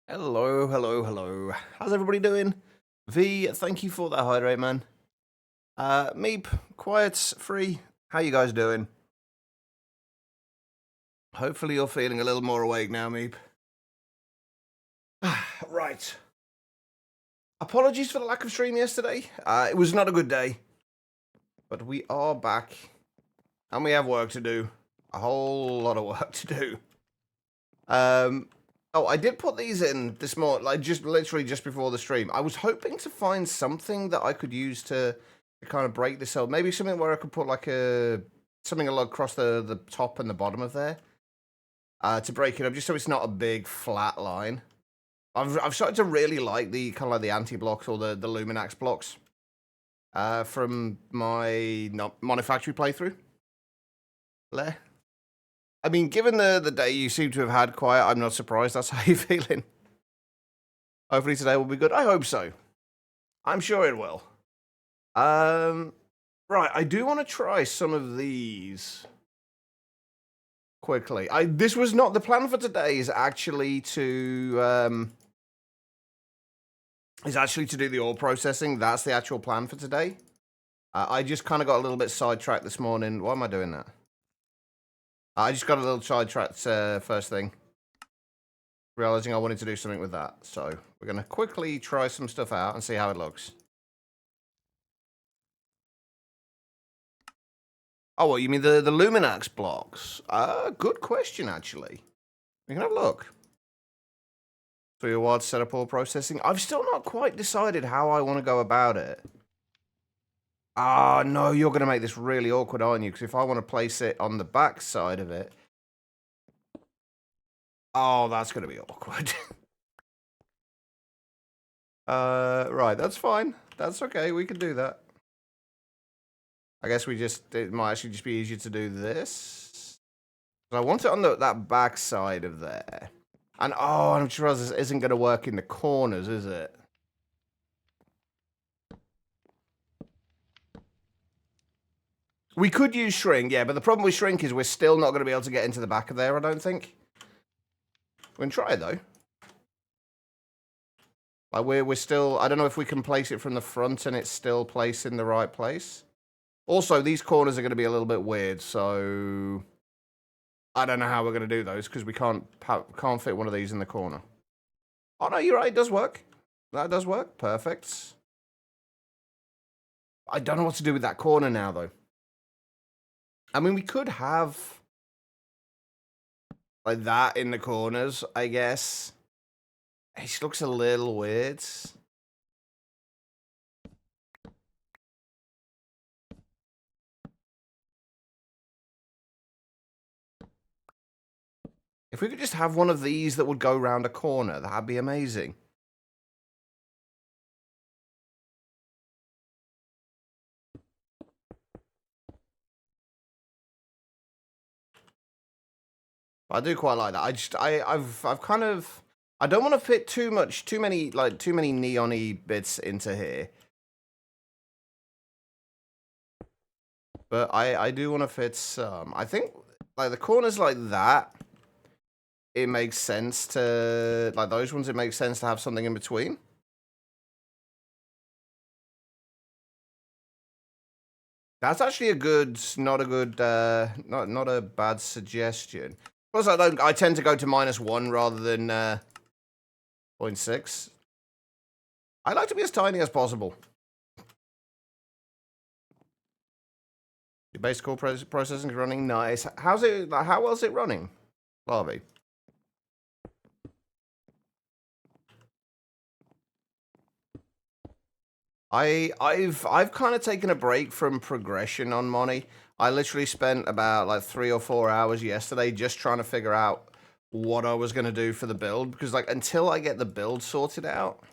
Hello, hello, hello. How's everybody doing? V, thank you for that hydrate, man. Meep, quiet, free. How you guys doing? Hopefully you're feeling a little more awake now, Meep. Right. Apologies for the lack of stream yesterday. It was not a good day. But we are back. And we have work to do. A whole lot of work to do. Oh, I did put these in this morning, like just literally just before the stream. I was hoping to find something that I could use to kind of break this up. Maybe something where I could put like something across the top and the bottom of there to break it up, just so it's not a big flat line. I've started to really like the kind of like the anti-blocks or the Luminax blocks from my Manufactory playthrough. There. I mean, given the day you seem to have had quiet, I'm not surprised that's how you're feeling. Hopefully today will be good. I hope so. I'm sure it will. Right, I do want to try some of these quickly. This was not the plan for today. Is actually to do the oil processing. That's the actual plan for today. I just kind of got a little bit sidetracked this morning. Why am I doing that? I just got a little sidetracked first thing, realizing I wanted to do something with that. So we're gonna quickly try some stuff out and see how it looks. Oh, what, you mean the Luminax blocks? Good question, actually. We can have a look. 3 awards setup or processing. I've still not quite decided how I want to go about it. Ah, no, you're going to make this really awkward, aren't you? Because if I want to place it on the back side of it... Oh, that's going to be awkward. Right, that's fine. That's okay, we can do that. I guess it might actually just be easier to do this. I want it on that back side of there. And, oh, I'm sure this isn't going to work in the corners, is it? We could use shrink, yeah, but the problem with shrink is we're still not going to be able to get into the back of there, I don't think. We can try it, though. Like, we're still... I don't know if we can place it from the front and it's still placed in the right place. Also, these corners are going to be a little bit weird, so... I don't know how we're going to do those, because we can't fit one of these in the corner. Oh, no, you're right, it does work. That does work, perfect. I don't know what to do with that corner now, though. I mean, we could have... like that in the corners, I guess. It just looks a little weird. If we could just have one of these that would go round a corner, that'd be amazing. I do quite like that. I've kind of... I don't want to fit too many neon-y bits into here. But I do want to fit some. I think, like, the corners like that, it makes sense to... like, those ones, it makes sense to have something in between. That's actually not a bad suggestion. Plus, I tend to go to -1 rather than 0.6. I like to be as tiny as possible. Your base core processing is running nice. How well is it running, Larvae? I've kind of taken a break from progression on Moni. I literally spent about like 3 or 4 hours yesterday just trying to figure out what I was going to do for the build, because like until I get the build sorted out,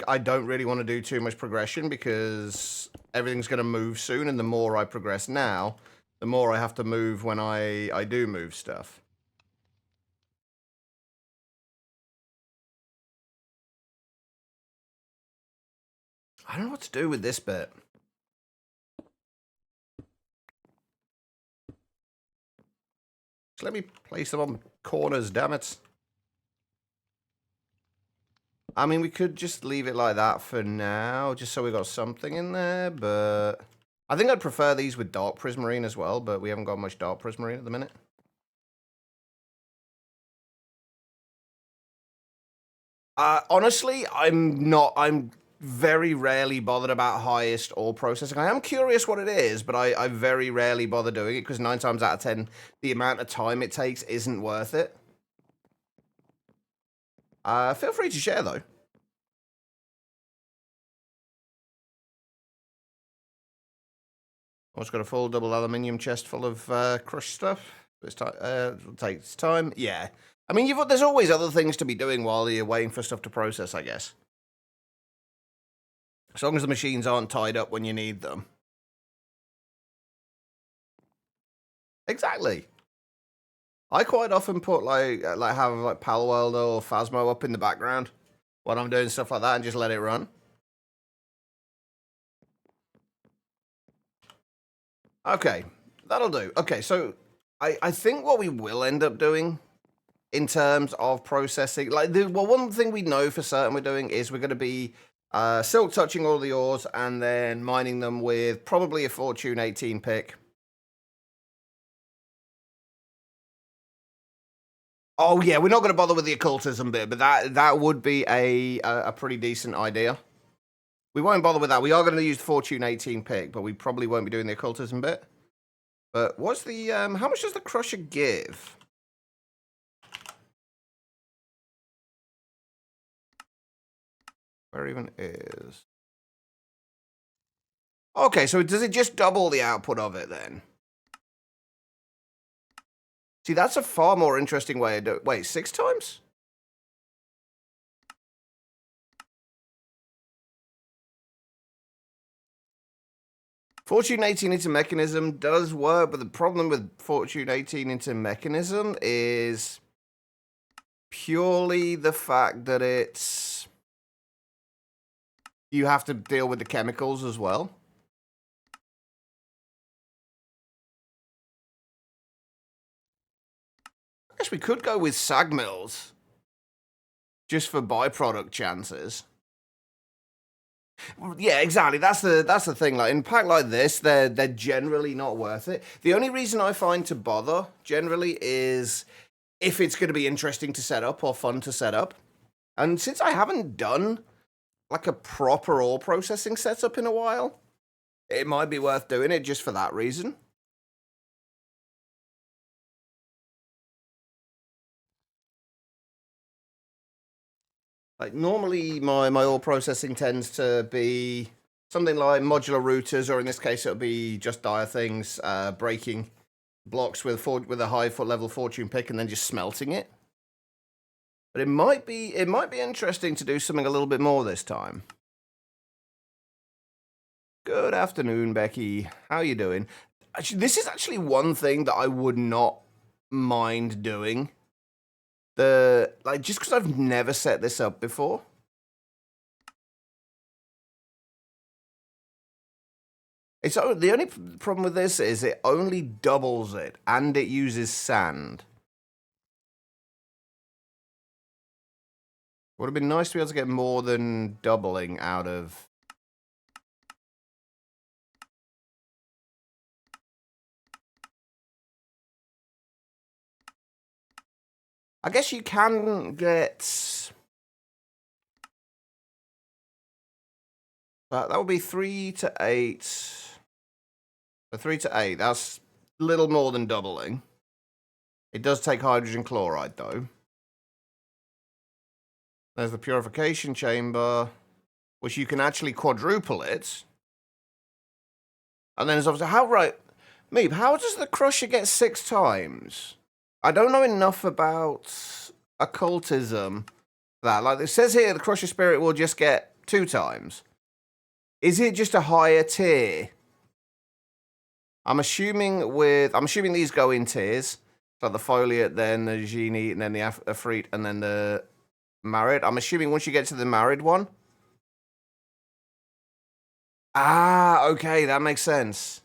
I don't really want to do too much progression, because everything's going to move soon, and the more I progress now, the more I have to move when I do move stuff. I don't know what to do with this bit. Just let me place them on corners, damn it. I mean, we could just leave it like that for now, just so we got something in there, but... I think I'd prefer these with dark prismarine as well, but we haven't got much dark prismarine at the minute. Honestly, I'm very rarely bothered about highest ore processing. I am curious what it is, but I very rarely bother doing it, because 9 times out of 10, the amount of time it takes isn't worth it. Feel free to share, though. I've got a full double aluminium chest full of crushed stuff. It'll take its time. Yeah. I mean, there's always other things to be doing while you're waiting for stuff to process, I guess. As long as the machines aren't tied up when you need them. Exactly. I quite often put have Palo Alto or Phasmo up in the background when I'm doing stuff like that and just let it run. Okay, that'll do. Okay, so I think what we will end up doing in terms of processing, one thing we know for certain we're doing is we're going to be silk touching all the ores and then mining them with probably a Fortune 18 pick. Oh yeah, we're not going to bother with the occultism bit, but that would be a pretty decent idea. We won't bother with that. We are going to use the Fortune 18 pick, but we probably won't be doing the occultism bit. But what's the how much does the crusher give? Where even is? Okay, so does it just double the output of it then? See, that's a far more interesting way of doing it. Wait, 6 times? Fortune 18 into mechanism does work, but the problem with Fortune 18 into mechanism is purely the fact that it's... You have to deal with the chemicals as well. I guess we could go with sag mills. Just for byproduct chances. Yeah, exactly. That's the thing. Like in a pack like this, they're generally not worth it. The only reason I find to bother generally is if it's going to be interesting to set up or fun to set up. And since I haven't done like a proper ore processing setup in a while, it might be worth doing it just for that reason. Like normally my ore processing tends to be something like modular routers, or in this case it'll be just dire things, breaking blocks with a high level fortune pick and then just smelting it. But it might be interesting to do something a little bit more this time. Good afternoon, Becky. How you doing? Actually, this is actually one thing that I would not mind doing. Just because I've never set this up before. It's the only problem with this is it only doubles it, and it uses sand. Would have been nice to be able to get more than doubling out of... I guess you can get... that would be 3 to 8. So 3 to 8, that's a little more than doubling. It does take hydrogen chloride, though. There's the purification chamber, which you can actually quadruple it. And then there's obviously... Meep, how does the crusher get 6 times? I don't know enough about occultism for that. Like it says here, the crusher spirit will just get 2 times. Is it just a higher tier? I'm assuming these go in tiers. Like the foliate, then the genie, and then the Afrit, and then the married. I'm assuming once you get to the married one. Ah, okay, that makes sense.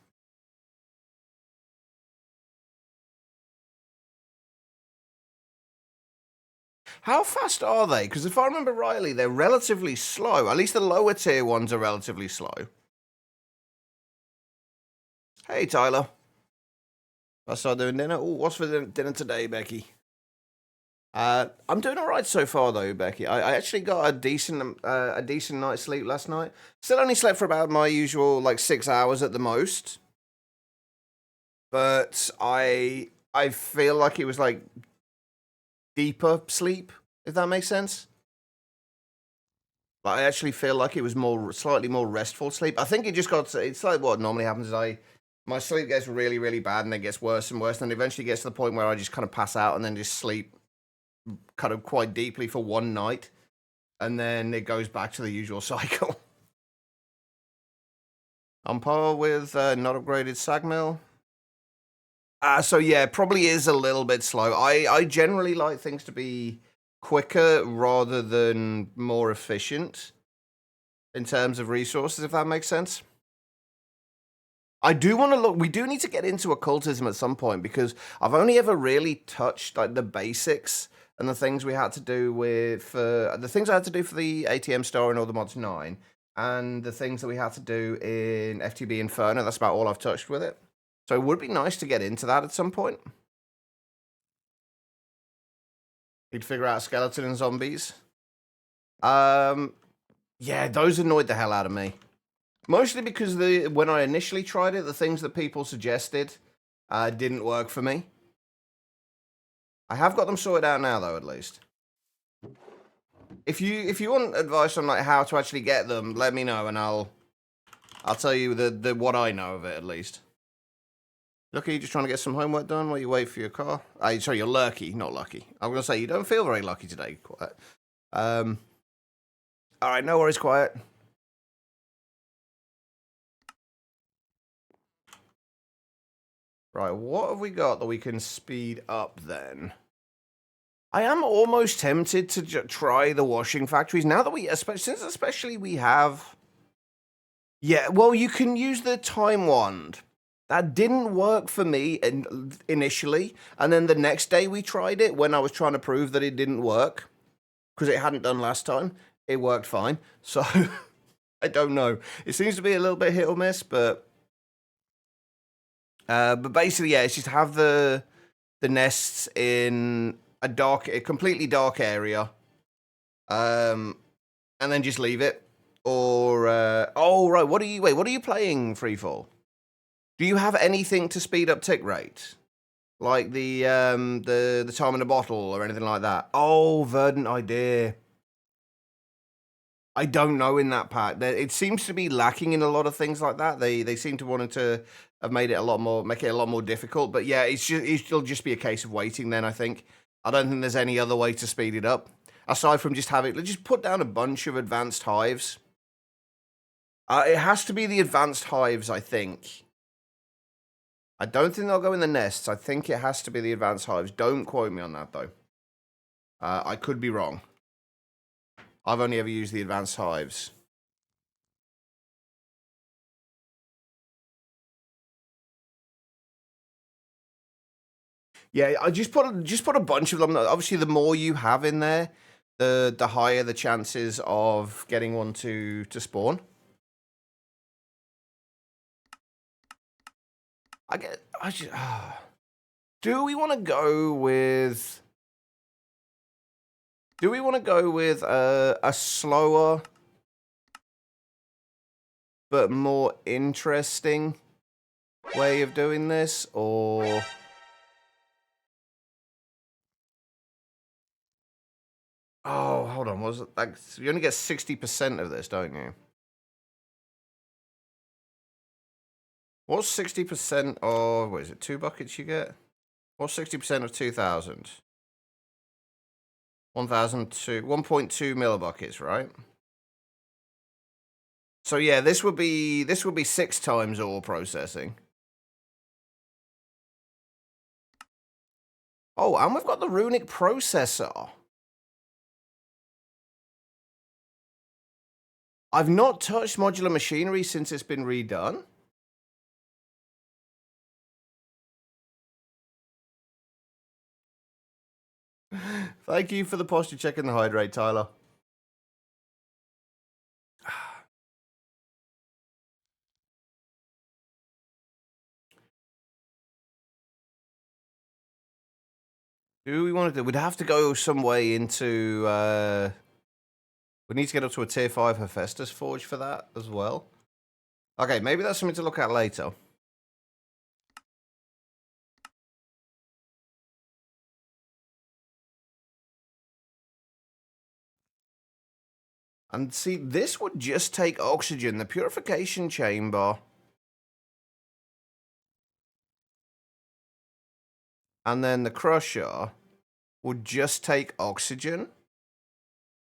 How fast are they? Because if I remember rightly, they're relatively slow. At least the lower tier ones are relatively slow. Hey, Tyler. I started doing dinner. Oh, what's for dinner today, Becky? I'm doing all right so far, though, Becky. I actually got a decent night's sleep last night. Still only slept for about my usual, like, 6 hours at the most. But I feel like it was, like, deeper sleep, if that makes sense. Like, I actually feel like it was slightly more restful sleep. I think it just it's like what normally happens is my sleep gets really, really bad and then gets worse and worse. And eventually gets to the point where I just kind of pass out and then just sleep kind of quite deeply for one night. And then it goes back to the usual cycle. On par with not upgraded sag mill. So yeah, probably is a little bit slow. I generally like things to be quicker rather than more efficient in terms of resources, if that makes sense. I do want to look. We do need to get into occultism at some point because I've only ever really touched like the basics and the things we had to do with the things I had to do for the ATM store in all the mods 9, and the things that we had to do in FTB Inferno. That's about all I've touched with it. So it would be nice to get into that at some point. You'd figure out skeleton and zombies. Yeah, those annoyed the hell out of me. Mostly because when I initially tried it, the things that people suggested didn't work for me. I have got them sorted out now, though, at least. If you want advice on like how to actually get them, let me know, and I'll tell you the what I know of it, at least. Look, are you just trying to get some homework done while you wait for your car? Sorry, you're lucky, not lucky. I'm going to say you don't feel very lucky today, Quiet. All right, no worries, Quiet. Right, what have we got that we can speed up then? I am almost tempted to try the washing factories now that especially we have. Yeah, well, you can use the time wand. That didn't work for me initially, and then the next day we tried it when I was trying to prove that it didn't work because it hadn't done last time. It worked fine, so I don't know. It seems to be a little bit hit or miss, but basically, yeah, it's just have the nests in a completely dark area, and then just leave it. Or oh right, what are you playing, Freefall? Do you have anything to speed up tick rate? Like the time in a bottle or anything like that? Oh, verdant idea. I don't know in that pack. It seems to be lacking in a lot of things like that. They seem to want to have make it a lot more difficult. But yeah, it'll just be a case of waiting then, I think. I don't think there's any other way to speed it up. Aside from just put down a bunch of advanced hives. It has to be the advanced hives, I think. I don't think they'll go in the nests. I think it has to be the advanced hives. Don't quote me on that, though. I could be wrong. I've only ever used the advanced hives. Yeah, I just put a bunch of them. Obviously, the more you have in there, the higher the chances of getting one to spawn. Do we want to go with? Do we want to go with a slower but more interesting way of doing this, or? Oh, hold on. Was it like you only get 60% of this, don't you? What's 60% of? What is it? 2 buckets you get? What's 60% of 2,000? 1.2 millibuckets, right? So yeah, this would be 6 times ore processing. Oh, and we've got the runic processor. I've not touched modular machinery since it's been redone. Thank you for the posture check and the hydrate, Tyler. Do we want to do? We'd have to go some way into. We need to get up to a tier 5 Hephaestus Forge for that as well. Okay, maybe that's something to look at later. And see, this would just take oxygen. The purification chamber. And then the crusher would just take oxygen.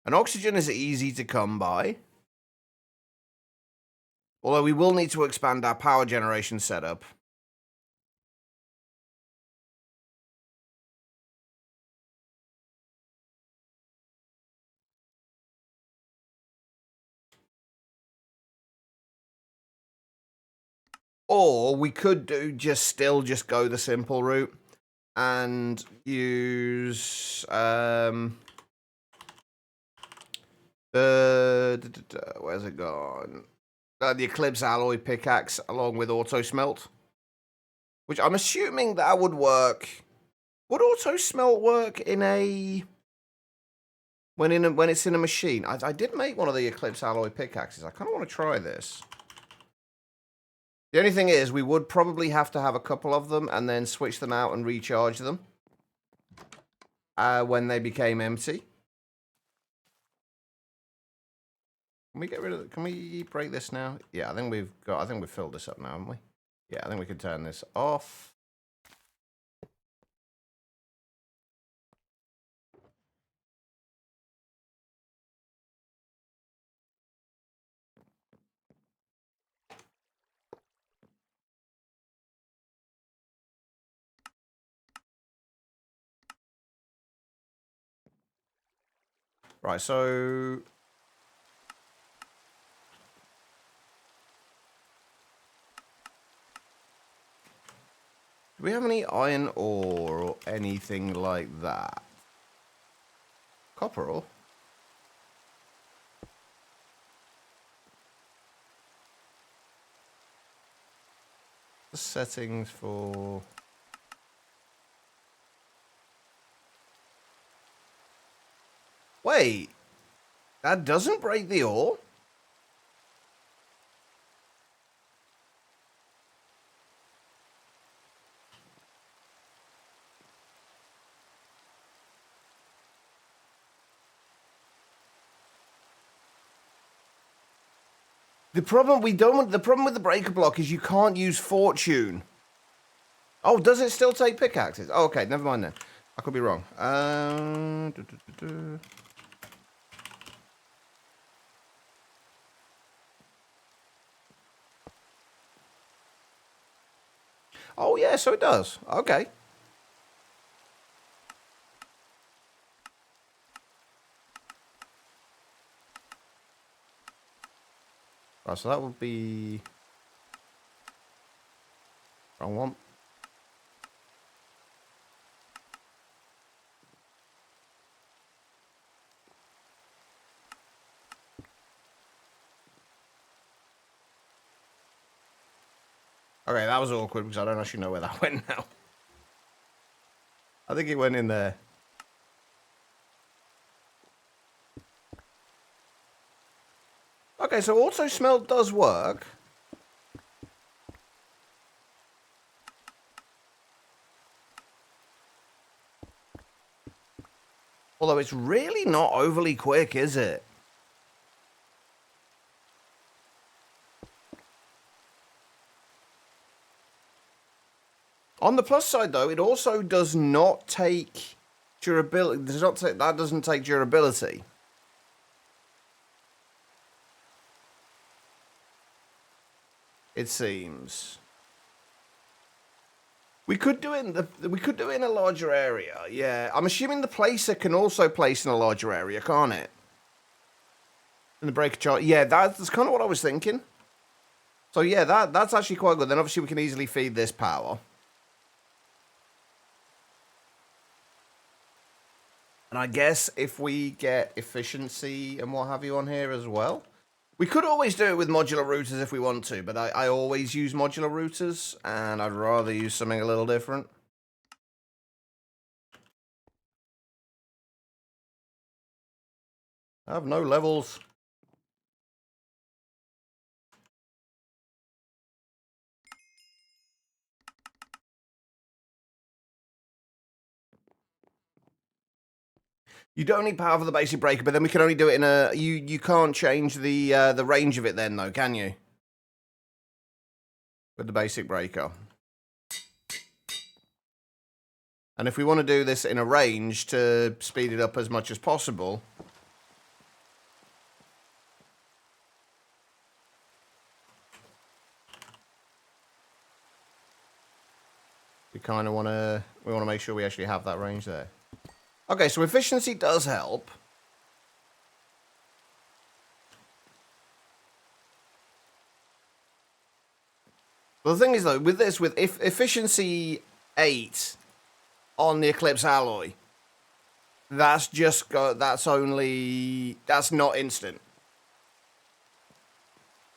And oxygen is easy to come by. Although we will need to expand our power generation setup. Or we could do just go the simple route and use where's it gone? The Eclipse alloy pickaxe along with auto smelt, which I'm assuming that would work. Would auto smelt work in a when it's in a machine? I did make one of the Eclipse alloy pickaxes. I kind of want to try this. The only thing is, we would probably have to have a couple of them and then switch them out and recharge them when they became empty. Can we get rid of it? Can we break this now? Yeah, I think we've filled this up now, haven't we? Yeah, I think we can turn this off. Right, so do we have any iron ore or anything like that? Copper ore? The settings for... Wait, that doesn't break the ore? The problem with the breaker block is you can't use fortune. Oh, does it still take pickaxes? Oh, okay, never mind then. I could be wrong. Oh yeah, so it does. Okay. Right, so that would be wrong one. Okay, that was awkward because I don't actually know where that went now. I think it went in there. Okay, so auto smelt does work. Although it's really not overly quick, is it? On the plus side, though, it also does not take durability. That doesn't take durability. It seems. We could do it in a larger area. Yeah, I'm assuming the placer can also place in a larger area, can't it? In the breaker chart. Yeah, that's kind of what I was thinking. So yeah, that's actually quite good. Then obviously we can easily feed this power. And I guess if we get efficiency and what have you on here as well, we could always do it with modular routers if we want to, but I always use modular routers, and I'd rather use something a little different. I have no levels. You don't need power for the basic breaker, but then we can only do it in a... You can't change the range of it then, though, can you? With the basic breaker. And if we want to do this in a range to speed it up as much as possible... We kind of want to... We want to make sure we actually have that range there. Okay, so efficiency does help. Well, the thing is, though, with this, with efficiency 8 on the Eclipse alloy, that's just got... That's only... That's not instant.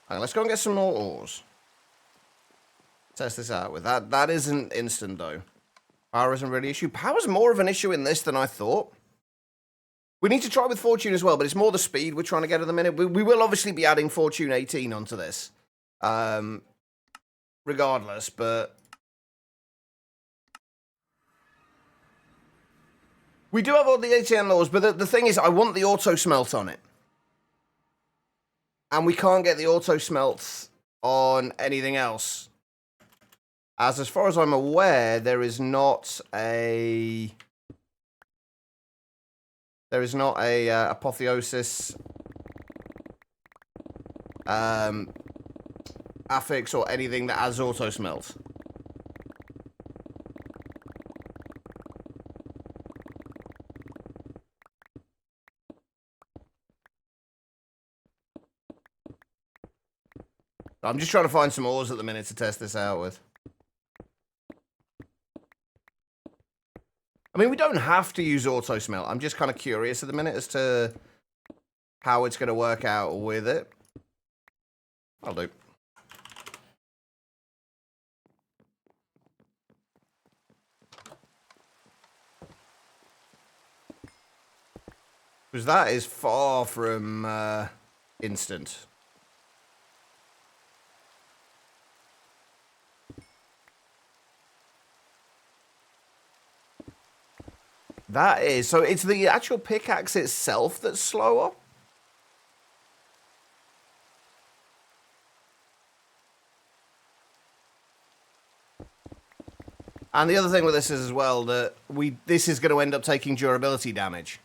Alright, let's go and get some more ores. Test this out with that. That isn't instant, though. Power isn't really an issue. Power's more of an issue in this than I thought. We need to try with Fortune as well, but it's more the speed we're trying to get at the minute. We will obviously be adding Fortune 18 onto this. Regardless, but... We do have all the ATM laws, but the thing is, I want the auto smelt on it. And we can't get the auto smelt on anything else. As far as I'm aware, there is not a apotheosis affix or anything that has auto smelt. I'm just trying to find some ores at the minute to test this out with. I mean, we don't have to use auto smelt. I'm just kind of curious at the minute as to how it's going to work out with it. I'll do. Because that is far from instant. That is, so it's the actual pickaxe itself that's slower? And the other thing with this is as well that this is going to end up taking durability damage.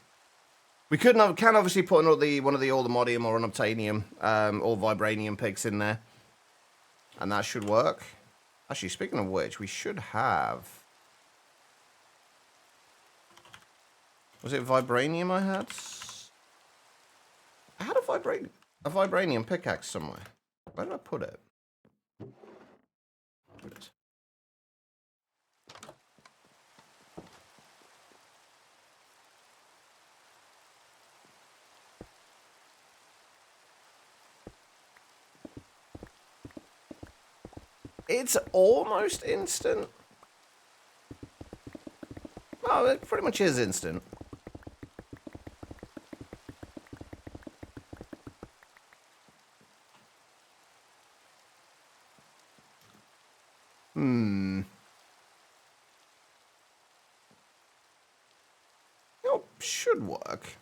We can obviously put one of the allthemodium or an obtainium or vibranium picks in there. And that should work. Actually, speaking of which, we should have... Was it vibranium I had? I had a vibranium pickaxe somewhere. Where did I put it? It's almost instant. Oh, it pretty much is instant. Oh, should work.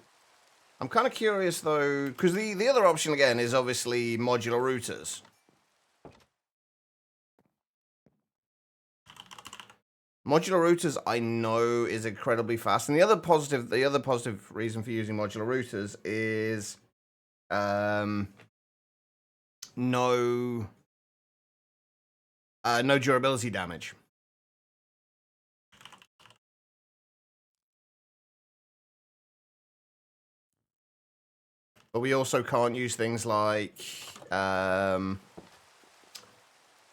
I'm kind of curious, though, because the other option, again, is obviously modular routers. Modular routers, I know, is incredibly fast. And the other positive reason for using modular routers is no durability damage. But we also can't use things like hell,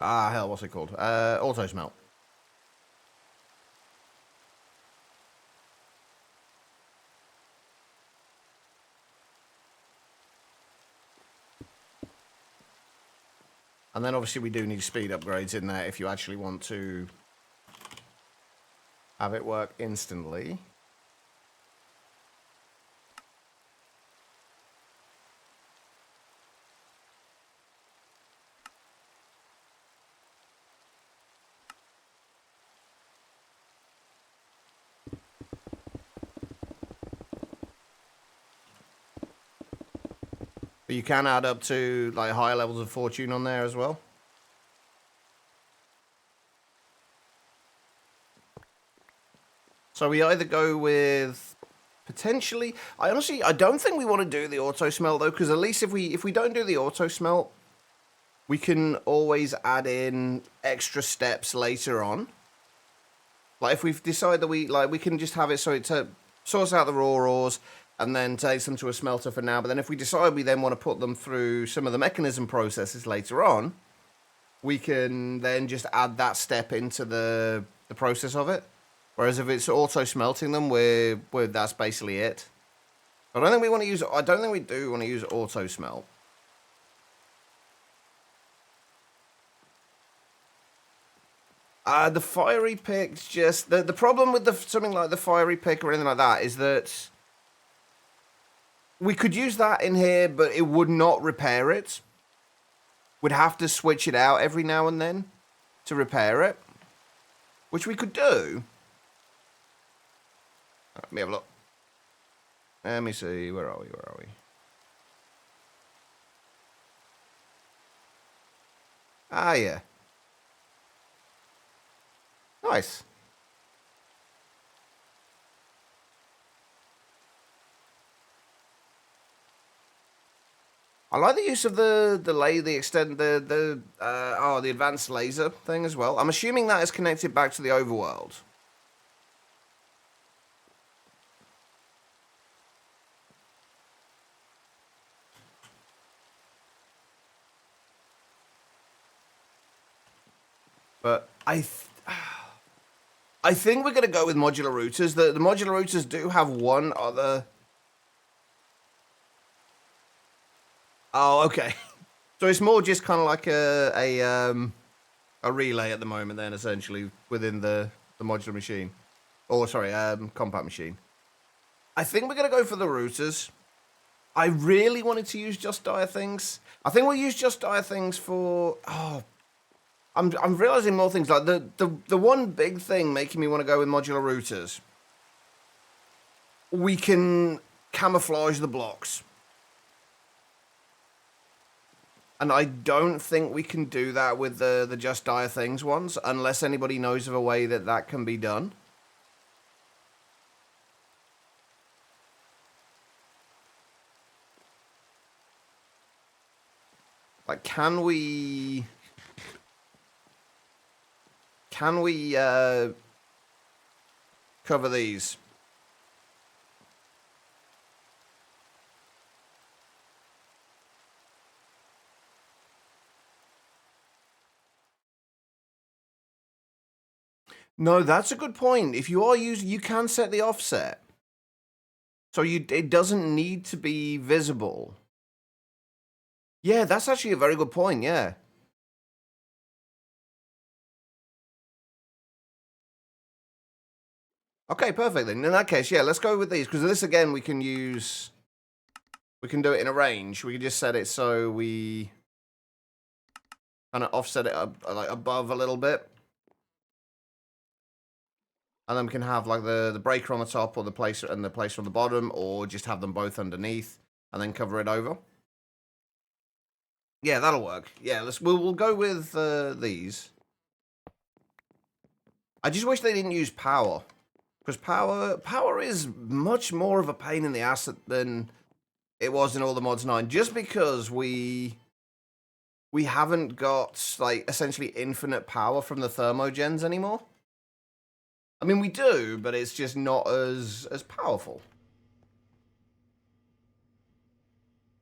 what's it called? Auto smelt. . And then obviously we do need speed upgrades in there if you actually want to have it work instantly. But you can add up to like higher levels of fortune on there as well. So we either go with potentially. I don't think we want to do the auto smelt though, because at least if we don't do the auto smelt, we can always add in extra steps later on. Like if we decide that we can just have it so it sorts out the raw ores and then takes them to a smelter for now. But then if we decide we then want to put them through some of the mechanism processes later on, we can then just add that step into the process of it. Whereas if it's auto smelting them, we're that's basically it. I don't think we want to use. I don't think we do want to use auto smelt. The fiery pick, just the problem with something like the fiery pick or anything like that is that we could use that in here, but it would not repair it. We'd have to switch it out every now and then to repair it, which we could do. Let me have a look. Let me see. Where are we? Where are we? Ah, yeah. Nice. I like the use of the advanced laser thing as well. I'm assuming that is connected back to the overworld. But I think we're going to go with modular routers. The modular routers do have one other. Oh, okay. So it's more just kind of like a relay at the moment, then essentially within the modular machine, or sorry, compact machine. I think we're going to go for the routers. I really wanted to use Just Dire Things. I think we'll use Just Dire Things for. Oh, I'm realizing more things. Like the one big thing making me want to go with modular routers. We can camouflage the blocks. And I don't think we can do that with the Just Dire Things ones, unless anybody knows of a way that that can be done. Like, can we cover these? No, that's a good point. If you are using, you can set the offset. So it doesn't need to be visible. Yeah, that's actually a very good point, yeah. Okay, perfect then. In that case, yeah, let's go with these, because this, again, we can do it in a range. We can just set it so we kind of offset it up, like above a little bit. And then we can have like the breaker on the top or the placer and the placer on the bottom, or just have them both underneath and then cover it over. Yeah, that'll work. Yeah, we'll go with these. I just wish they didn't use power. Because power is much more of a pain in the ass than it was in all the mods 9. Just because we haven't got like essentially infinite power from the thermogens anymore. I mean, we do, but it's just not as powerful.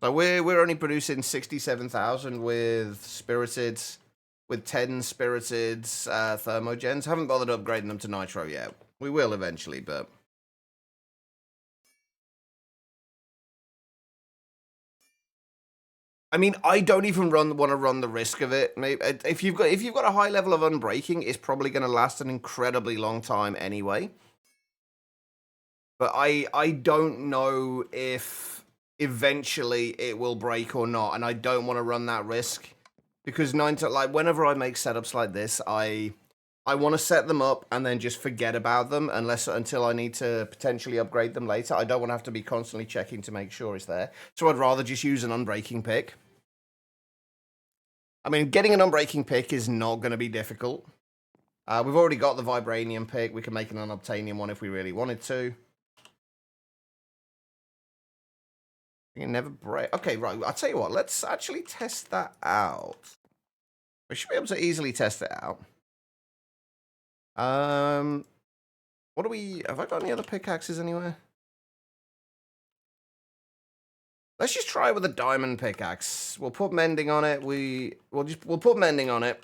So we're only producing 67,000 with spirited, with 10 spirited thermogens. Haven't bothered upgrading them to nitro yet. We will eventually, but I mean, I don't even want to run the risk of it. Maybe if you've got a high level of unbreaking, it's probably going to last an incredibly long time anyway. But I don't know if eventually it will break or not, and I don't want to run that risk because whenever I make setups like this, I want to set them up and then just forget about them until I need to potentially upgrade them later. I don't want to have to be constantly checking to make sure it's there. So I'd rather just use an unbreaking pick. I mean, getting an unbreaking pick is not going to be difficult. We've already got the vibranium pick. We can make an unobtainium one if we really wanted to. You can never break. Okay, right. I'll tell you what. Let's actually test that out. We should be able to easily test it out. What do we... Have I got any other pickaxes anywhere? Let's just try with a diamond pickaxe. We'll put mending on it. We'll put mending on it.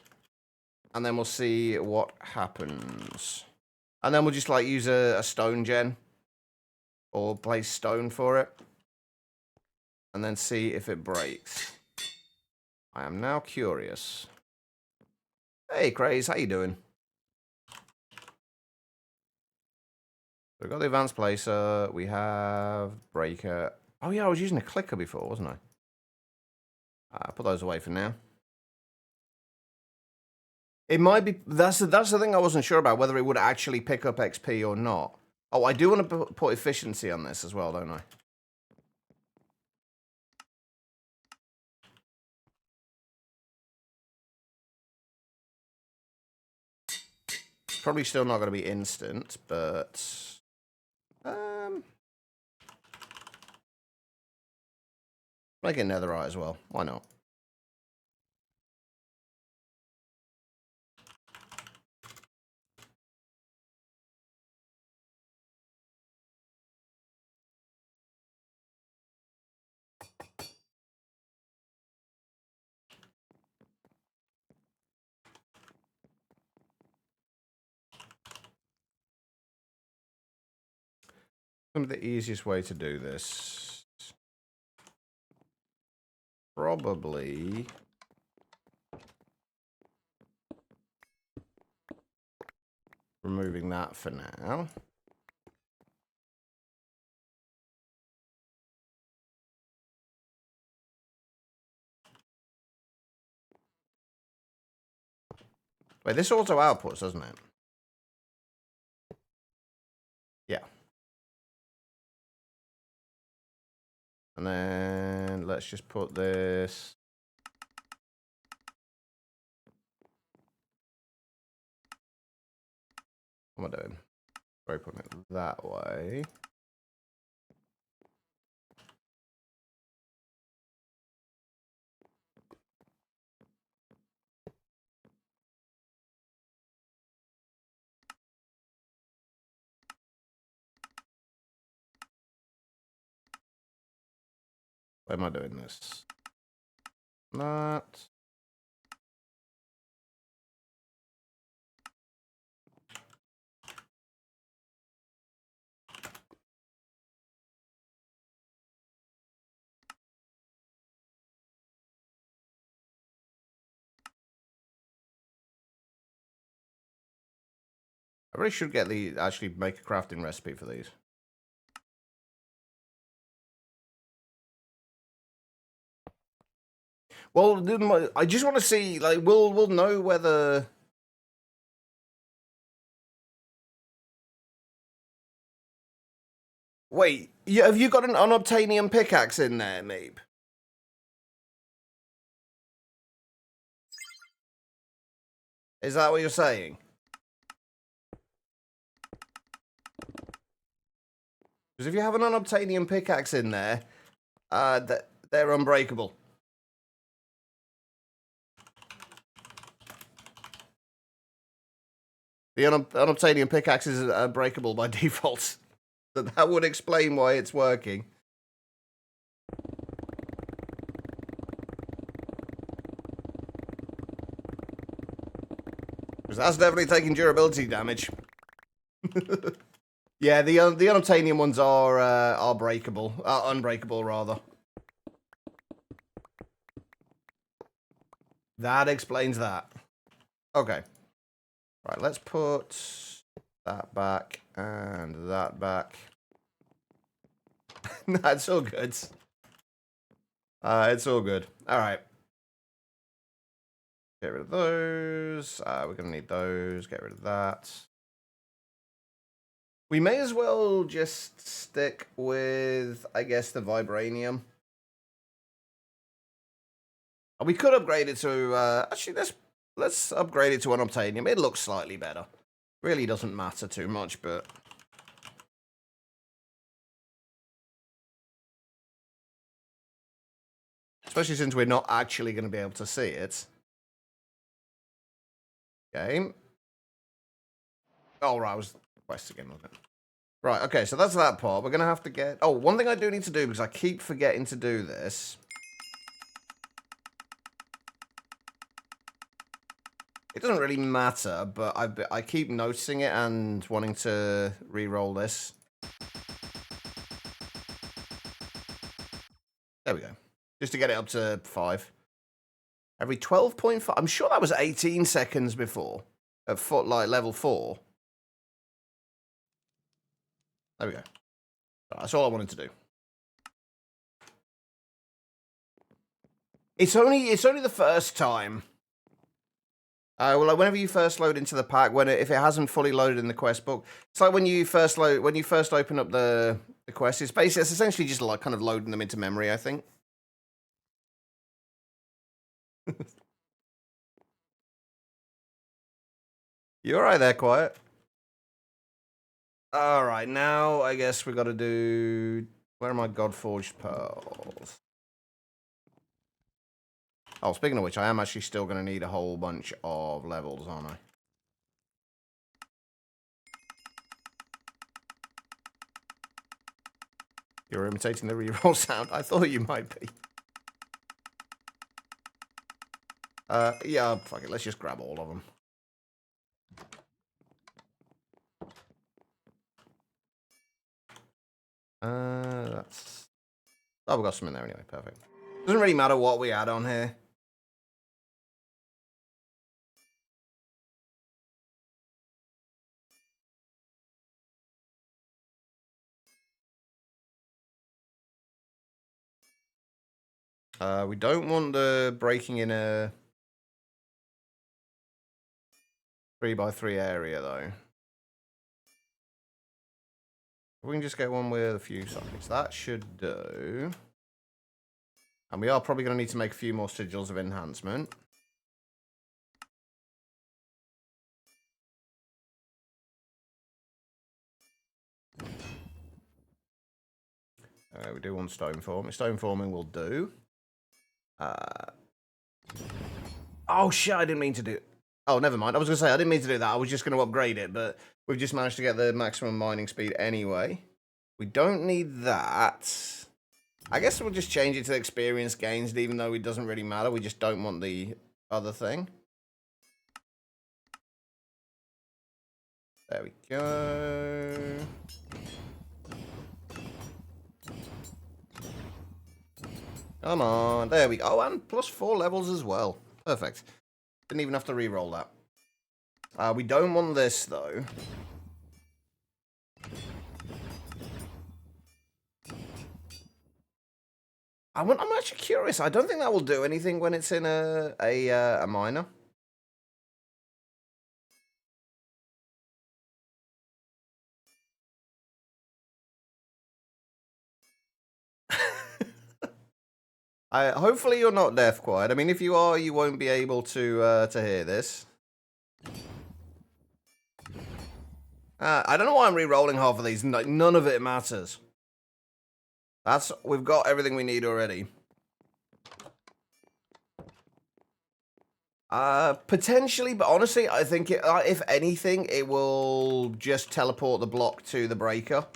And then we'll see what happens. And then we'll just like use a stone gen. Or place stone for it. And then see if it breaks. I am now curious. Hey, Craze, how you doing? We've got the advanced placer. We have breaker. Oh yeah, I was using a clicker before, wasn't I? I'll put those away for now. It might be... That's the thing I wasn't sure about, whether it would actually pick up XP or not. Oh, I do want to put efficiency on this as well, don't I? Probably still not going to be instant, but... Make it netherite as well. Why not? The easiest way to do this, probably removing that for now. Wait, this auto outputs, doesn't it? Yeah. And then let's just put this. What am I doing? Sorry, putting it that way. Why am I doing this? That. I really should get actually make a crafting recipe for these. Well, I just want to see, like, we'll know whether... Wait, have you got an unobtainium pickaxe in there, Meep? Is that what you're saying? Because if you have an unobtainium pickaxe in there, they're unbreakable. The unobtainium pickaxe is unbreakable by default. That would explain why it's working. Because that's definitely taking durability damage. Yeah, the unobtainium ones are breakable, unbreakable rather. That explains that. Okay. Right, let's put that back and that back. That's all good. It's all good. All right. Get rid of those. We're going to need those. Get rid of that. We may as well just stick with, I guess, the vibranium. We could upgrade it to, actually, let's upgrade it to an obtanium. It looks slightly better. Really doesn't matter too much, but... Especially since we're not actually going to be able to see it. Okay. Oh, right, I was quest again, wasn't it? Right, okay, so that's that part. We're going to have to get... Oh, one thing I do need to do, because I keep forgetting to do this... It doesn't really matter, but I keep noticing it and wanting to re-roll this. There we go. Just to get it up to 5. Every 12.5. I'm sure that was 18 seconds before. At level 4. There we go. That's all I wanted to do. It's only the first time. Well, like whenever you first load into the pack, if it hasn't fully loaded in the quest book, it's like when you first open up the quest. It's essentially just like kind of loading them into memory, I think. You all right there, Quiet? All right, now I guess we got to do. Where are my Godforged pearls? Oh, speaking of which, I am actually still going to need a whole bunch of levels, aren't I? You're imitating the reroll sound. I thought you might be. Yeah, fuck it. Let's just grab all of them. That's... Oh, we got some in there anyway. Perfect. Doesn't really matter what we add on here. We don't want the breaking in a 3x3 area, though. We can just get one with a few sockets. That should do. And we are probably going to need to make a few more sigils of enhancement. We do want stone forming. Stone forming will do. Oh, shit, I didn't mean to do... Oh, never mind. I was going to say, I didn't mean to do that. I was just going to upgrade it, but we've just managed to get the maximum mining speed anyway. We don't need that. I guess we'll just change it to experience gains, even though it doesn't really matter. We just don't want the other thing. There we go. Come on. There we go. Oh, and plus 4 levels as well. Perfect. Didn't even have to re-roll that. We don't want this, though. I'm actually curious. I don't think that will do anything when it's in a miner. Hopefully you're not deaf, Quiet. I mean, if you are, you won't be able to hear this. I don't know why I'm re-rolling half of these. None of it matters. We've got everything we need already. Potentially, but honestly, I think if anything, it will just teleport the block to the breaker.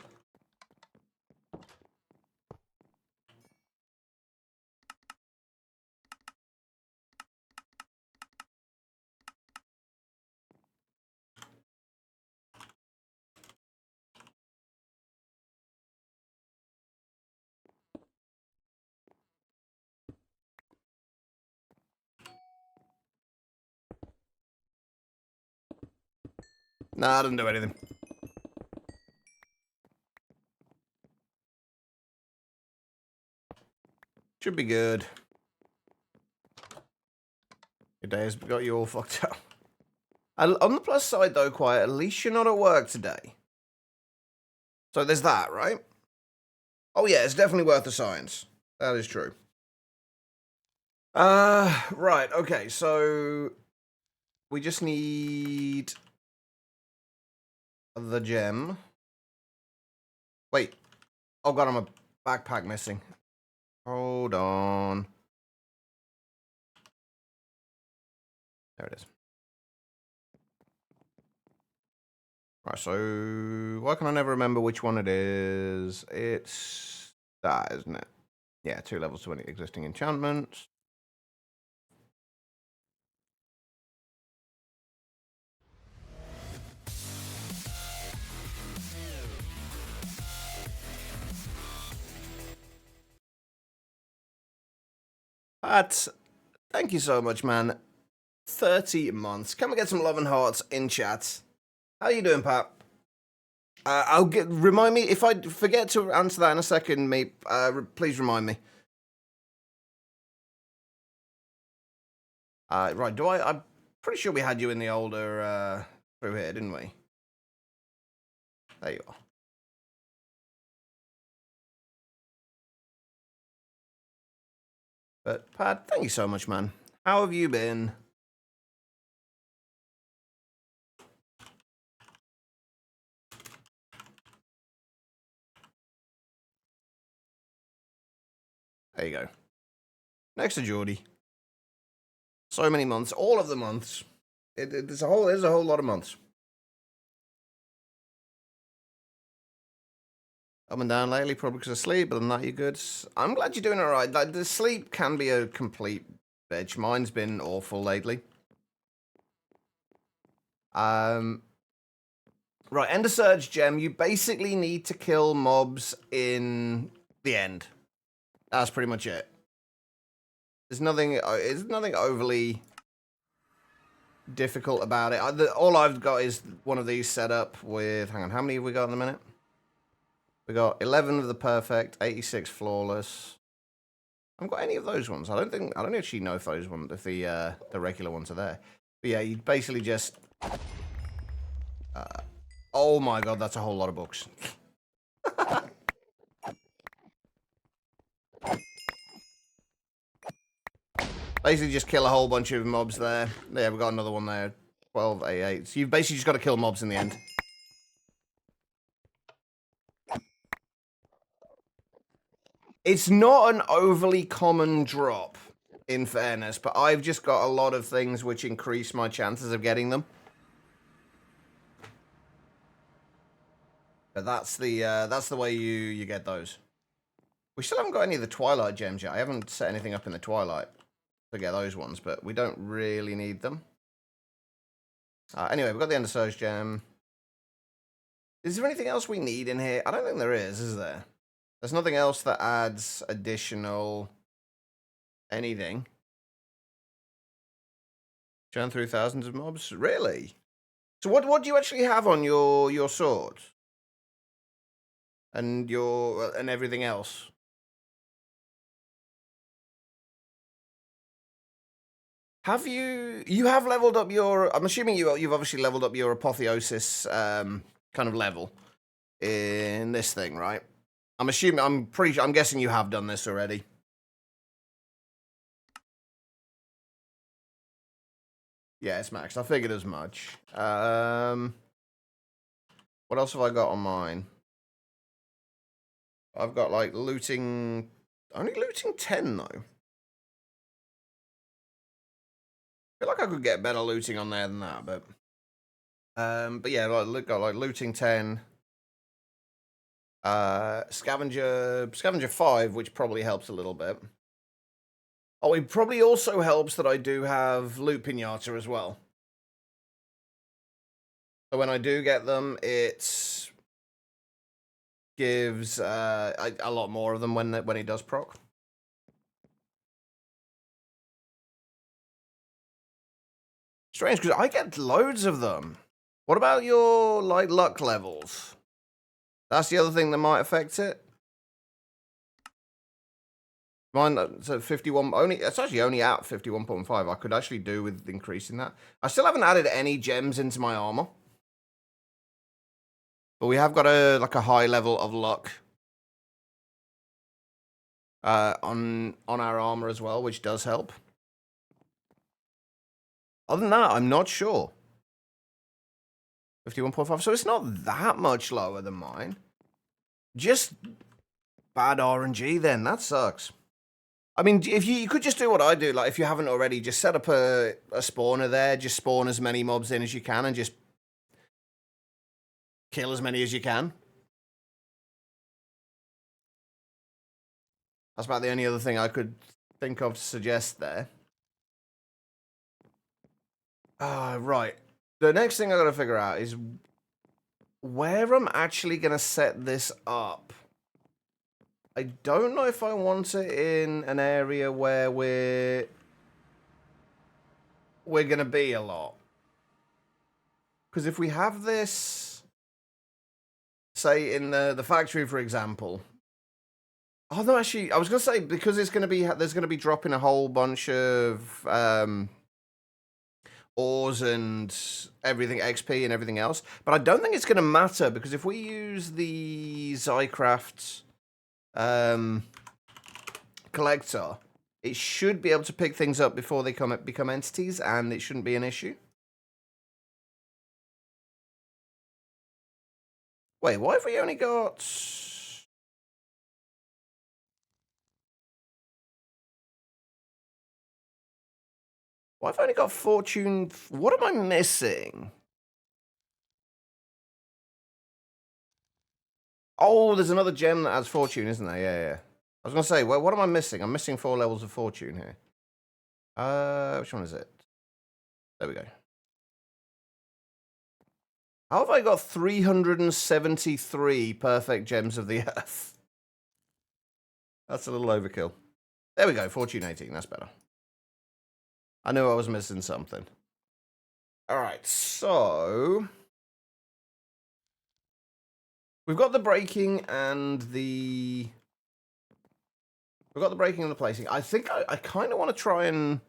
Nah, doesn't do anything. Should be good. Your day has got you all fucked up. On the plus side, though, Quiet, at least you're not at work today. So there's that, right? Oh, yeah, it's definitely worth the science. That is true. Right, okay, so we just need the gem. Wait. Oh, God, I'm a backpack missing. Hold on. There it is. Right, so why can I never remember which one it is? It's that, isn't it? Yeah, 2 levels to any existing enchantments. Pat, thank you so much, man. 30 months. Can we get some love and hearts in chat? How you doing, Pat? Remind me if I forget to answer that in a second, mate. Please remind me. Right, I'm pretty sure we had you in the older through here, didn't we? There you are. But Pat, thank you so much, man. How have you been? There you go. Next to Geordie. So many months, all of the months. There's a whole lot of months. Up and down lately, probably because of sleep, but other than that, you're good. I'm glad you're doing all right. Like, the sleep can be a complete bitch. Mine's been awful lately. Right, Ender Surge Gem, you basically need to kill mobs in the end. That's pretty much it. There's nothing overly difficult about it. All I've got is one of these set up with, hang on, how many have we got in a minute? We got 11 of the perfect, 86 flawless. I haven't got any of those ones. I don't actually know if those ones, if the regular ones are there. But yeah, you basically just, oh my god, that's a whole lot of books. Basically just kill a whole bunch of mobs there. Yeah, we got another one there. 12 A8. So you've basically just got to kill mobs in the end. It's not an overly common drop, in fairness, but I've just got a lot of things which increase my chances of getting them. But that's the way you get those. We still haven't got any of the Twilight gems yet. I haven't set anything up in the Twilight to get those ones, but we don't really need them. Anyway, we've got the Ender Surge gem. Is there anything else we need in here? I don't think there is there? There's nothing else that adds additional anything. Churn through thousands of mobs? Really? So what do you actually have on your sword? And everything else? Have you have leveled up your, I'm assuming you've obviously leveled up your apotheosis kind of level in this thing, right? I'm guessing you have done this already. Yeah, it's maxed. I figured as much. What else have I got on mine? I've got like looting, only looting 10 though. I feel like I could get better looting on there than that, but yeah, got like looting 10. Scavenger 5, which probably helps a little bit. Oh, it probably also helps that I do have Loot Pinata as well. So when I do get them, it gives a lot more of them when it does proc. Strange, because I get loads of them. What about your, like, luck levels? That's the other thing that might affect it. Mine, so 51, it's actually only at 51.5. I could actually do with increasing that. I still haven't added any gems into my armor. But we have got a high level of luck on our armor as well, which does help. Other than that, I'm not sure. 51.5, so it's not that much lower than mine. Just bad RNG then, that sucks. I mean, if you could just do what I do, like if you haven't already, just set up a spawner there, just spawn as many mobs in as you can and just kill as many as you can. That's about the only other thing I could think of to suggest there. Right. The next thing I gotta figure out is where I'm actually gonna set this up. I don't know if I want it in an area where we're gonna be a lot. Because if we have this, say in the factory, for example. Oh no, actually, I was gonna say because it's gonna be there's gonna be dropping a whole bunch of ores and everything, XP and everything else. But I don't think it's gonna matter because if we use the Zycraft collector, it should be able to pick things up before they become entities, and it shouldn't be an issue. Wait, why have we only got? Why have I only got fortune? What am I missing? Oh, there's another gem that has fortune, isn't there? Yeah, yeah. I was gonna say, well, what am I missing? I'm missing 4 levels of fortune here. Which one is it? There we go. How have I got 373 perfect gems of the earth? That's a little overkill. There we go, fortune 18, that's better. I knew I was missing something. Alright, so we've got the breaking and the... We've got the breaking and the placing. I think I kind of want to try and...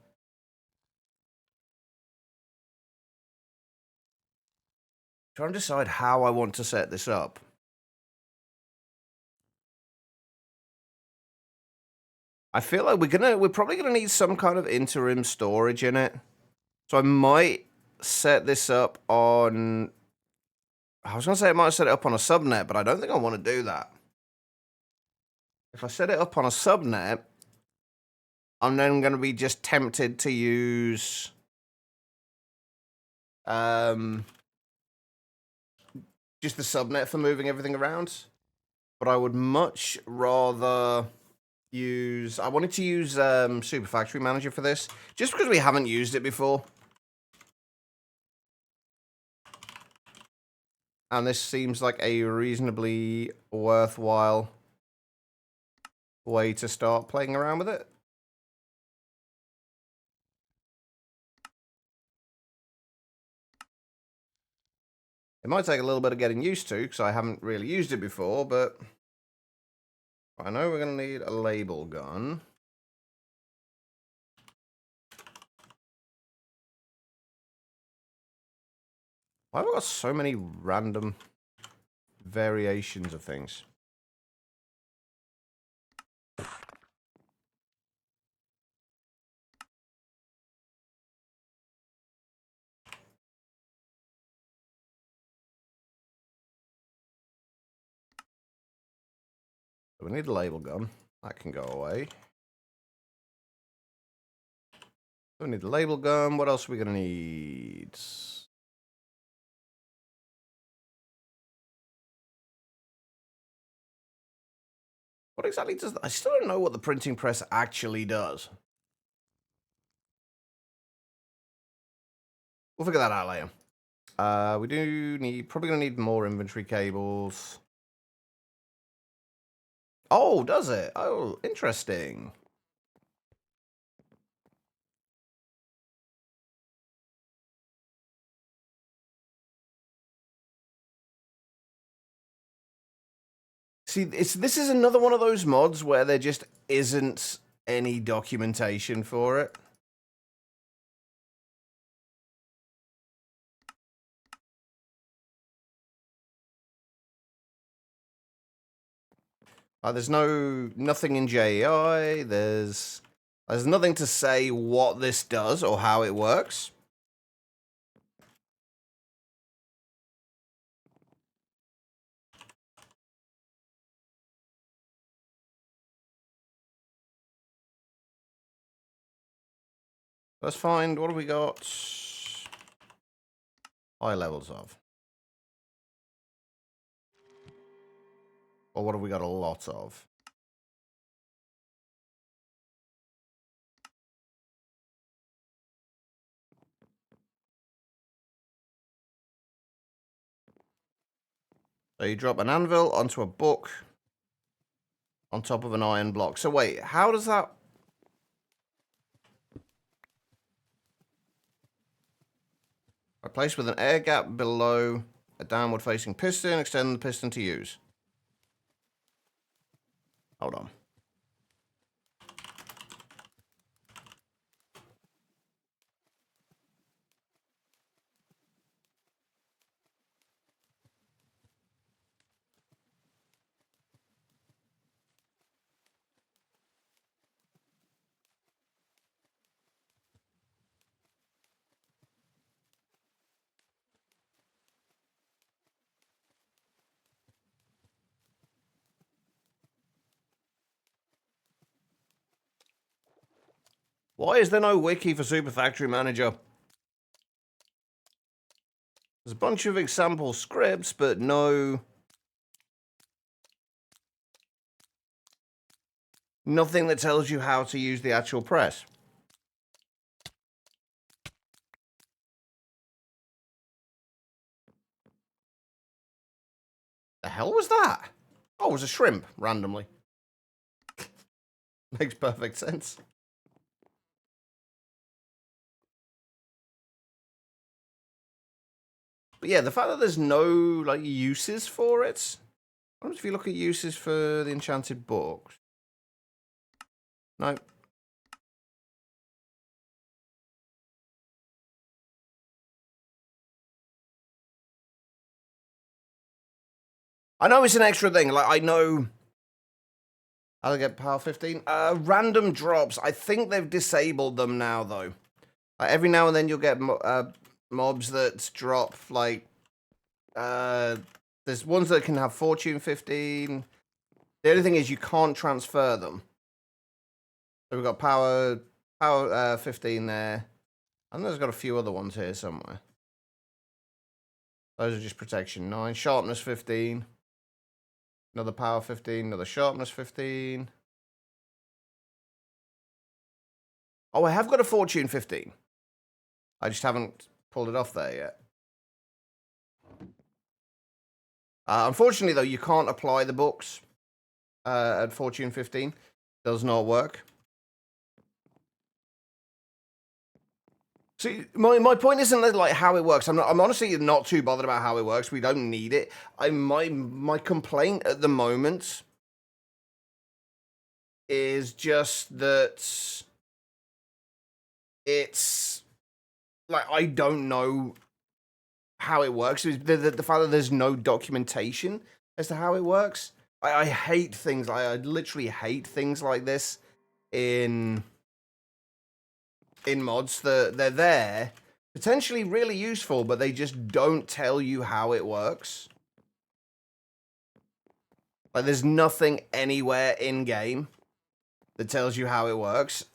try and decide how I want to set this up. I feel like we're probably gonna need some kind of interim storage in it. So I might set this up on... I was gonna say I might set it up on a subnet, but I don't think I want to do that. If I set it up on a subnet, I'm then gonna be just tempted to use just the subnet for moving everything around. But I would much rather use... I wanted to use Super Factory Manager for this, just because we haven't used it before. And this seems like a reasonably worthwhile way to start playing around with it. It might take a little bit of getting used to, because I haven't really used it before, but I know we're going to need a label gun. Why have I got so many random variations of things? So we need the label gun. That can go away. We need the label gun. What else are we going to need? What exactly does... I still don't know what the printing press actually does. We'll figure that out later. We do need... probably going to need more inventory cables. Oh, does it? Oh, interesting. See, this is another one of those mods where there just isn't any documentation for it. There's nothing in JEI. There's nothing to say what this does or how it works. Let's find, what have we got? High levels of. Or what have we got a lot of? So you drop an anvil onto a book on top of an iron block. So wait, how does that... Replace with an air gap below a downward facing piston. Extend the piston to use. Hold on. Why is there no wiki for Super Factory Manager? There's a bunch of example scripts, but no... Nothing that tells you how to use the actual press. The hell was that? Oh, it was a shrimp, randomly. Makes perfect sense. But yeah, the fact that there's no, like, uses for it. I wonder if you look at uses for the enchanted books. No. I know it's an extra thing. Like, I know... I'll get power 15. Random drops. I think they've disabled them now, though. Every now and then you'll get mobs that drop, like... there's ones that can have fortune 15. The only thing is you can't transfer them. So we've got power 15 there. And there's got a few other ones here somewhere. Those are just protection 9. Sharpness 15. Another power 15. Another sharpness 15. Oh, I have got a fortune 15. I just haven't pulled it off there yet. Unfortunately, though, you can't apply the books at fortune 15. Does not work. See, my point isn't like how it works. I'm honestly not too bothered about how it works. We don't need it. My complaint at the moment is just that it's like I don't know how it works. The fact that there's no documentation as to how it works. I hate things. I literally hate things like this in mods. They're there, potentially really useful, but they just don't tell you how it works. Like, there's nothing anywhere in game that tells you how it works.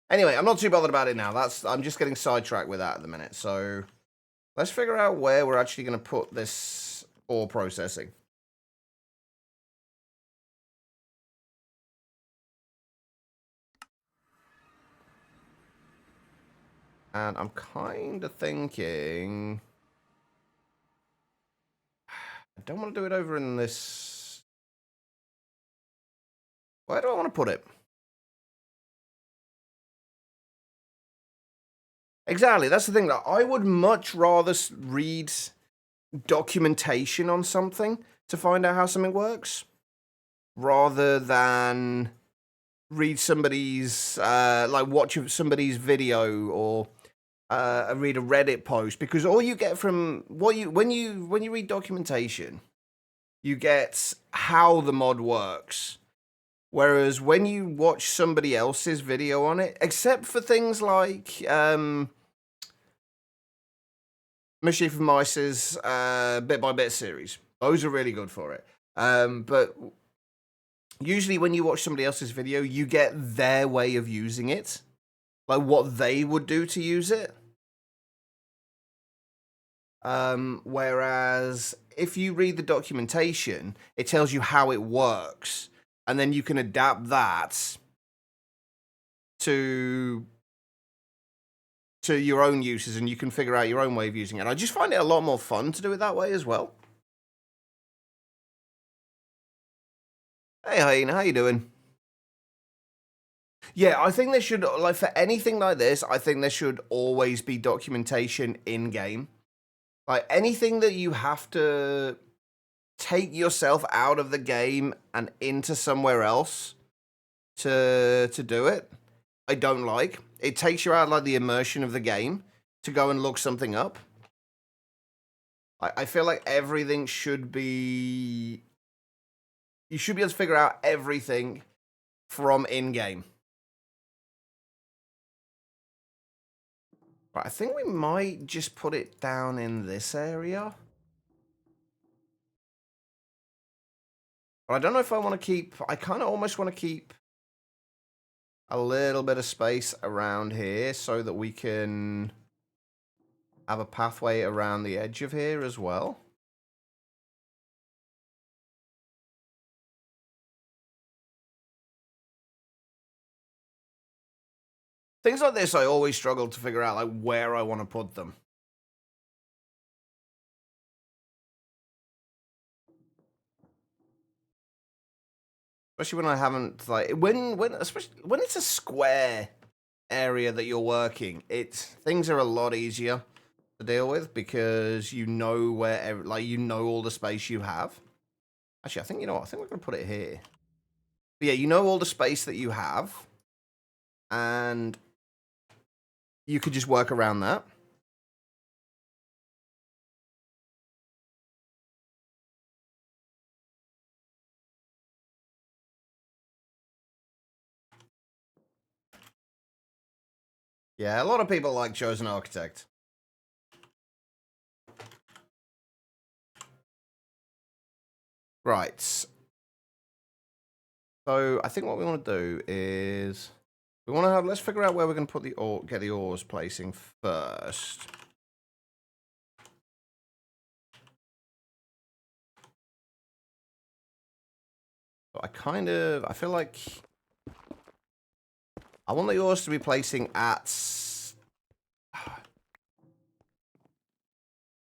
Anyway, I'm not too bothered about it now. I'm just getting sidetracked with that at the minute. So let's figure out where we're actually going to put this ore processing. And I'm kind of thinking... I don't want to do it over in this... Where do I want to put it? Exactly, that's the thing. That I would much rather read documentation on something to find out how something works, rather than read somebody's like watch somebody's video or read a Reddit post, because all you get from when you read documentation, you get how the mod works. Whereas when you watch somebody else's video on it, except for things like Mischief of Mice's bit by bit series, those are really good for it. But usually when you watch somebody else's video, you get their way of using it, like what they would do to use it. Whereas if you read the documentation, it tells you how it works, and then you can adapt that to your own uses, and you can figure out your own way of using it. I just find it a lot more fun to do it that way as well. Hey, Hyena, how you doing? Yeah, I think there should, like, for anything like this, I think there should always be documentation in game. Like, anything that you have to take yourself out of the game and into somewhere else to do it, I don't like. It takes you out, like, the immersion of the game to go and look something up. I feel like everything should be... You should be able to figure out everything from in-game. Right, I think we might just put it down in this area. But I don't know if I want to keep... I kind of almost want to keep a little bit of space around here so that we can have a pathway around the edge of here as well. Things like this, I always struggle to figure out, like, where I want to put them. Especially when I haven't, like, especially when it's a square area that you're working, things are a lot easier to deal with because you know where, like, you know all the space you have. Actually, I think, you know what, I think we're going to put it here. But yeah, you know all the space that you have, and you could just work around that. Yeah, a lot of people like Chosen Architect. Right. So I think what we want to do is let's figure out where we're going to put get the ores placing first. So I feel like I want the ores to be placing at...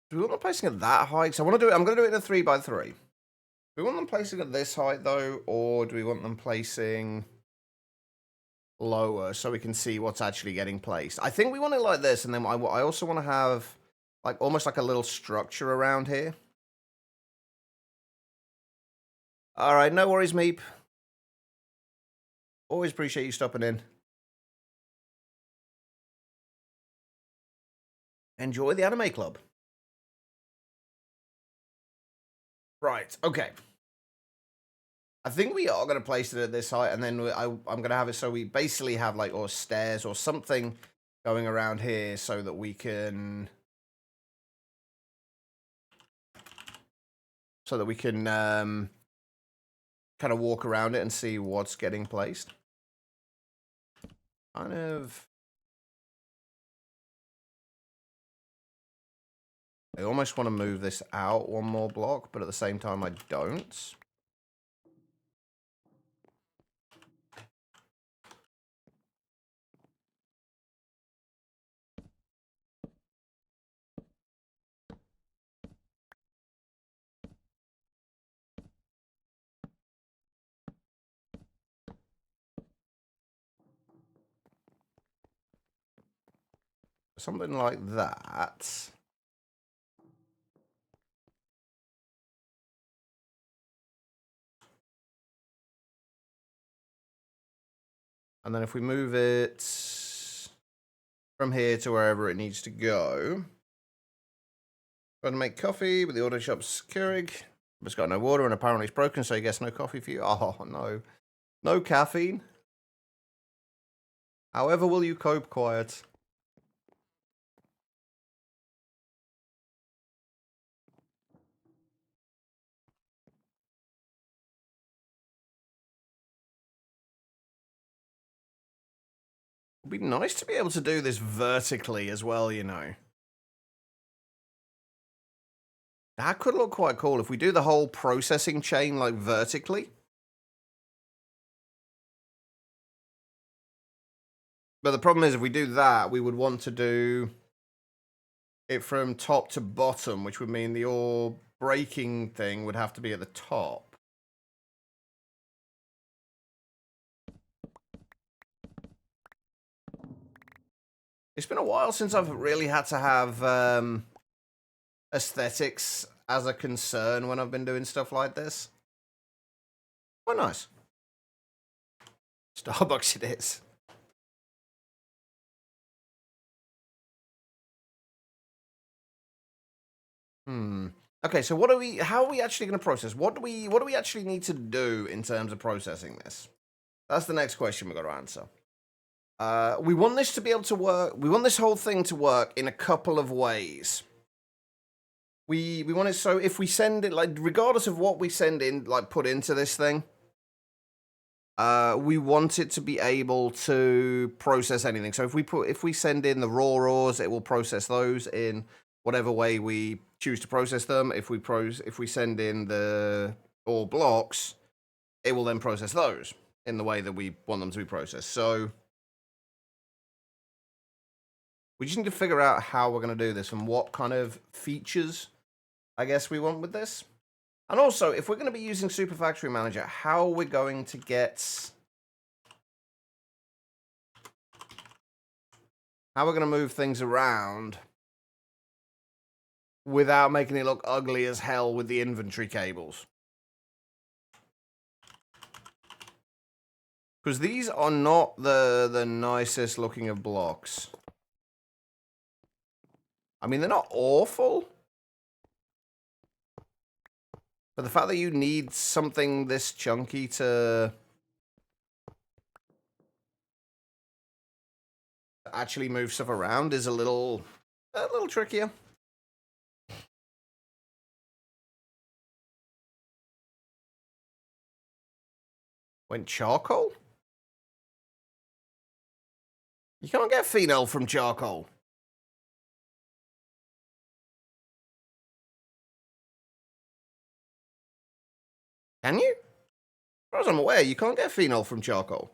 Do we want them placing at that height? So I'm going to do it in a 3x3. Do we want them placing at this height, though, or do we want them placing lower so we can see what's actually getting placed? I think we want it like this, and then I also want to have, like, almost like a little structure around here. All right, no worries, Meep. Always appreciate you stopping in. Enjoy the anime club. Right, okay. I think we are going to place it at this height, and then I'm going to have it so we basically have, like, or stairs or something going around here so that we can... kind of walk around it and see what's getting placed. Kind of... I almost want to move this out one more block, but at the same time I don't. Something like that. And then if we move it from here to wherever it needs to go. Going to make coffee with the auto shop Keurig. It's got no water and apparently it's broken, so I guess no coffee for you. Oh, no. No caffeine. However will you cope, Quiet? It'd be nice to be able to do this vertically as well, you know. That could look quite cool if we do the whole processing chain, like, vertically. But the problem is, if we do that, we would want to do it from top to bottom, which would mean the ore breaking thing would have to be at the top. It's been a while since I've really had to have aesthetics as a concern when I've been doing stuff like this. Oh, nice. Starbucks it is. Okay, so how are we actually going to process? What do we actually need to do in terms of processing this? That's the next question we've got to answer. We want this to be able to work. We want this whole thing to work in a couple of ways. We want it so if we send it, like, regardless of what we send in, like, put into this thing, we want it to be able to process anything. So if we send in the raw ores, it will process those in whatever way we choose to process them. If we send in the ore blocks, it will then process those in the way that we want them to be processed. So we just need to figure out how we're going to do this and what kind of features, I guess, we want with this. And also, if we're going to be using Super Factory Manager, how we're going to get... How we're going to move things around without making it look ugly as hell with the inventory cables. Because these are not the nicest looking of blocks. I mean, they're not awful. But the fact that you need something this chunky to actually move stuff around is a little trickier. Went charcoal? You can't get phenol from charcoal. Can you? As far as I'm aware, you can't get phenol from charcoal.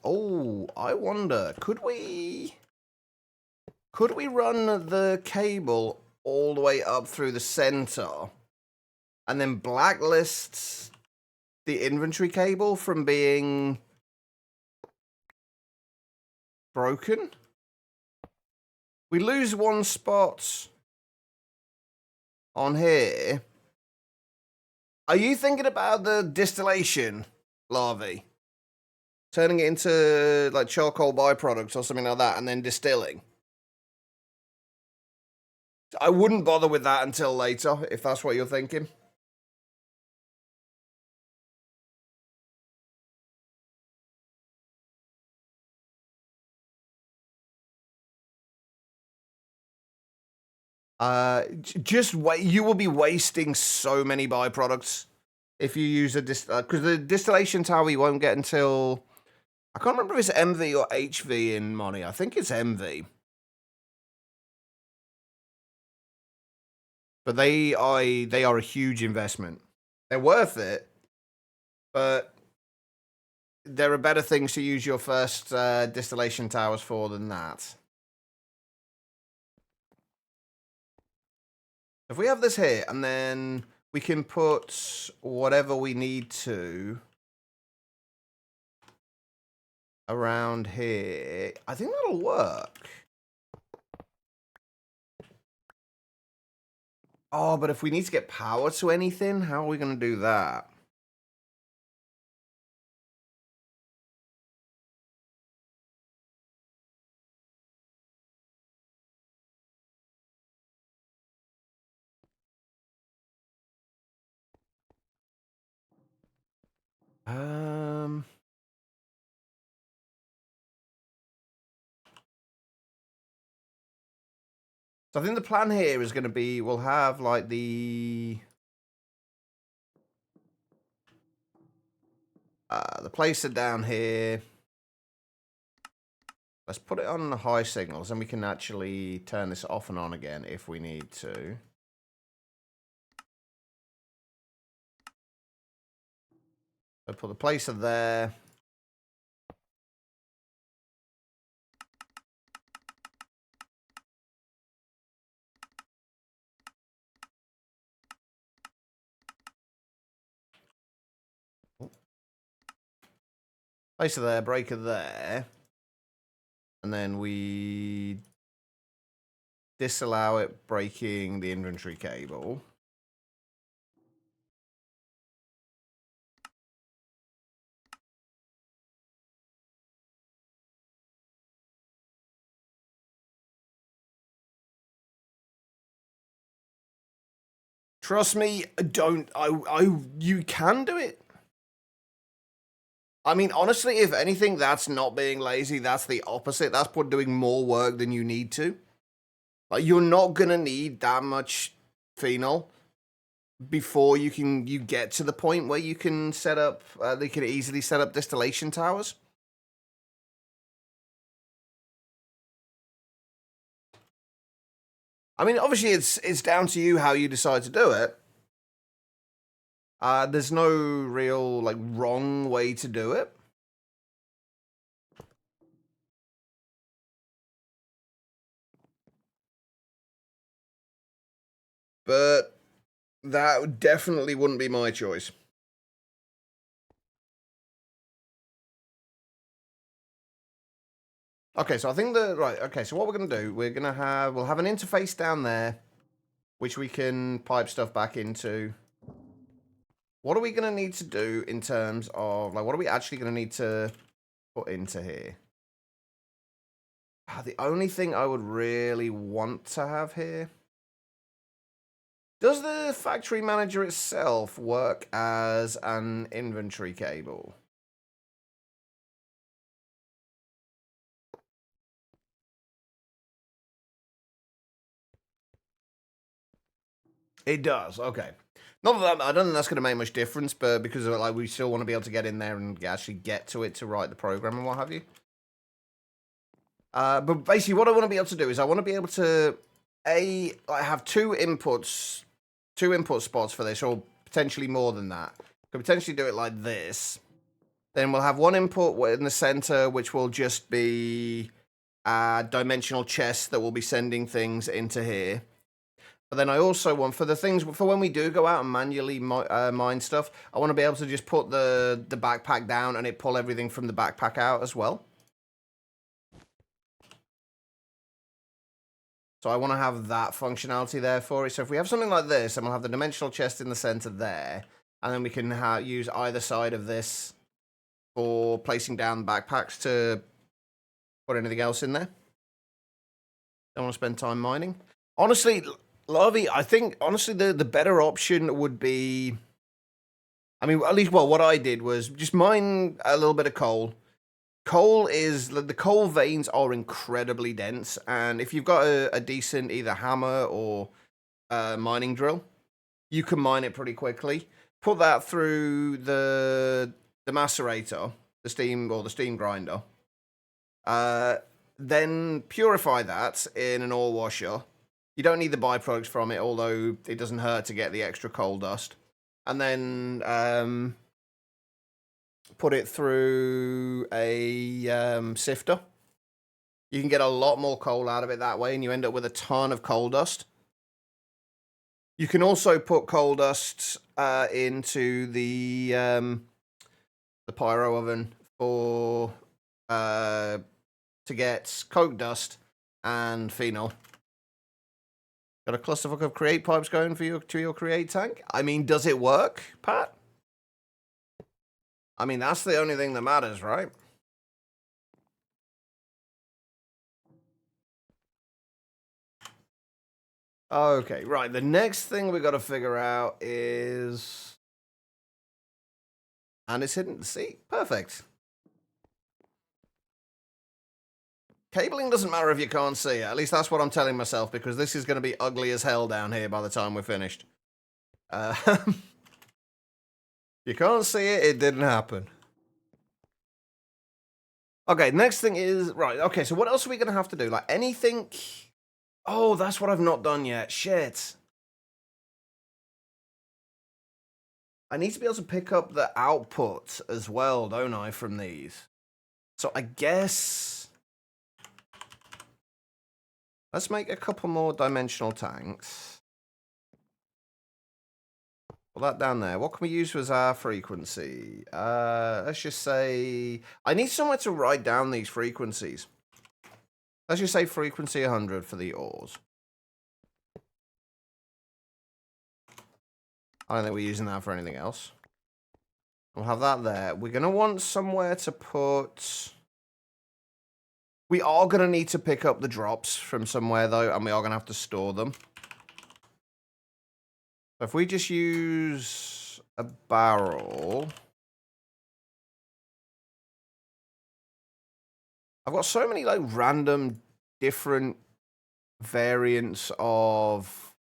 Oh, I wonder, could we run the cable all the way up through the center and then blacklist the inventory cable from being broken? We lose one spot on here. Are you thinking about the distillation larvae? Turning it into, like, charcoal byproducts or something like that and then distilling? I wouldn't bother with that until later, if that's what you're thinking. Just wait. You will be wasting so many byproducts if you use a because the distillation tower you won't get until, I can't remember if it's MV or HV in Money. I think it's MV. But they are a huge investment. They're worth it, but there are better things to use your first distillation towers for than that. If we have this here, and then we can put whatever we need to around here, I think that'll work. Oh, but if we need to get power to anything, how are we going to do that? Um... So I think the plan here is going to be, we'll have like the placer down here. Let's put it on the high signals, and we can actually turn this off and on again if we need to. So put the placer there. Placer there, breaker there. And then we disallow it breaking the inventory cable. Trust me, you can do it. I mean, honestly, if anything, that's not being lazy. That's the opposite. That's doing more work than you need to. Like, you're not gonna need that much phenol before you get to the point where you can set up. They can easily set up distillation towers. I mean, obviously, it's down to you how you decide to do it. There's no real like wrong way to do it. But that definitely wouldn't be my choice. Okay, so I think okay, so what we're gonna do, we'll have an interface down there, which we can pipe stuff back into. What are we gonna need to do in terms of, like, what are we actually gonna need to put into here? The only thing I would really want to have here, does the factory manager itself work as an inventory cable? It does, okay. Not that I don't think that's going to make much difference, but because of, like, we still want to be able to get in there and actually get to it to write the program and what have you. But basically, what I want to be able to do is I want to be able to have two input spots for this, or potentially more than that. Could potentially do it like this. Then we'll have one input in the center, which will just be a dimensional chest that will be sending things into here. But then I also want, for the things, for when we do go out and manually mine stuff, I want to be able to just put the backpack down and it pull everything from the backpack out as well. So I want to have that functionality there for it. So if we have something like this, and we'll have the dimensional chest in the center there, and then we can use either side of this for placing down backpacks to put anything else in there. Don't want to spend time mining. Honestly, Larvae, I think, honestly, the better option would be, I mean, at least, well, what I did was just mine a little bit of coal. The coal veins are incredibly dense, and if you've got a decent either hammer or mining drill, you can mine it pretty quickly. Put that through the macerator, the steam grinder. Then purify that in an ore washer. You don't need the byproducts from it, although it doesn't hurt to get the extra coal dust. And then put it through a sifter. You can get a lot more coal out of it that way, and you end up with a ton of coal dust. You can also put coal dust into the pyro oven for to get coke dust and phenol. Got a clusterfuck of create pipes going for your create tank? I mean, does it work, Pat? I mean, that's the only thing that matters, right? Okay, right. The next thing we got to figure out is... And it's hidden. See? Perfect. Cabling doesn't matter if you can't see it. At least that's what I'm telling myself, because this is going to be ugly as hell down here by the time we're finished. You can't see it, it didn't happen. Okay, next thing is... Right, okay, so what else are we going to have to do? Like, anything... Oh, that's what I've not done yet. Shit. I need to be able to pick up the output as well, don't I, from these? So I guess... Let's make a couple more dimensional tanks. Put that down there. What can we use as our frequency? Let's just say... I need somewhere to write down these frequencies. Let's just say frequency 100 for the ores. I don't think we're using that for anything else. We'll have that there. We're going to want somewhere to put... We are going to need to pick up the drops from somewhere, though, and we are going to have to store them. So if we just use a barrel... I've got so many, like, random, different variants of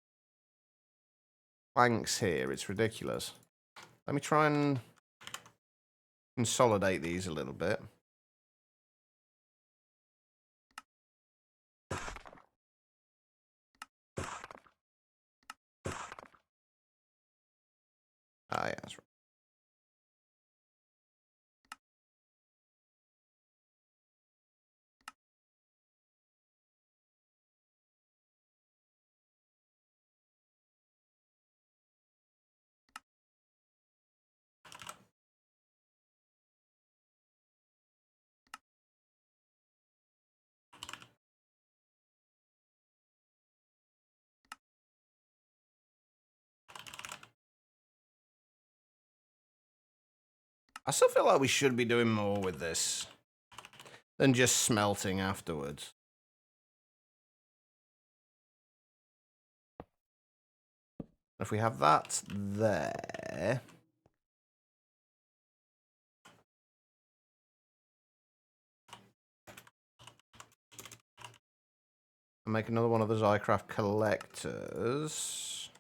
planks here. It's ridiculous. Let me try and consolidate these a little bit. Ah, yeah, that's right. I still feel like we should be doing more with this than just smelting afterwards. If we have that there... And make another one of those iCraft collectors.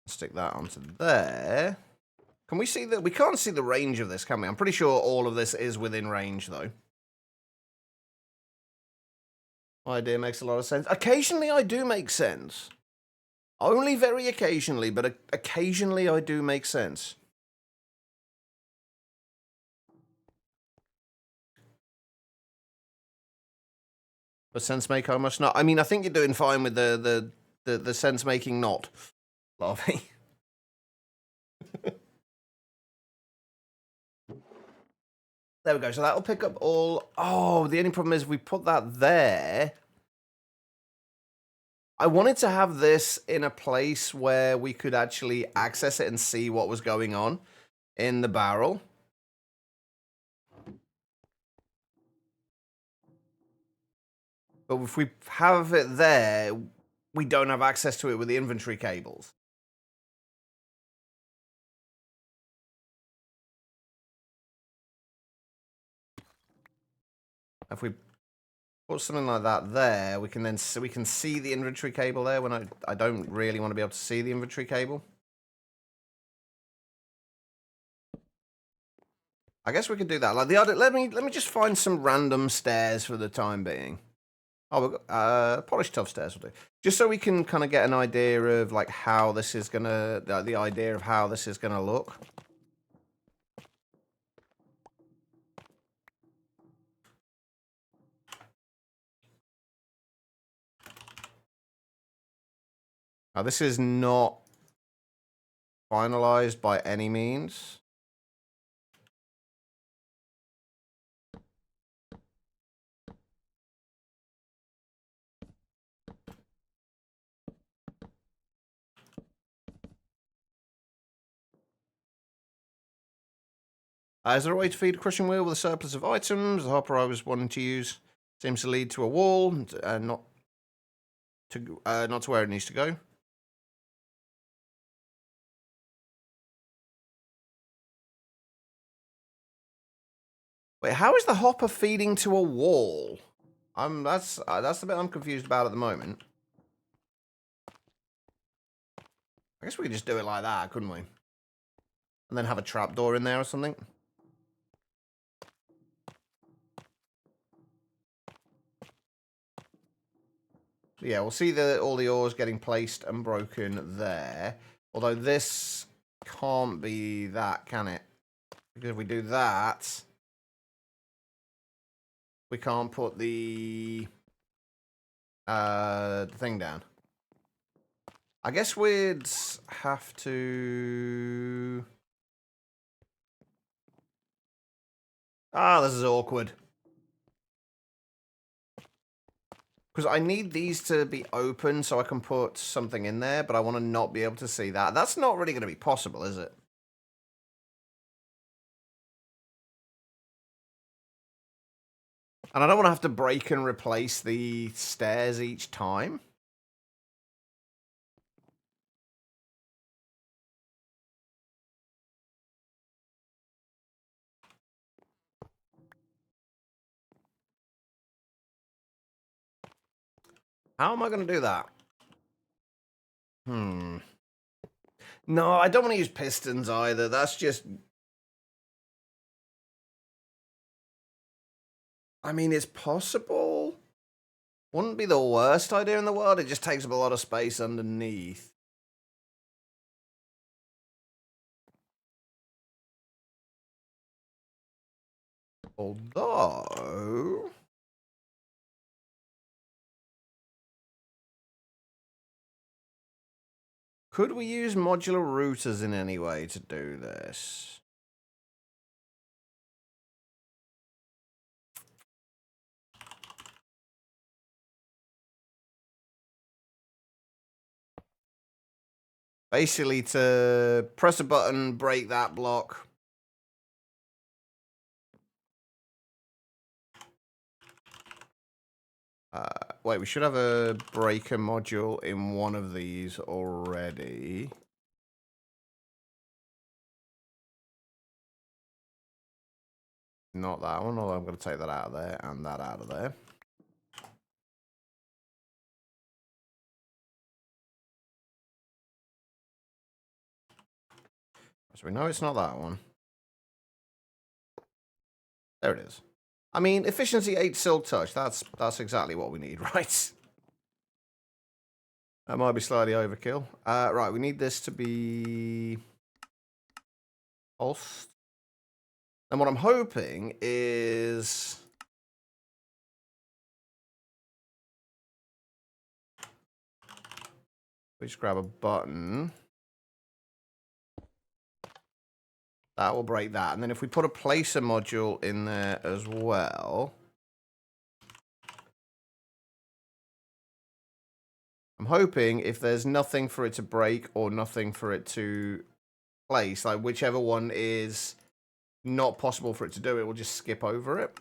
Stick that onto there. Can we see that? We can't see the range of this, can we? I'm pretty sure all of this is within range, though. My idea makes a lot of sense. Occasionally, I do make sense. Only very occasionally, but occasionally I do make sense. But sense make I must not. I mean, I think you're doing fine with the sense making not, Larvae. There we go. So that'll pick up all... Oh, the only problem is we put that there. I wanted to have this in a place where we could actually access it and see what was going on in the barrel. But if we have it there, we don't have access to it with the inventory cables. If we put something like that there, we can then see the inventory cable there when I don't really want to be able to see the inventory cable. I guess we could do that. Like the other, let me just find some random stairs for the time being. Oh, we've got polished tough stairs will do. Just so we can kind of get an idea of like how this is gonna, the idea of how this is gonna look. Now, this is not finalized by any means. Is there a way to feed a crushing wheel with a surplus of items? The hopper I was wanting to use seems to lead to a wall, not to where it needs to go. Wait, how is the hopper feeding to a wall? That's the bit I'm confused about at the moment. I guess we could just do it like that, couldn't we? And then have a trapdoor in there or something. Yeah, we'll see all the ores getting placed and broken there. Although this can't be that, can it? Because if we do that, we can't put the thing down. I guess we'd have to... Ah, this is awkward. Because I need these to be open so I can put something in there, but I want to not be able to see that. That's not really going to be possible, is it? And I don't want to have to break and replace the stairs each time. How am I going to do that? No, I don't want to use pistons either. That's just... I mean, it's possible. Wouldn't be the worst idea in the world. It just takes up a lot of space underneath. Although... could we use modular routers in any way to do this? Basically to press a button, break that block. Wait, we should have a breaker module in one of these already. Not that one, although I'm going to take that out of there and that out of there. So we know it's not that one. There it is. I mean, efficiency 8 silk touch. That's exactly what we need, right? That might be slightly overkill. Right, we need this to be pulsed. And what I'm hoping is... we just grab a button. That will break that. And then if we put a placer module in there as well... I'm hoping if there's nothing for it to break or nothing for it to place, like whichever one is not possible for it to do, it will just skip over it.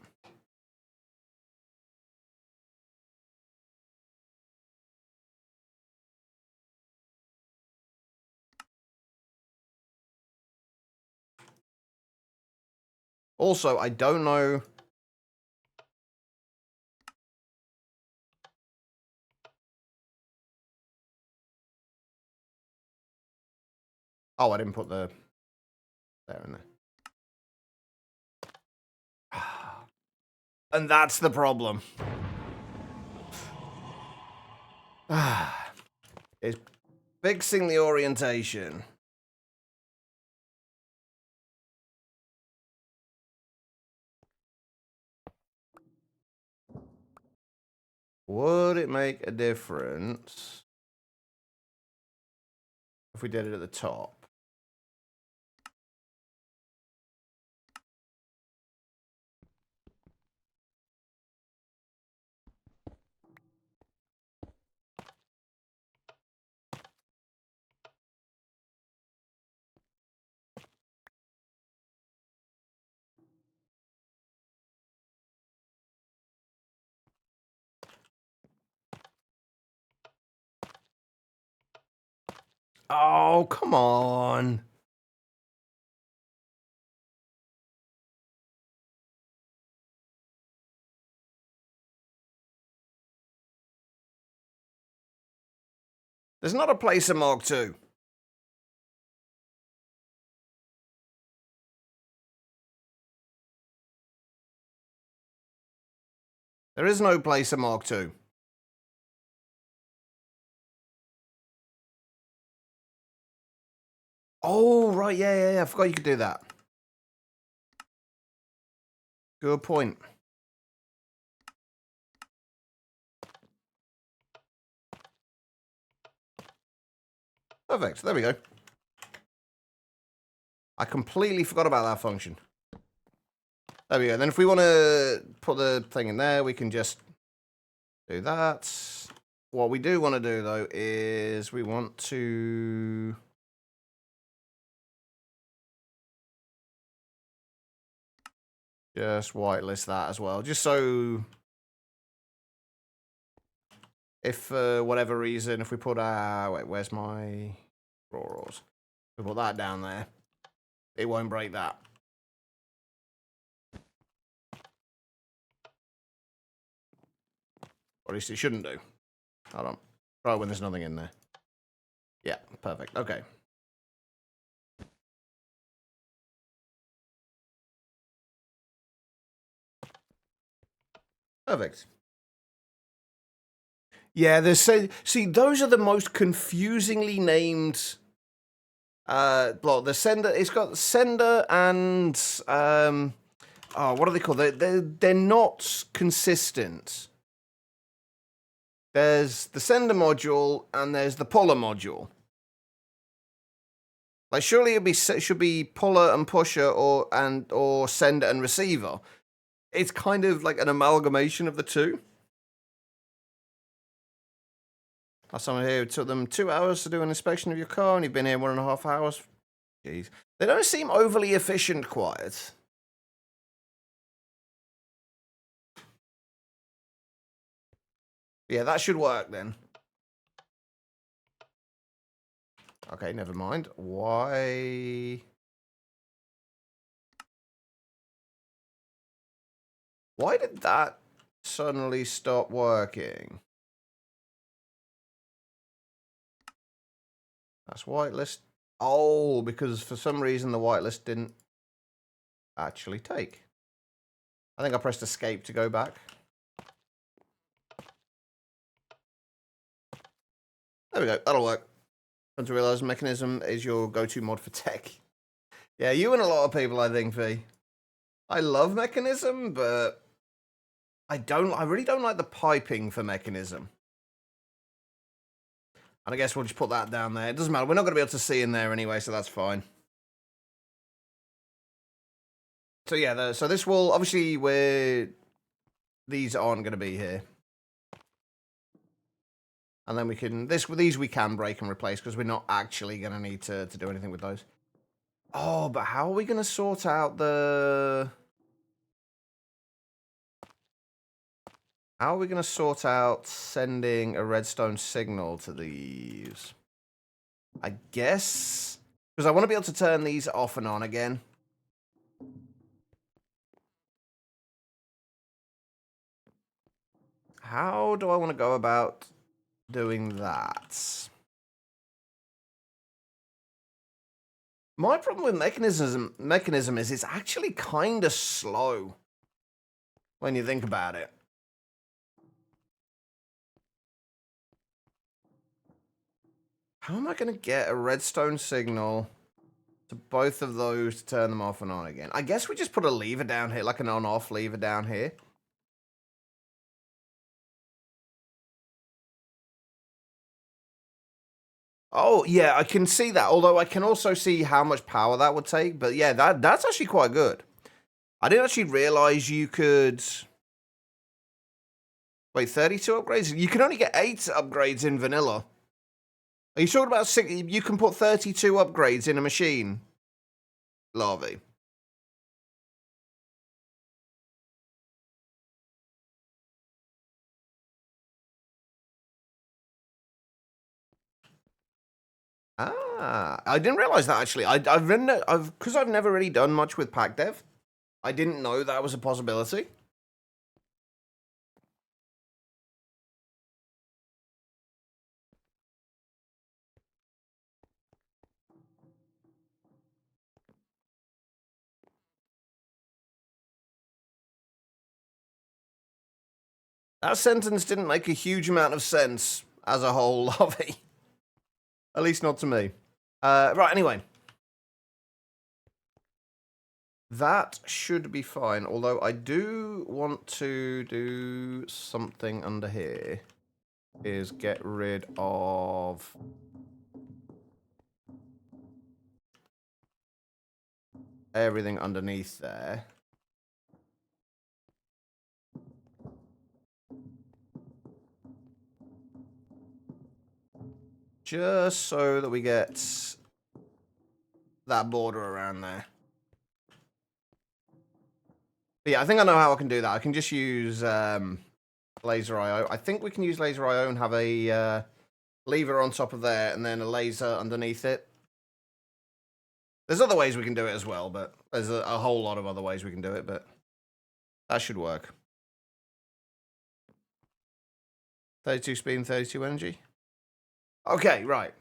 Also, I don't know... oh, I didn't put the... there in there. And that's the problem. It's fixing the orientation. Would it make a difference if we did it at the top? Oh, come on. There's not a Placer Mark II. There is no Placer Mark II. Oh, right, yeah. I forgot you could do that. Good point. Perfect, there we go. I completely forgot about that function. There we go. Then if we want to put the thing in there, we can just do that. What we do want to do, though, is we want to... just whitelist that as well, just so if for whatever reason, if we put wait, where's my raws? We put that down there, it won't break that. Or at least it shouldn't do. Hold on. Try when there's nothing in there. Yeah, perfect. Okay. Perfect. Yeah, see, those are the most confusingly named block. The sender, it's got sender and oh, what are they called? They're not consistent. There's the sender module and there's the puller module. Like surely it should be puller and pusher or sender and receiver. It's kind of like an amalgamation of the two. Someone here took them 2 hours to do an inspection of your car, and you've been here 1.5 hours. Jeez, they don't seem overly efficient. Quiet. Yeah, that should work then. Okay, never mind. Why did that suddenly stop working? That's whitelist. Oh, because for some reason the whitelist didn't actually take. I think I pressed escape to go back. There we go. That'll work. Come to realize Mechanism is your go-to mod for tech. Yeah, you and a lot of people, I think, V. I love Mechanism, but I really don't like the piping for Mechanism. And I guess we'll just put that down there. It doesn't matter. We're not going to be able to see in there anyway, so that's fine. So yeah, so this will obviously these aren't going to be here, and then we can these we can break and replace because we're not actually going to need to do anything with those. Oh, but how are we going to sort out the? How are we going to sort out sending a redstone signal to these? I guess because I want to be able to turn these off and on again. How do I want to go about doing that? My problem with mechanism is it's actually kind of slow when you think about it. How am I going to get a redstone signal to both of those to turn them off and on again? I guess we just put a lever down here, like an on-off lever down here. Oh, yeah, I can see that. Although I can also see how much power that would take. But yeah, that's actually quite good. I didn't actually realize you could... Wait, 32 upgrades? You can only get 8 upgrades in vanilla. Are you talking about 6? You can put 32 upgrades in a machine, Larvae. Ah, Ah, I didn't realize that actually. Because I've never really done much with pack dev. I didn't know that was a possibility. That sentence didn't make a huge amount of sense as a whole, Lovey. At least not to me. Right, anyway. That should be fine, although I do want to do something under here. Is get rid of... everything underneath there. Just so that we get that border around there. But yeah, I think I know how I can do that. I can just use laser IO. I think we can use laser IO and have a lever on top of there and then a laser underneath it. There's other ways we can do it as well, but there's a whole lot of other ways we can do it, but that should work. 32 speed and 32 energy. Okay, right.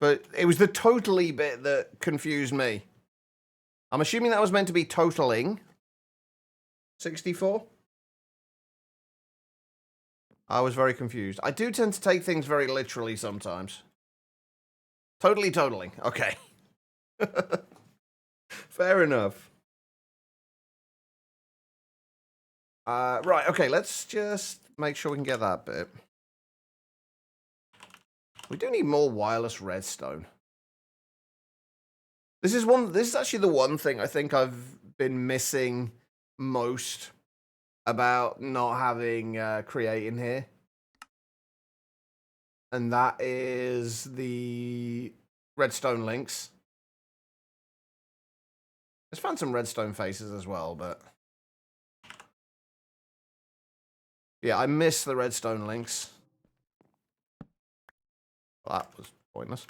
But it was the totally bit that confused me. I'm assuming that was meant to be totaling 64. I was very confused. I do tend to take things very literally sometimes. Totaling. Okay. Fair enough. Right, okay, let's just make sure we can get that bit. We do need more wireless redstone. This is actually the one thing I think I've been missing most about not having Create in here. And that is the redstone links. Let's find some redstone faces as well, but... yeah, I miss the redstone links. Well, that was pointless.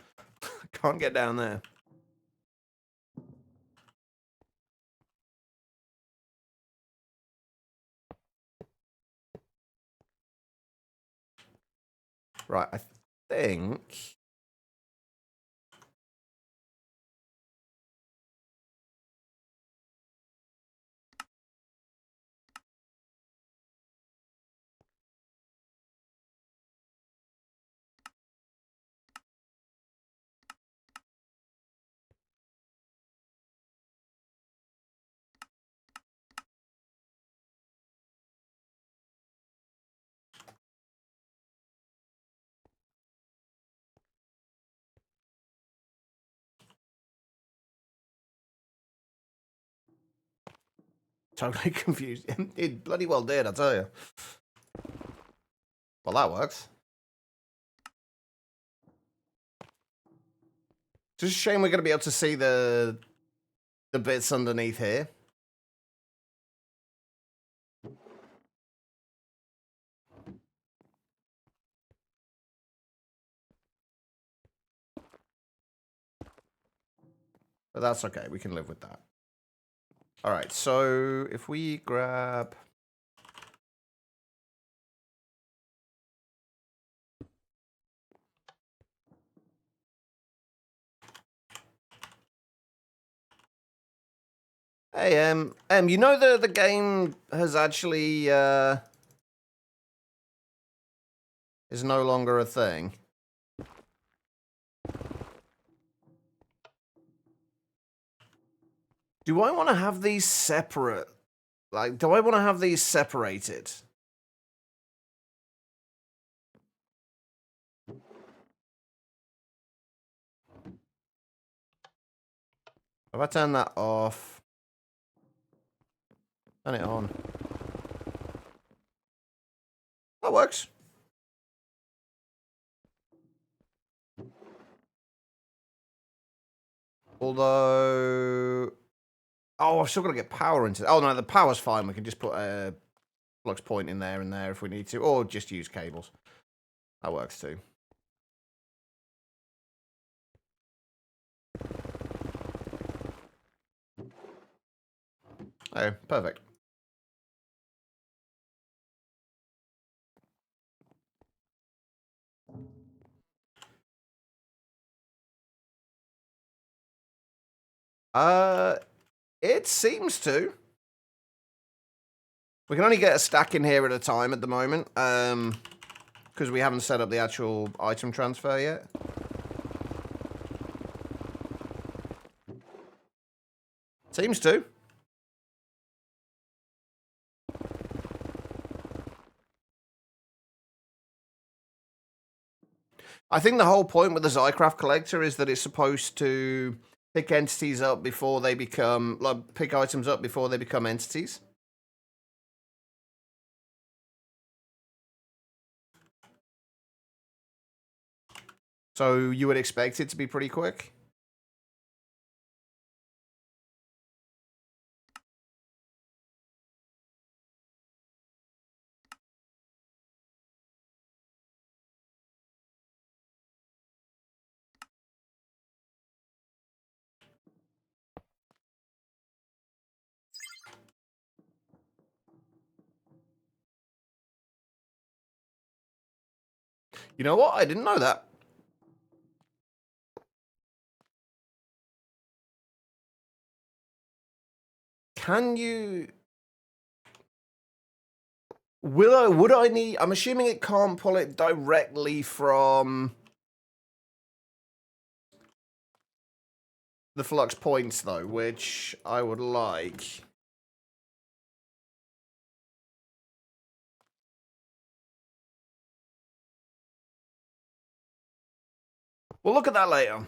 Can't get down there. Right, I think... totally confused. It bloody well did, I tell you. Well, that works. It's just a shame we're going to be able to see the bits underneath here. But that's okay, we can live with that. Alright, so if we grab... hey, you know the game has actually, is no longer a thing. Do I want to have these separate? Like, do I want to have these separated? If I turn that off, turn it on. That works. Although... oh, I've still got to get power into it. Oh, no, the power's fine. We can just put a flux point in there and there if we need to. Or just use cables. That works too. Oh, perfect. It seems to. We can only get a stack in here at a time at the moment, because we haven't set up the actual item transfer yet. Seems to. I think the whole point with the Zycraft collector is that it's supposed to pick entities up before they become, like, pick items up before they become entities. So you would expect it to be pretty quick? You know what? I didn't know that. Can you... Would I need... I'm assuming it can't pull it directly from the flux points, though, which I would like. We'll look at that later.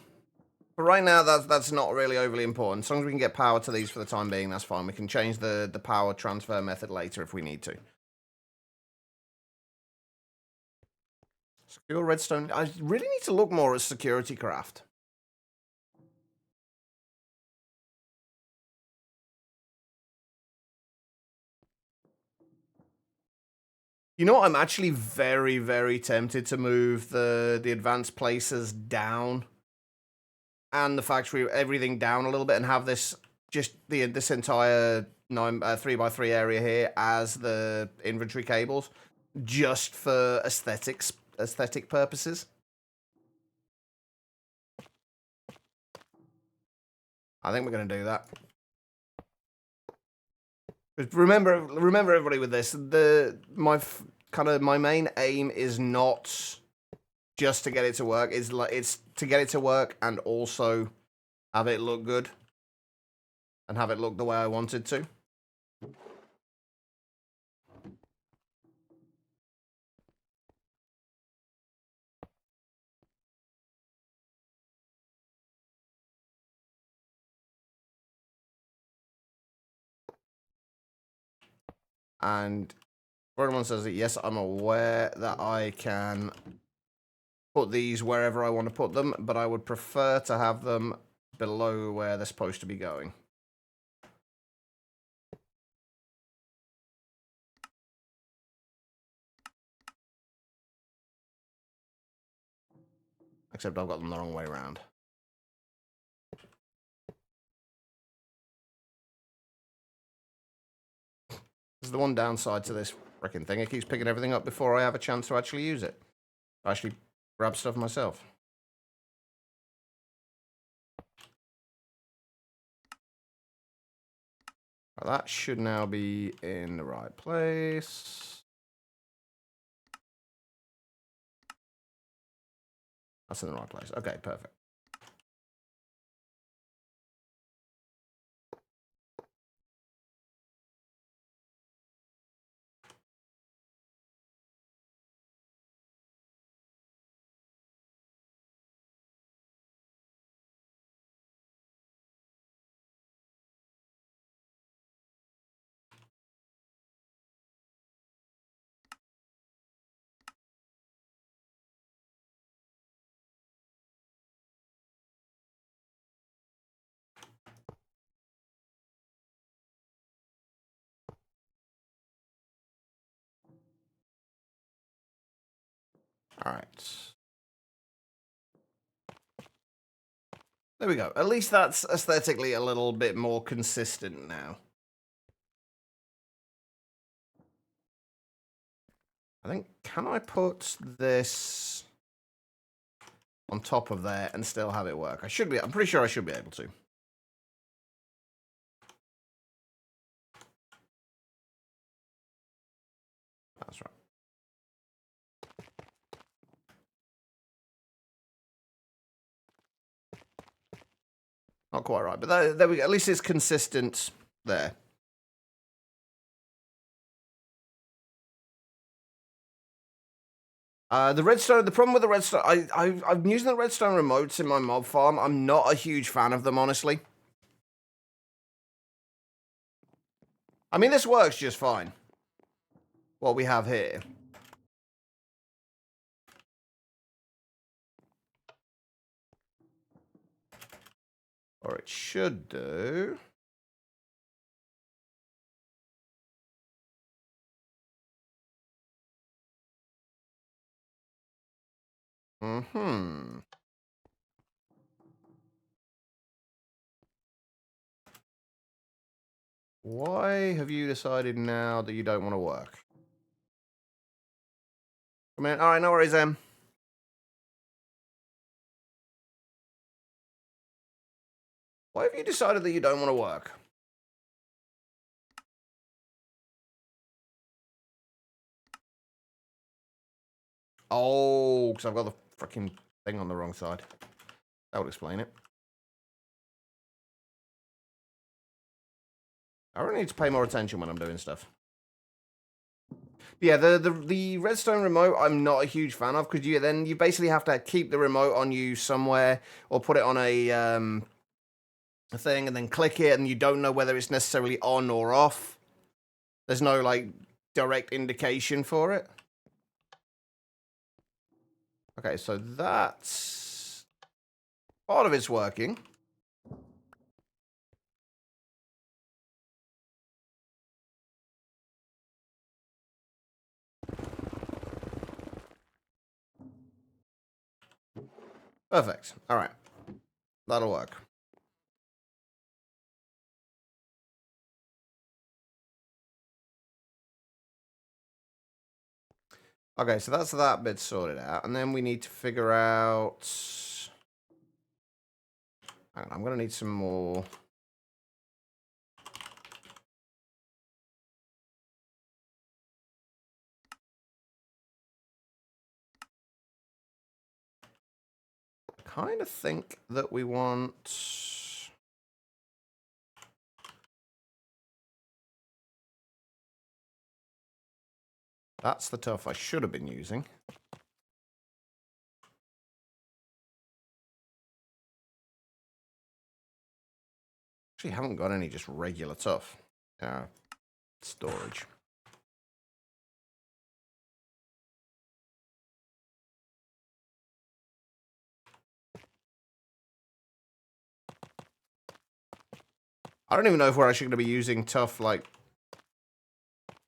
But right now, that's not really overly important. As long as we can get power to these for the time being, that's fine. We can change the power transfer method later if we need to. Secure redstone. I really need to look more at security craft. You know what? I'm actually very, very tempted to move the advanced places down and the factory, everything down a little bit, and have this just this entire 3x3 area here as the inventory cables, just for aesthetic purposes. I think we're gonna do that. Remember, everybody, with this, my main aim is not just to get it to work. It's to get it to work and also have it look good and have it look the way I want it to. And everyone says that, yes, I'm aware that I can put these wherever I want to put them, but I would prefer to have them below where they're supposed to be going. Except I've got them the wrong way around. This is the one downside to this freaking thing. It keeps picking everything up before I have a chance to actually use it. I actually grab stuff myself. That should now be in the right place. That's in the right place. Okay, perfect. All right. There we go. At least that's aesthetically a little bit more consistent now. I think, can I put this on top of there and still have it work? I should be. I'm pretty sure I should be able to. That's right. Not quite right, but there we go. At least it's consistent there. The redstone. The problem with the redstone, I'm using the redstone remotes in my mob farm. I'm not a huge fan of them, honestly. I mean, this works just fine. What we have here. Or it should do. Mm-hmm. Why have you decided now that you don't want to work? Come in. All right, no worries, Em. Why have you decided that you don't want to work? Oh, because I've got the freaking thing on the wrong side. That would explain it. I really need to pay more attention when I'm doing stuff. Yeah, the redstone remote I'm not a huge fan of, because you basically have to keep the remote on you somewhere or put it on a thing and then click it, and you don't know whether it's necessarily on or off. There's no like direct indication for it. Okay, so that's part of it's working. Perfect. All right. That'll work. Okay, so that's that bit sorted out. And then we need to figure out... Hang on, I'm going to need some more... I kind of think that we want... That's the tuff I should have been using. Actually, haven't got any just regular tuff. Storage. I don't even know if we're actually going to be using tuff, like,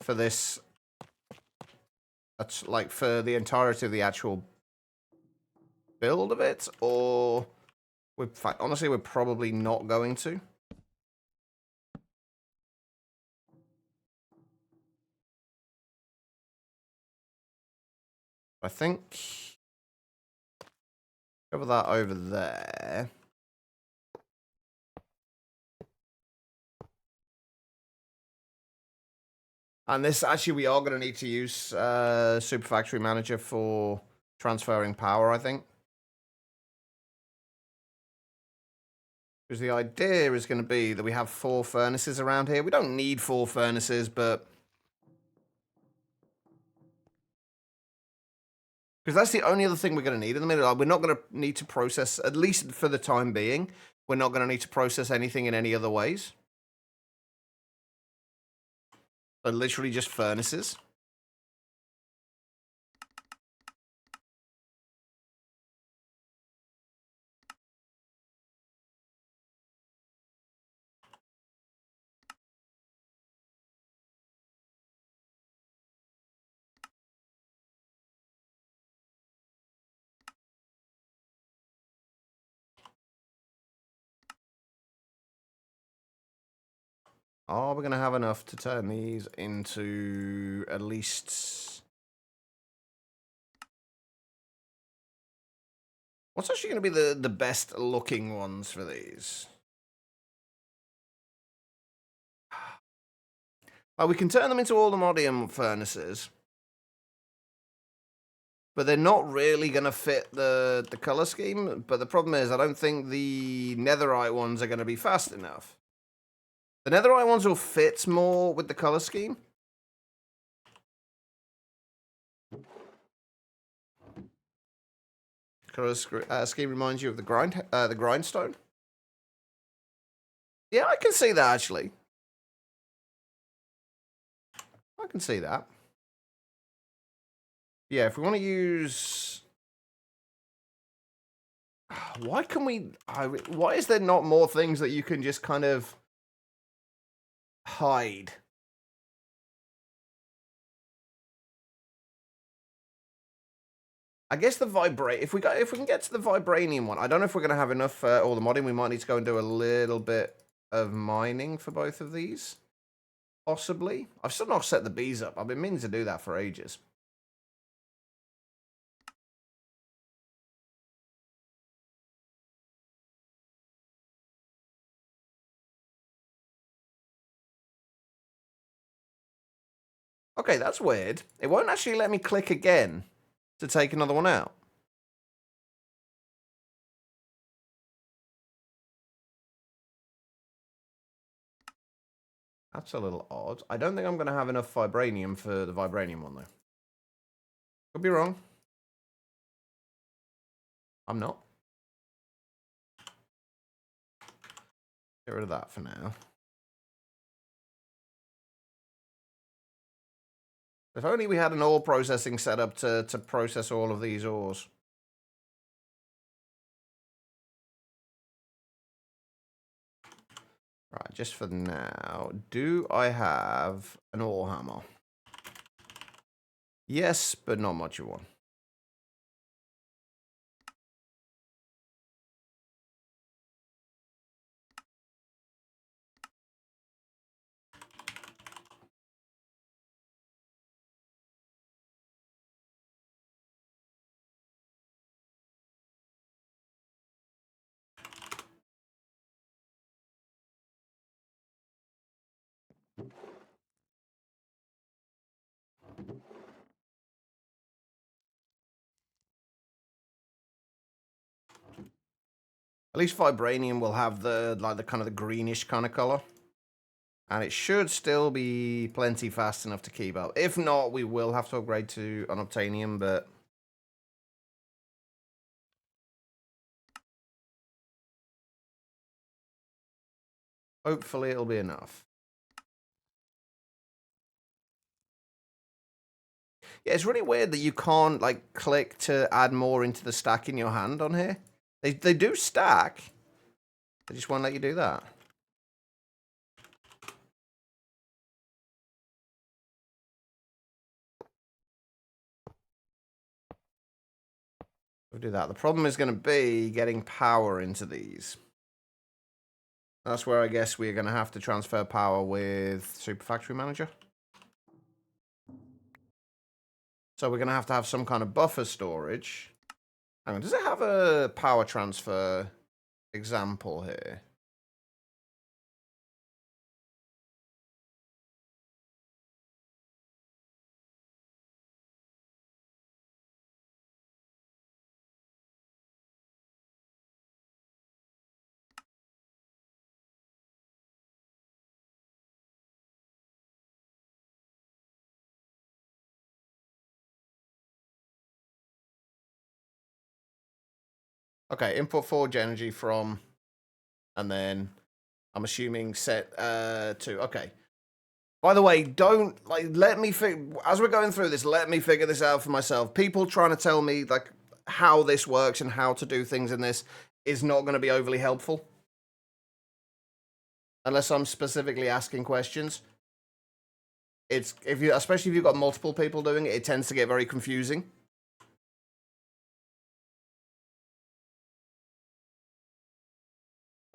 for this... That's, like, for the entirety of the actual build of it, or... Honestly, we're probably not going to. I think... Cover that over there. And this, actually, we are going to need to use Super Factory Manager for transferring power, I think. Because the idea is going to be that we have 4 furnaces around here. We don't need 4 furnaces, but... Because that's the only other thing we're going to need in the minute. We're not going to need to process, at least for the time being, we're not going to need to process anything in any other ways. So literally just furnaces. Are we going to have enough to turn these into at least... What's actually going to be the best looking ones for these? We can turn them into all-the-modium furnaces. But they're not really going to fit the color scheme. But the problem is, I don't think the netherite ones are going to be fast enough. The netherite ones will fit more with the color scheme. Color scheme reminds you of the grindstone. Yeah, I can see that, actually. I can see that. Yeah, if we want to use... Why can we... Why is there not more things that you can just kind of hide? I guess the if we can get to the vibranium one, I don't know if we're gonna have enough all the modding. We might need to go and do a little bit of mining for both of these, possibly. I've still not set the bees up. I've been meaning to do that for ages. Okay, that's weird. It won't actually let me click again to take another one out. That's a little odd. I don't think I'm going to have enough vibranium for the vibranium one, though. Could be wrong. I'm not. Get rid of that for now. If only we had an ore processing setup to process all of these ores. Right, just for now, do I have an ore hammer? Yes, but not much of one. At least vibranium will have the kind of the greenish kind of color. And it should still be plenty fast enough to keep up. If not, we will have to upgrade to unobtainium, but... hopefully it'll be enough. Yeah, it's really weird that you can't, like, click to add more into the stack in your hand on here. They do stack. They just won't let you do that. We'll do that. The problem is going to be getting power into these. That's where I guess we're going to have to transfer power with Super Factory Manager. So we're going to have some kind of buffer storage. Hang on, does it have a power transfer example here? Okay, input forge energy from, and then I'm assuming set to, okay. By the way, don't, like, let me, as we're going through this, let me figure this out for myself. People trying to tell me, like, how this works and how to do things in this is not going to be overly helpful. Unless I'm specifically asking questions. It's, especially if you've got multiple people doing it, it tends to get very confusing.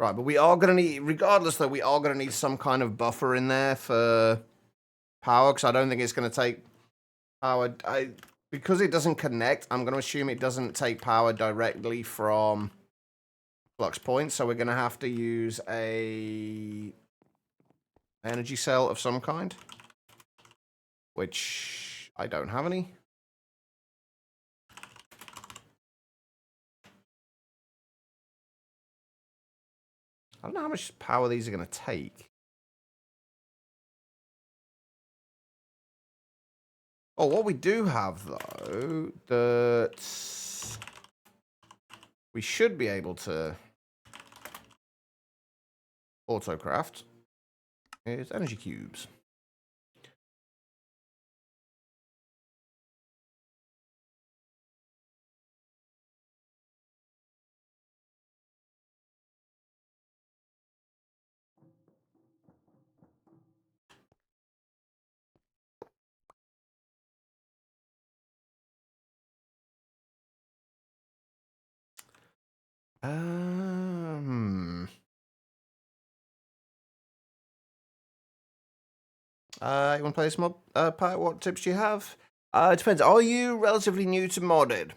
Right, but we are going to need, regardless though, we are going to need some kind of buffer in there for power, because I don't think it's going to take power. Because it doesn't connect, I'm going to assume it doesn't take power directly from flux points, so we're going to have to use a energy cell of some kind, which I don't have any. I don't know how much power these are going to take. Oh, what we do have, though, that we should be able to autocraft is energy cubes. You want to play this mod pack? What tips do you have? It depends. Are you relatively new to modded?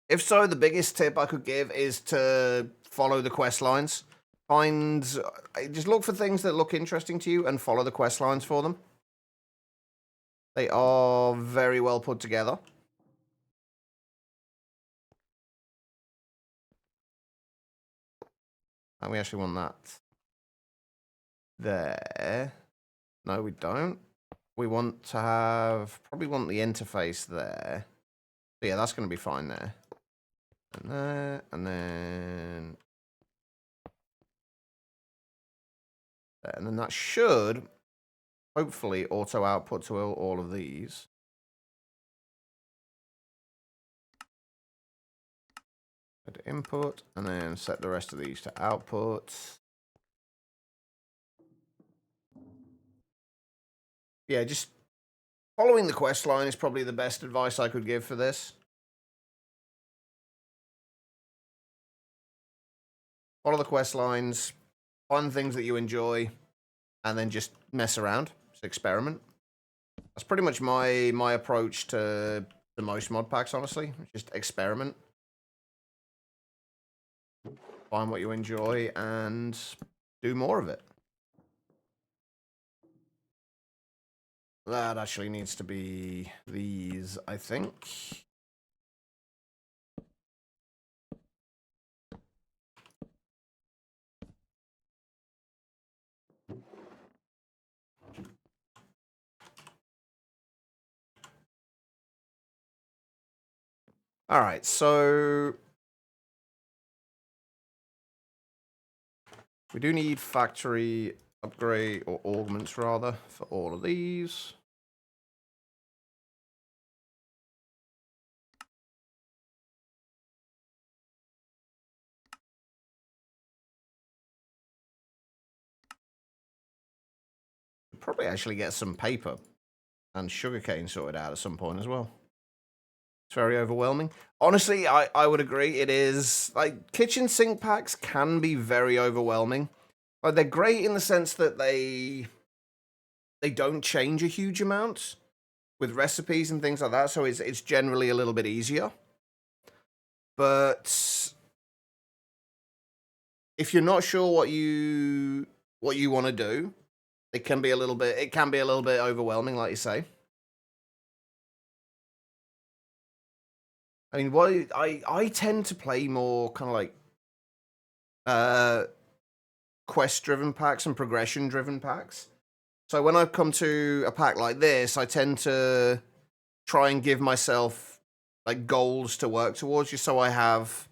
If so, the biggest tip I could give is to follow the quest lines. Just look for things that look interesting to you and follow the quest lines for them. They are very well put together. And we actually want that there. No, we don't. We want to have, probably want the interface there. But yeah, that's going to be fine there. And there, and then there. And then that should hopefully auto output to all of these. Go to input, and then set the rest of these to output. Yeah, just following the quest line is probably the best advice I could give for this. Follow the quest lines, find things that you enjoy, and then just mess around. Just experiment. That's pretty much my approach to the most mod packs, honestly. Just experiment. Find what you enjoy and do more of it. That actually needs to be these, I think. All right, so we do need factory upgrade or augments rather for all of these. Probably actually get some paper and sugarcane sorted out at some point as well. It's very overwhelming. Honestly, I would agree. It is, like, kitchen sink packs can be very overwhelming. Like, they're great in the sense that they don't change a huge amount with recipes and things like that, so it's generally a little bit easier. But if you're not sure what you want to do, it can be a little bit overwhelming, like you say. I mean, I tend to play more kind of like quest-driven packs and progression-driven packs. So when I come to a pack like this, I tend to try and give myself like goals to work towards, just so I have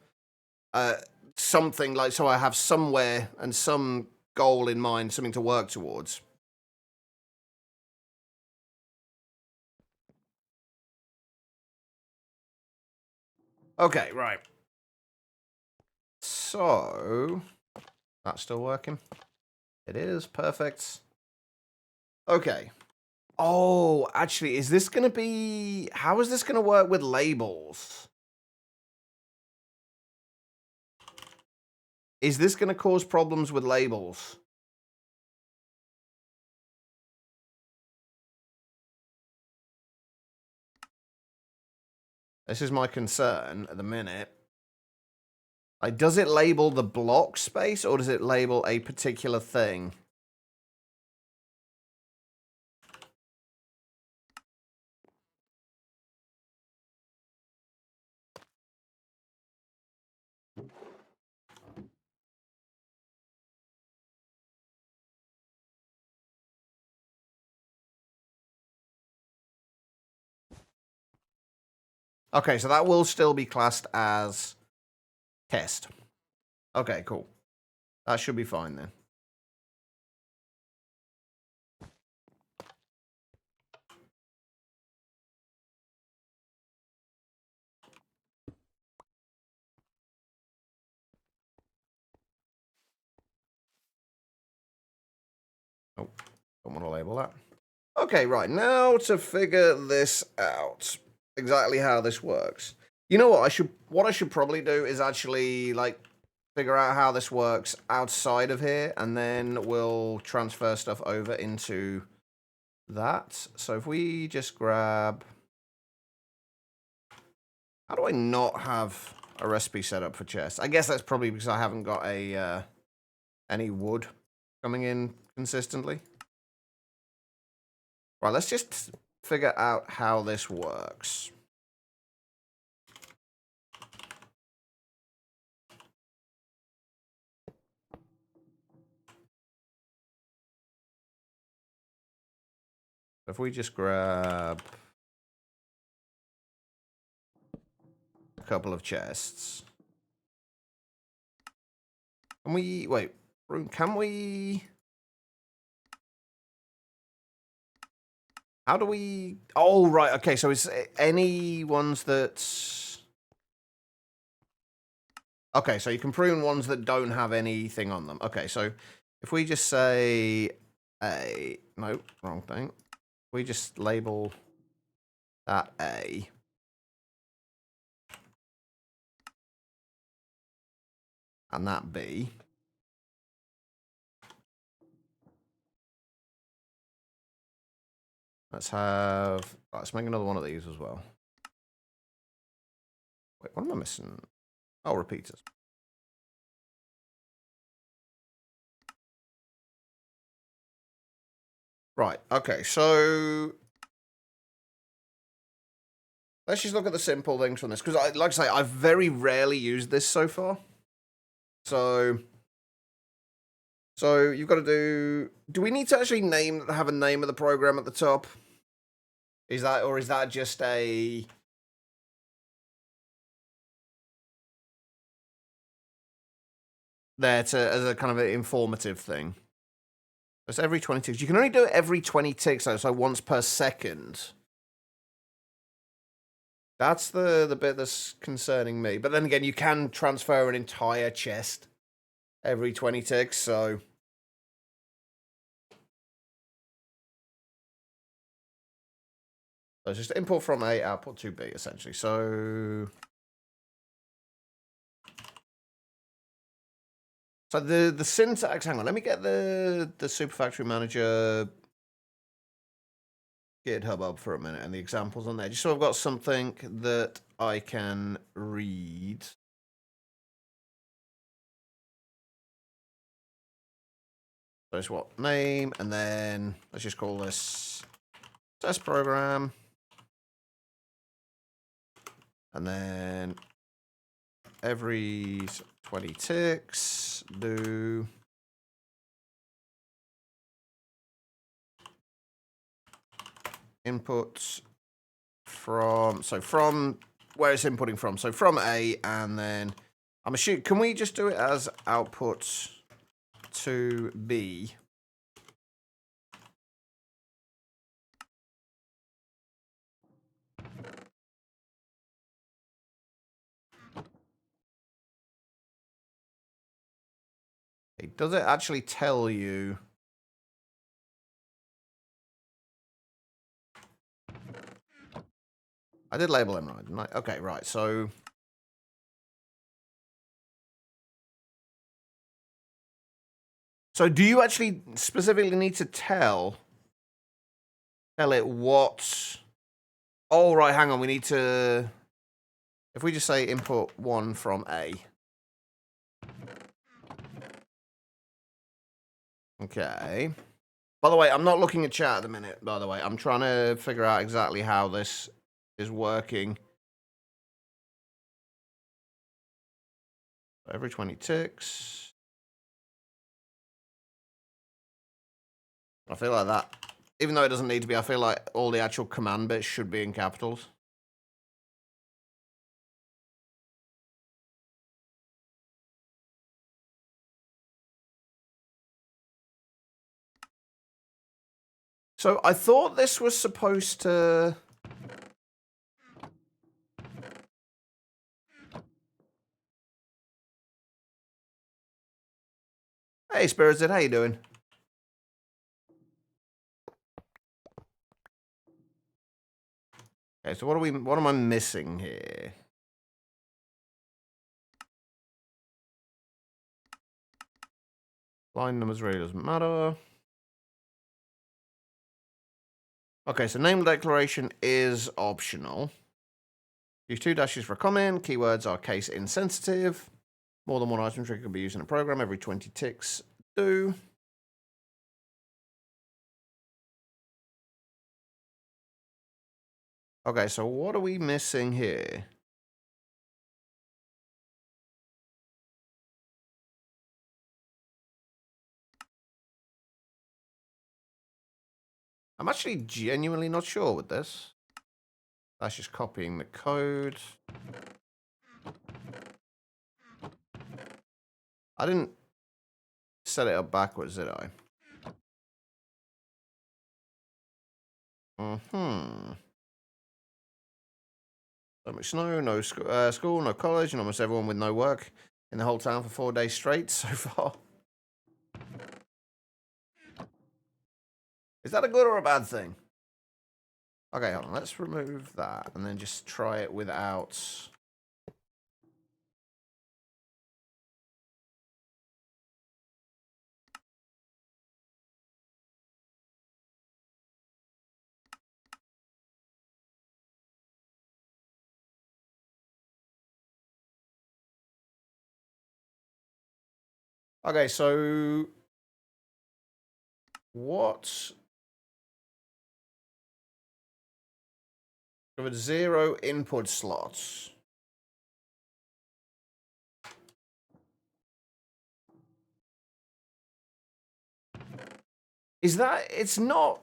something, like, so I have somewhere and some goal in mind, something to work towards. Okay, right. So that's still working. It is perfect. Okay. Oh, actually, is this going to be... How is this going to work with labels? Is this going to cause problems with labels? This is my concern at the minute. Like, does it label the block space, or does it label a particular thing? Okay, so that will still be classed as test. Okay, cool. That should be fine then. Oh, don't want to label that. Okay, right, now to figure this out, exactly how this works. You know what I should probably do is actually, like, figure out how this works outside of here, and then we'll transfer stuff over into that. So if we just grab... How do I not have a recipe set up for chest? I guess that's probably because I haven't got a any wood coming in consistently. Right, let's just figure out how this works. If we just grab a couple of chests. Can we... Wait, can we... How do we... Oh, right, okay, so it's any ones that... Okay, so you can prune ones that don't have anything on them. Okay, so if we just say A... No, wrong thing. We just label that A. And that B. Let's have... Let's make another one of these as well. Wait, what am I missing? Oh, repeaters. Right, okay, so... Let's just look at the simple things from this, because, like I say, I've very rarely used this so far. So you've got to do... Do we need to actually have a name of the program at the top? Is that just a... There as a kind of an informative thing? It's every 20 ticks. You can only do it every 20 ticks, though, so once per second. That's the bit that's concerning me. But then again, you can transfer an entire chest every 20 ticks, so... So it's just import from A, output to B, essentially. So the syntax, hang on, let me get the Super Factory Manager GitHub up for a minute and the examples on there, just so I've got something that I can read. So it's what? Name, and then let's just call this test program. And then every 20 ticks, do inputs from where it's inputting from. So from A, and then I'm assuming, can we just do it as output to B? Does it actually tell you? I did label him right, didn't I? Okay, right, so... So do you actually specifically need to tell it what... Oh, right, hang on. We need to... If we just say input 1 from A. Okay. By the way, I'm not looking at chat at the minute, by the way. I'm trying to figure out exactly how this is working. Every 20 ticks. I feel like that, even though it doesn't need to be, I feel like all the actual command bits should be in capitals. So I thought this was supposed to... Hey, Spirited, how you doing? Okay, so what am I missing here? Line numbers really doesn't matter. Okay, so name declaration is optional. Use 2 dashes for a comment. Keywords are case insensitive. More than one item trigger can be used in a program. Every 20 ticks do. Okay, so what are we missing here? I'm actually genuinely not sure with this. That's just copying the code. I didn't set it up backwards, did I? So much snow, no school, no college, and almost everyone with no work in the whole town for 4 days straight so far. Is that a good or a bad thing? Okay, hold on. Let's remove that and then just try it without... Okay, so... What... With 0 input slots. Is that... It's not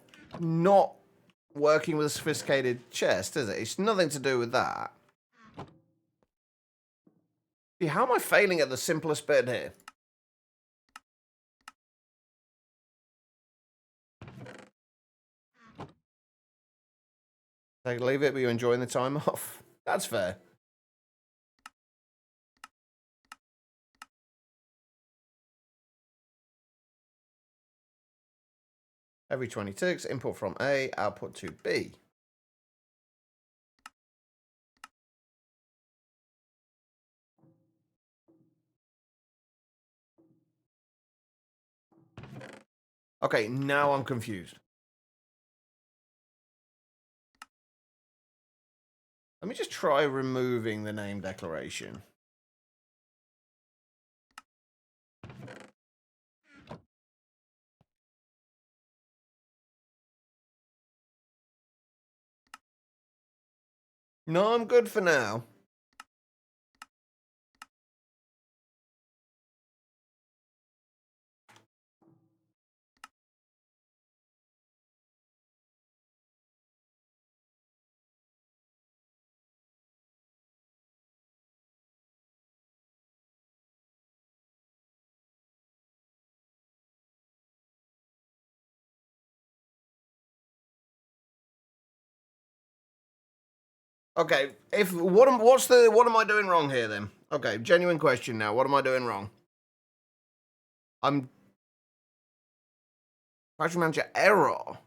working with a sophisticated chest, is it? It's nothing to do with that. See, how am I failing at the simplest bit here? Leave it, but you're enjoying the time off. That's fair. Every 20 ticks, input from A, output to B. Okay, now I'm confused. Let me just try removing the name declaration. No, I'm good for now. Okay, what am I doing wrong here then? Okay, genuine question now. What am I doing wrong? I'm Factory Manager error.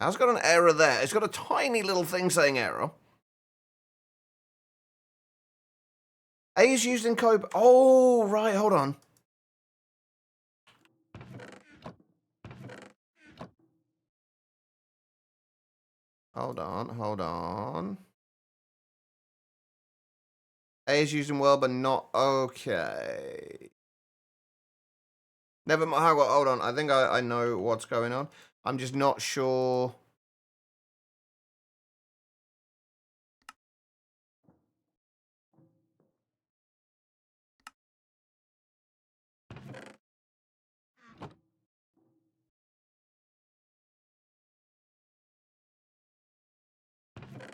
It's got an error there. It's got a tiny little thing saying error. A is used in code. Oh, right, hold on. Hold on, hold on. A is used in world, but not okay. Never mind. Hold on. I think I know what's going on. I'm just not sure.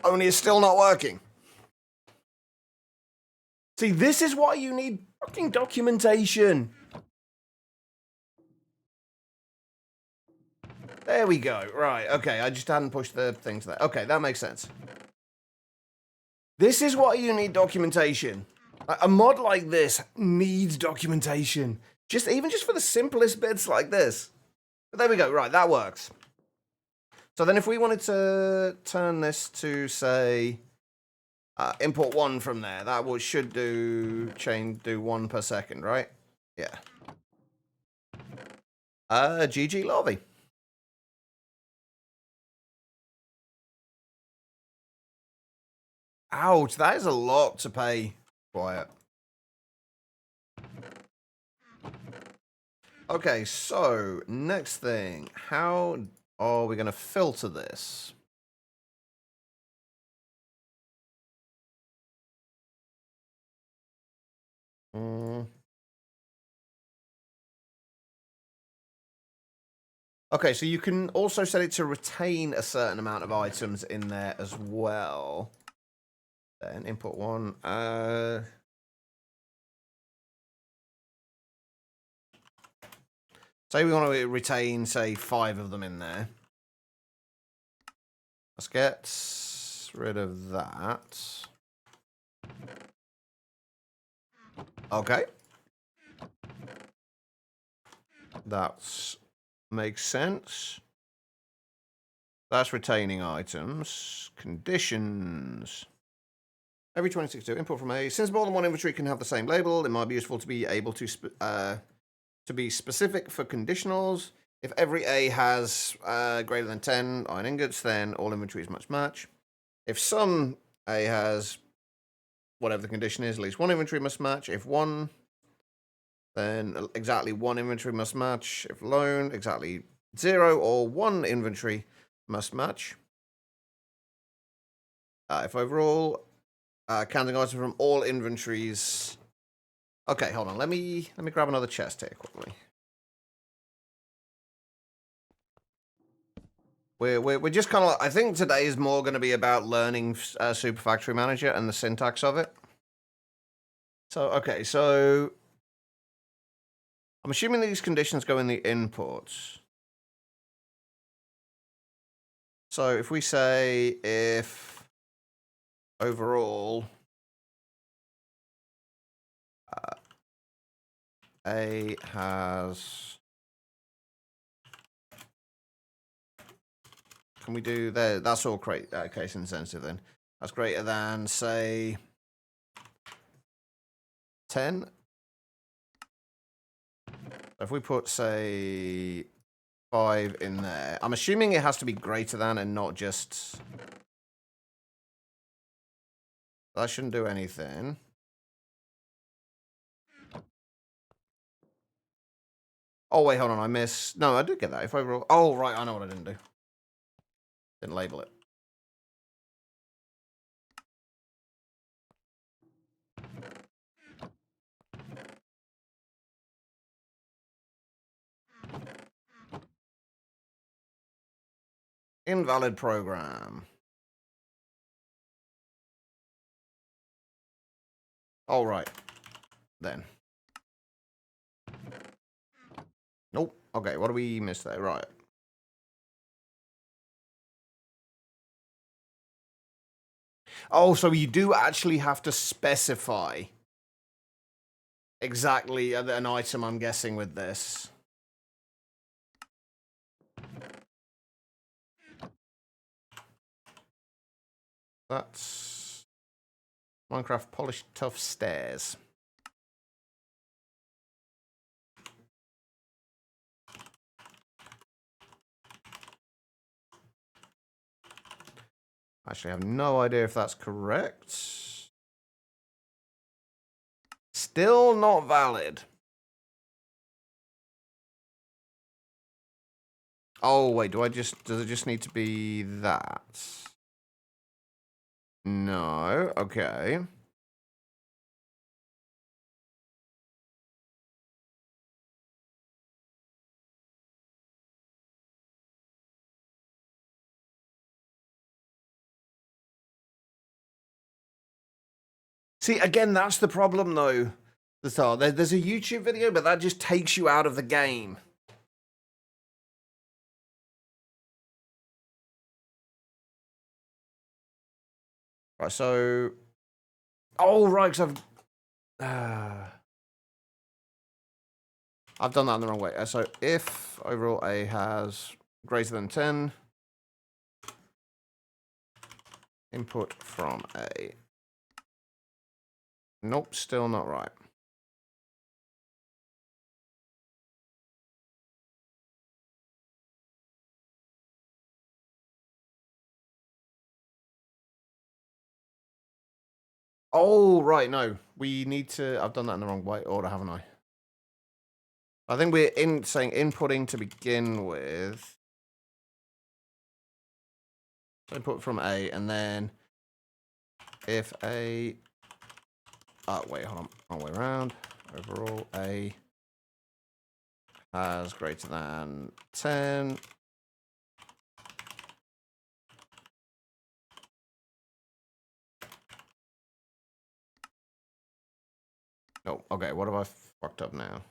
Only it's still not working. See, this is why you need fucking documentation. There we go. Right, okay, I just hadn't pushed the things there. Okay, that makes sense. This is why you need documentation. A mod like this needs documentation. Even just for the simplest bits like this. But there we go. Right, that works. So then if we wanted to turn this to, say, import 1 from there, that should do 1 per second, right? Yeah. GG lobby. Ouch, that is a lot to pay. Quiet. Okay, so next thing, how are we going to filter this? Okay, so you can also set it to retain a certain amount of items in there as well. Then import 1. Say we want to retain, say, 5 of them in there. Let's get rid of that. Okay. That makes sense. That's retaining items. Conditions. Every 2062, import from A. Since more than one inventory can have the same label, it might be useful to be able to be specific for conditionals. If every A has greater than 10 iron ingots, then all inventories must match. If some A has whatever the condition is, at least one inventory must match. If one, then exactly one inventory must match. If lone, exactly 0 or 1 inventory must match. If overall, counting items from all inventories. Okay, hold on. Let me grab another chest here quickly. We're just kind of. I think today is more going to be about learning Super Factory Manager and the syntax of it. So okay, so I'm assuming these conditions go in the imports. So if we say if overall A has, can we do that? That's all case insensitive then. That's greater than, say, 10. If we put, say, 5 in there, I'm assuming it has to be greater than and not just. That shouldn't do anything. Oh, wait, hold on. I missed. No, I did get that. If overall. Oh, right. I know what I didn't do. Didn't label it. Invalid program. All right. Then. Nope. Okay, what do we miss there? Right. Oh, so you do actually have to specify exactly an item, I'm guessing, with this. That's Minecraft Polished Tough Stairs. Actually, I have no idea if that's correct. Still not valid. Oh, wait, does it just need to be that? No, okay. See, again, that's the problem, though. There's a YouTube video, but that just takes you out of the game. Right, so... Oh, right, because I've done that in the wrong way. So if overall A has greater than 10, input from A. Nope, still not right. Oh, right, no. We need to... I've done that in the wrong way order, haven't I? I think we're saying inputting to begin with. Input from A, and then if A... wait, hold on. Wrong way around. Overall, A has greater than 10. Oh, okay, what have I fucked up now?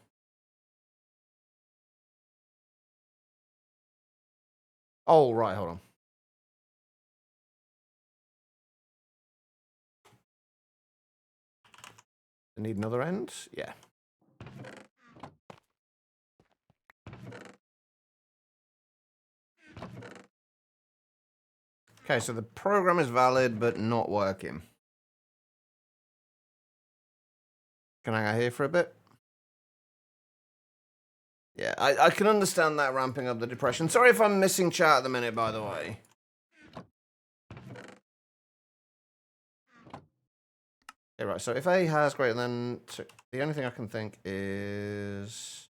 Oh, right, hold on. I need another end? Yeah. Okay, so the program is valid, but not working. Can I go here for a bit? Yeah, I can understand that ramping up the depression. Sorry if I'm missing chat at the minute, by the way. Okay, right, so if A has greater than... the only thing I can think is...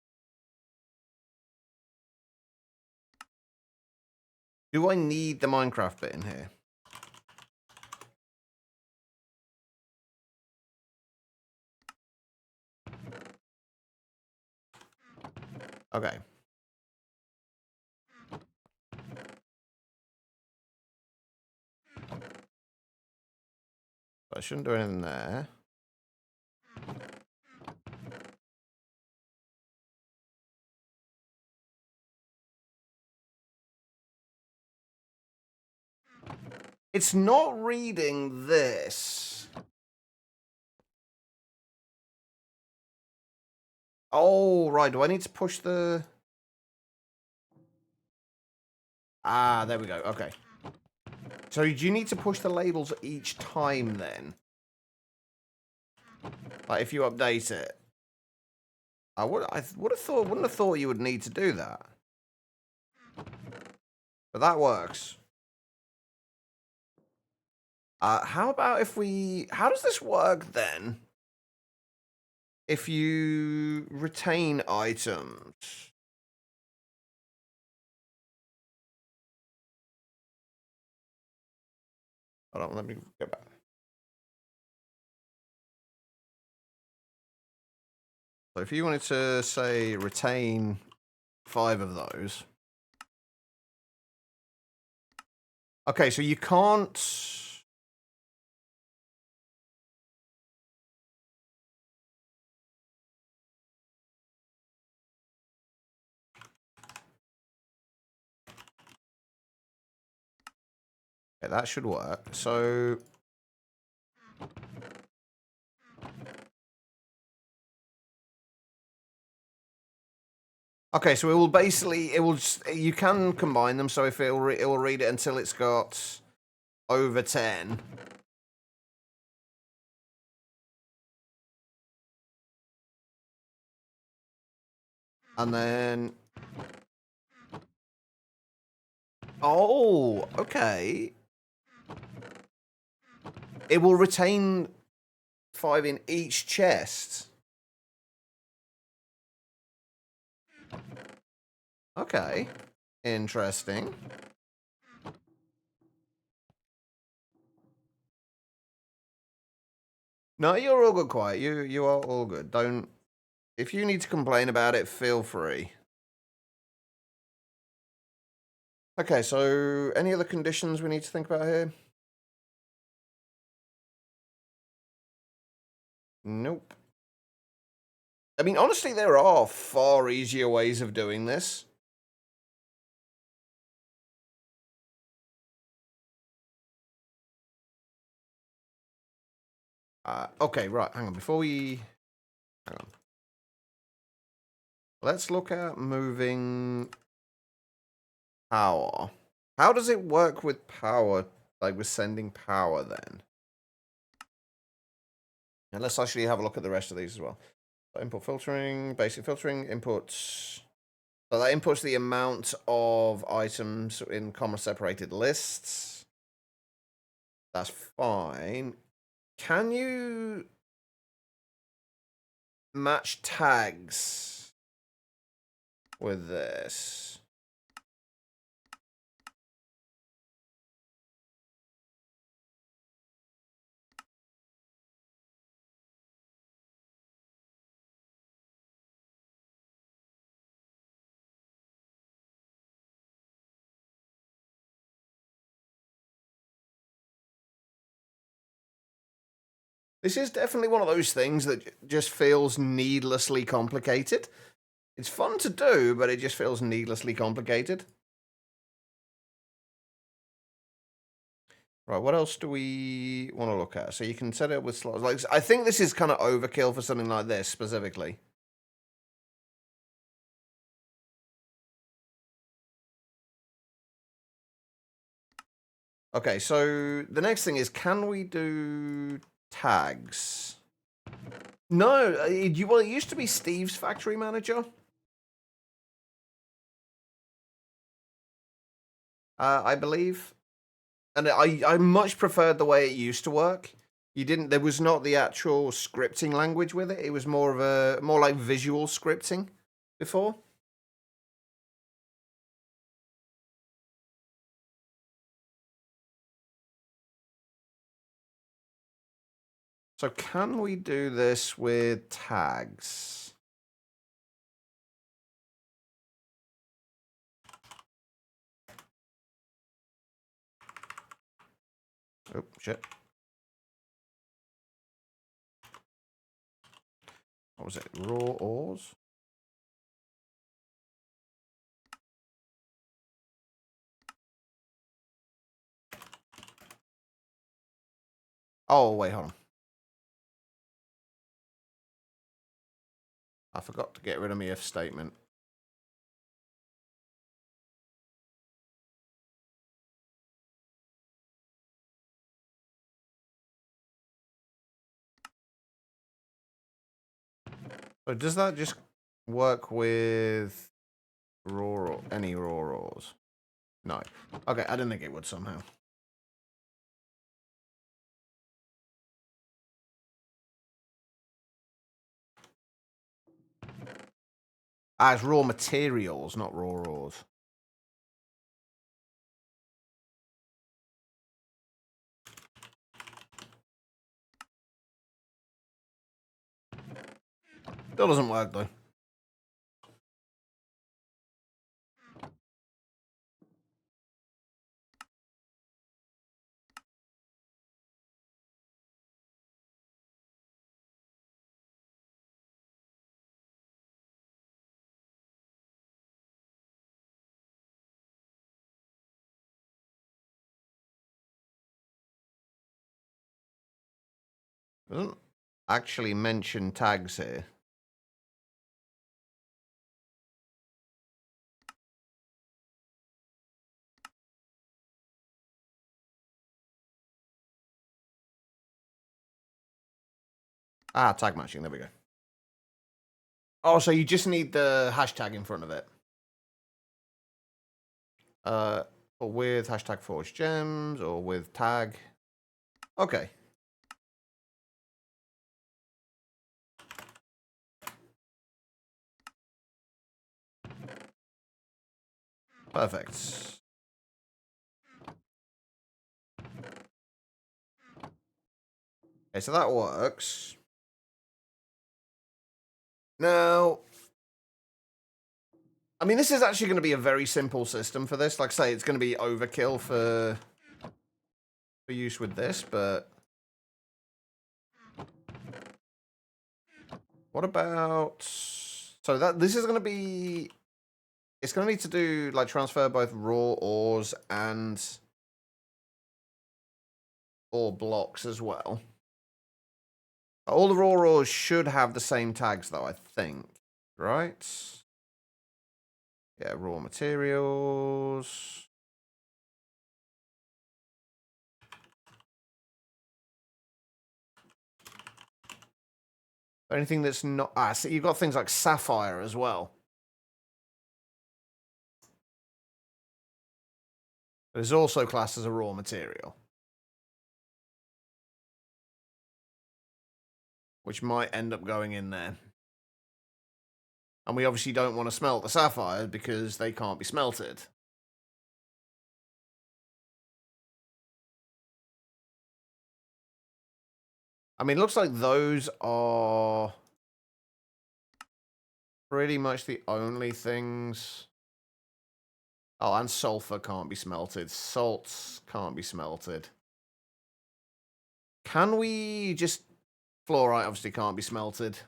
do I need the Minecraft bit in here? Okay. I shouldn't do anything there. It's not reading this. Oh, right. Do I need to push the... ah, there we go. Okay. So do you need to push the labels each time then? Like if you update it? I wouldn't have thought you would need to do that. But that works. How about if we... how does this work then? If you retain items. Hold on, let me go back. So if you wanted to, say, retain 5 of those. Okay, so you can't... yeah, that should work. So... okay, so it will basically... you can combine them, so if it will read it until it's got over 10. And then... oh, okay. It will retain 5 in each chest. Okay. Interesting. No, you're all good, Quiet. You are all good. Don't... If you need to complain about it, feel free. Okay, so any other conditions we need to think about here? Nope. I mean, honestly, there are far easier ways of doing this. Okay, right, hang on. Before we... Hang on. Let's look at moving power. How does it work with power, like with sending power then? And let's actually have a look at the rest of these as well. So input filtering, basic filtering, inputs. So that inputs the amount of items in comma separated lists. That's fine. Can you match tags with this? This is definitely one of those things that just feels needlessly complicated. It's fun to do, but it just feels needlessly complicated. Right, what else do we want to look at? So you can set it up with slots. Like, I think this is kind of overkill for something like this specifically. Okay, so the next thing is, can we do tags? No, well, it used to be Steve's factory manager. I believe. And I much preferred the way it used to work. There was not the actual scripting language with it. It was more like visual scripting before. So can we do this with tags? Oh, shit. What was it? Raw ores? Oh, wait, hold on. I forgot to get rid of my if statement. So does that just work with any raw ores? No. Okay, I didn't think it would somehow. It's raw materials, not raw ores. Still doesn't work though. Doesn't actually mention tags here. Tag matching. There we go. Oh, so you just need the hashtag in front of it. Or with hashtag forged gems or with tag. Okay. Perfect. Okay, so that works. Now, I mean, this is actually going to be a very simple system for this. Like I say, it's going to be overkill for use with this, but what about... So this is going to be... It's going to need to do, like, transfer both raw ores and ore blocks as well. All the raw ores should have the same tags, though, I think. Right? Yeah, raw materials. Anything that's not... so you've got things like sapphire as well. But it's also classed as a raw material. Which might end up going in there. And we obviously don't want to smelt the sapphire because they can't be smelted. I mean, it looks like those are pretty much the only things... Oh, and sulfur can't be smelted. Salts can't be smelted. Can we just... Fluorite obviously can't be smelted.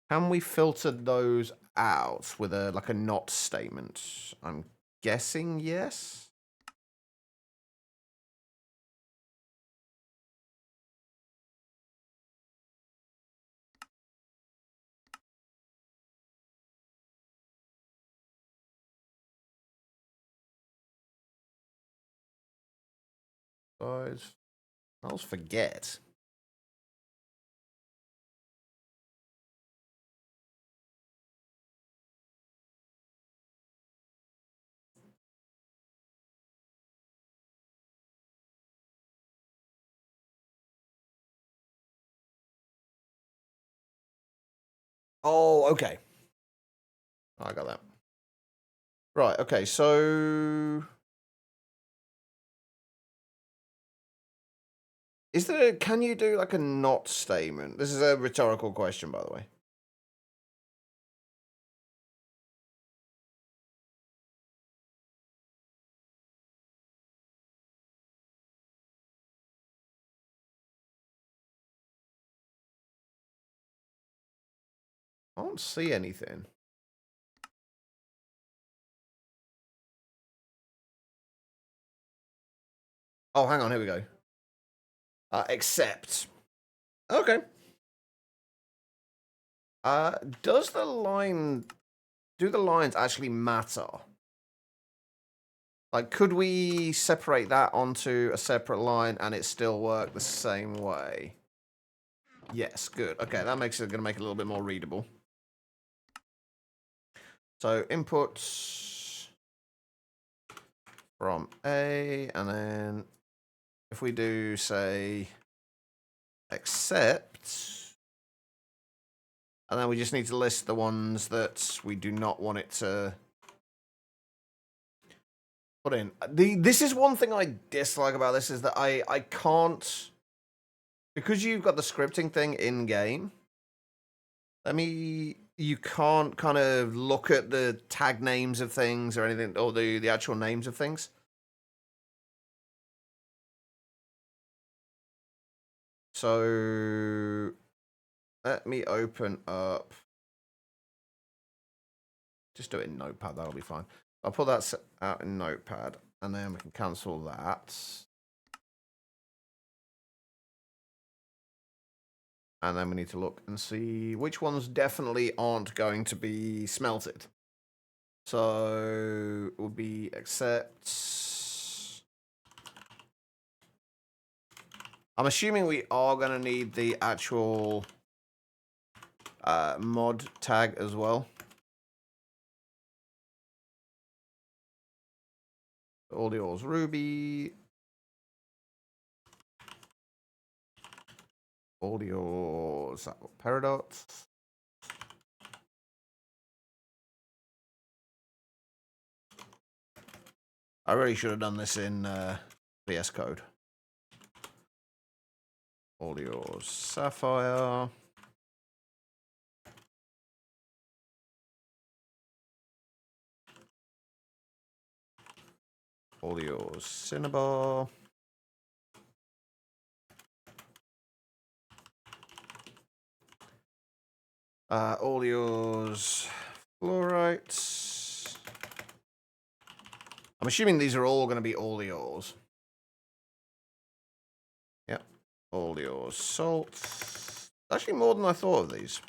Can we filter those out with a like a not statement? I'm guessing yes. Guys, I'll forget. Oh, okay. I got that. Right, okay, so... Is there... Can you do, like, a not statement? This is a rhetorical question, by the way. I don't see anything. Oh, hang on, here we go. Except. Okay. Does the line... Do the lines actually matter? Like, could we separate that onto a separate line and it still work the same way? Yes, good. Okay, that makes it going to make it a little bit more readable. So inputs from A, and then if we do, say, accept, and then we just need to list the ones that we do not want it to put in. This is one thing I dislike about this, is that I can't, because you've got the scripting thing in game. You can't kind of look at the tag names of things or anything, or the actual names of things. So let me open up. Just do it in Notepad, that'll be fine. I'll put that out in Notepad, and then we can cancel that. And then we need to look and see which ones definitely aren't going to be smelted. So it would be accept. I'm assuming we are going to need the actual mod tag as well. All the ores ruby. All the ores paradox. I really should have done this in VS Code. All yours. Sapphire. All yours. Cinnabar. All yours. Fluorites. I'm assuming these are all going to be all yours. Yep. All yours. Salt. Actually, more than I thought of these.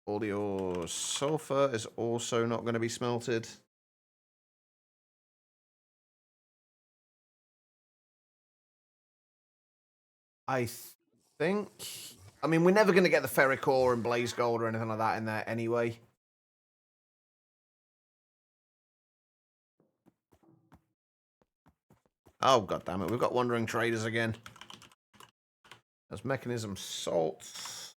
All yours. Sulfur is also not going to be smelted. I think... I mean, we're never going to get the ferric ore and blaze gold or anything like that in there anyway. Oh, god damn it. We've got wandering traders again. There's mechanism salts.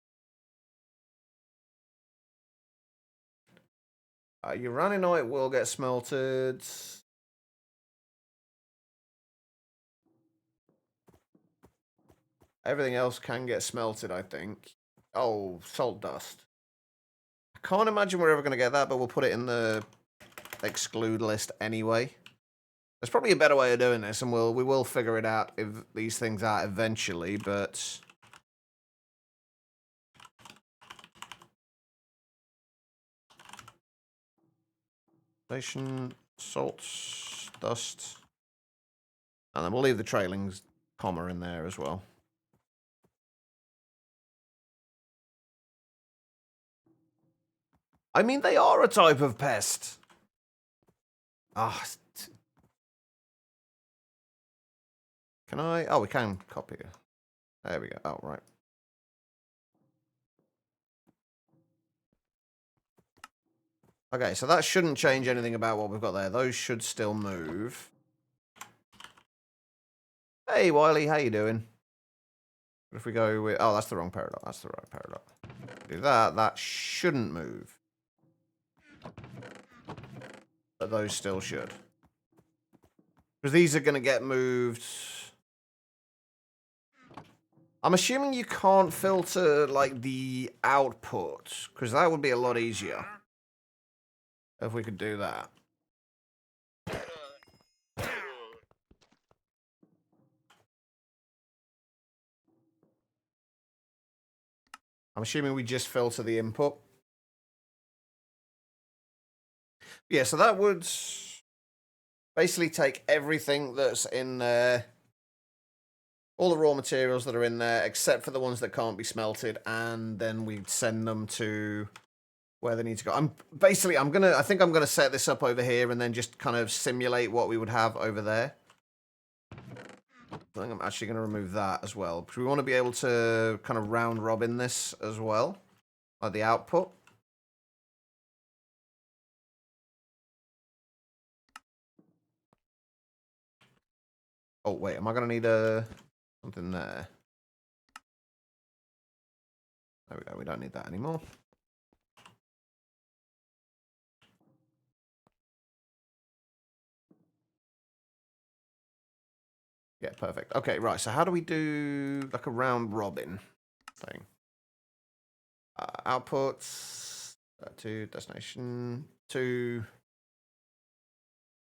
Uraninite will get smelted. Everything else can get smelted, I think. Oh, salt dust. I can't imagine we're ever going to get that, but we'll put it in the exclude list anyway. There's probably a better way of doing this, and we will figure it out if these things out eventually, but... Station, salts, dust. And then we'll leave the trailings comma in there as well. I mean, they are a type of pest. Ah. Can I? Oh, we can copy it. There we go. Oh, right. Okay, so that shouldn't change anything about what we've got there. Those should still move. Hey, Wiley, how you doing? What if we go with... Oh, that's the wrong paradox. That's the right paradox. Do that. That shouldn't move. But those still should. Because these are going to get moved... I'm assuming you can't filter, like, the output. Because that would be a lot easier. If we could do that. I'm assuming we just filter the input. Yeah, so that would basically take everything that's in there, all the raw materials that are in there, except for the ones that can't be smelted, and then we'd send them to where they need to go. I think I'm gonna set this up over here and then just kind of simulate what we would have over there. I think I'm actually gonna remove that as well, because we want to be able to kind of round robin this as well, like the output. Oh wait, am I gonna need something there? There we go. We don't need that anymore. Yeah, perfect. Okay, right. So how do we do like a round robin thing? Outputs to destination to.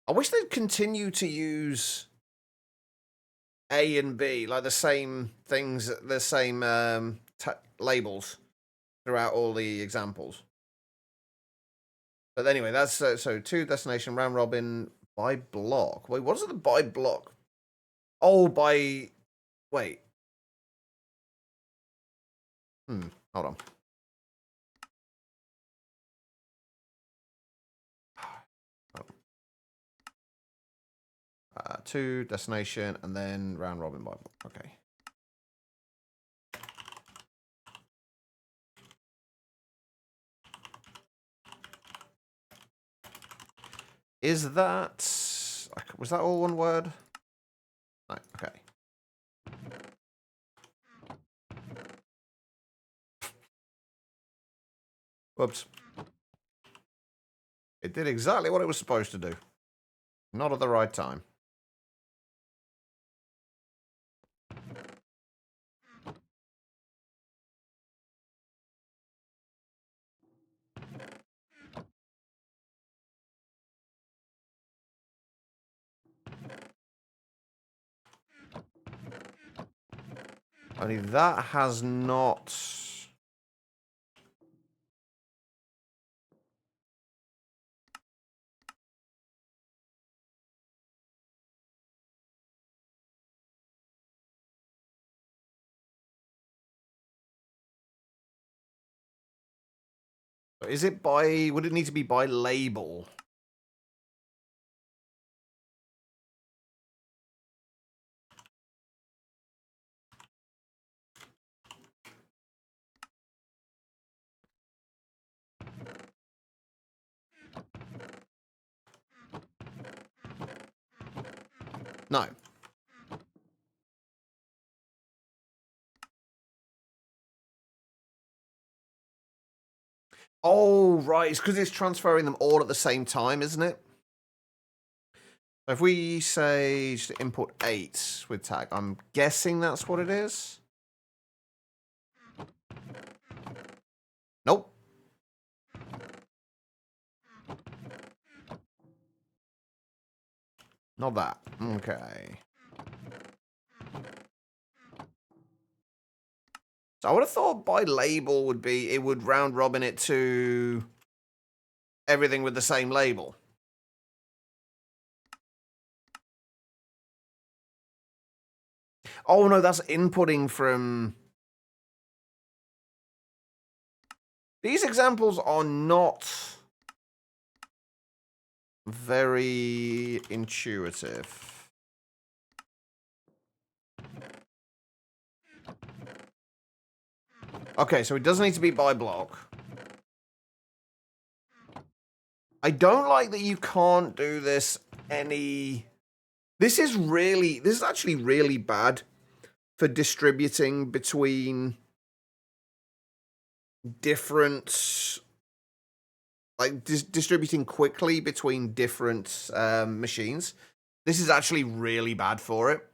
I wish they'd continue to use A and B, like the same things, the same labels throughout all the examples. But anyway, that's so to destination round robin by block. Wait, what is it? The by block? Oh, by... Wait. Hold on. To destination, and then round robin by block. Okay. Is that... Was that all one word? No, okay. Whoops. It did exactly what it was supposed to do. Not at the right time. Only that has not... Is it by... Would it need to be by label? No. Oh, right. It's because it's transferring them all at the same time, isn't it? If we say just input 8 with tag, I'm guessing that's what it is. Nope. Not that. Okay. So I would have thought by label would be, it would round robin it to everything with the same label. Oh, no, that's inputting from... These examples are not very intuitive. Okay, so it doesn't need to be by block. I don't like that you can't do this any... This is actually really bad for distributing between different... Like, distributing quickly between different machines. This is actually really bad for it.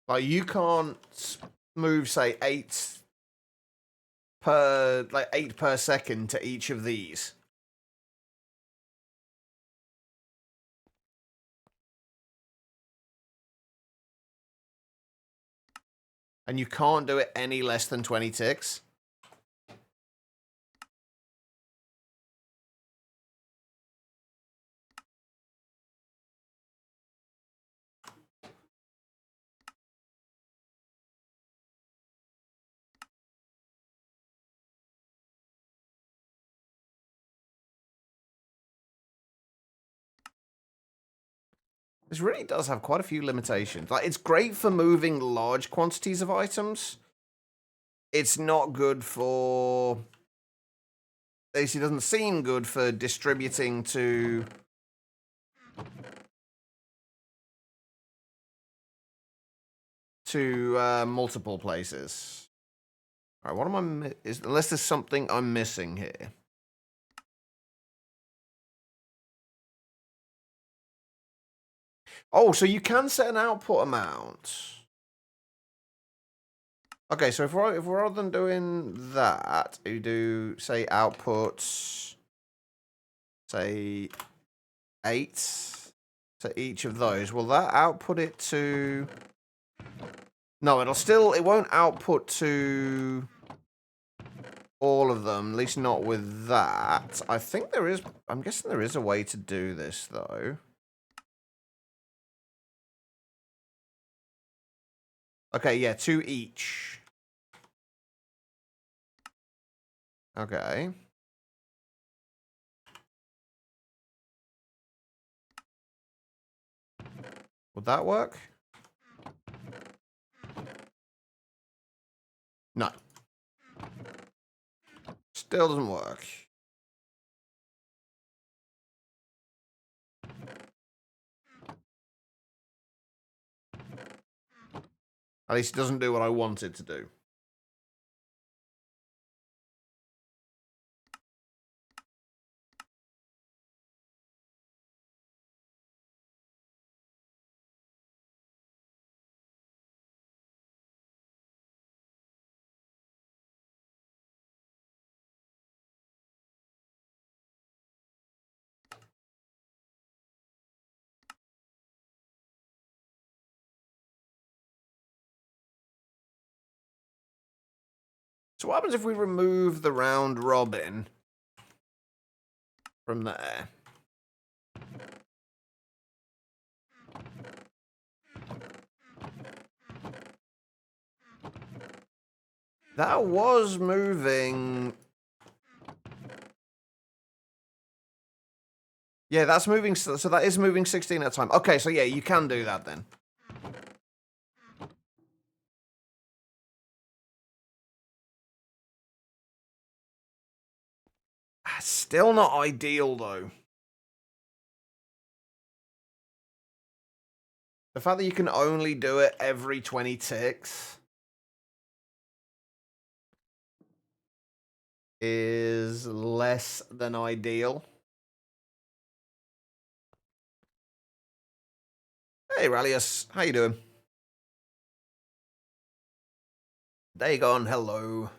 Like, you can't move, say, 8 per second to each of these. And you can't do it any less than 20 ticks. This really does have quite a few limitations. Like, it's great for moving large quantities of items. It's not good for... At least it doesn't seem good for distributing to... multiple places. All right, what am I... Unless there's something I'm missing here. Oh, so you can set an output amount. Okay, so if rather than doing that, you do, say, outputs, say, 8 to each of those, will that output it to... No, it won't output to all of them, at least not with that. I think there is, I'm guessing there is a way to do this, though. Okay, yeah, 2 each. Okay. Would that work? No. Still doesn't work. At least it doesn't do what I want it to do. So what happens if we remove the round robin from there? That was moving. Yeah, that's moving. So that is moving 16 at a time. Okay, so yeah, you can do that then. Still not ideal, though. The fact that you can only do it every 20 ticks is less than ideal. Hey, Rallius. How you doing? Dagon, hello.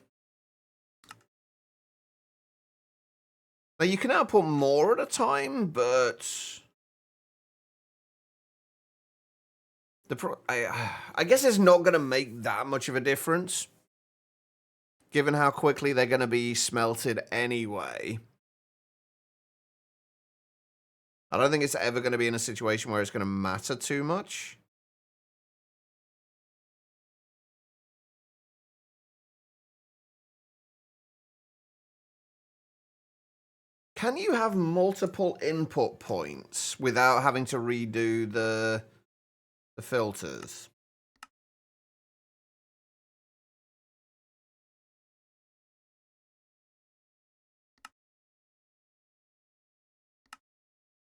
Now, you can output more at a time, but I guess it's not going to make that much of a difference, given how quickly they're going to be smelted anyway. I don't think it's ever going to be in a situation where it's going to matter too much. Can you have multiple input points without having to redo the filters?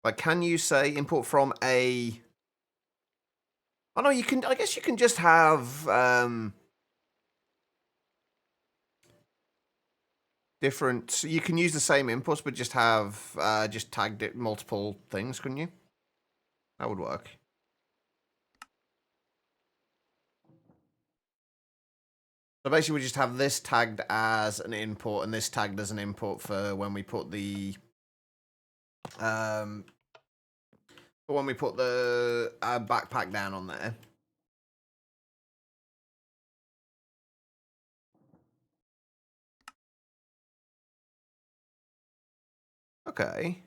Like, can you say input from a... Oh, no, you can... I guess you can just have... different... You can use the same inputs, but just have... just tagged it multiple things, couldn't you? That would work. So basically, we just have this tagged as an input and this tagged as an input for when we put the... for when we put the backpack down on there. Okay.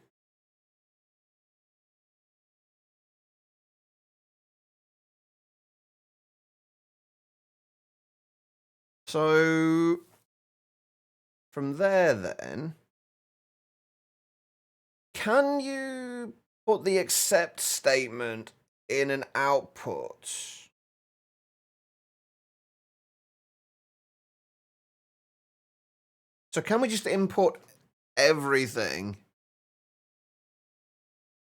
So, from there then, can you put the accept statement in an output? So can we just input everything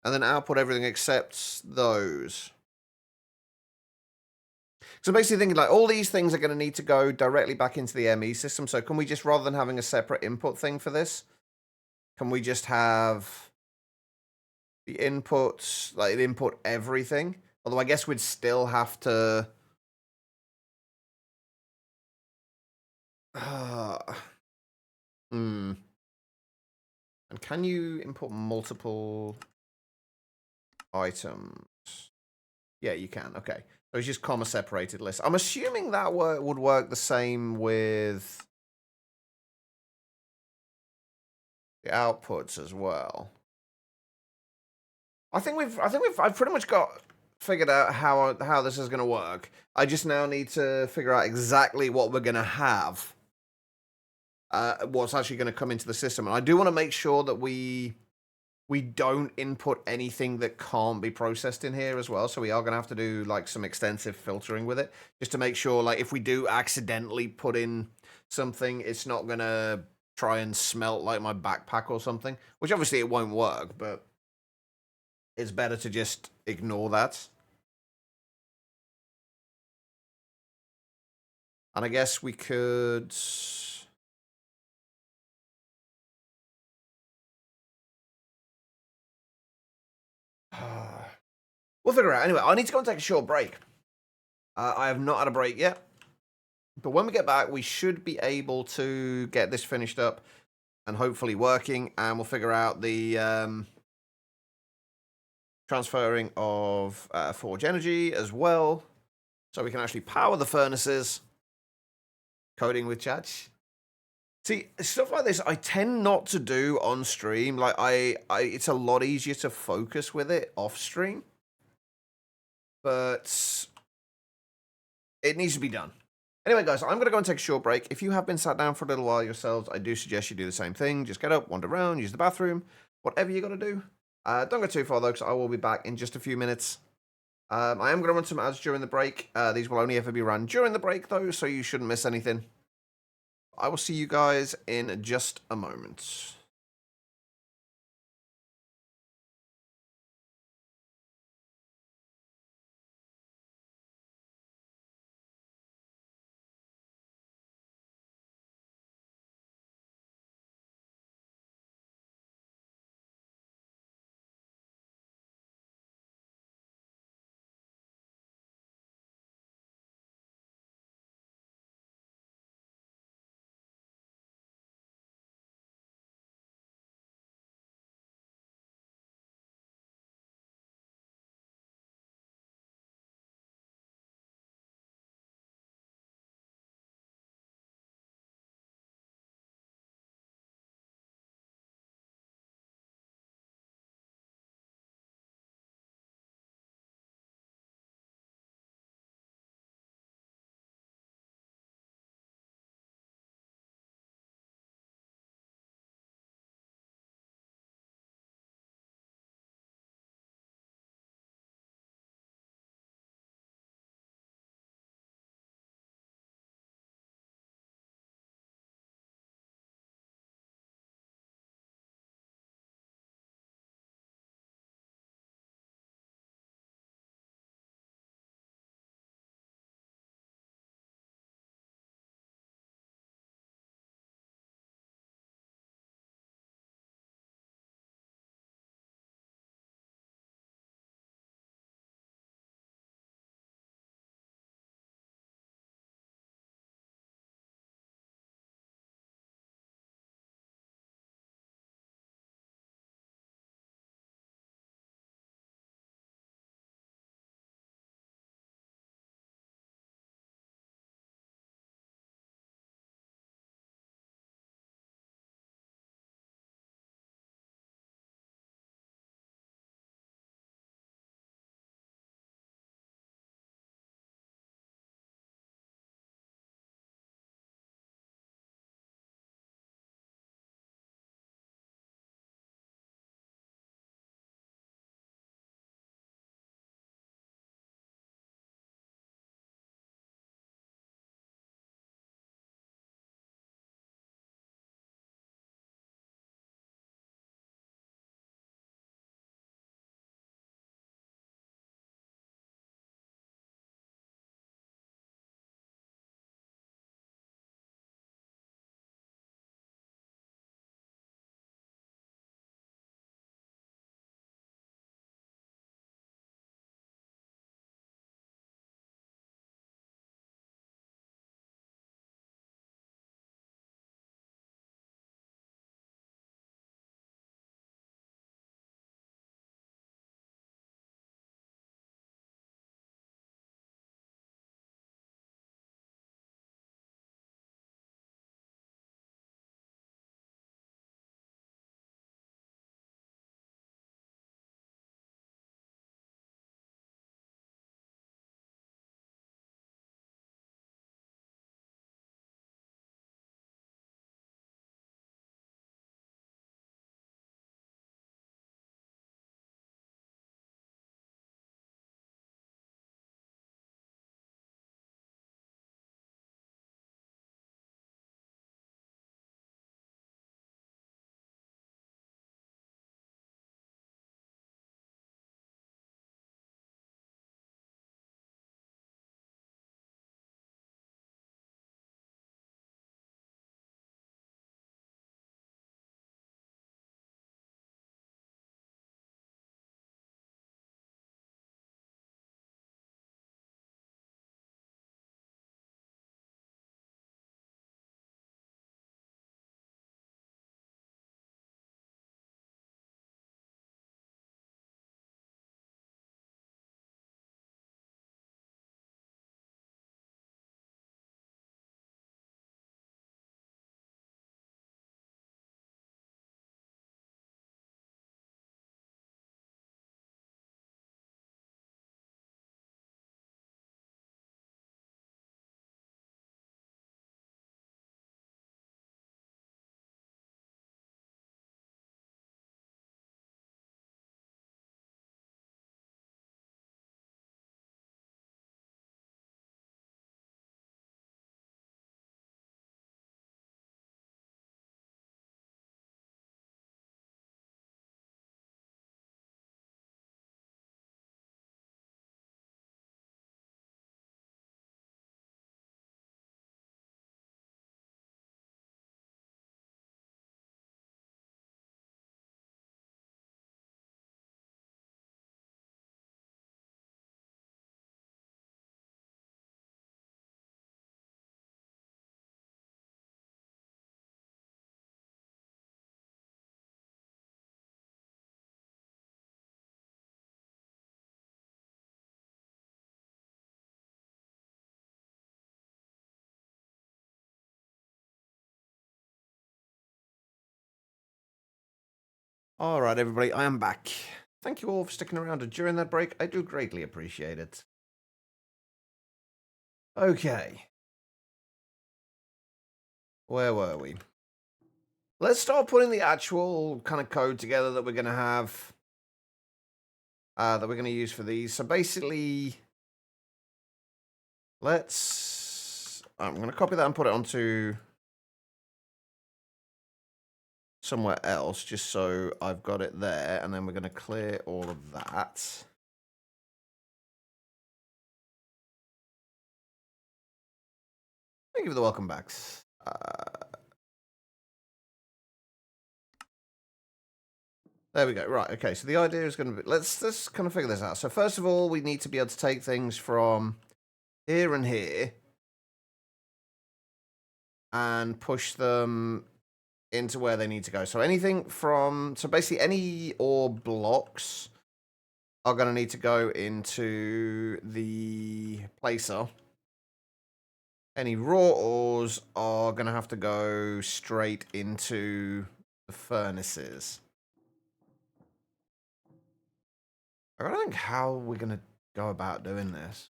and then output everything except those? So basically thinking like all these things are going to need to go directly back into the ME system. So can we just, rather than having a separate input thing for this, can we just have the inputs, like input everything? Although I guess we'd still have to... And can you import multiple items? Yeah, you can. Okay. So it's just comma separated list. I'm assuming that would work the same with the outputs as well. I've pretty much got figured out how this is going to work. I just now need to figure out exactly what we're going to have. What's actually going to come into the system. And I do want to make sure that we don't input anything that can't be processed in here as well. So we are going to have to do like some extensive filtering with it, just to make sure like if we do accidentally put in something, it's not going to try and smelt like my backpack or something, which obviously it won't work, but it's better to just ignore that. And I guess we could... We'll figure it out. Anyway, I need to go and take a short break. I have not had a break yet. But when we get back, we should be able to get this finished up and hopefully working. And we'll figure out the transferring of Forge Energy as well. So we can actually power the furnaces. Coding with chat. See, stuff like this I tend not to do on stream. Like it's a lot easier to focus with it off stream. But it needs to be done. Anyway, guys, I'm going to go and take a short break. If you have been sat down for a little while yourselves, I do suggest you do the same thing. Just get up, wander around, use the bathroom, whatever you got to do. Don't go too far, though, because I will be back in just a few minutes. I am going to run some ads during the break. These will only ever be run during the break, though, so you shouldn't miss anything. I will see you guys in just a moment. All right, everybody, I am back. Thank you all for sticking around during that break. I do greatly appreciate it. Okay. Where were we? Let's start putting the actual kind of code together that we're going to have, that we're going to use for these. So basically, I'm going to copy that and put it onto somewhere else, just so I've got it there, and then we're going to clear all of that. Thank you for the welcome backs. There we go. Right, okay, so the idea is going to be... Let's kind of figure this out. So first of all, we need to be able to take things from here and here and push them into where they need to go. So anything from... So basically any ore blocks are going to need to go into the placer. Any raw ores are going to have to go straight into the furnaces. I don't think how we're going to go about doing this.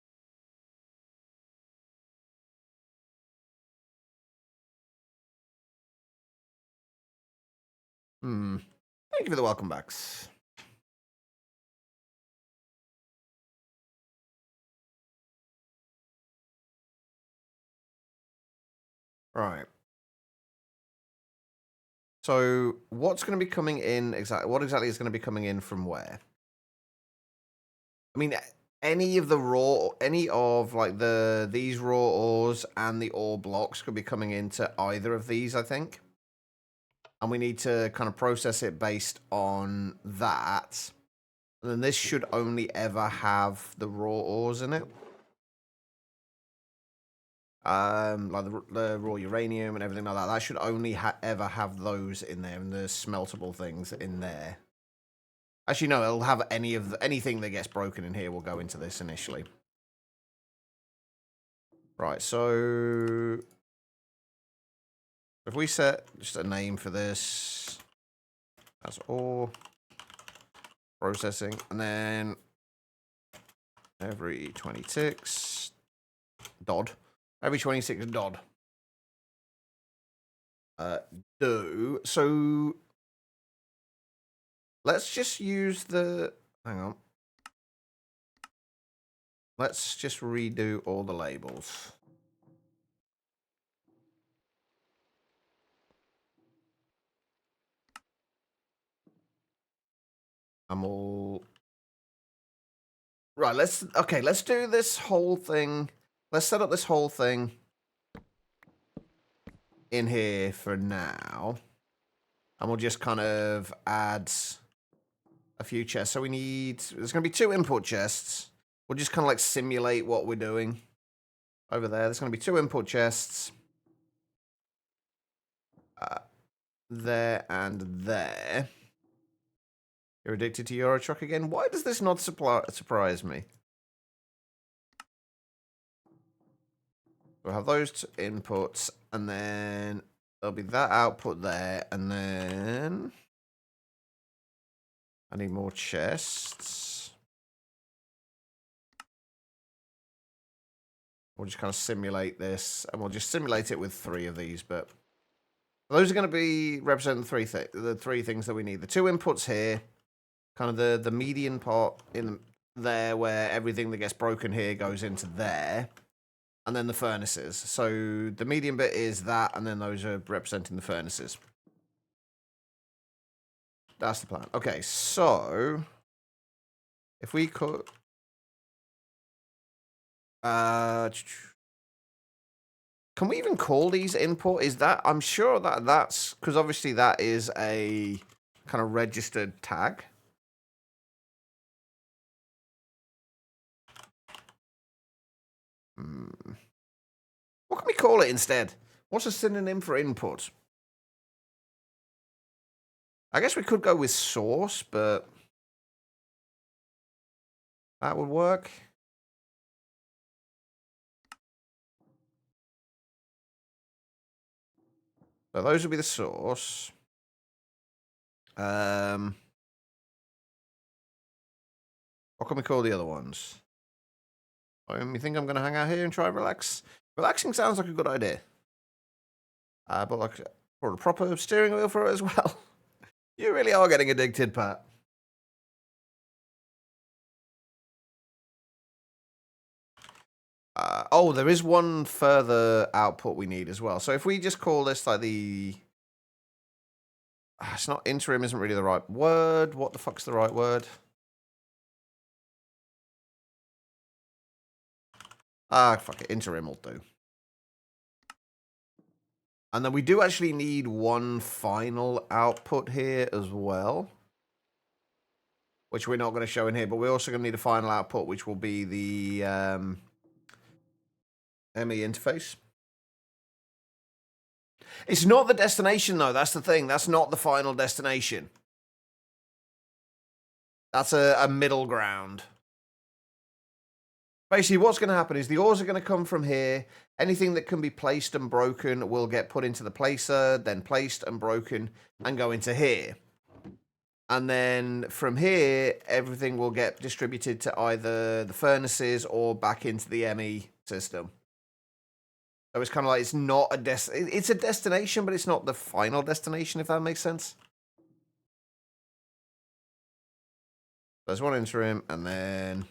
Thank you for the welcome backs. Right. So what's going to be coming in exactly? What exactly is going to be coming in from where? I mean, any of like these raw ores and the ore blocks could be coming into either of these, I think. And we need to kind of process it based on that. And then this should only ever have the raw ores in it. Like the raw uranium and everything like that. That should only ever have those in there, and the smeltable things in there. Actually, no, it'll have anything that gets broken in here will go into this initially. Right, so if we set just a name for this, that's ore processing, and then every 26 DOD. Every 26 DOD. So let's just use the... Hang on. Let's just redo all the labels. I'm all... Right, let's do this whole thing. Let's set up this whole thing in here for now. And we'll just kind of add a few chests. So there's going to be 2 input chests. We'll just kind of like simulate what we're doing over there. There's going to be 2 input chests. There and there. You're addicted to Euro Truck again? Why does this not surprise me? We'll have those 2 inputs, and then there'll be that output there, and then I need more chests. We'll just kind of simulate this, and we'll just simulate it with 3 of these, but those are going to be representing the 3 things that we need. The 2 inputs here, kind of the median part in there where everything that gets broken here goes into there. And then the furnaces. So the medium bit is that, and then those are representing the furnaces. That's the plan. Okay, so if we could... can we even call these input? Is that... I'm sure that's... Because obviously that is a kind of registered tag. What can we call it instead? What's a synonym for input? I guess we could go with source, but that would work. So those would be the source. What can we call the other ones? You think I'm going to hang out here and try relax? Relaxing sounds like a good idea. But like, for a proper steering wheel for it as well. You really are getting addicted, Pat. Oh, there is one further output we need as well. So if we just call this like the... It's not interim, isn't really the right word. What the fuck's the right word? Fuck it. Interim will do. And then we do actually need one final output here as well, which we're not going to show in here, but we're also going to need a final output, which will be the ME interface. It's not the destination, though. That's the thing. That's not the final destination. That's a middle ground. Basically, what's going to happen is the ores are going to come from here. Anything that can be placed and broken will get put into the placer, then placed and broken, and go into here. And then from here, everything will get distributed to either the furnaces or back into the ME system. So it's kind of like, it's not a it's a destination, but it's not the final destination, if that makes sense. There's one interim, and then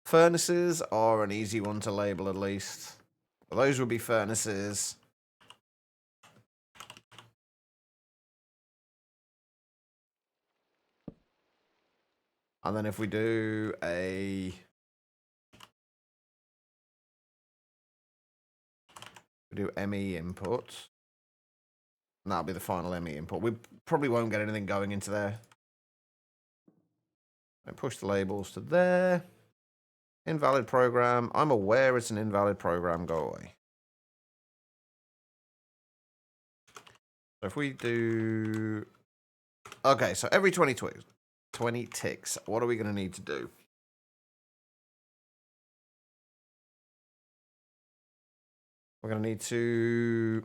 furnaces are an easy one to label, at least. Those would be furnaces. And then if we do a... We do ME input. And that'll be the final ME input. We probably won't get anything going into there. And push the labels to there. Invalid program. I'm aware it's an invalid program. Go away. So if we do... Okay, so every 20 ticks, what are we going to need to do? We're going to need to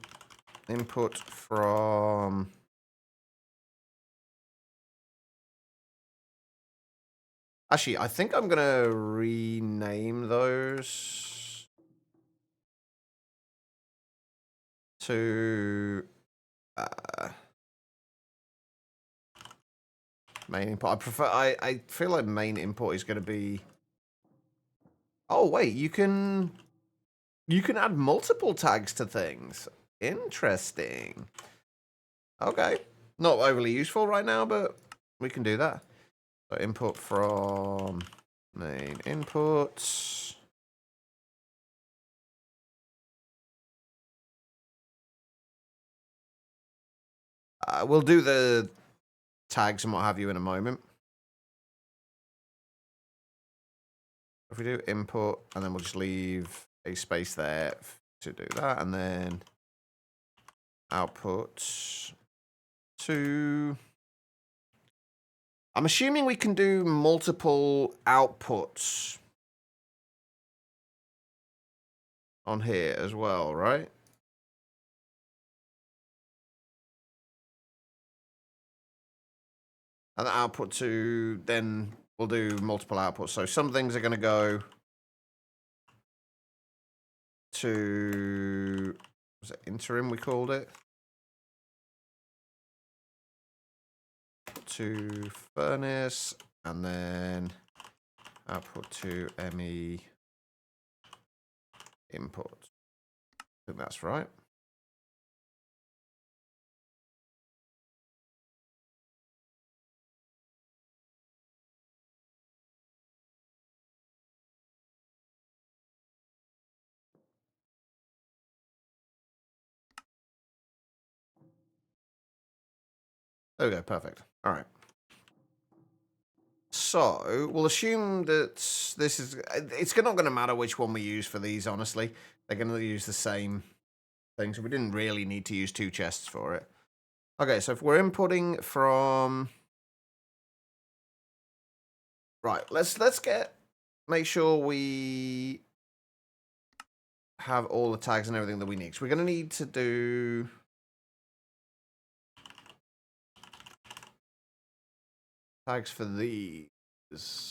input from... Actually, I think I'm going to rename those to main import. I feel like main import is going to be... Oh, wait, you can add multiple tags to things. Interesting. Okay. Not overly useful right now, but we can do that. So input from main inputs. We'll do the tags and what have you in a moment. If we do input, and then we'll just leave a space there to do that, and then output to... I'm assuming we can do multiple outputs on here as well, right? And the output to, then we'll do multiple outputs. So some things are going to go to, was it interim we called it? To furnace, and then output to ME input. I think that's right. There we go, perfect. All right. So we'll assume that this is, it's not going to matter which one we use for these, honestly. They're going to use the same thing, so we didn't really need to use two chests for it. Okay, so if we're inputting from... Right, let's make sure we have all the tags and everything that we need. So we're going to need to do... Tags for these.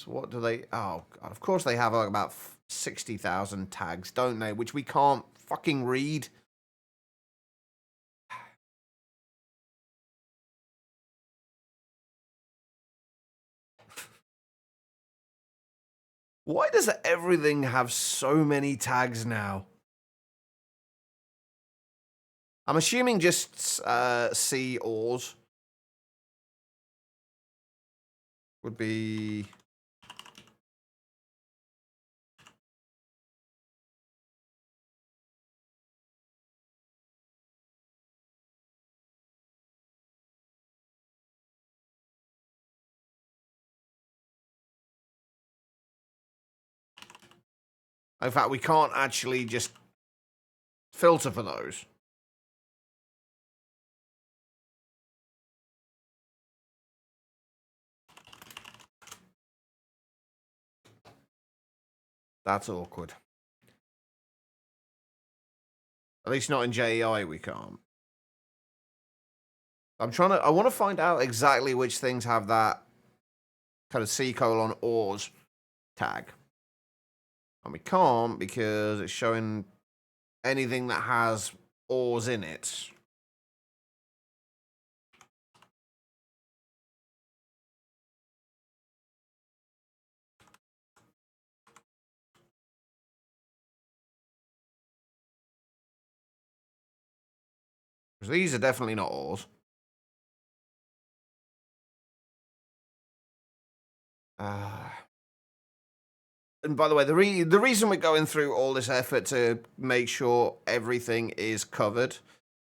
What do they... Oh, God. Of course they have like about 60,000 tags, don't they? Which we can't fucking read. Why does everything have so many tags now? I'm assuming just C ores would be... In fact, we can't actually just filter for those. That's awkward. At least not in JEI we can't. I want to find out exactly which things have that kind of C:(ors tag. And we can't because it's showing anything that has ores in it. Because these are definitely not ores. And by the way, the reason we're going through all this effort to make sure everything is covered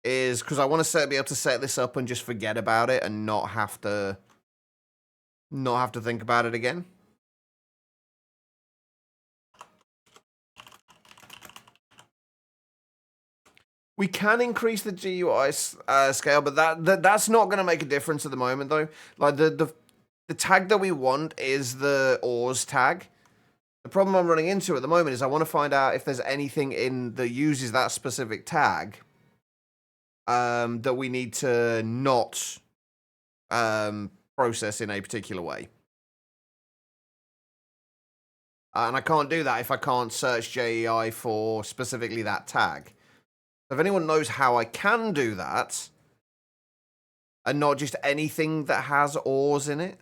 is because I want to be able to set this up and just forget about it and not have to think about it again. We can increase the GUI scale, but that's not going to make a difference at the moment, though. Like the tag that we want is the ores tag. The problem I'm running into at the moment is I want to find out if there's anything in that uses that specific tag that we need to not process in a particular way. And I can't do that if I can't search JEI for specifically that tag. If anyone knows how I can do that, and not just anything that has ores in it.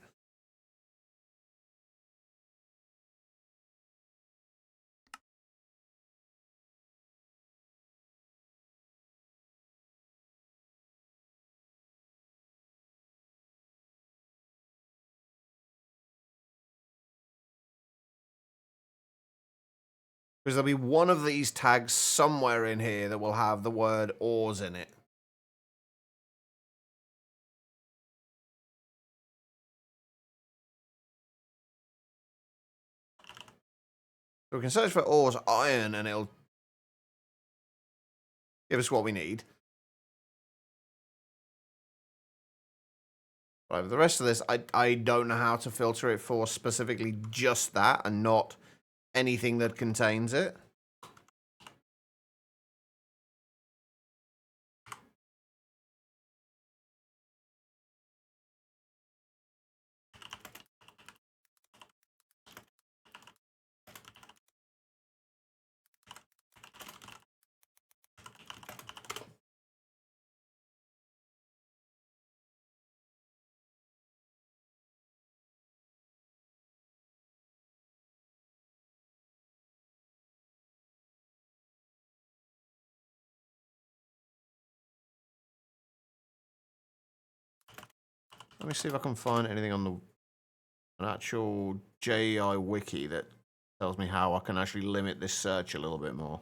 Because there'll be one of these tags somewhere in here that will have the word ores in it. So we can search for ores iron and it'll give us what we need. But for the rest of this, I don't know how to filter it for specifically just that and not anything that contains it. Let me see if I can find anything on an actual JEI wiki that tells me how I can actually limit this search a little bit more.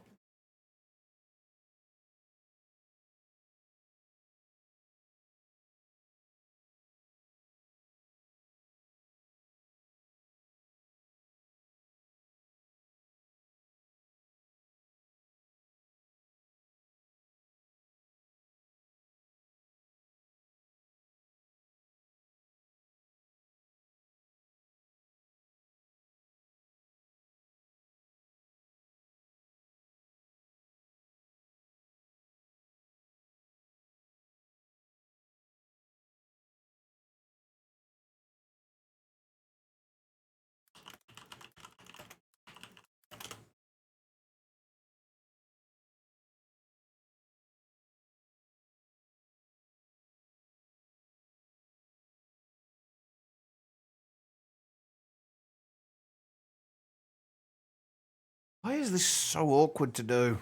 Why is this so awkward to do?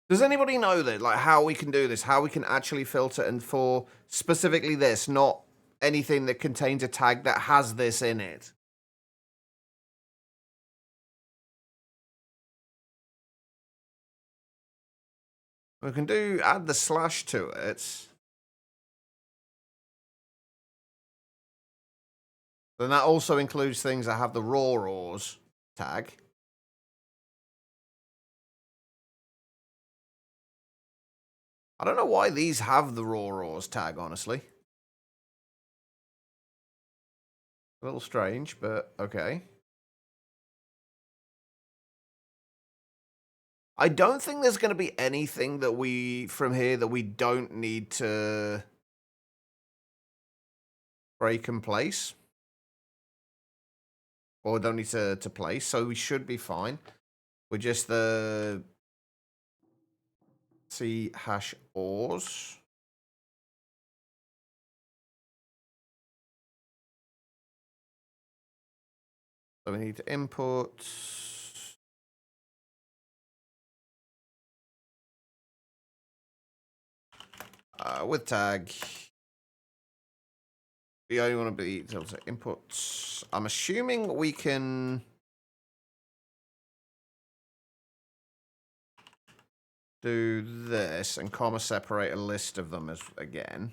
Does anybody know that, like, how we can do this? How we can actually filter and for specifically this, not anything that contains a tag that has this in it? We can do add the slash to it. Then that also includes things that have the raw tag. I don't know why these have the raw tag, honestly. A little strange, but okay. I don't think there's going to be anything that from here that we don't need to break and place. Or don't need to place, so we should be fine. We're just the C hash ors. So we need to input with tag. We only want to be able to input. I'm assuming we can do this and comma separate a list of them as again.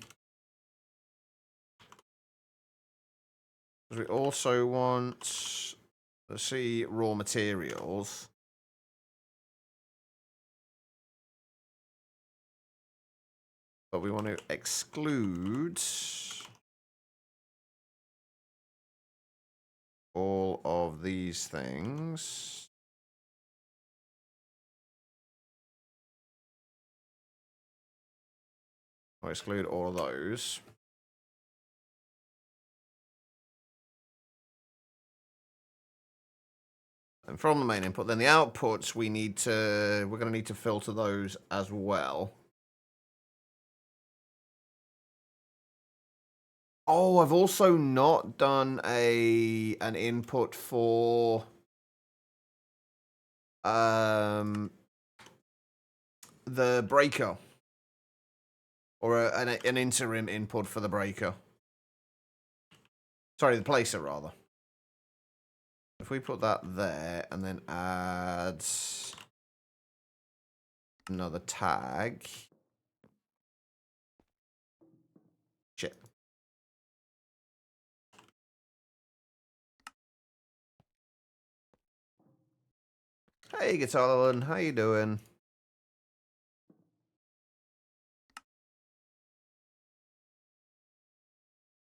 We also want, let's see, raw materials. But we want to exclude all of these things. I'll exclude all of those. And from the main input, then the outputs we're going to need to filter those as well. Oh, I've also not done an input for the breaker, or an interim input for the breaker. Sorry, the placer rather. If we put that there and then add another tag. Shit. Hey, Guitar, how you doing?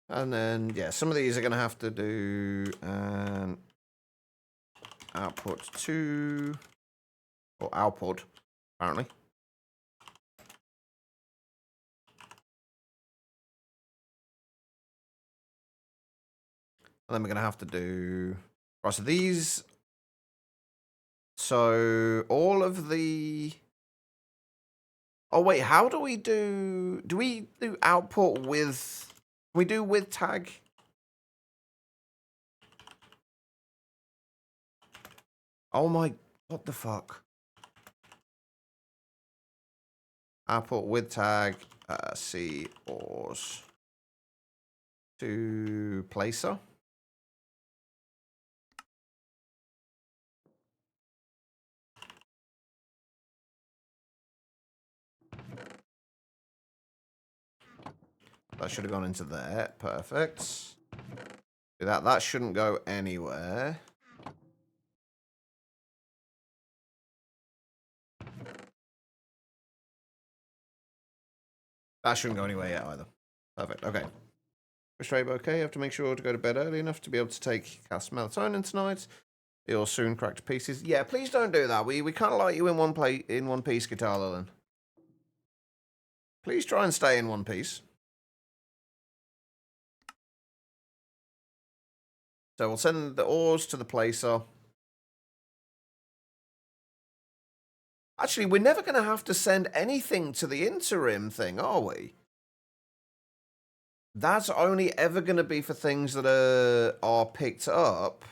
And then, yeah, some of these are going to have to do an output to, or output, apparently. And then we're going to have to do, right, so these, so all of the, oh wait, how do we do we do output with, can we do with tag? Oh my, what the fuck? Output with tag, C ors to placer. That should have gone into there. Perfect. Do that. That shouldn't go anywhere. That shouldn't go anywhere yet either. Perfect. Okay. Straight okay. You have to make sure to go to bed early enough to be able to take cast melatonin tonight. You'll soon crack to pieces. Yeah, please don't do that. We can't like you in one piece, Guitar Lilin. Please try and stay in one piece. So we'll send the ores to the placer. Actually, we're never going to have to send anything to the interim thing, are we? That's only ever going to be for things that are picked up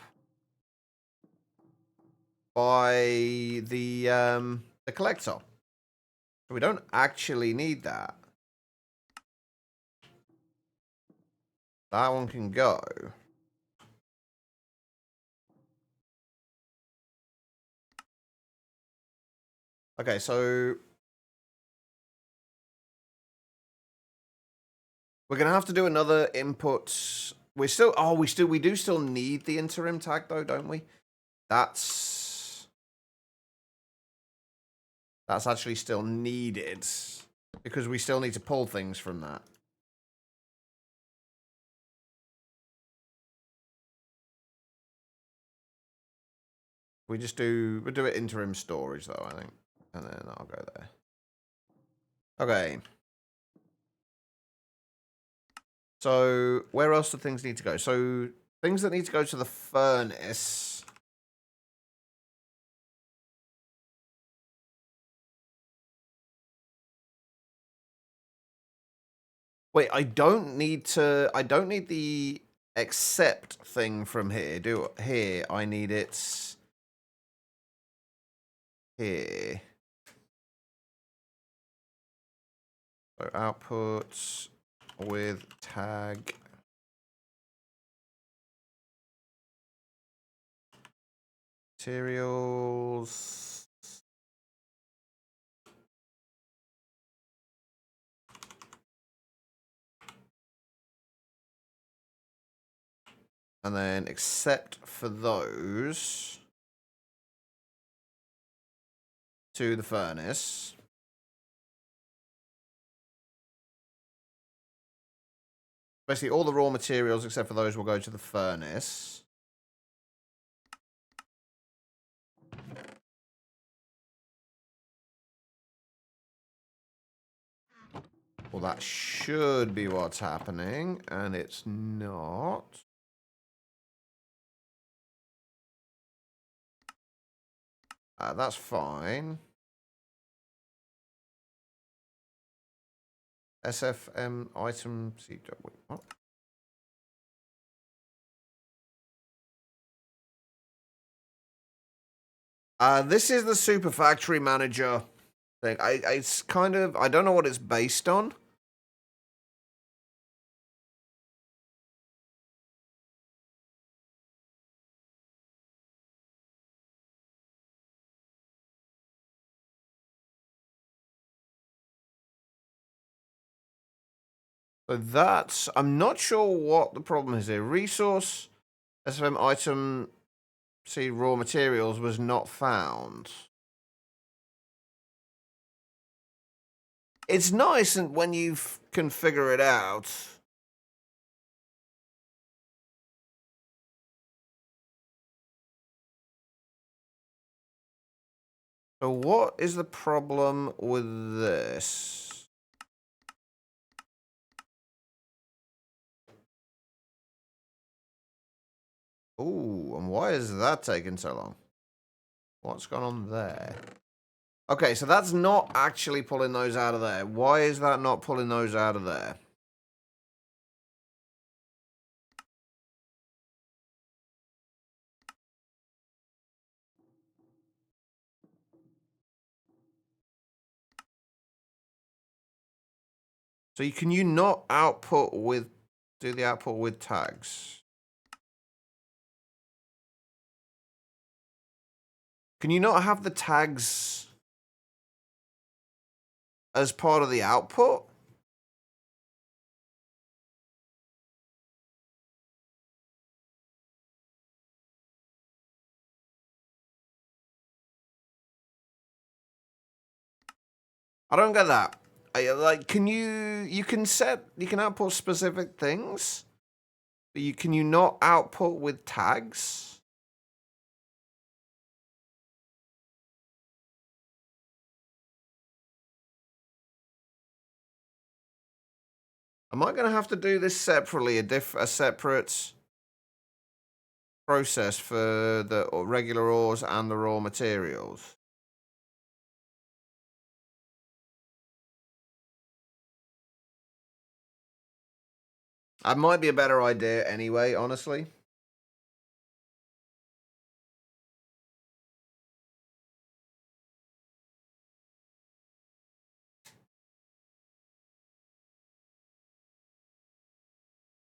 by the collector. So we don't actually need that. That one can go. Okay, so we're gonna have to do another input. We do still need the interim tag though, don't we? That's actually still needed because we still need to pull things from that. We'll do it interim storage though, I think. And then I'll go there. Okay. So where else do things need to go? So things that need to go to the furnace. Wait, I don't need the accept thing from here. I need it here. So output with tag materials. And then except for those to the furnace. Basically, all the raw materials except for those will go to the furnace. Well, that should be what's happening, and it's not. That's fine. SFM item. Wait, what? This is the Super Factory Manager thing. It's kind of, I don't know what it's based on. So that's, I'm not sure what the problem is here. Resource SFM item, raw materials was not found. It's nice and when you can figure it out. So what is the problem with this? Ooh, and why is that taking so long? What's gone on there? Okay, so that's not actually pulling those out of there. Why is that not pulling those out of there? So can you not do the output with tags? Can you not have the tags as part of the output? I don't get that. Like, you can output specific things, but can you not output with tags? Am I going to have to do this separately, a separate process for the regular ores and the raw materials? That might be a better idea anyway, honestly.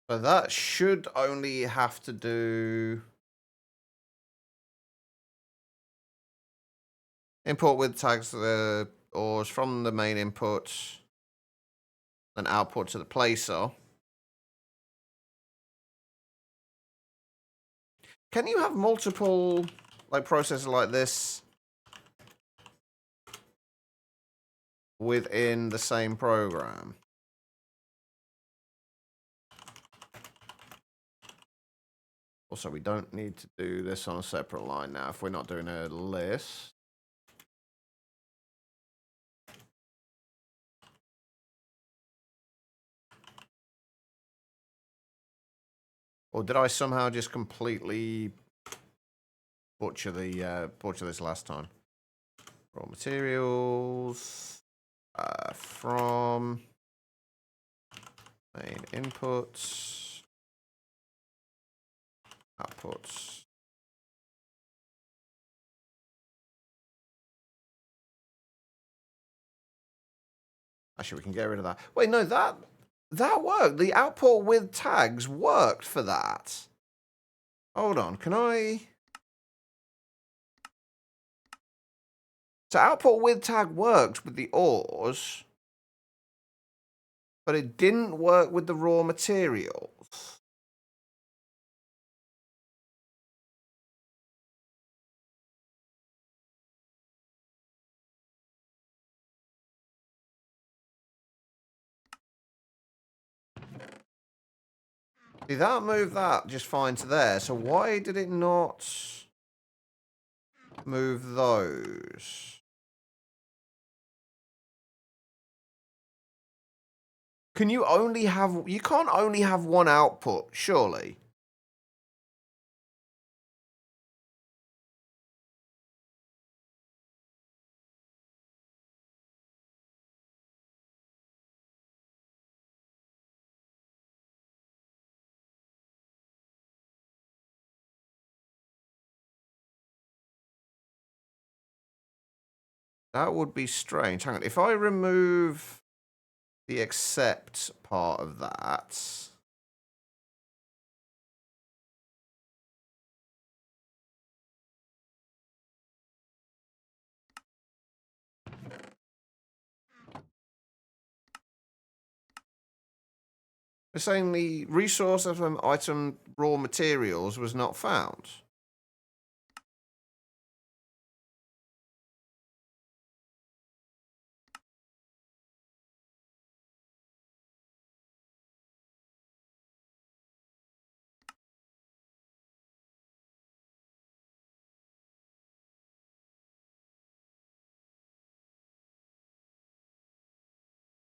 So that should only have to do import with tags ores from the main input, then output to the placer. Can you have multiple like processors like this within the same program? Also, we don't need to do this on a separate line now if we're not doing a list. Or did I somehow just completely butcher this last time? Raw materials from main inputs, outputs. Actually, we can get rid of that. Wait, no, that worked. The output with tags worked for that. Hold on, can I? So output with tag worked with the ores, but it didn't work with the raw materials. See, that moved that just fine to there. So why did it not move those? Can you only have... You can't only have one output, surely. That would be strange. Hang on. If I remove the accept part of that... It's saying the resource of an item raw materials was not found.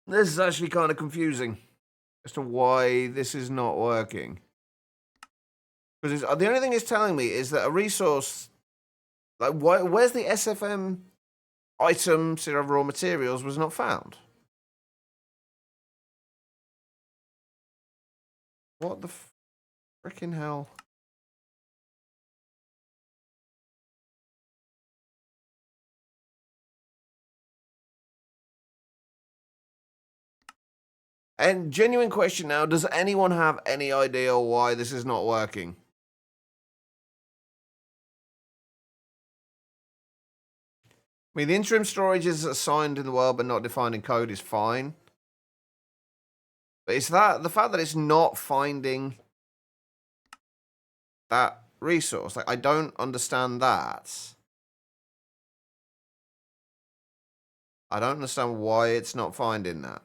This is actually kind of confusing as to why this is not working. Because the only thing it's telling me is that a resource, like, where's the SFM item of raw materials was not found? What the freaking hell? And genuine question now, does anyone have any idea why this is not working? I mean, the interim storage is assigned in the world but not defined in code is fine. But it's the fact that it's not finding that resource. Like, I don't understand that. I don't understand why it's not finding that.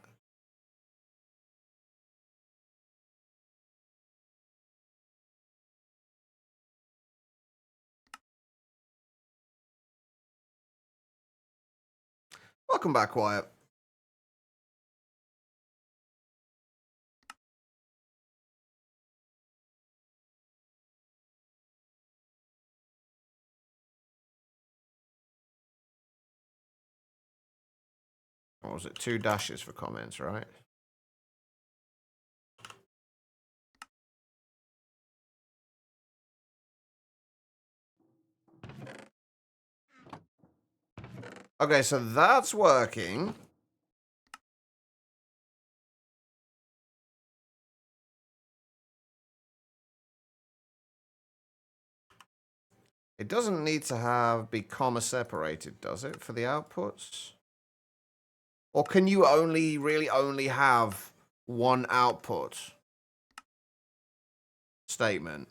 Welcome back, Wyatt. What was it? 2 dashes for comments, right? Okay, so that's working. It doesn't need to be comma separated, does it, for the outputs? Or can you really only have one output statement?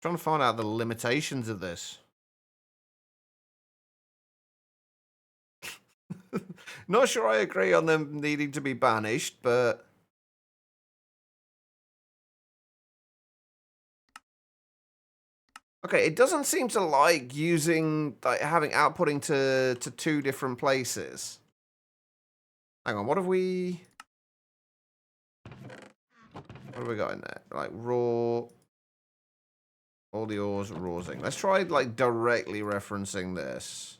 Trying to find out the limitations of this. Not sure I agree on them needing to be banished, but... Okay, it doesn't seem to like using, like, having outputting to two different places. Hang on, what have we got in there? Like, raw, all the ores, rawsing. Let's try, like, directly referencing this.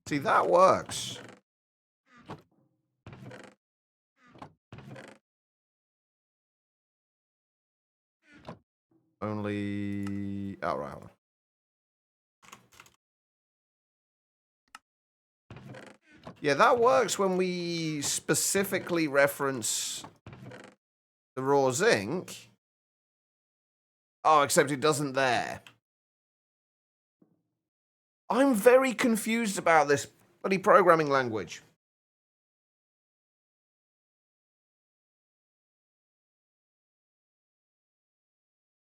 See, that works. Only... Oh, right, hold on. Yeah, that works when we specifically reference the raw zinc. Oh, except it doesn't there. I'm very confused about this bloody programming language.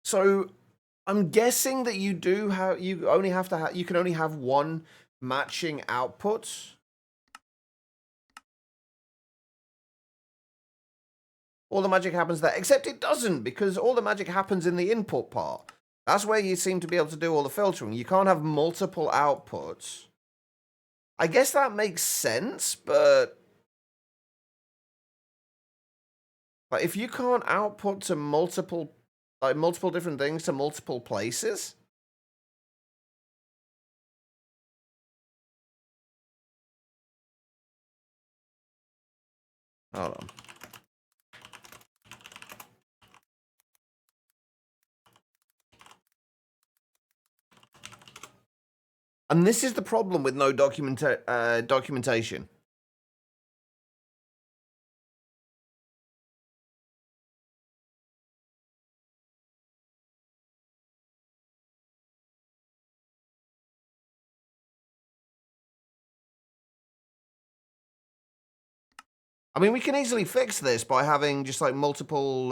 So, I'm guessing that you can only have one matching output. All the magic happens there, except it doesn't, because all the magic happens in the input part. That's where you seem to be able to do all the filtering. You can't have multiple outputs. I guess that makes sense, but if you can't output to multiple different things to multiple places, hold on. And this is the problem with no documentation. I mean, we can easily fix this by having just like multiple,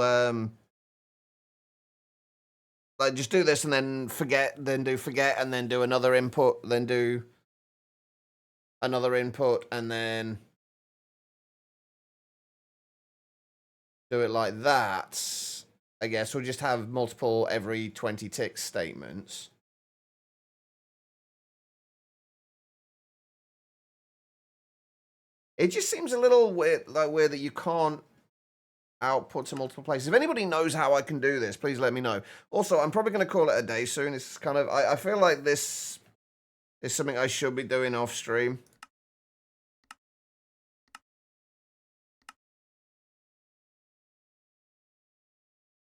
like just do this and then forget, and then do another input, then do another input, and then do it like that. I guess we'll just have multiple every 20 ticks statements. It just seems a little weird that you can't output to multiple places. If anybody knows how I can do this, please let me know. Also, I'm probably going to call it a day soon. It's kind of, I feel like this is something I should be doing off stream.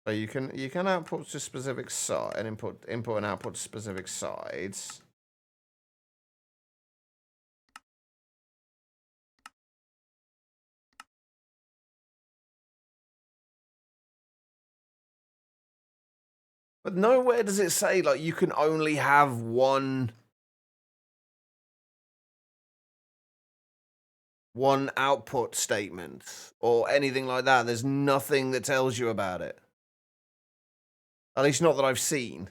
So you can output to specific side and input and output to specific sides. But nowhere does it say like you can only have one output statement or anything like that. There's nothing that tells you about it. At least not that I've seen.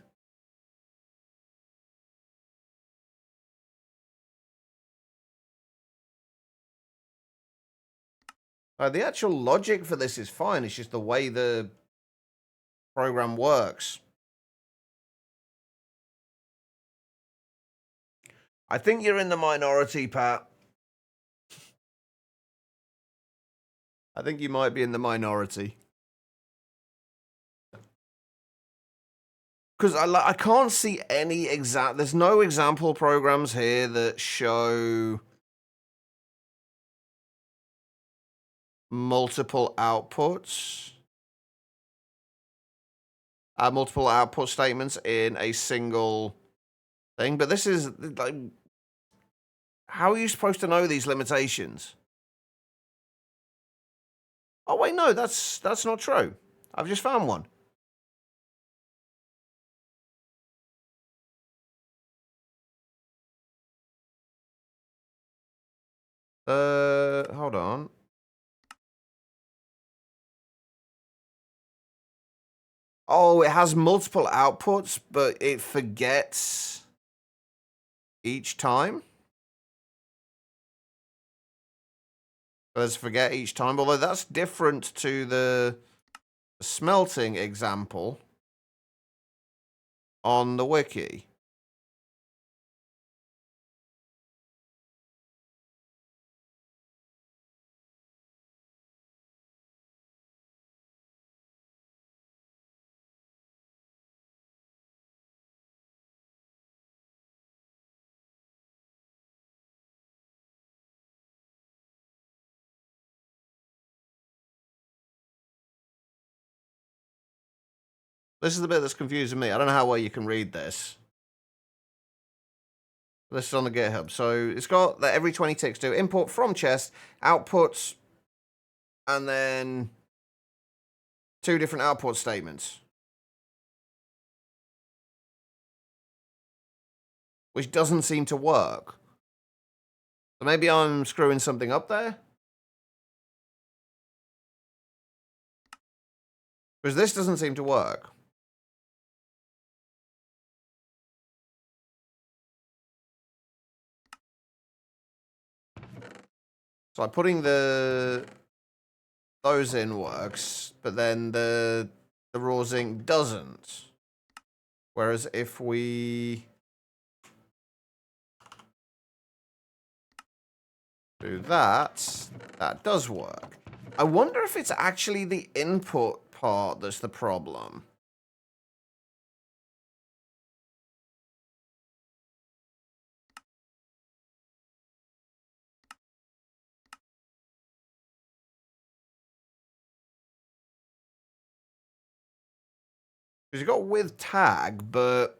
The actual logic for this is fine. It's just the way the program works. I think you're in the minority, Pat. I think you might be in the minority. Because I can't see any there's no example programs here that show multiple outputs. Multiple output statements in a single thing. But this is, like, how are you supposed to know these limitations? Oh, wait, no, that's not true. I've just found one. Hold on. Oh, it has multiple outputs, but it forgets each time. Let's forget each time, although that's different to the smelting example on the wiki. This is the bit that's confusing me. I don't know how well you can read this. This is on the GitHub. So it's got that every 20 ticks do import from chest, outputs, and then 2 different output statements. Which doesn't seem to work. So maybe I'm screwing something up there? Because this doesn't seem to work. So like putting those in works, but then the raw zinc doesn't. Whereas if we do that, that does work. I wonder if it's actually the input part that's the problem. Because you've got with tag, but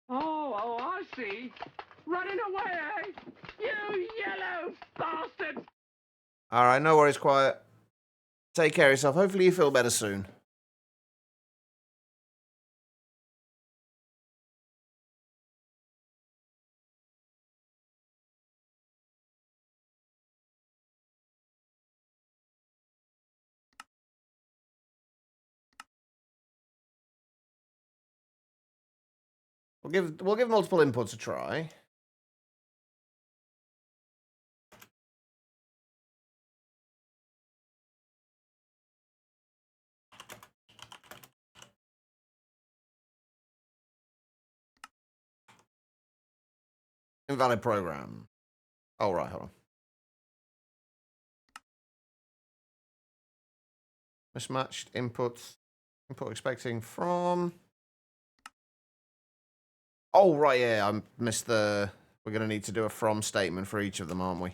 Oh, I see. Running away, you yellow bastard! alright, no worries, quiet. Take care of yourself. Hopefully you feel better soon. We'll give multiple inputs a try. Invalid program. Oh, right, hold on. Mismatched inputs. Input expecting from. Oh, right, yeah, I missed the. We're going to need to do a from statement for each of them, aren't we?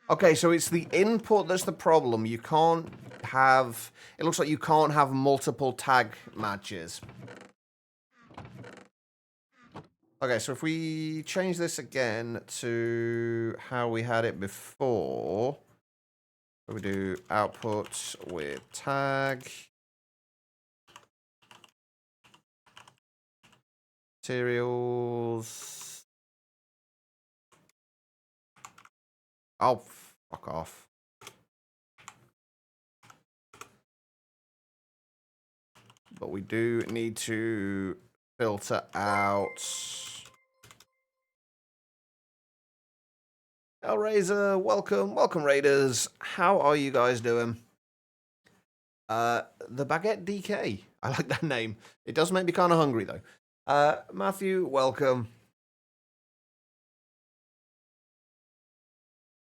Okay, so it's the input that's the problem. You can't have. It looks like you can't have multiple tag matches. Okay, so if we change this again to how we had it before, we do output with tag. Materials. Oh, fuck off. But we do need to filter out Hellraiser. Welcome Raiders. How are you guys doing? The Baguette DK. I like that name. It does make me kind of hungry though. Matthew, welcome.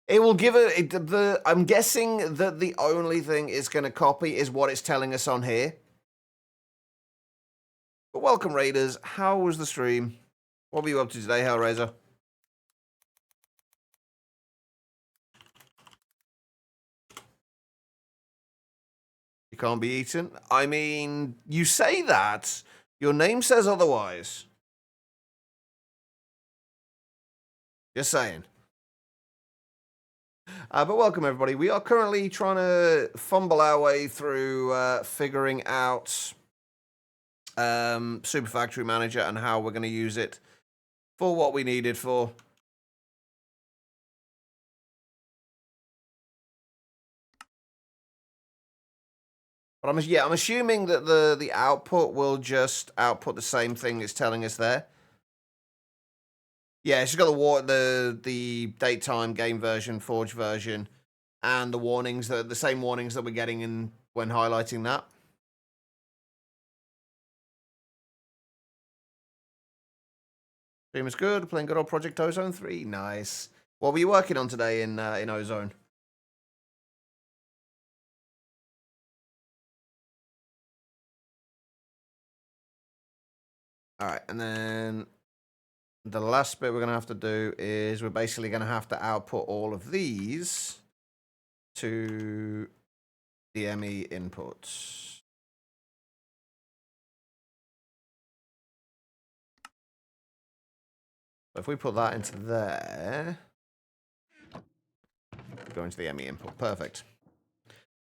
It will give it I'm guessing that the only thing it's going to copy is what it's telling us on here. But welcome Raiders. How was the stream? What were you up to today, Hellraiser? You can't be eaten? I mean, you say that. Your name says otherwise. Just saying. But welcome, everybody. We are currently trying to fumble our way through figuring out Super Factory Manager and how we're going to use it for what we need it for. But I'm assuming that the output will just output the same thing it's telling us there. Yeah, it's just got the date time game version, Forge version, and the warnings, the same warnings that we're getting in when highlighting that. Stream is good. Playing good old Project Ozone 3. Nice. What were you working on today in Ozone? All right, and then the last bit we're going to have to do is we're basically going to have to output all of these to the ME inputs. So if we put that into there, we go into the ME input. Perfect.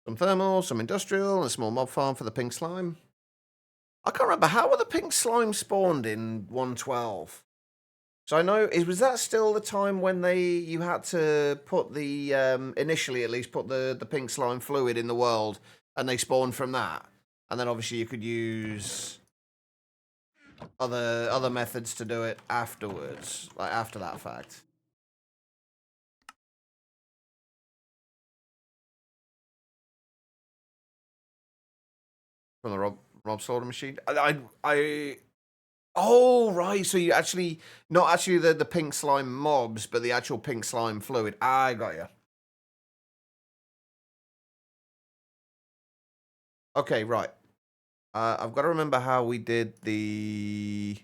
Some thermal, some industrial, and a small mob farm for the pink slime. I can't remember, how were the pink slime spawned in 112? So I know, was that still the time when you had to put the, initially at least, put the pink slime fluid in the world, and they spawned from that? And then obviously you could use other methods to do it afterwards, like after that fact. From the Rob Slaughter machine? Oh, right. So you actually, not actually the pink slime mobs, but the actual pink slime fluid. I got you. Okay, right. I've got to remember how we did the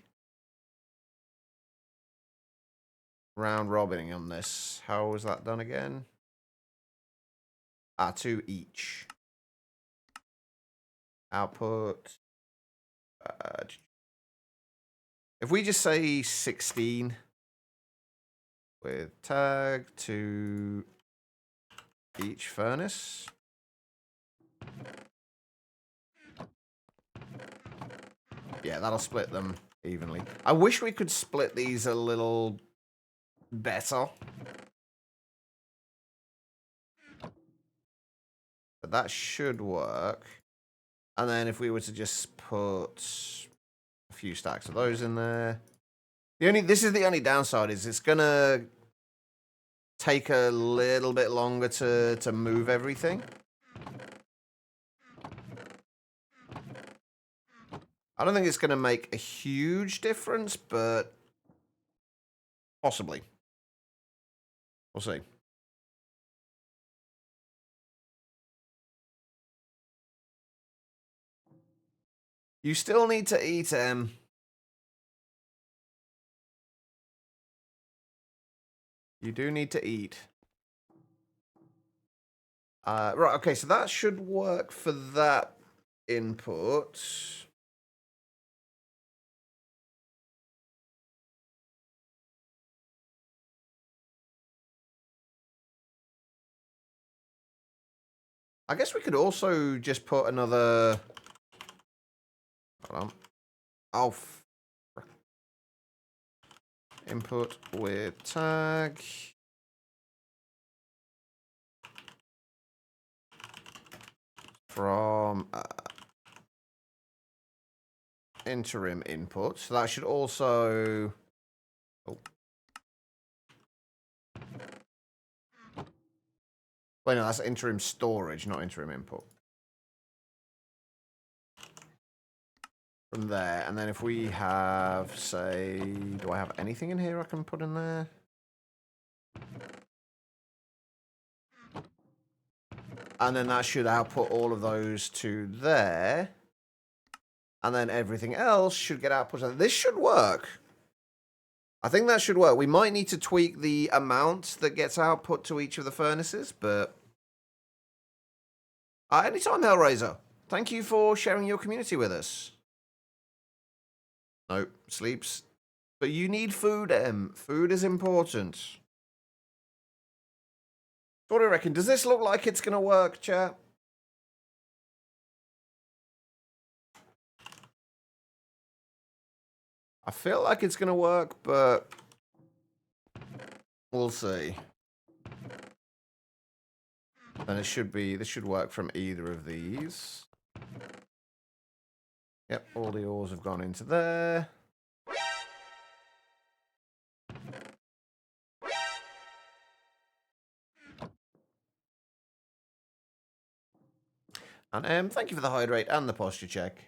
round robining on this. How was that done again? 2 each. Output. If we just say 16 with tag to each furnace. Yeah, that'll split them evenly. I wish we could split these a little better. But that should work. And then if we were to just put a few stacks of those in there. This is the only downside, is it's gonna take a little bit longer to move everything. I don't think it's gonna make a huge difference, but possibly. We'll see. You still need to eat, you do need to eat. Right, okay, so that should work for that input. I guess we could also just put another... Hold on. Oh, input with tag. From interim input. So that should also... Oh. Wait, no, that's interim storage, not interim input. From there, and then if we have, say... Do I have anything in here I can put in there? And then that should output all of those to there. And then everything else should get output. This should work. I think that should work. We might need to tweak the amount that gets output to each of the furnaces, but... anytime, Hellraiser. Thank you for sharing your community with us. Nope, sleeps. But you need food, Em. Food is important. What do you reckon? Does this look like it's going to work, chat? I feel like it's going to work, but we'll see. And this should work from either of these. Yep, all the ores have gone into there. And thank you for the hydrate and the posture check.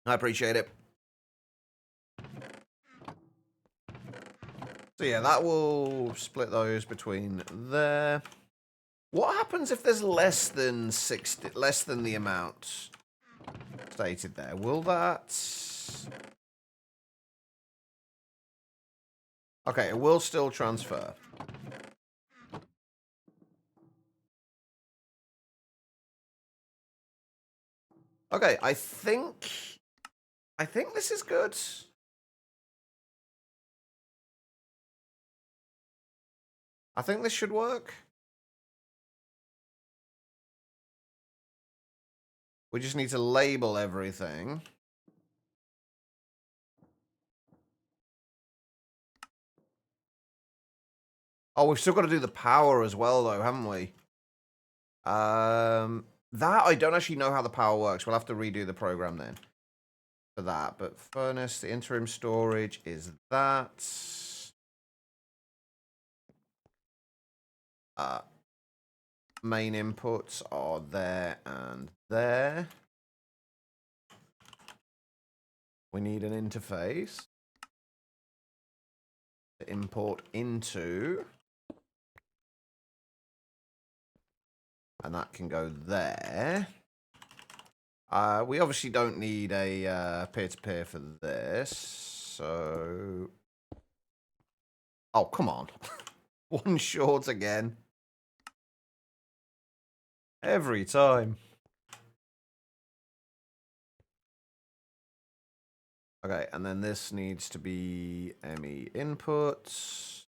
I appreciate it. So yeah, that will split those between there. What happens if there's less than 60, less than the amount stated there? Will that... Okay, it will still transfer. Okay, I think this is good. I think this should work. We just need to label everything. Oh, we've still got to do the power as well, though, haven't we? That, I don't actually know how the power works. We'll have to redo the program then for that. But furnace, the interim storage is that. Main inputs are there and there. We need an interface to import into. And that can go there. We obviously don't need a peer-to-peer for this. So... Oh, come on. One short again. Every time. Okay, and then this needs to be ME inputs.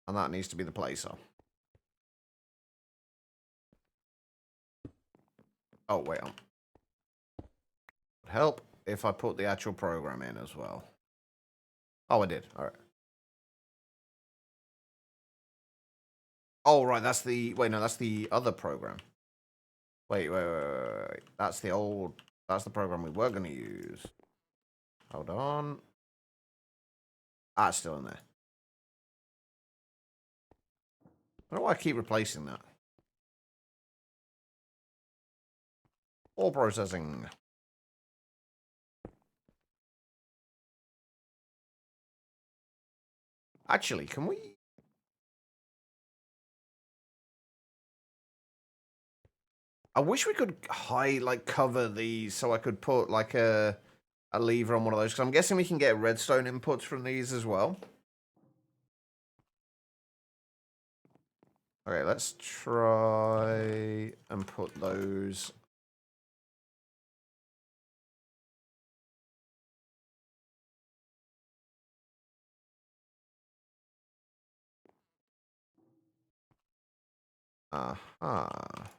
And that needs to be the placer. Oh, wait. Would help if I put the actual program in as well. Oh, I did. All right. Oh, right. That's the... Wait, no, that's the other program. Wait. That's the old... That's the program we were going to use. Hold on. Ah, it's still in there. I don't know why I keep replacing that. Ore processing. Actually, can we... I wish we could cover these so I could put like a lever on one of those. Because I'm guessing we can get redstone inputs from these as well. Okay, let's try and put those. Aha.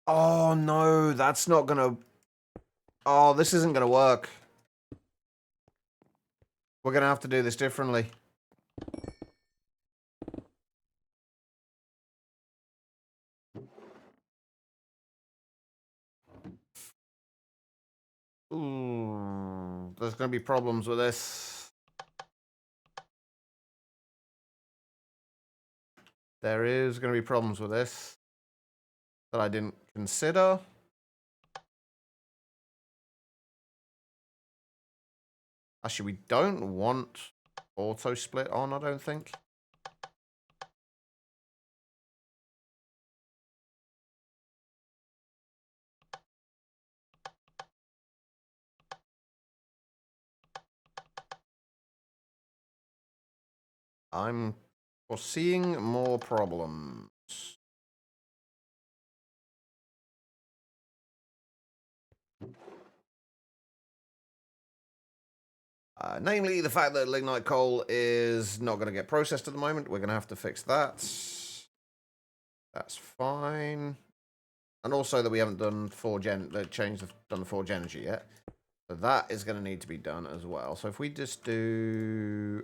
Oh, no, that's not gonna... Oh, this isn't gonna work. We're gonna have to do this differently. Ooh, there's gonna be problems with this. There is gonna be problems with this that I didn't consider. Actually, we don't want auto split on, I don't think. I'm foreseeing more problems. Namely, the fact that lignite coal is not going to get processed at the moment. We're going to have to fix that. That's fine. And also that we haven't done done the forge energy yet. So that is going to need to be done as well. So if we just do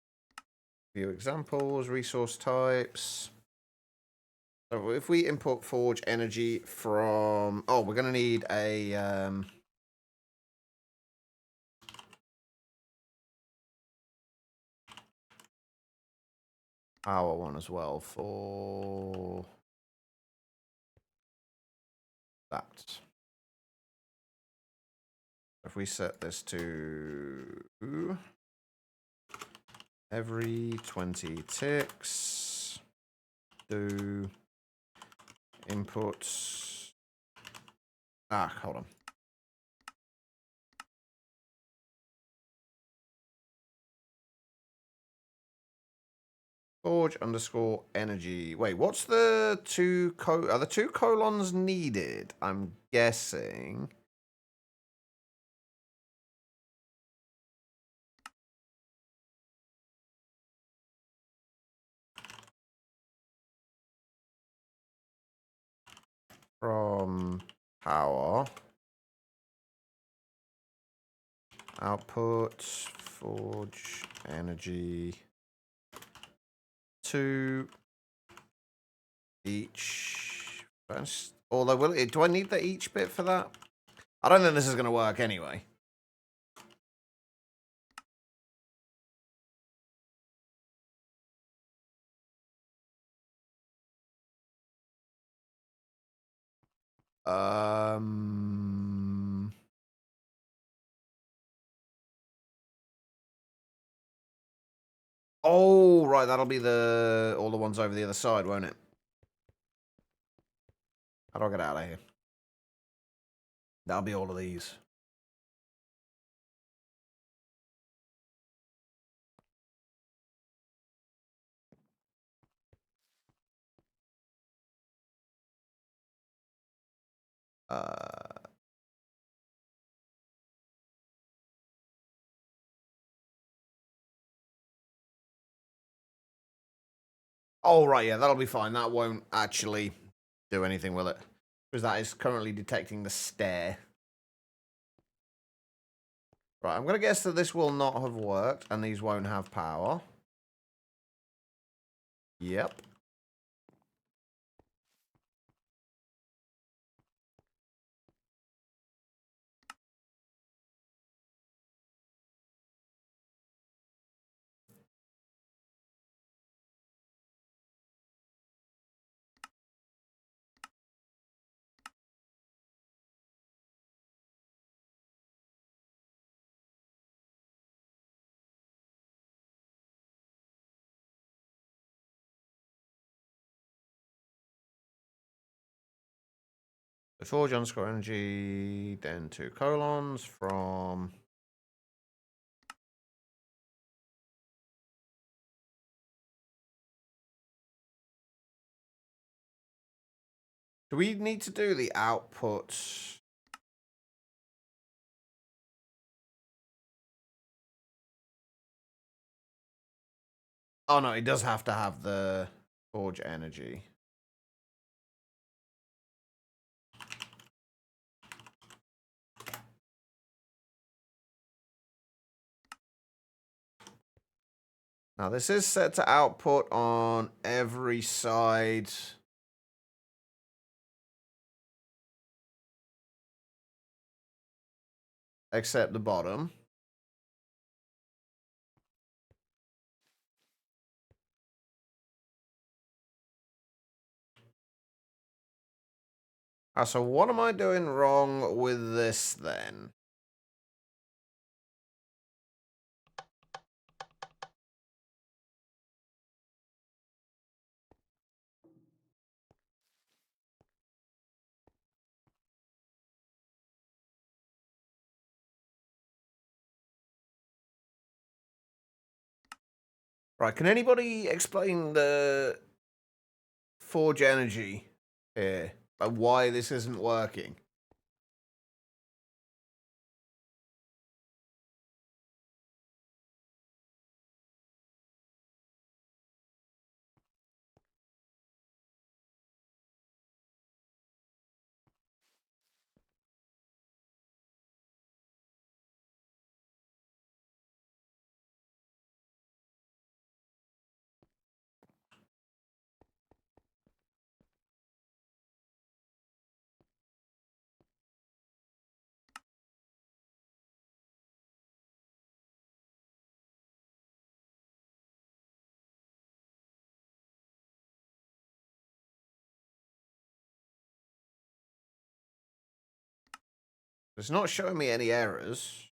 a few examples, resource types. So if we import forge energy from... Oh, we're going to need a... power one as well for that. If we set this to every 20 ticks, do inputs. Hold on. Forge underscore energy. Wait, what's the are the two colons needed? I'm guessing. From power. Output. Forge energy. 2 each. Although, do I need the each bit for that? I don't think this is going to work anyway. Oh, right, that'll be all the ones over the other side, won't it? How do I get out of here? That'll be all of these. Oh, right, yeah, that'll be fine. That won't actually do anything with it. Because that is currently detecting the stare. Right, I'm going to guess that this will not have worked, and these won't have power. Yep. The forge underscore energy, then 2 colons from... Do we need to do the output? Oh, no, it does have to have the forge energy. Now, this is set to output on every side. Except the bottom. So what am I doing wrong with this, then? Right, can anybody explain the Forge Energy here? Like why this isn't working? It's not showing me any errors.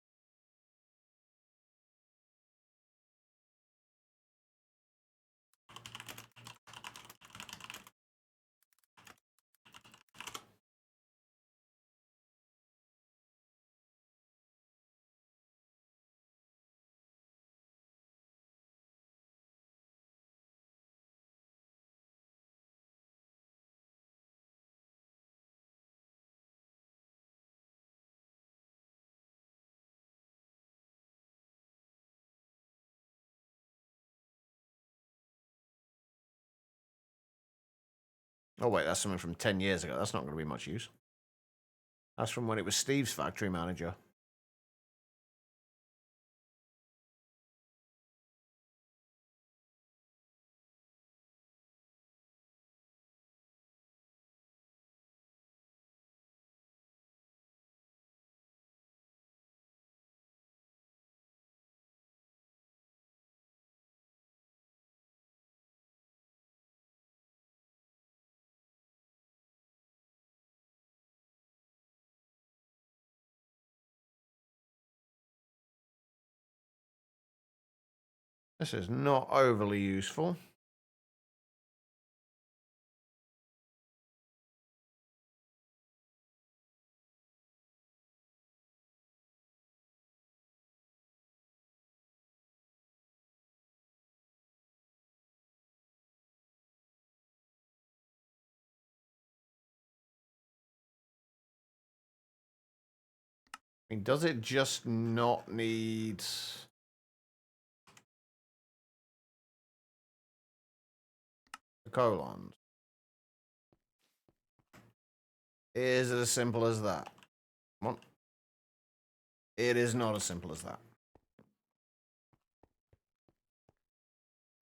Oh, wait, that's something from 10 years ago. That's not going to be much use. That's from when it was Steve's factory manager. This is not overly useful. I mean, does it just not need the colons? Is it as simple as that? Come on. It is not as simple as that.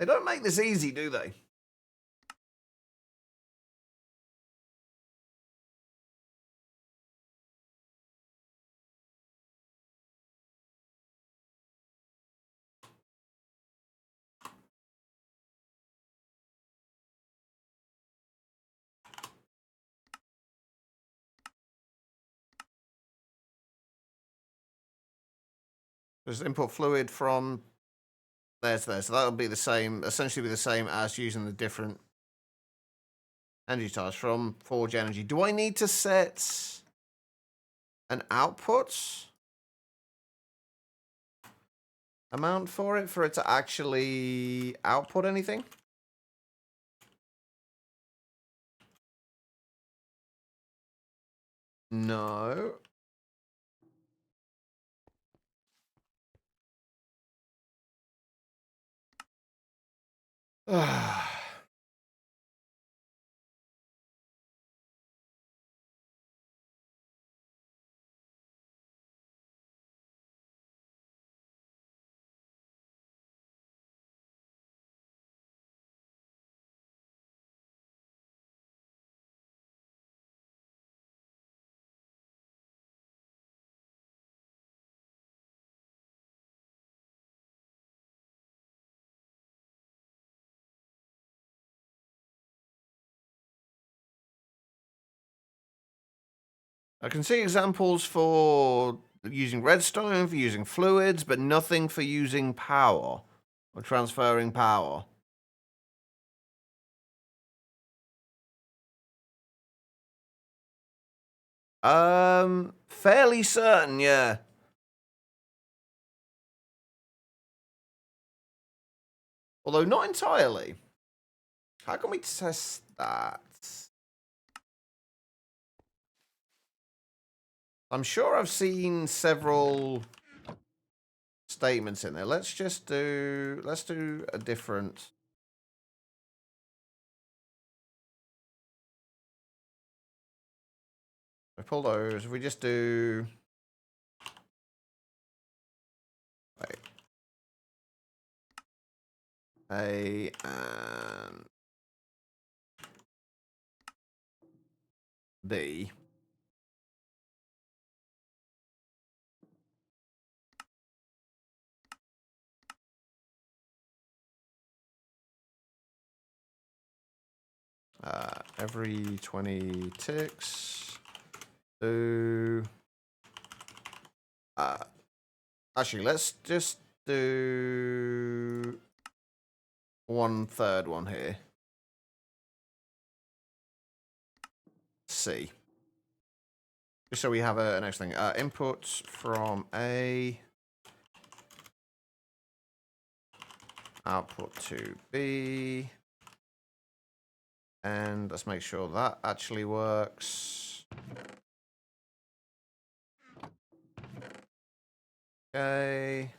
They don't make this easy, do they? Just input fluid from there to there. So that'll be the same, essentially be the same as using the different energy types from Forge Energy. Do I need to set an output amount for it to actually output anything? No. I can see examples for using redstone, for using fluids, but nothing for using power or transferring power. Fairly certain, yeah. Although not entirely. How can we test that? I'm sure I've seen several statements in there. Let's do a different. I pull those. If we just do. Wait. A and B. Every 20 ticks. Do. Actually, let's just do 1/3 one here. C. Just so we have a next thing. Inputs from A. Output to B. And let's make sure that actually works. Okay.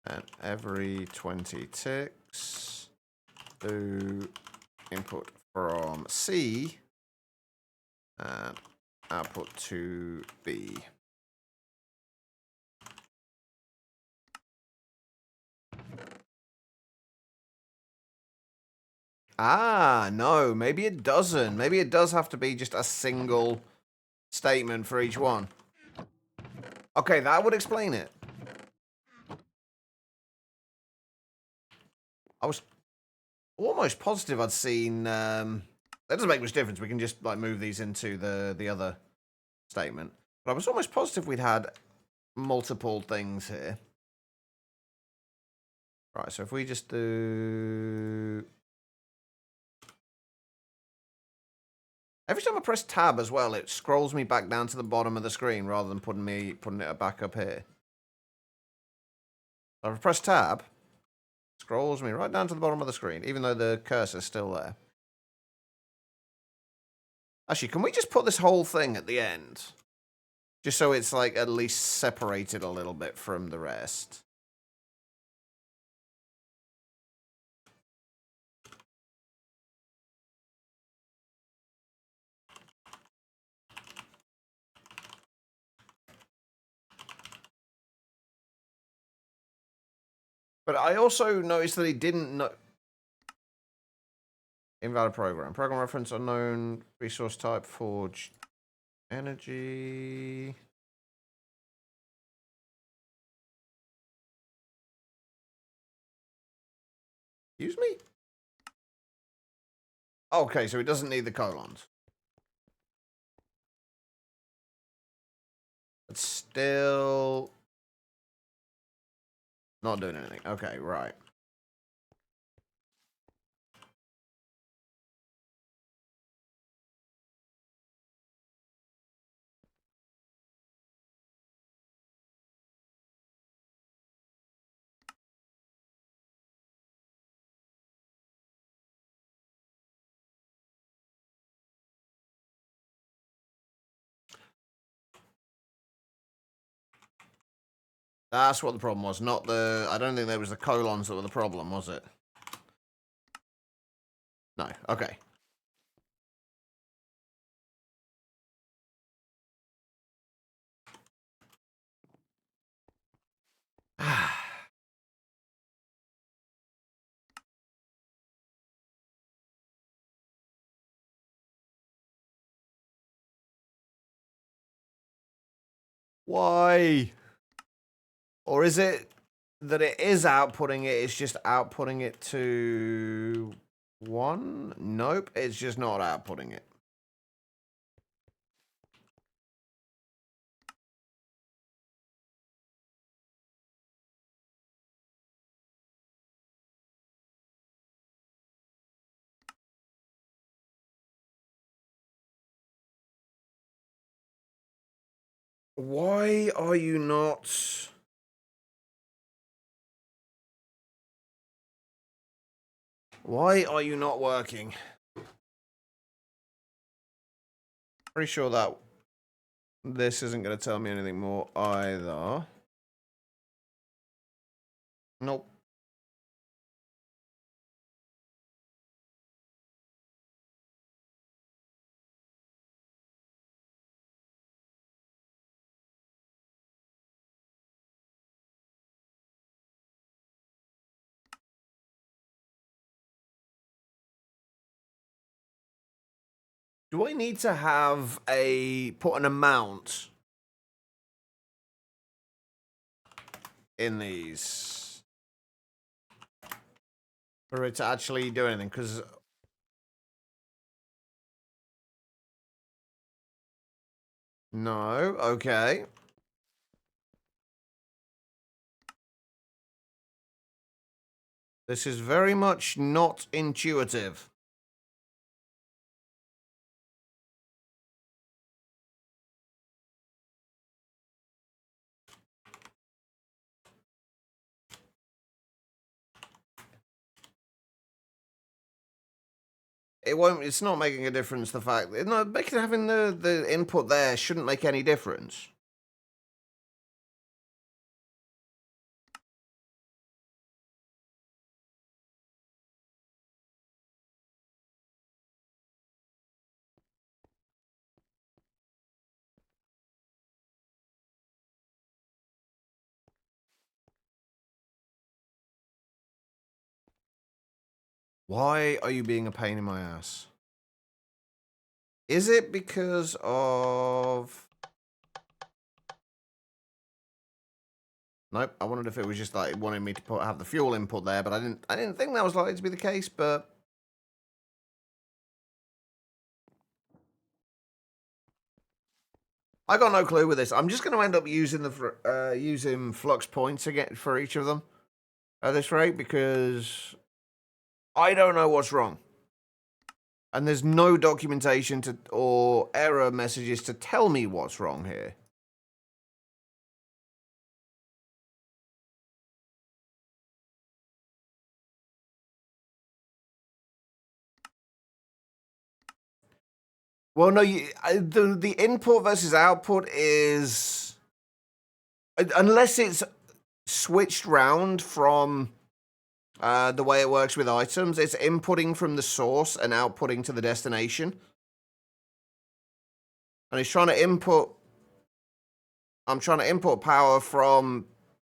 And every 20 ticks, do input from C and output to B. Ah, no, maybe it doesn't. Maybe it does have to be just a single statement for each one. Okay, that would explain it. I was almost positive I'd seen. That doesn't make much difference. We can just like move these into the other statement. But I was almost positive we'd had multiple things here. Right, so if we just do. Every time I press tab as well, it scrolls me back down to the bottom of the screen rather than putting it back up here. So if I press tab, it scrolls me right down to the bottom of the screen, even though the cursor's still there. Actually, can we just put this whole thing at the end? Just so it's like at least separated a little bit from the rest. But I also noticed that he didn't know. Invalid program. Program reference unknown. Resource type forged energy. Excuse me? Okay, so it doesn't need the colons. It's still not doing anything. Okay, right. That's what the problem was, not the... I don't think there was the colons that were the problem, was it? No, okay. Why? Or is it that it is outputting it, it's just outputting it to 1? Nope, it's just not outputting it. Why are you not... Why are you not working? Pretty sure that this isn't going to tell me anything more either. Nope. Do I need to have put an amount in these for it to actually do anything? Because no, okay. This is very much not intuitive. It's not making a difference, the fact that, no, having the input there shouldn't make any difference. Why are you being a pain in my ass? Is it because of... Nope, I wondered if it was just like it wanted me to have the fuel input there, but I didn't think that was likely to be the case, but... I got no clue with this. I'm just going to end up using using flux points again for each of them at this rate, because I don't know what's wrong. And there's no documentation or error messages to tell me what's wrong here. Well, no, the input versus output is... Unless it's switched round from the way it works with items, it's inputting from the source and outputting to the destination. And it's trying to input... I'm trying to input power from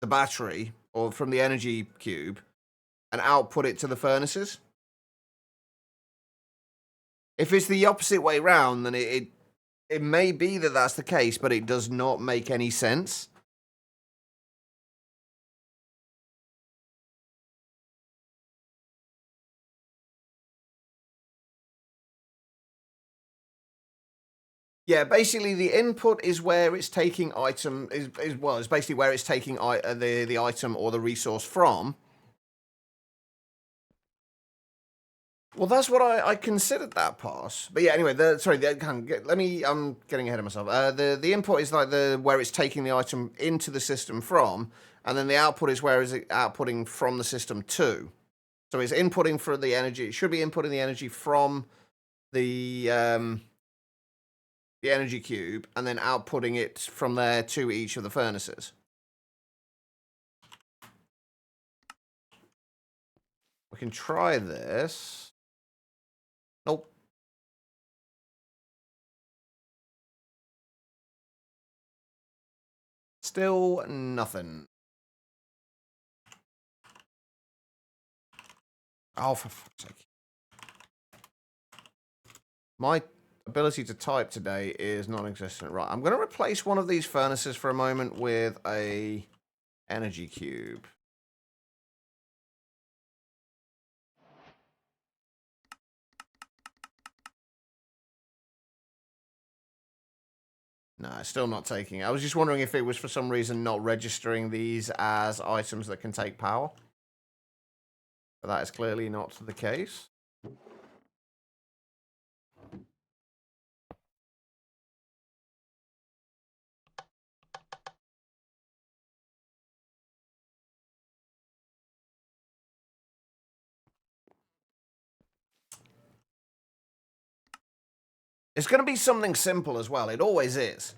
the battery, or from the energy cube, and output it to the furnaces. If it's the opposite way round, then it may be that that's the case, but it does not make any sense. Yeah, basically the input is where it's taking item is basically where it's taking the item or the resource from. Well, that's what I considered that pass. But yeah, anyway, I'm getting ahead of myself. The input is like where it's taking the item into the system from, and then the output is where is it outputting from the system to. So it's inputting for the energy. It should be inputting the energy from the energy cube, and then outputting it from there to each of the furnaces. We can try this. Nope. Still nothing. Oh, for fuck's sake. My ability to type today is non-existent. Right, I'm going to replace one of these furnaces for a moment with a energy cube. No, it's still not taking it. I was just wondering if it was for some reason not registering these as items that can take power. But that is clearly not the case. It's going to be something simple as well. It always is.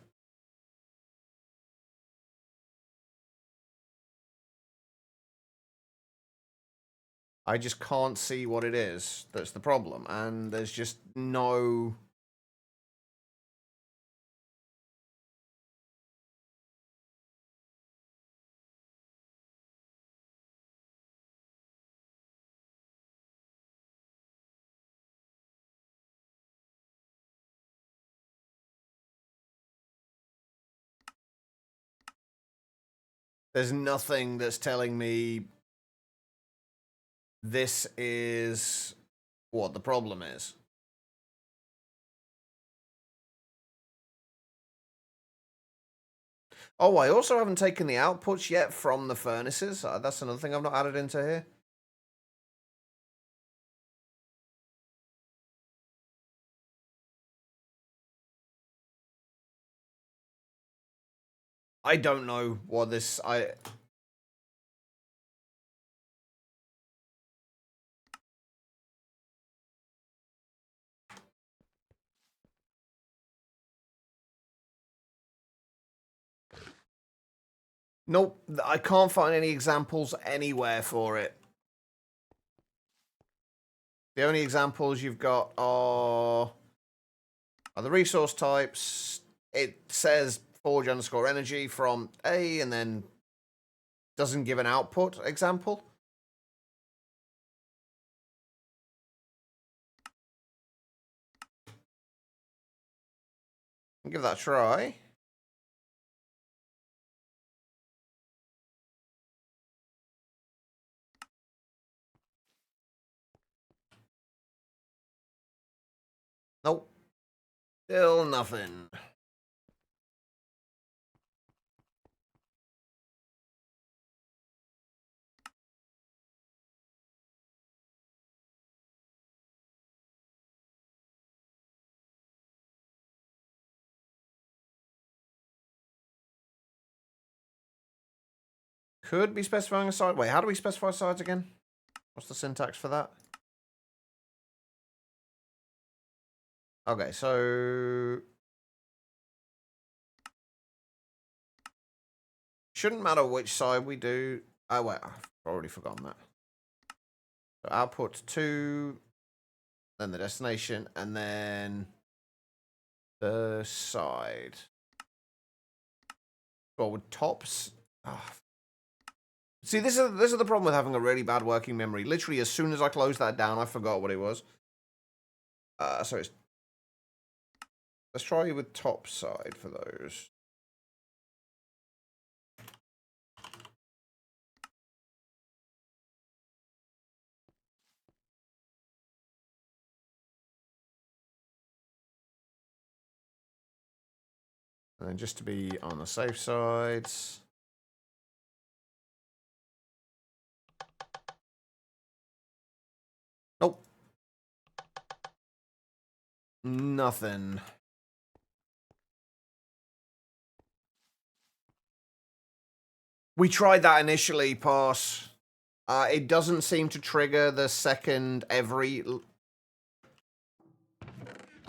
I just can't see what it is. That's the problem. And there's just no... There's nothing that's telling me this is what the problem is. Oh, I also haven't taken the outputs yet from the furnaces. That's another thing I've not added into here. I don't know what this... Nope, I can't find any examples anywhere for it. The only examples you've got are the resource types. It says forge underscore energy from A and then doesn't give an output example. I'll give that a try. Nope. Still nothing. Could be specifying a side. Wait, how do we specify sides again? What's the syntax for that? Okay, so... Shouldn't matter which side we do. Oh, wait, I've already forgotten that. So output 2, then the destination, and then the side. Well, with tops... Oh. See, this is the problem with having a really bad working memory. Literally, as soon as I closed that down, I forgot what it was. So it's... Let's try with top side for those. And then just to be on the safe sides. Nope. Nothing. We tried that initially, pass. It doesn't seem to trigger the second every...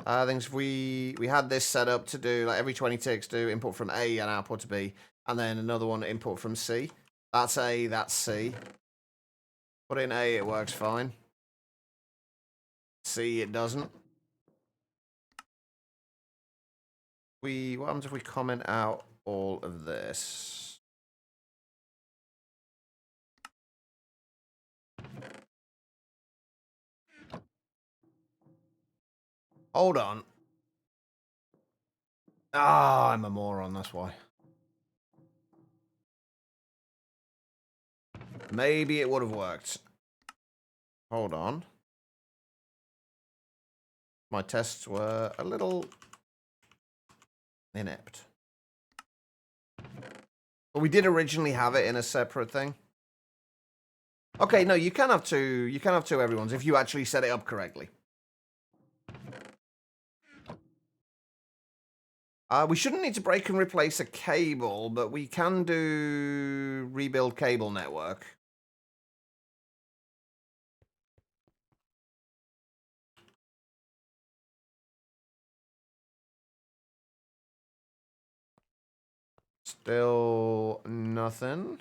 things we had this set up to do, like every 20 ticks, do input from A and output to B, and then another one input from C. That's A, that's C. Put in A, it works fine. C, it doesn't. What happens if we comment out all of this? Hold on. Ah, I'm a moron, that's why. Maybe it would have worked. Hold on. My tests were a little inept. But we did originally have it in a separate thing. Okay, no, you can have two. You can have two everyone's if you actually set it up correctly. We shouldn't need to break and replace a cable, but we can do rebuild cable network. Still nothing.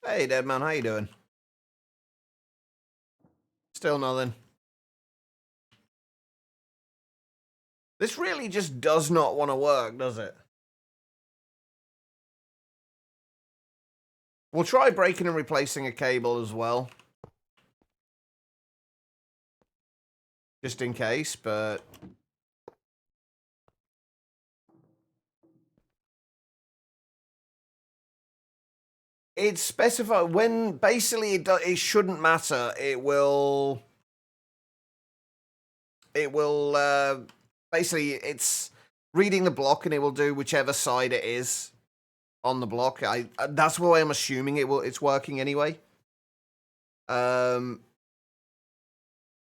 Hey, dead man, how you doing? Still nothing. This really just does not want to work, does it? We'll try breaking and replacing a cable as well. Just in case, but... It's specified when basically it shouldn't matter. It will basically it's reading the block and it will do whichever side it is on the block. That's the way I'm assuming it's working anyway. It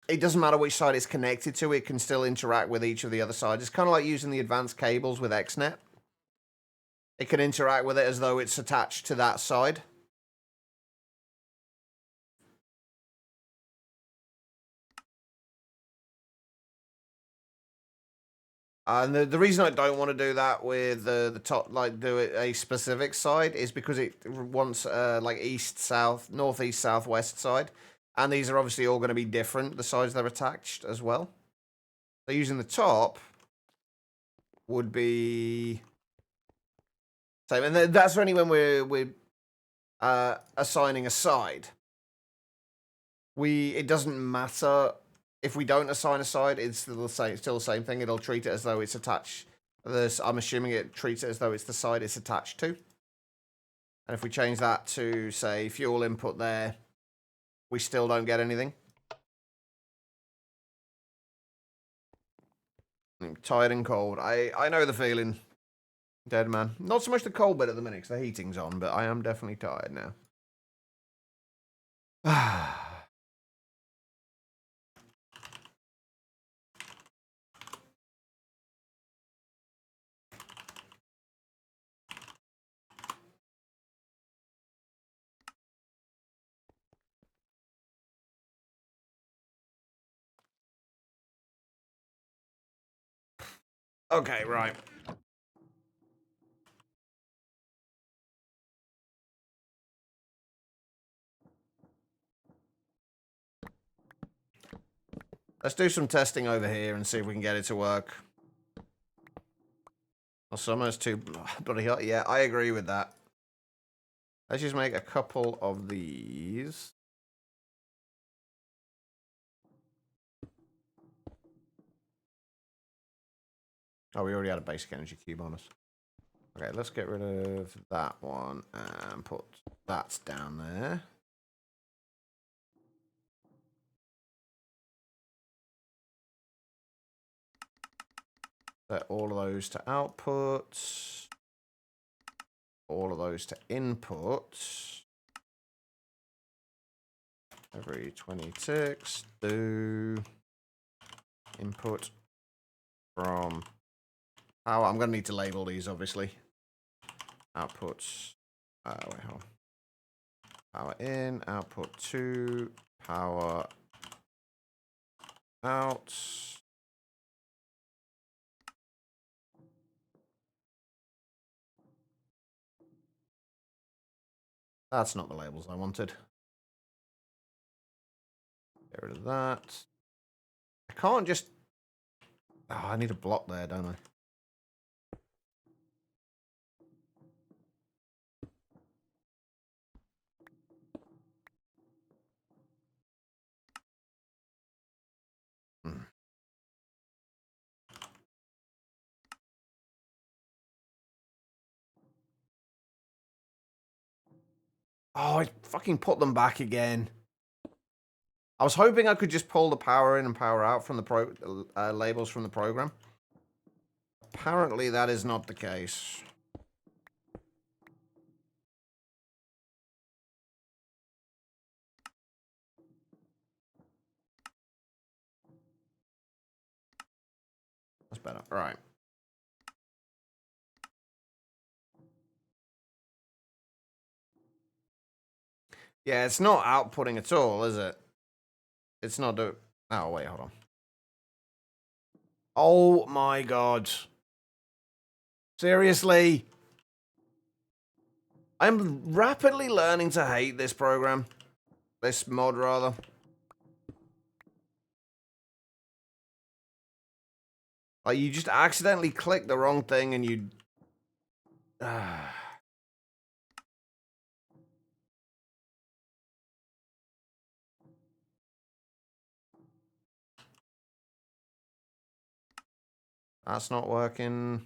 doesn't matter which side it's connected to, it can still interact with each of the other sides. It's kind of like using the advanced cables with XNet. It can interact with it as though it's attached to that side. And the reason I don't want to do that with the top, like do it a specific side, is because it wants like east, south, northeast, southwest side. And these are obviously all going to be different, the sides they're attached as well. So using the top would be same. And that's only when we're assigning a side. It doesn't matter if we don't assign a side, it's still the same thing. It'll treat it as though it's attached. I'm assuming it treats it as though it's the side it's attached to. And if we change that to, say, fuel input there, we still don't get anything. I'm tired and cold. I know the feeling, dead man. Not so much the cold bit at the minute because the heating's on, but I am definitely tired now. Okay, right. Let's do some testing over here and see if we can get it to work. Well, summer's too bloody hot. Yeah, I agree with that. Let's just make a couple of these. Oh, we already had a basic energy cube on us. Okay, let's get rid of that one and put that down there. Set all of those to outputs. All of those to inputs. Every 20 ticks, do input from power. I'm going to need to label these, obviously. Outputs. Wait, hold on. Power in, output to, power out. That's not the labels I wanted. Get rid of that. I can't just... Oh, I need a block there, don't I? Oh, I fucking put them back again. I was hoping I could just pull the power in and power out from the labels from the program. Apparently that is not the case. That's better. All right. Yeah, it's not outputting at all, is it? It's not do. Oh, wait, hold on. Oh my god. Seriously? I'm rapidly learning to hate this program. This mod, rather. Like, you just accidentally click the wrong thing and you... That's not working.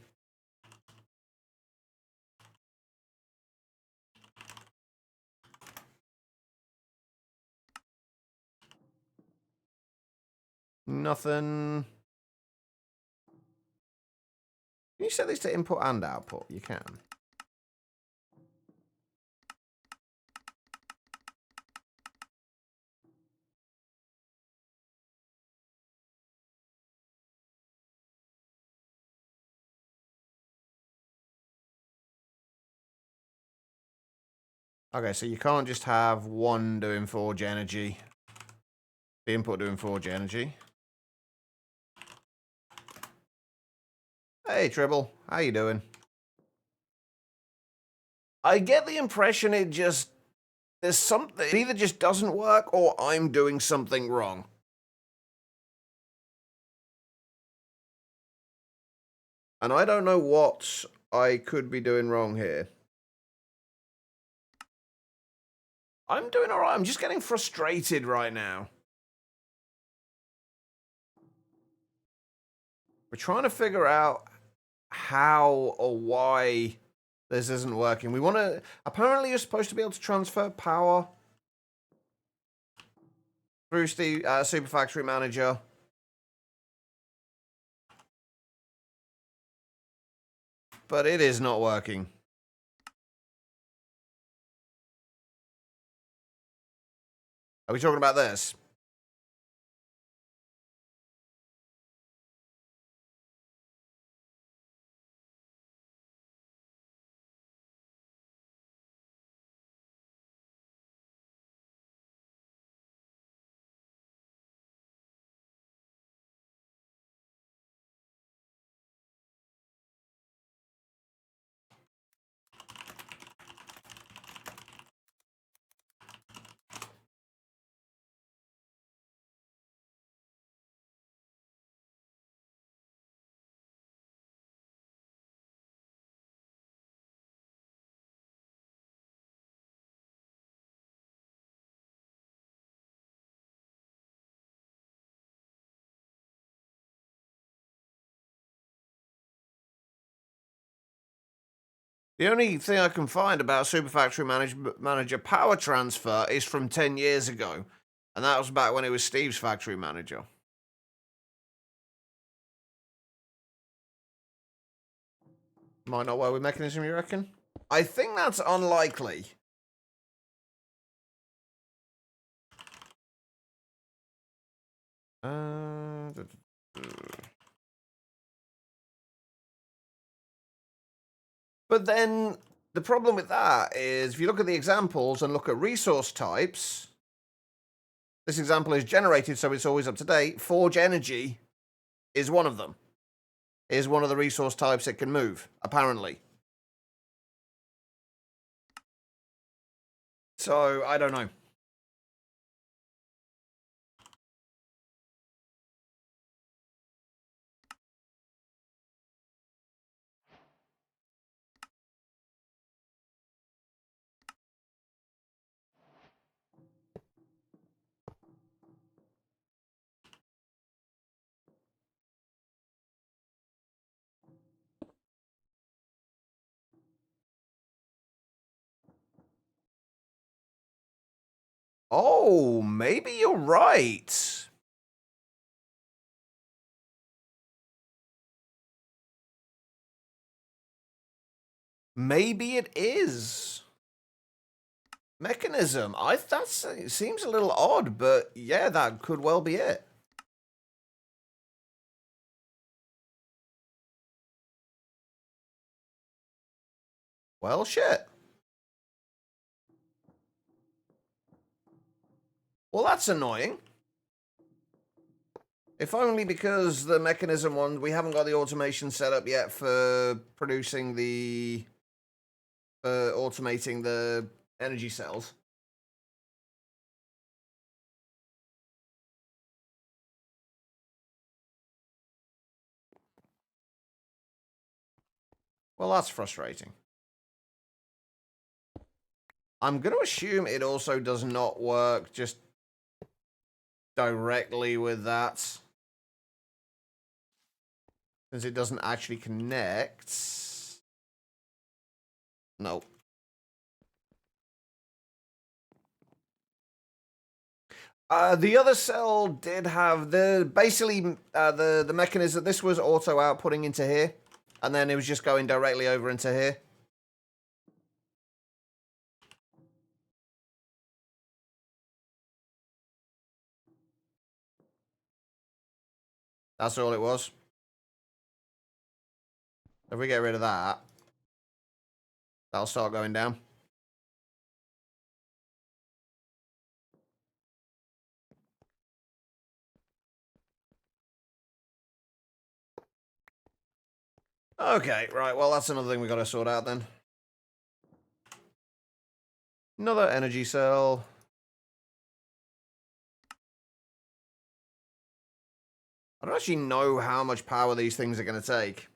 Nothing. Can you set these to input and output? You can. Okay, so you can't just have one doing forge energy. The input doing forge energy. Hey, Tribble. How you doing? I get the impression it just... There's something... It either just doesn't work or I'm doing something wrong. And I don't know what I could be doing wrong here. I'm doing alright. I'm just getting frustrated right now. We're trying to figure out how or why this isn't working. We want to... Apparently you're supposed to be able to transfer power through the Super Factory Manager. But it is not working. Are we talking about this? The only thing I can find about Super Factory Manager power transfer is from 10 years ago. And that was back when it was Steve's Factory Manager. Might not work with mechanism, you reckon? I think that's unlikely. But then the problem with that is if you look at the examples and look at resource types, this example is generated so it's always up to date. Forge energy is one of them. Is one of the resource types it can move, apparently. So, I don't know. Oh, maybe you're right. Maybe it is. Mechanism. It seems a little odd, but yeah, that could well be it. Well, shit. Well, that's annoying. If only because the mechanism one, we haven't got the automation set up yet for producing automating the energy cells. Well, that's frustrating. I'm going to assume it also does not work just directly with that, since it doesn't actually connect. No. The other cell did have the mechanism. This was auto outputting into here, and then it was just going directly over into here. That's all it was. If we get rid of that, that'll start going down. Okay, right, well, that's another thing we got to sort out then. Another energy cell. I don't actually know how much power these things are going to take.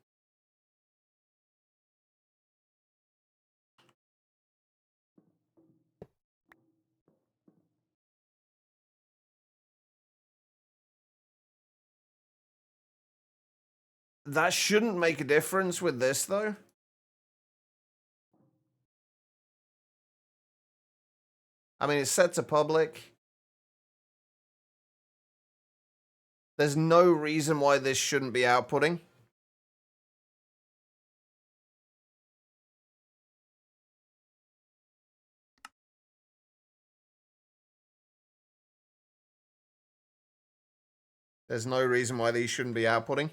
That shouldn't make a difference with this, though. I mean, it's set to public. There's no reason why this shouldn't be outputting. There's no reason why these shouldn't be outputting.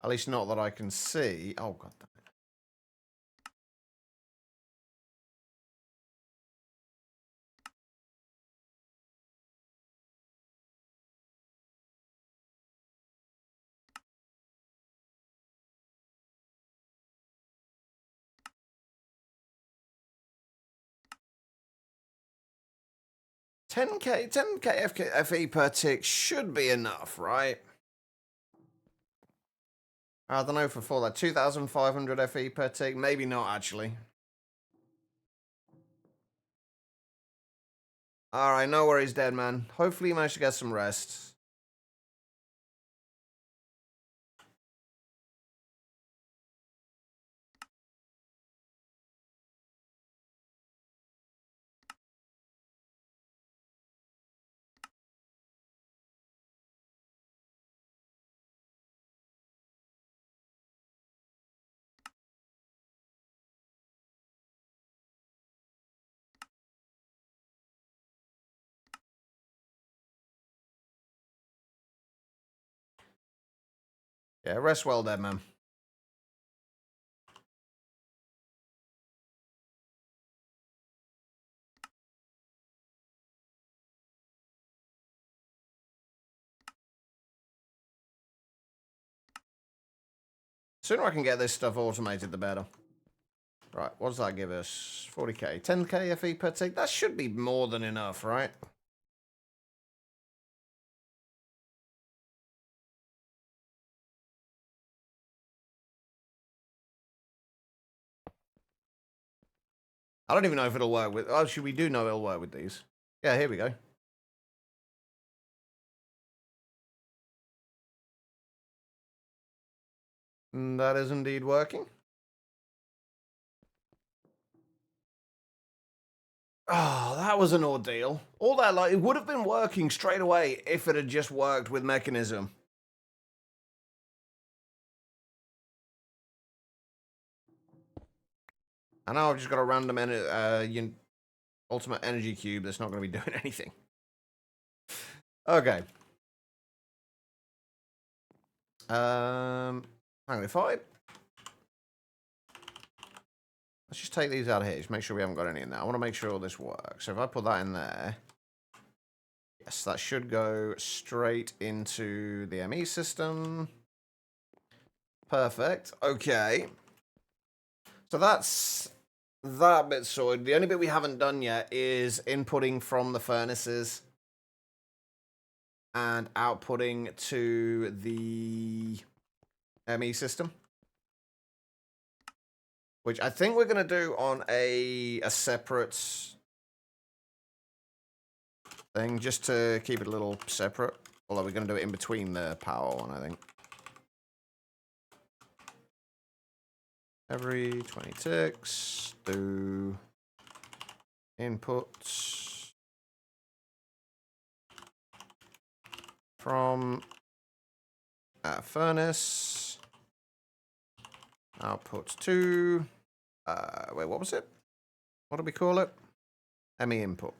At least not that I can see. Oh, god damn it. $10K FE per tick should be enough, right? I don't know for full that 2,500 FE per tick. Maybe not, actually. Alright, no worries, dead man. Hopefully you managed to get some rest. Yeah, rest well, dead man. Sooner I can get this stuff automated, the better. Right, what does that give us? 40k. 10k FE per tick? That should be more than enough, right? I don't even know if it'll work with... Oh, should we do know it'll work with these? Yeah, here we go. That is indeed working. Oh, that was an ordeal. All that, like, it would have been working straight away if it had just worked with mechanism. And now I've just got a random ultimate energy cube that's not going to be doing anything. Okay. Hang on, if I... Let's just take these out of here. Just make sure we haven't got any in there. I want to make sure all this works. So if I put that in there... Yes, that should go straight into the ME system. Perfect. Okay. So that's that bit sorted. The only bit we haven't done yet is inputting from the furnaces and outputting to the ME system, which I think we're going to do on a separate thing, just to keep it a little separate. Although we're going to do it in between the power one, I think. Every 20 ticks, do inputs from furnace, outputs to, wait, what was it? What do we call it? ME input.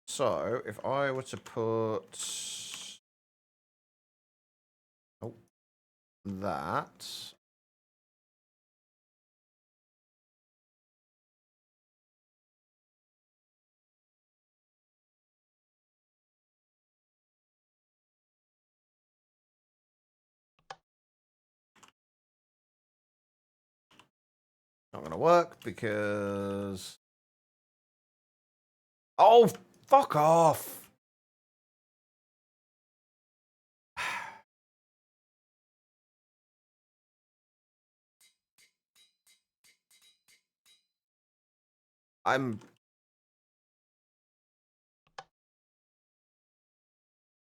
So, if I were to put that, not going to work because... Oh, fuck off! I'm...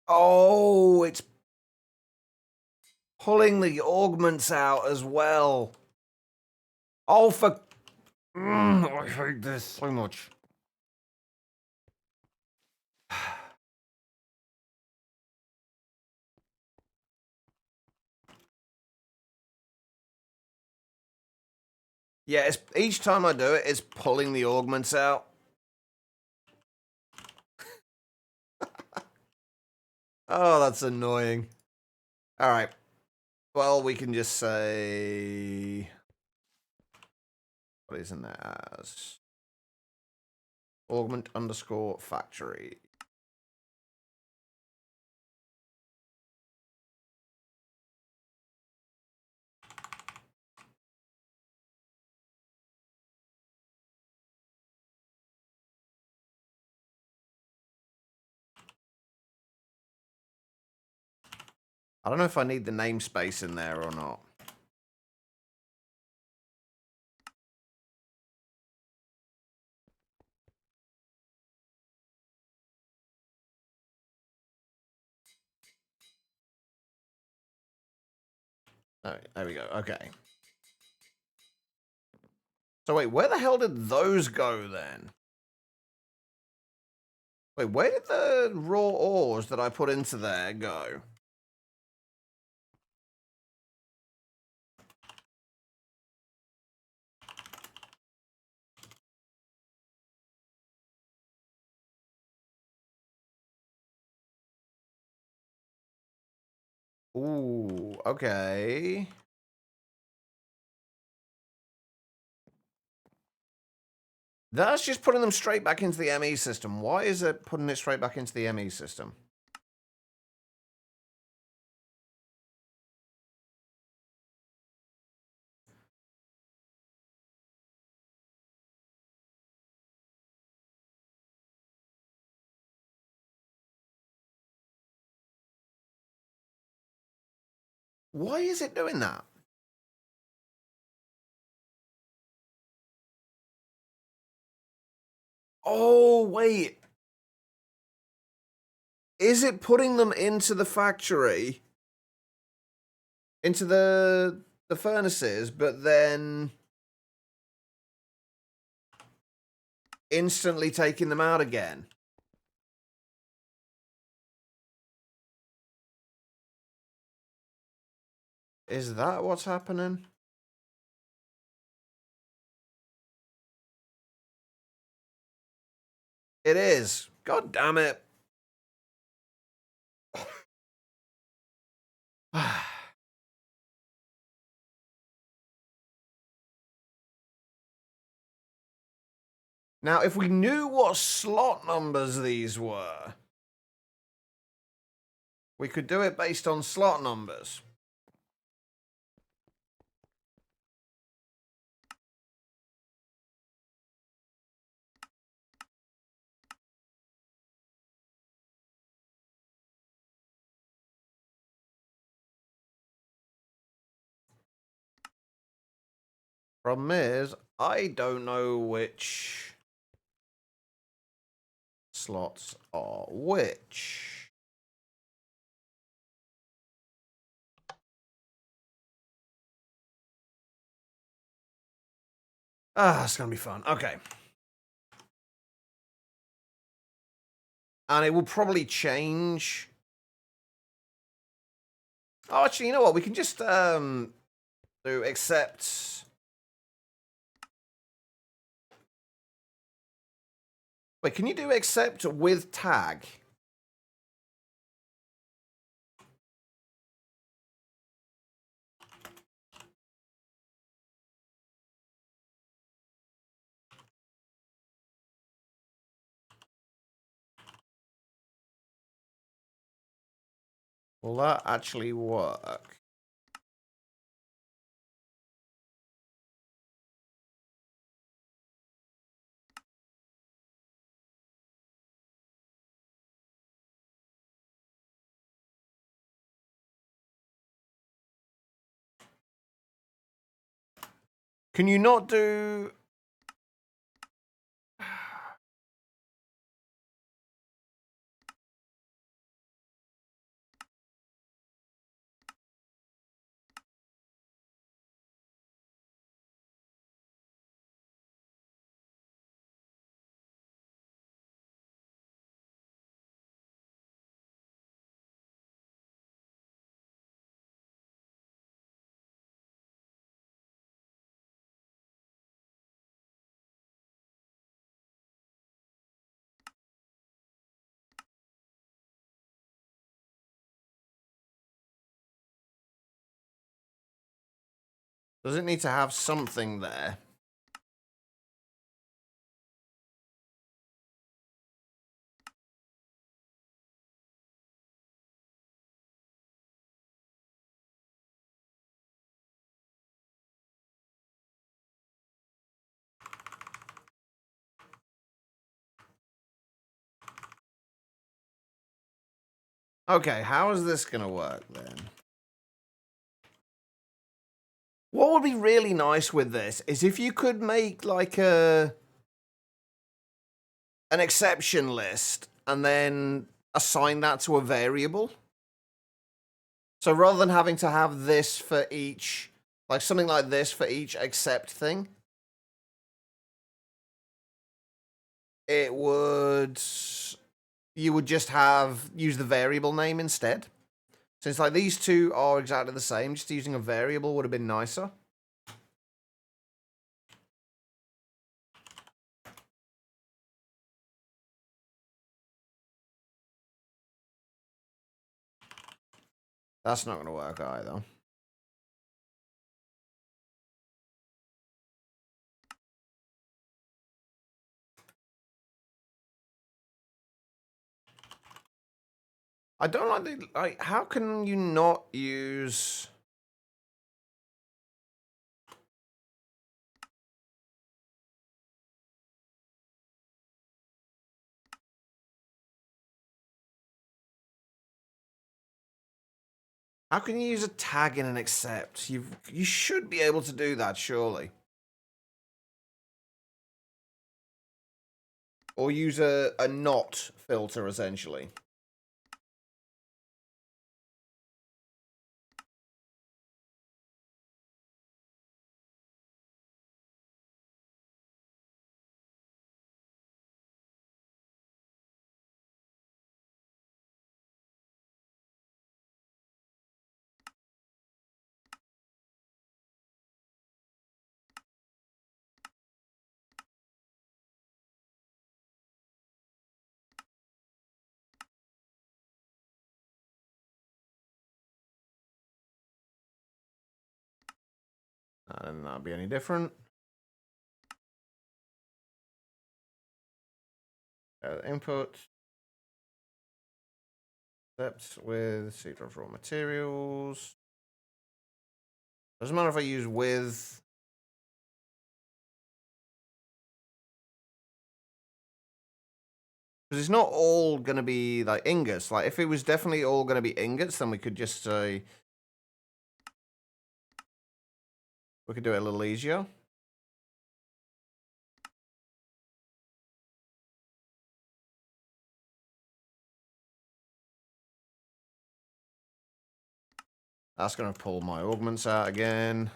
Oh, it's pulling the augments out as well. Oh, for... I hate this so much. Yeah, it's, each time I do it, it's pulling the augments out. Oh, that's annoying. All right. Well, we can just say... What is in there as? Augment underscore factory. I don't know if I need the namespace in there or not. Oh, there we go. Okay. So wait, where the hell did those go then? Wait, where did the raw ores that I put into there go? Ooh, okay. That's just putting them straight back into the ME system. Why is it putting it straight back into the ME system? Why is it doing that? Oh, wait. Is it putting them into the factory? Into the furnaces, but then instantly taking them out again? Is that what's happening? It is. God damn it. Now, if we knew what slot numbers these were, we could do it based on slot numbers. Problem is, I don't know which slots are which. Ah, it's gonna be fun. Okay. And it will probably change. Oh, actually, you know what? We can just do accept. Wait, can you do accept with tag? Will that actually work? Can you not do... Does it need to have something there? Okay, how is this gonna work then? What would be really nice with this is if you could make like an exception list and then assign that to a variable. So rather than having to have this for each, like something like this for each except thing, it would, you would just use the variable name instead. Since like these two are exactly the same, just using a variable would have been nicer. That's not going to work either. I don't like the, like, how can you not use... How can you use a tag in an accept? You should be able to do that, surely. Or use a not filter, essentially. And that'll be any different. Input. Accept with seed of raw materials. Doesn't matter if I use with. Because it's not all going to be like ingots. Like, if it was definitely all going to be ingots, then we could just say. We could do it a little easier. That's going to pull my augments out again.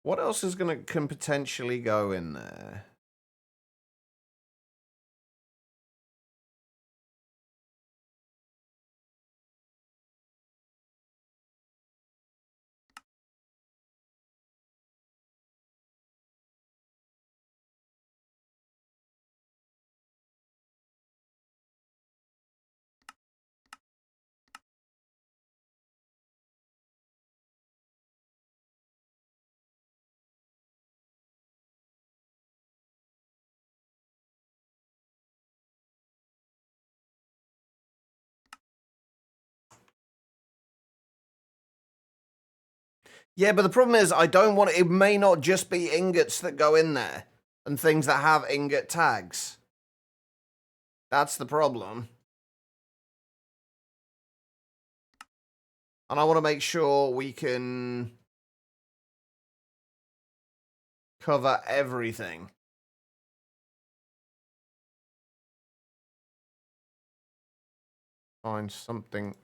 What else is can potentially go in there? Yeah, but the problem is I don't want it may not just be ingots that go in there and things that have ingot tags. That's the problem. And I want to make sure we can cover everything. Find something.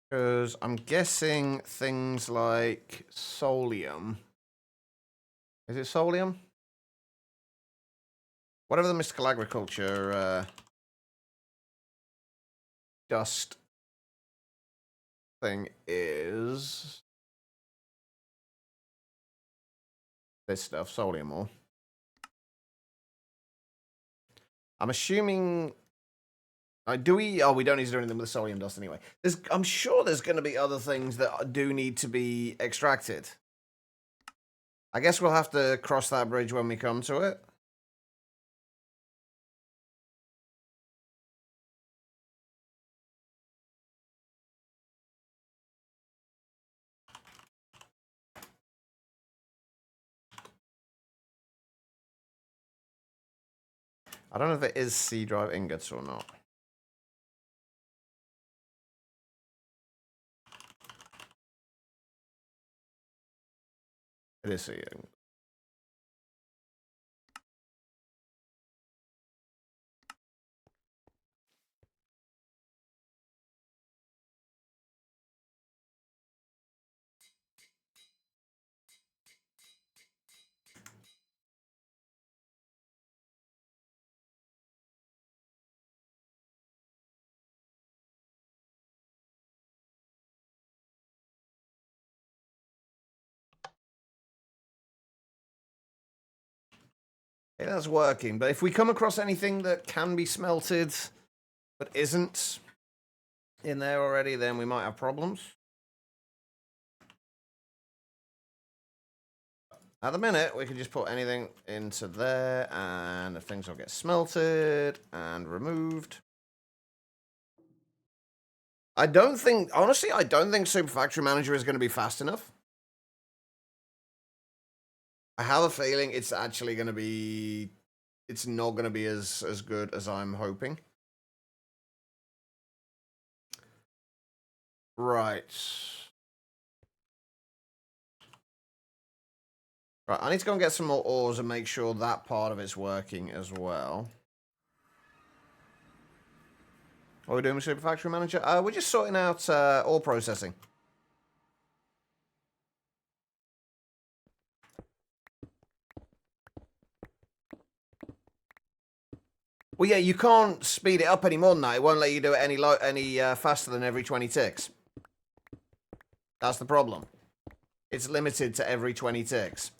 Because I'm guessing things like solium. Is it solium? Whatever the mystical agriculture dust thing is. This stuff, solium ore. I'm assuming. Do we? Oh, we don't need to do anything with the solium dust anyway. I'm sure there's going to be other things that do need to be extracted. I guess we'll have to cross that bridge when we come to it. I don't know if it is C drive ingots or not. It is C. Okay, that's working, but if we come across anything that can be smelted but isn't in there already, then we might have problems. At the minute, we can just put anything into there, and the things will get smelted and removed. Honestly, I don't think Super Factory Manager is going to be fast enough. I have a feeling it's actually going to be, it's not going to be as good as I'm hoping. Right. Right, I need to go and get some more ores and make sure that part of it's working as well. What are we doing with Super Factory Manager? We're just sorting out ore processing. Well, yeah, you can't speed it up any more than that. It won't let you do it any faster than every 20 ticks. That's the problem. It's limited to every 20 ticks.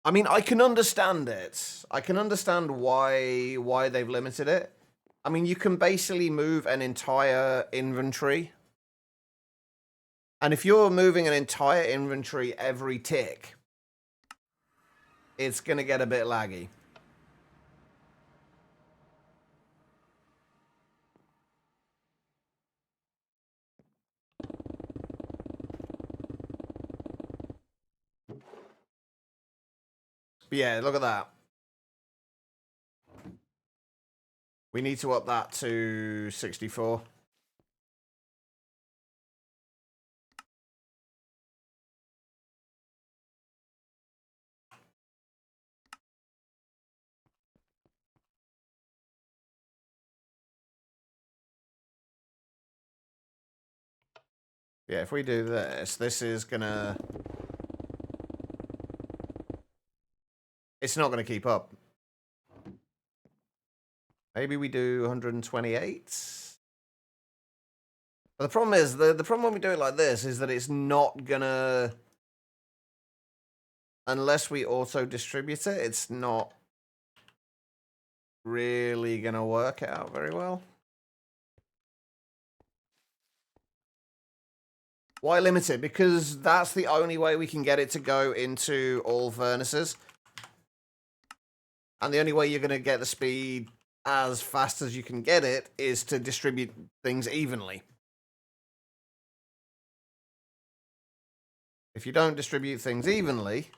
I mean, I can understand it. I can understand why they've limited it. I mean, you can basically move an entire inventory. And if you're moving an entire inventory every tick, it's going to get a bit laggy. But yeah, look at that. We need to up that to 64. Yeah, if we do this, this is gonna... It's not gonna keep up. Maybe we do 128? But the problem is, the problem when we do it like this is that it's not gonna... Unless we auto-distribute it, it's not really gonna work out very well. Why limit it? Because that's the only way we can get it to go into all furnaces. And the only way you're going to get the speed as fast as you can get it is to distribute things evenly. If you don't distribute things evenly...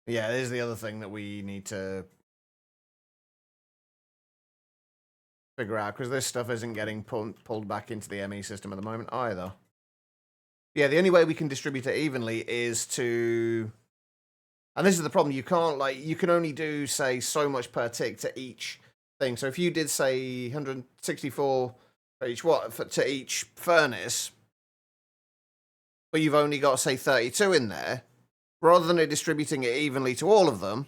Yeah, there's the other thing that we need to figure out, because this stuff isn't getting pulled back into the ME system at the moment either. Yeah, the only way we can distribute it evenly is to... And this is the problem, you can't, like, you can only do, say, so much per tick to each thing. So if you did, say, 164 for each to each furnace, but you've only got, say, 32 in there, rather than it distributing it evenly to all of them,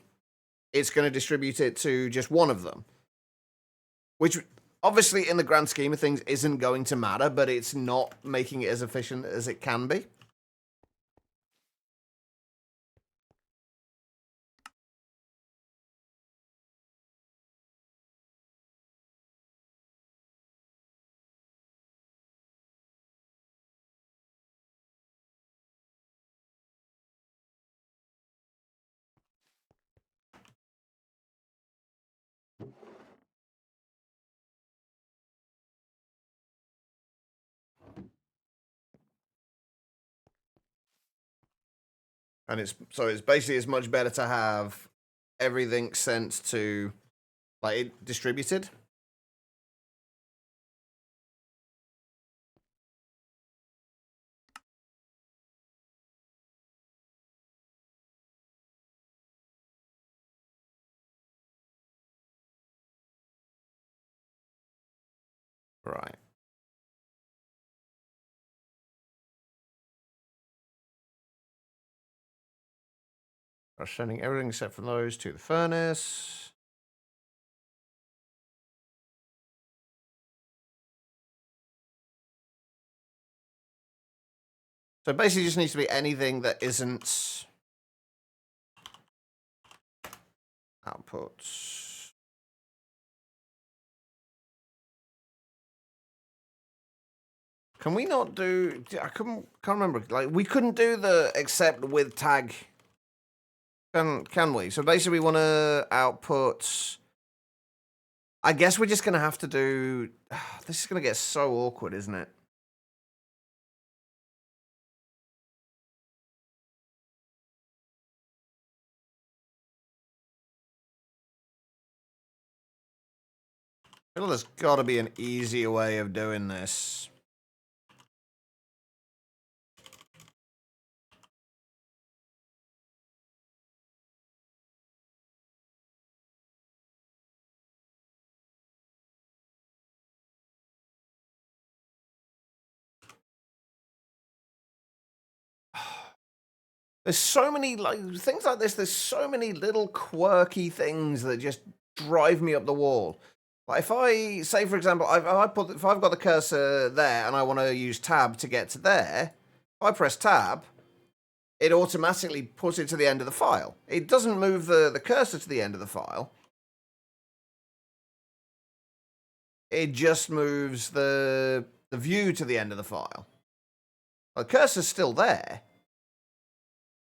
it's going to distribute it to just one of them. Which, obviously, in the grand scheme of things, isn't going to matter, but it's not making it as efficient as it can be. And it's basically it's much better to have everything sent to, like, it distributed. Right. We're sending everything except for those to the furnace. So it basically just needs to be anything that isn't outputs. Can we not do? I can't remember. Like we couldn't do the except with tag. Can we? So basically, we want to output. I guess we're just gonna have to do. This is gonna get so awkward, isn't it? I feel there's got to be an easier way of doing this. There's so many things like this. There's so many little quirky things that just drive me up the wall. Like if I say, for example, if I've got the cursor there and I want to use tab to get to there, if I press tab, it automatically puts it to the end of the file. It doesn't move the cursor to the end of the file. It just moves the view to the end of the file. The cursor's still there.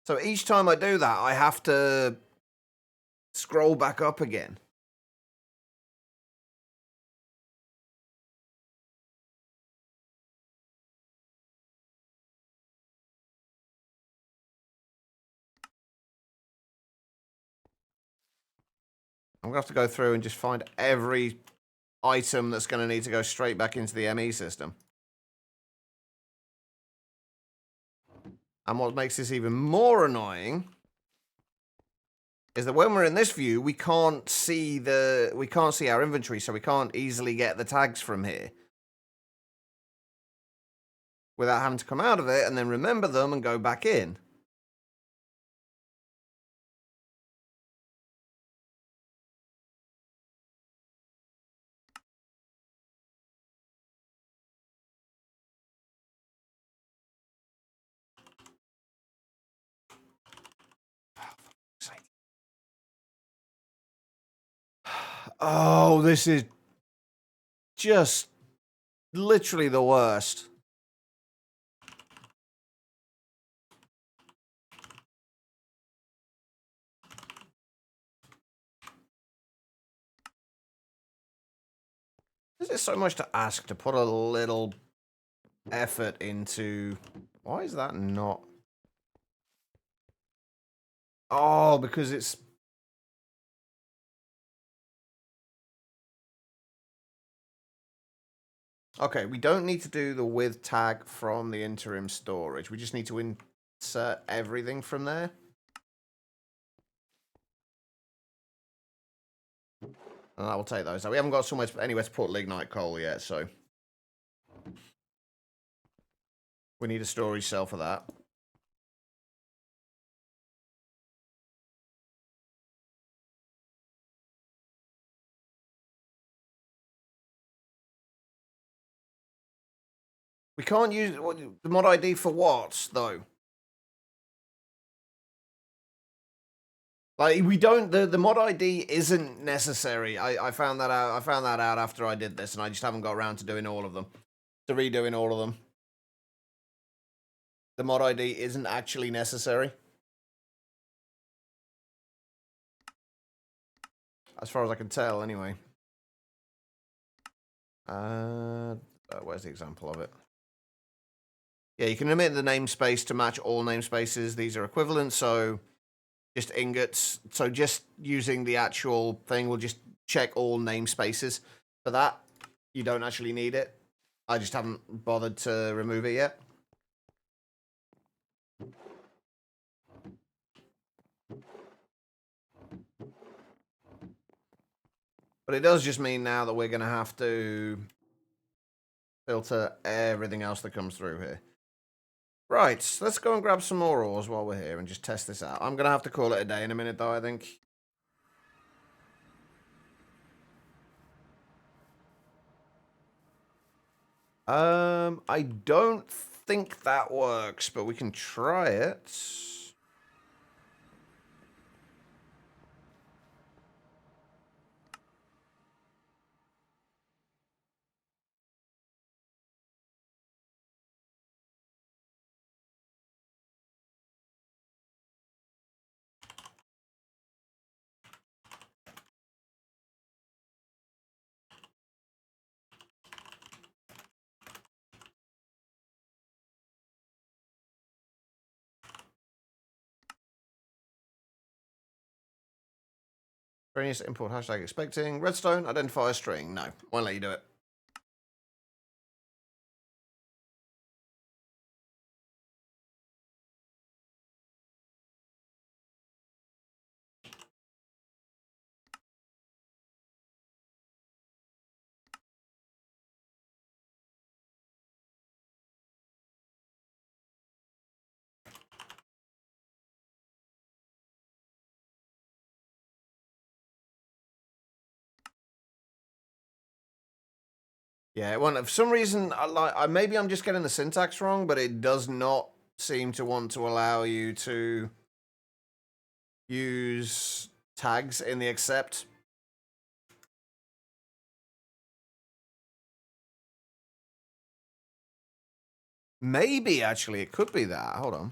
So each time I do that, I have to scroll back up again. I'm going to have to go through and just find every item that's going to need to go straight back into the ME system. And what makes this even more annoying is that when we're in this view, we can't see our inventory, so we can't easily get the tags from here without having to come out of it and then remember them and go back in. Oh, this is just literally the worst. Is it so much to ask to put a little effort into... Why is that not... Oh, because it's... Okay, we don't need to do the with tag from the interim storage. We just need to insert everything from there. And that will take those. We haven't got anywhere to put lignite coal yet, so... We need a storage cell for that. We can't use the mod ID for what, though? Like we don't the mod ID isn't necessary. I found that out. I found that out after I did this, and I just haven't got around to doing all of them, to redoing all of them. The mod ID isn't actually necessary, as far as I can tell, anyway. Where's the example of it? Yeah, you can limit the namespace to match all namespaces. These are equivalent, so just ingots. So just using the actual thing will just check all namespaces. For that, you don't actually need it. I just haven't bothered to remove it yet. But it does just mean now that we're going to have to filter everything else that comes through here. Right, let's go and grab some more ores while we're here and just test this out. I'm going to have to call it a day in a minute, though, I think. I don't think that works, but we can try it. Erroneous import hashtag expecting. Redstone, identify a string. No, won't let you do it. Yeah, it won't. For some reason, maybe I'm just getting the syntax wrong, but it does not seem to want to allow you to use tags in the accept. Maybe, actually, it could be that. Hold on.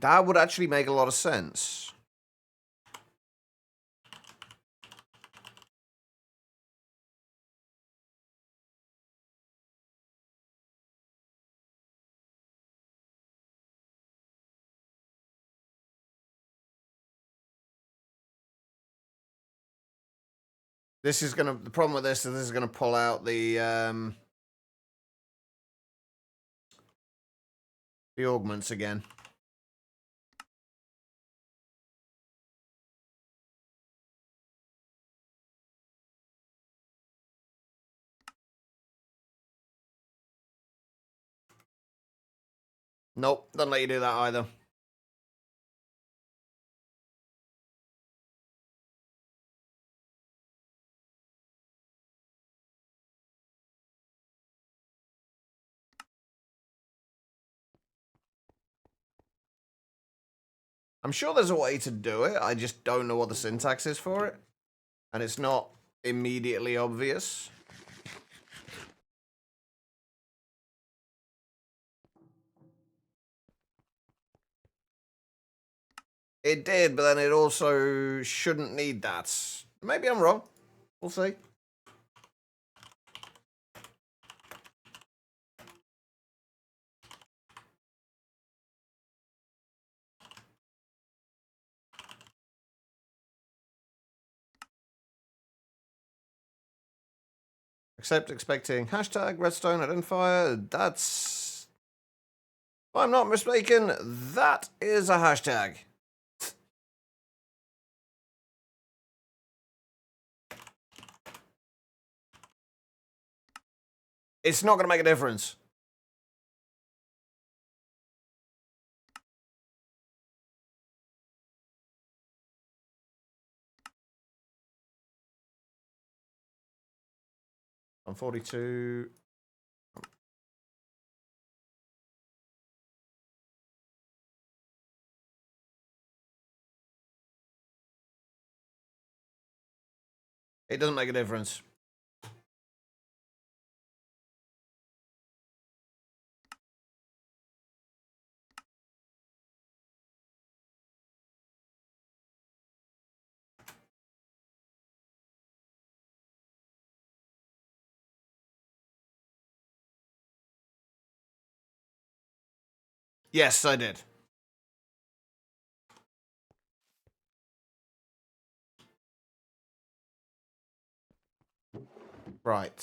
That would actually make a lot of sense. This is gonna. The problem with this is this is gonna pull out the augments again. Nope, doesn't let you do that either. I'm sure there's a way to do it. I just don't know what the syntax is for it. And it's not immediately obvious. It did, but then it also shouldn't need that. Maybe I'm wrong. We'll see. Except expecting hashtag redstone identifier. That's... If I'm not mistaken, that is a hashtag. It's not going to make a difference. I'm 42. It doesn't make a difference. Yes, I did. Right.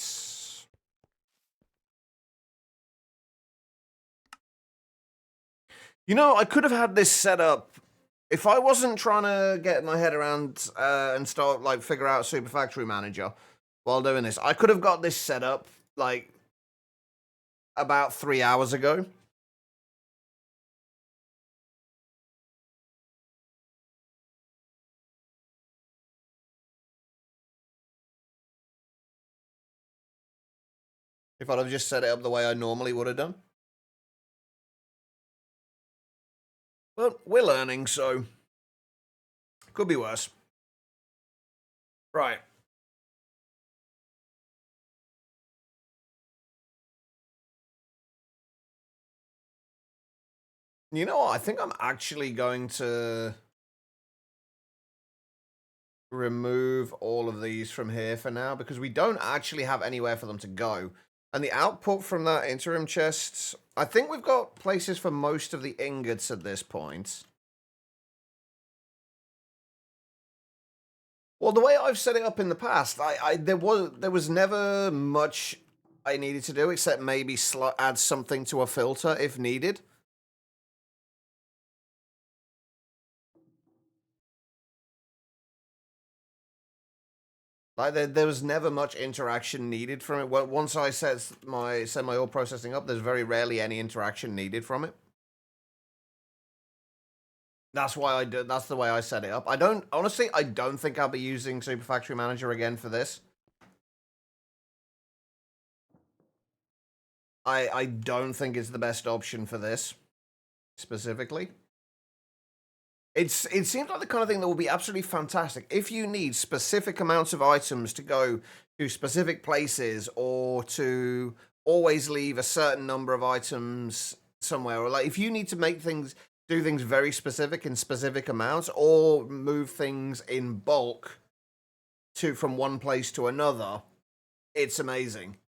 You know, I could have had this set up if I wasn't trying to get my head around and start like figure out Super Factory Manager while doing this, I could have got this set up like about 3 hours ago. If I'd have just set it up the way I normally would have done. But we're learning, so could be worse. Right. You know what? I think I'm actually going to remove all of these from here for now because we don't actually have anywhere for them to go. And the output from that interim chest, I think we've got places for most of the ingots at this point. Well, the way I've set it up in the past, there was never much I needed to do except maybe add something to a filter if needed. Like there was never much interaction needed from it. Once I set my ore processing up, there's very rarely any interaction needed from it. That's why I do. That's the way I set it up. I don't honestly. I don't think I'll be using Super Factory Manager again for this. I don't think it's the best option for this specifically. It seems like the kind of thing that will be absolutely fantastic if you need specific amounts of items to go to specific places or to always leave a certain number of items somewhere, or like if you need to do things very specific in specific amounts or move things in bulk from one place to another. It's amazing.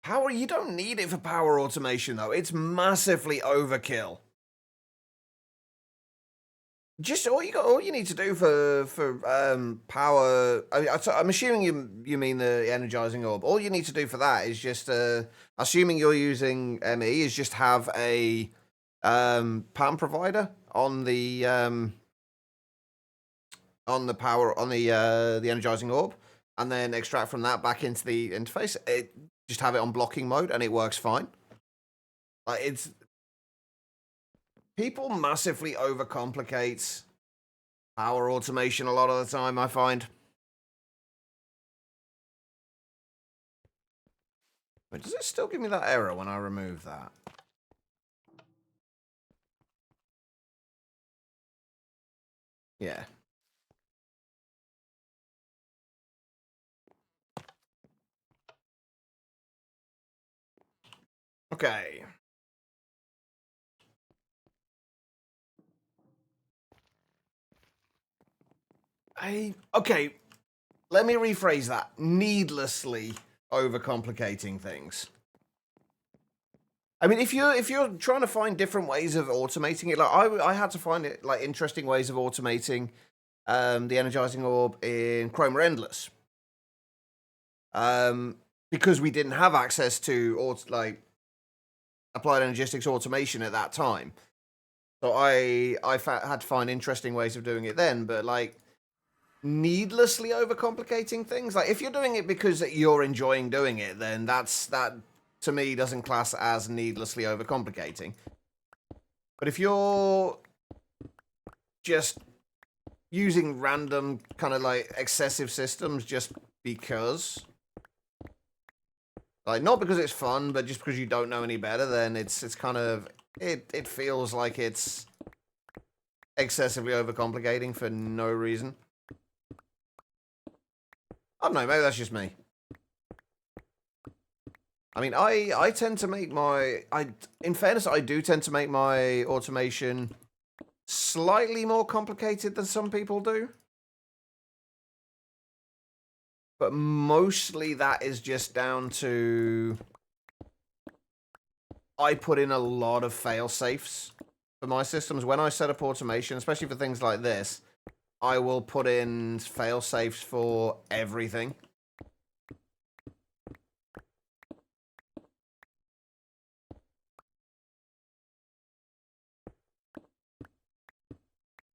Power, you don't need it for power automation though. It's massively overkill. Just all you need to do for power. I'm assuming you mean the energizing orb. All you need to do for that is just assuming you're using ME, is just have a PAM provider on the power on the energizing orb, and then extract from that back into the interface. Just have it on blocking mode, and it works fine. Like it's people massively overcomplicate power automation a lot of the time, I find. Wait, does it still give me that error when I remove that? Yeah. Okay. Okay. Let me rephrase that. Needlessly overcomplicating things. I mean, if you're trying to find different ways of automating it, like I had to find it like interesting ways of automating the energizing orb in Chroma Endless. Because we didn't have access to like applied energistics automation at that time. So I had to find interesting ways of doing it then, but like needlessly overcomplicating things. Like if you're doing it because you're enjoying doing it, then that to me doesn't class as needlessly overcomplicating. But if you're just using random kind of like excessive systems just because, like not because it's fun, but just because you don't know any better, then it's kind of it feels like it's excessively overcomplicating for no reason. I don't know, maybe that's just me. I mean, I tend to make in fairness, I do tend to make my automation slightly more complicated than some people do. But mostly that is just down to I put in a lot of fail safes for my systems. When I set up automation, especially for things like this, I will put in fail safes for everything.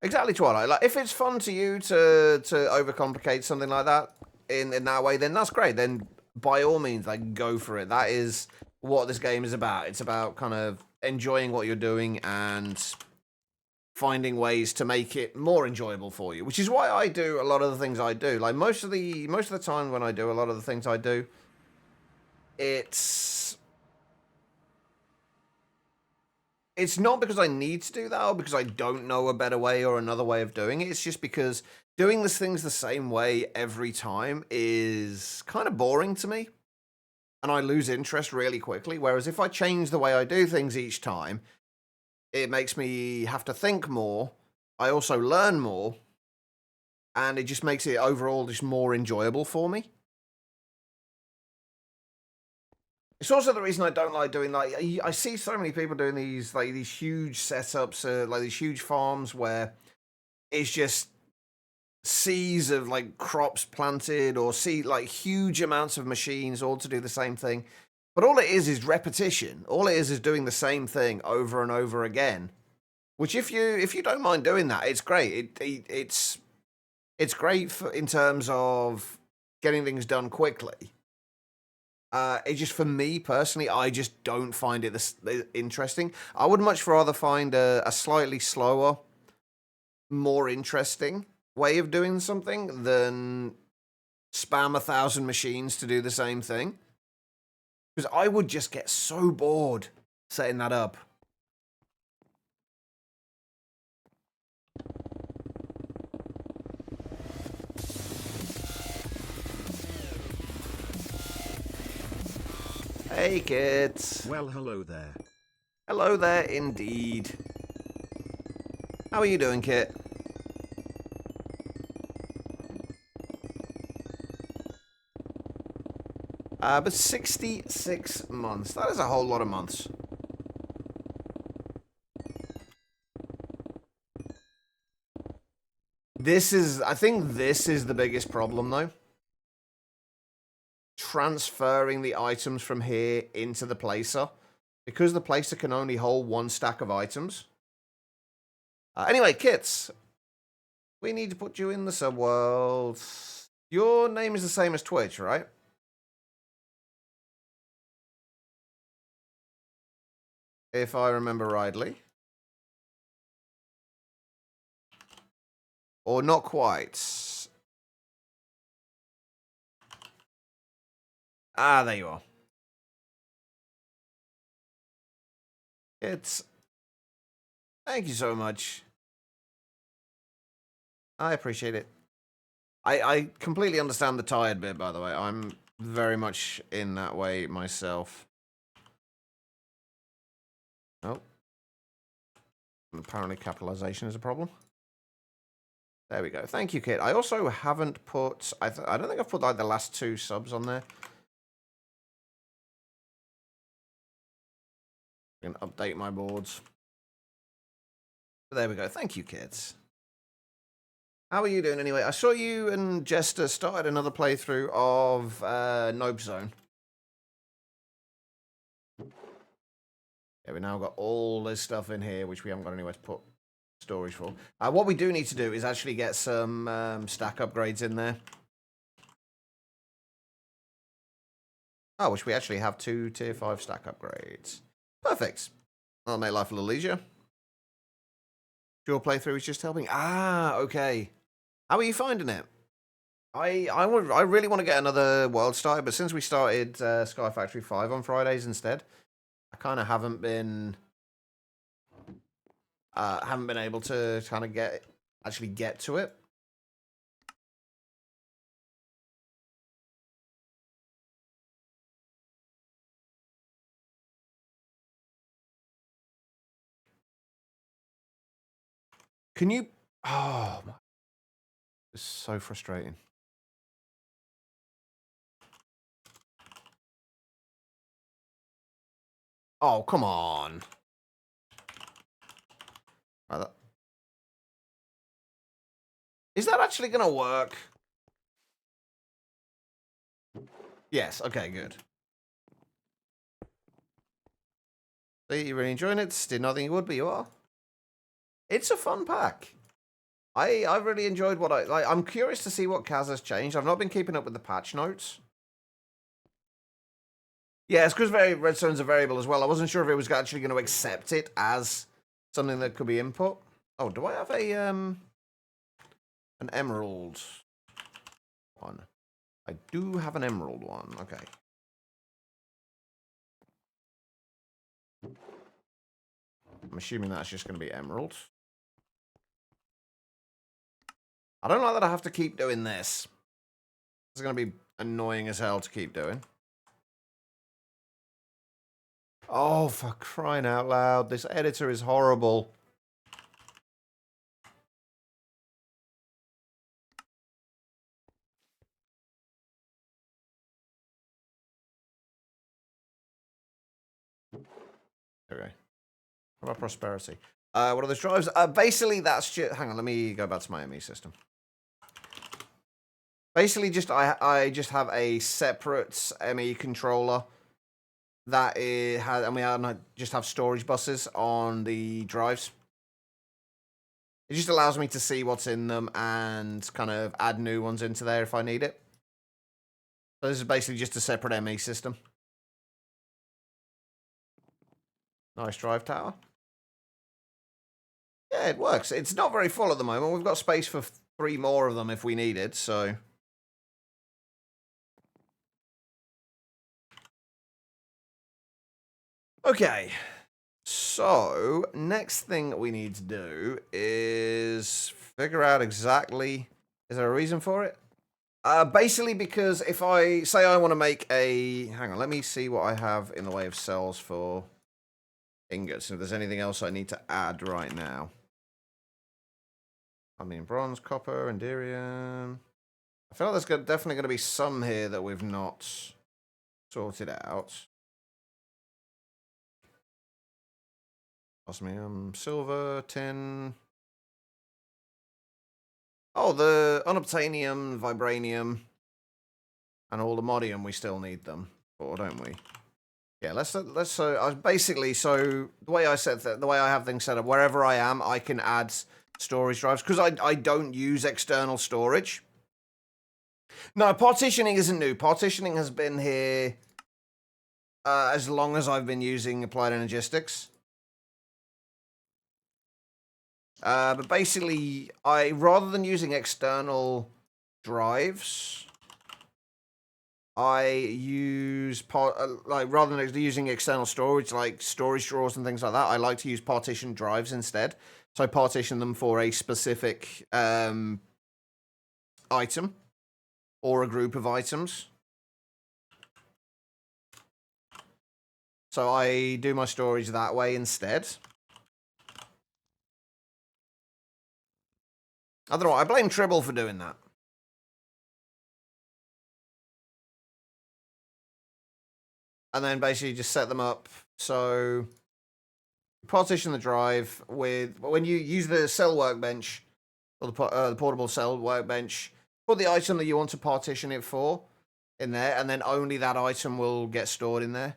Exactly, Twilight. Like, if it's fun to you to overcomplicate something like that in that way, then that's great. Then by all means, like, go for it. That is what this game is about. It's about kind of enjoying what you're doing and finding ways to make it more enjoyable for you, which is why I do a lot of the things I do. Like most of the time when I do a lot of the things I do, it's not because I need to do that or because I don't know a better way or another way of doing it. It's just because doing these things the same way every time is kind of boring to me. And I lose interest really quickly. Whereas if I change the way I do things each time, it makes me have to think more. I also learn more. And it just makes it overall just more enjoyable for me. It's also the reason I don't like doing, like, I see so many people doing these huge setups, like these huge farms where it's just seas of like crops planted or like huge amounts of machines all to do the same thing. But all it is repetition. All it is doing the same thing over and over again. Which if you don't mind doing that, it's great. It's great in terms of getting things done quickly. It just, for me personally, I just don't find it this interesting. I would much rather find a slightly slower, more interesting way of doing something than spam 1,000 machines to do the same thing. Because I would just get so bored setting that up. Hey, kids. Well, hello there. Hello there, indeed. How are you doing, Kit? But 66 months. That is a whole lot of months. I think this is the biggest problem, though. Transferring the items from here into the placer. Because the placer can only hold one stack of items. Anyway, Kits. We need to put you in the subworld. Your name is the same as Twitch, right? If I remember rightly. Or not quite. Ah, there you are. Thank you so much. I appreciate it. I completely understand the tired bit, by the way. I'm very much in that way myself. Oh. Apparently capitalization is a problem. There we go. Thank you, Kit. I also haven't put... I don't think I've put like the last 2 subs on there. I can update my boards. But there we go. Thank you, kids. How are you doing anyway? I saw you and Jester started another playthrough of Nope Zone. Yeah, we now got all this stuff in here, which we haven't got anywhere to put storage for. What we do need to do is actually get some stack upgrades in there. Oh, which we actually have 2 tier 5 stack upgrades. Perfect. That'll make life a little easier. Your playthrough is just helping. Ah, okay. How are you finding it? I really want to get another world started, but since we started Sky Factory 5 on Fridays instead, I kind of haven't been able to kind of actually get to it. Can you? Oh, it's so frustrating. Oh, come on. Is that actually going to work? Yes, okay, good. So you're really enjoying it? Did not think you would, but you are. It's a fun pack. I really enjoyed what I like. I'm curious to see what Kaz has changed. I've not been keeping up with the patch notes. Yeah, it's because redstone's a variable as well. I wasn't sure if it was actually going to accept it as something that could be input. Oh, do I have a an emerald one? I do have an emerald one. Okay. I'm assuming that's just going to be emerald. I don't like that I have to keep doing this. It's going to be annoying as hell to keep doing. Oh, for crying out loud. This editor is horrible. Okay. What about prosperity? What are those drives? Basically, that's just... Hang on, let me go back to my ME system. Basically, just I just have a separate ME controller that has, and we just have storage buses on the drives. It just allows me to see what's in them and kind of add new ones into there if I need it. So this is basically just a separate ME system. Nice drive tower. Yeah, it works. It's not very full at the moment. We've got space for 3 more of them if we need it, so... Okay. So, next thing we need to do is figure out exactly... Is there a reason for it? Basically because if I... Say I want to make a... Hang on, let me see what I have in the way of cells for ingots. If there's anything else I need to add right now. I mean, bronze, copper, enderium... I feel like there's definitely going to be some here that we've not sorted out. Osmium, silver, tin. Oh, the unobtainium, vibranium, and all the modium. We still need them for, don't we? Yeah, let's. Basically, so the way I set the way I have things set up, wherever I am, I can add storage drives because I don't use external storage. No, partitioning isn't new. Partitioning has been here as long as I've been using Applied Energistics. But basically, rather than using external drives, I use rather than using external storage like storage drawers and things like that, I like to use partition drives instead. So I partition them for a specific item or a group of items. So I do my storage that way instead. I don't know. I blame Tribble for doing that. And then basically just set them up. So partition the drive with, when you use the cell workbench, or the portable cell workbench, put the item that you want to partition it for in there, and then only that item will get stored in there.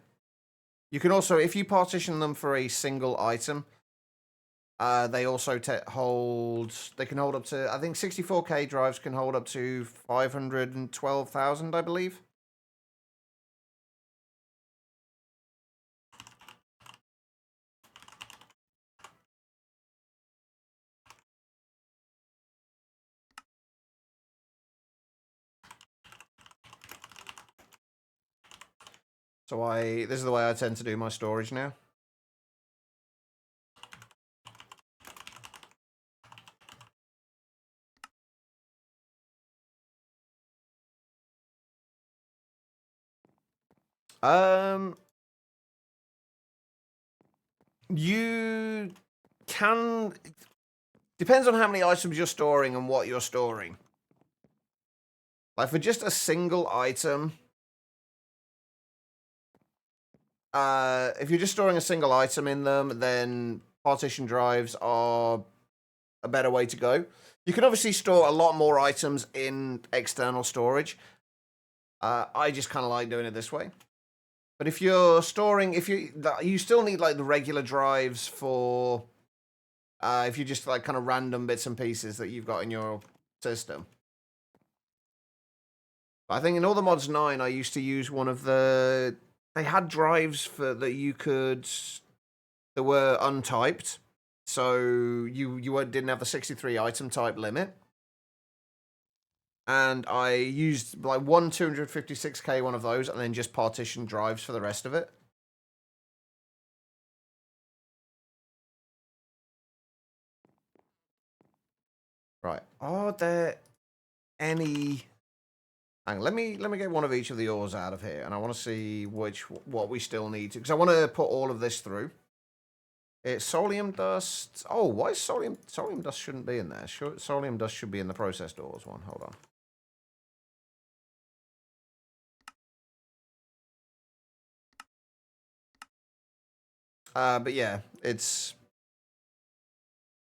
You can also, if you partition them for a single item, they also they can hold up to, I think 64K drives can hold up to 512,000, I believe. So this is the way I tend to do my storage now. You can... Depends on how many items you're storing and what you're storing. Like, for just a single item... if you're just storing a single item in them, then partition drives are a better way to go. You can obviously store a lot more items in external storage. I just kind of like doing it this way. But if you're storing, you still need like the regular drives for if you just like kind of random bits and pieces that you've got in your system. I think in All the Mods 9, I used to use one of the. They had drives for that you could that were untyped, so you didn't have the 63 item type limit. And I used like one 256k one of those, and then just partitioned drives for the rest of it. Right. Are there any? Hang on, let me get one of each of the ores out of here, and I want to see what we still need to, because I want to put all of this through. It's solium dust. Oh, why is solium dust shouldn't be in there? Solium dust should be in the processed ores one. Hold on. But yeah, it's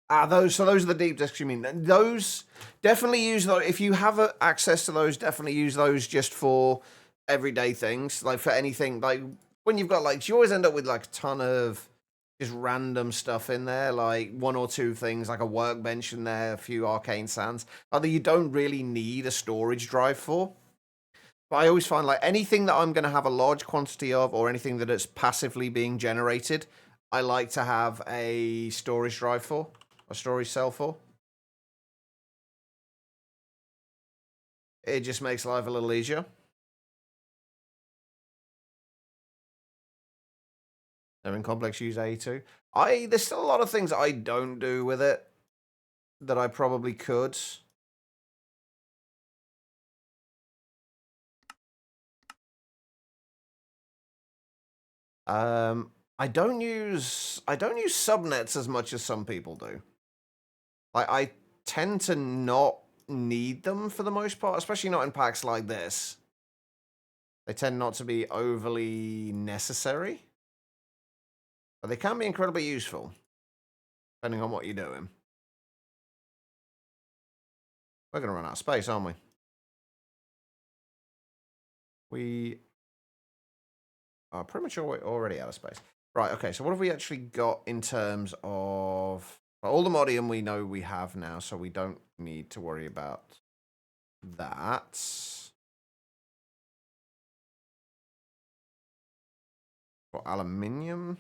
those are the deep discs you mean. Those definitely use those if you have access to those. Definitely use those just for everyday things, like for anything. Like when you've got like, you always end up with like a ton of just random stuff in there, like one or two things, like a workbench in there, a few arcane sands, either you don't really need a storage drive for. But I always find like anything that I'm going to have a large quantity of, or anything that is passively being generated, I like to have a storage drive for, a storage cell for. It just makes life a little easier. They're in complex use A2. There's still a lot of things I don't do with it that I probably could. I don't use subnets as much as some people do. I tend to not need them for the most part, especially not in packs like this. They tend not to be overly necessary, but they can be incredibly useful, depending on what you're doing. We're going to run out of space, aren't we? We are pretty much already out of space. Right, okay, so what have we actually got in terms of... Well, all the modium we know we have now, so we don't need to worry about that. For aluminium...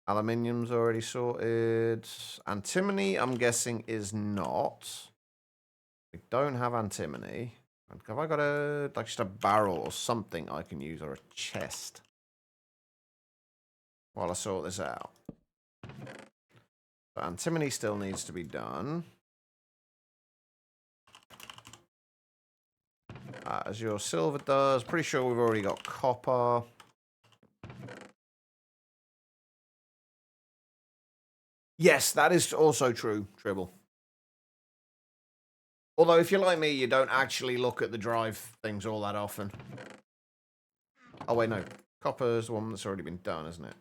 Aluminium's already sorted. Antimony, I'm guessing, is not. We don't have antimony. Have I got like just a barrel or something I can use, or a chest? While I sort this out. But antimony still needs to be done. As your silver does. Pretty sure we've already got copper. Yes, that is also true, Tribble. Although, if you're like me, you don't actually look at the drive things all that often. Oh, wait, no. Copper's the one that's already been done, isn't it?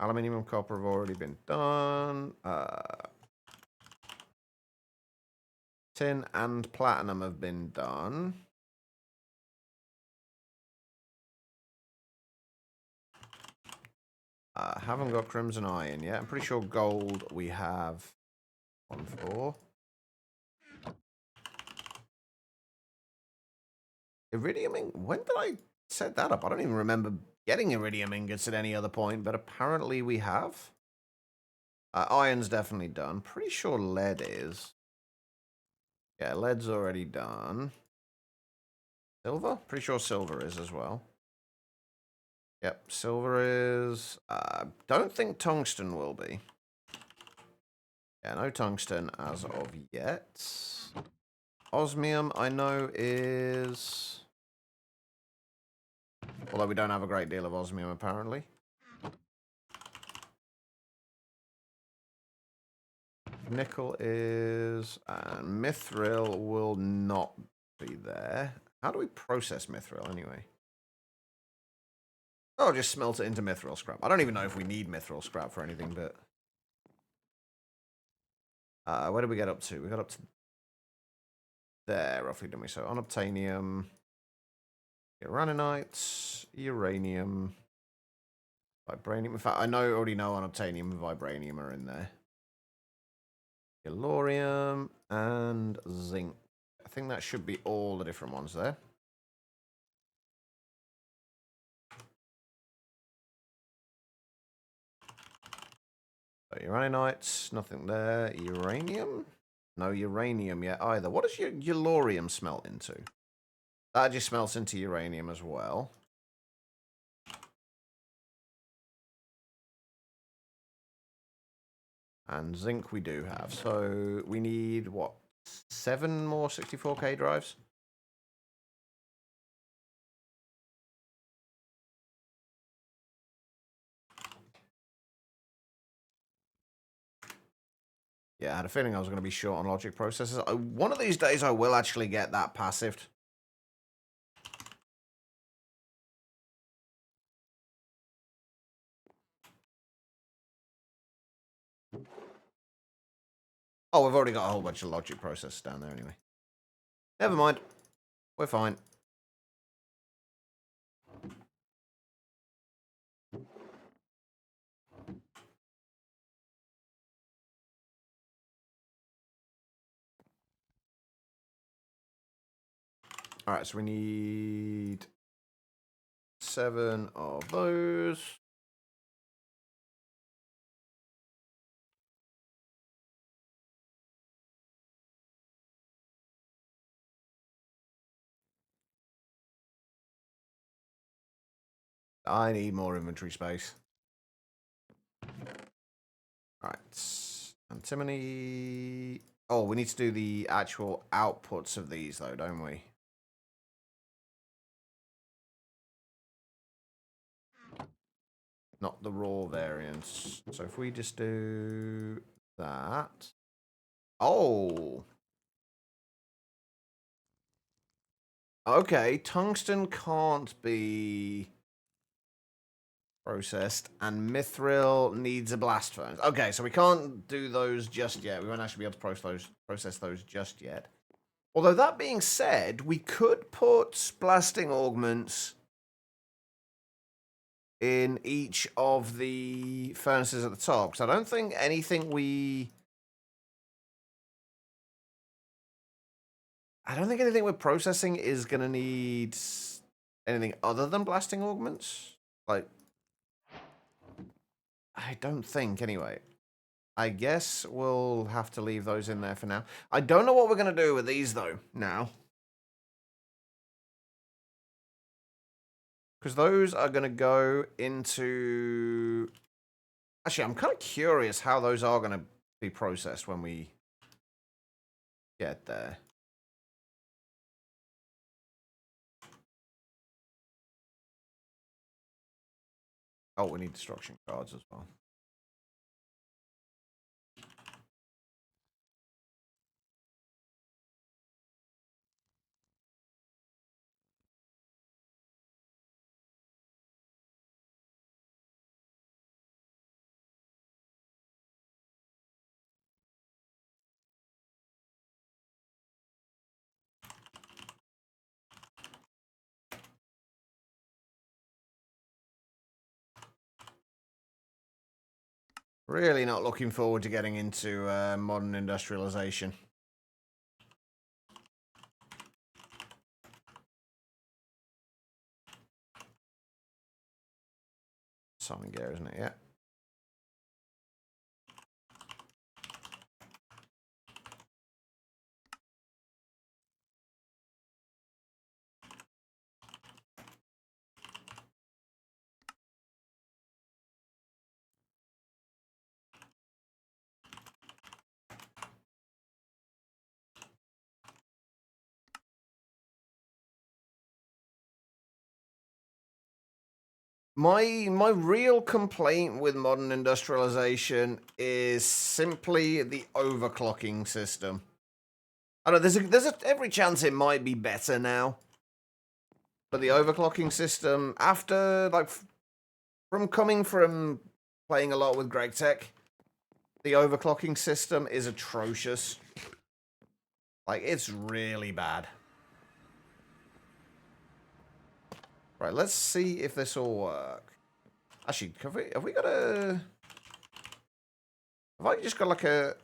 Aluminium and copper have already been done. Tin and platinum have been done. Haven't got crimson iron yet. I'm pretty sure gold we have one for. Iridium, when did I set that up? I don't even remember getting iridium ingots at any other point, but apparently we have. Iron's definitely done. Pretty sure lead is. Yeah, lead's already done. Silver? Pretty sure silver is as well. Yep, silver is. Don't think tungsten will be. Yeah, no tungsten as of yet. Osmium, I know, is... Although we don't have a great deal of osmium, apparently. Nickel is... And mithril will not be there. How do we process mithril, anyway? Oh, just smelt it into mithril scrap. I don't even know if we need mithril scrap for anything, but... where did we get up to? We got up to there, roughly, didn't we? So, unobtainium... Uraninites, uranium, vibranium. In fact, I already know unobtainium and vibranium are in there. Tellurium and zinc. I think that should be all the different ones there. So uraninites, nothing there. Uranium? No uranium yet either. What does your tellurium smelt into? That just smelts into uranium as well. And zinc we do have. So we need, what, 7 more 64K drives? Yeah, I had a feeling I was going to be short on logic processors. One of these days I will actually get that passived. Oh, we've already got a whole bunch of logic processors down there anyway. Never mind. We're fine. Alright, so we need 7 of those. I need more inventory space. Alright. Antimony. Oh, we need to do the actual outputs of these, though, don't we? Not the raw variants. So if we just do that. Oh. Okay, tungsten can't be processed, and mithril needs a blast furnace. Okay, so we can't do those just yet. We won't actually be able to process those just yet. Although that being said, we could put blasting augments in each of the furnaces at the top, because I don't think anything we're processing is going to need anything other than blasting augments. Like, I don't think, anyway. I guess we'll have to leave those in there for now. I don't know what we're going to do with these, though, now. Because those are going to go into... Actually, I'm kind of curious how those are going to be processed when we get there. Oh, we need destruction cards as well. Really not looking forward to getting into modern industrialization. Something gear, isn't it? Yeah. My real complaint with modern industrialization is simply the overclocking system. I don't know, there's every chance it might be better now. But the overclocking system, after, like, from coming from playing a lot with Greg Tech, the overclocking system is atrocious. Like, it's really bad. Right, let's see if this will work. Actually, have we got a... Have I just got like a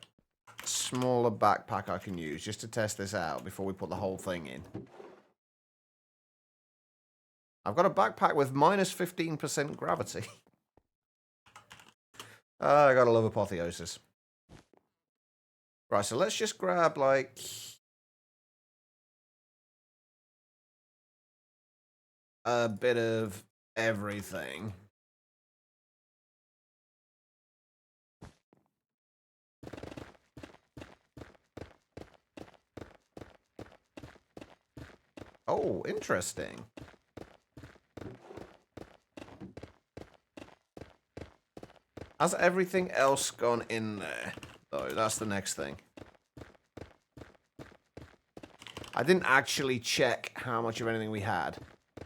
smaller backpack I can use just to test this out before we put the whole thing in? I've got a backpack with minus 15% gravity. I gotta love apotheosis. Right, so let's just grab like... a bit of everything. Oh, interesting. Has everything else gone in there? Though, that's the next thing. I didn't actually check how much of anything we had.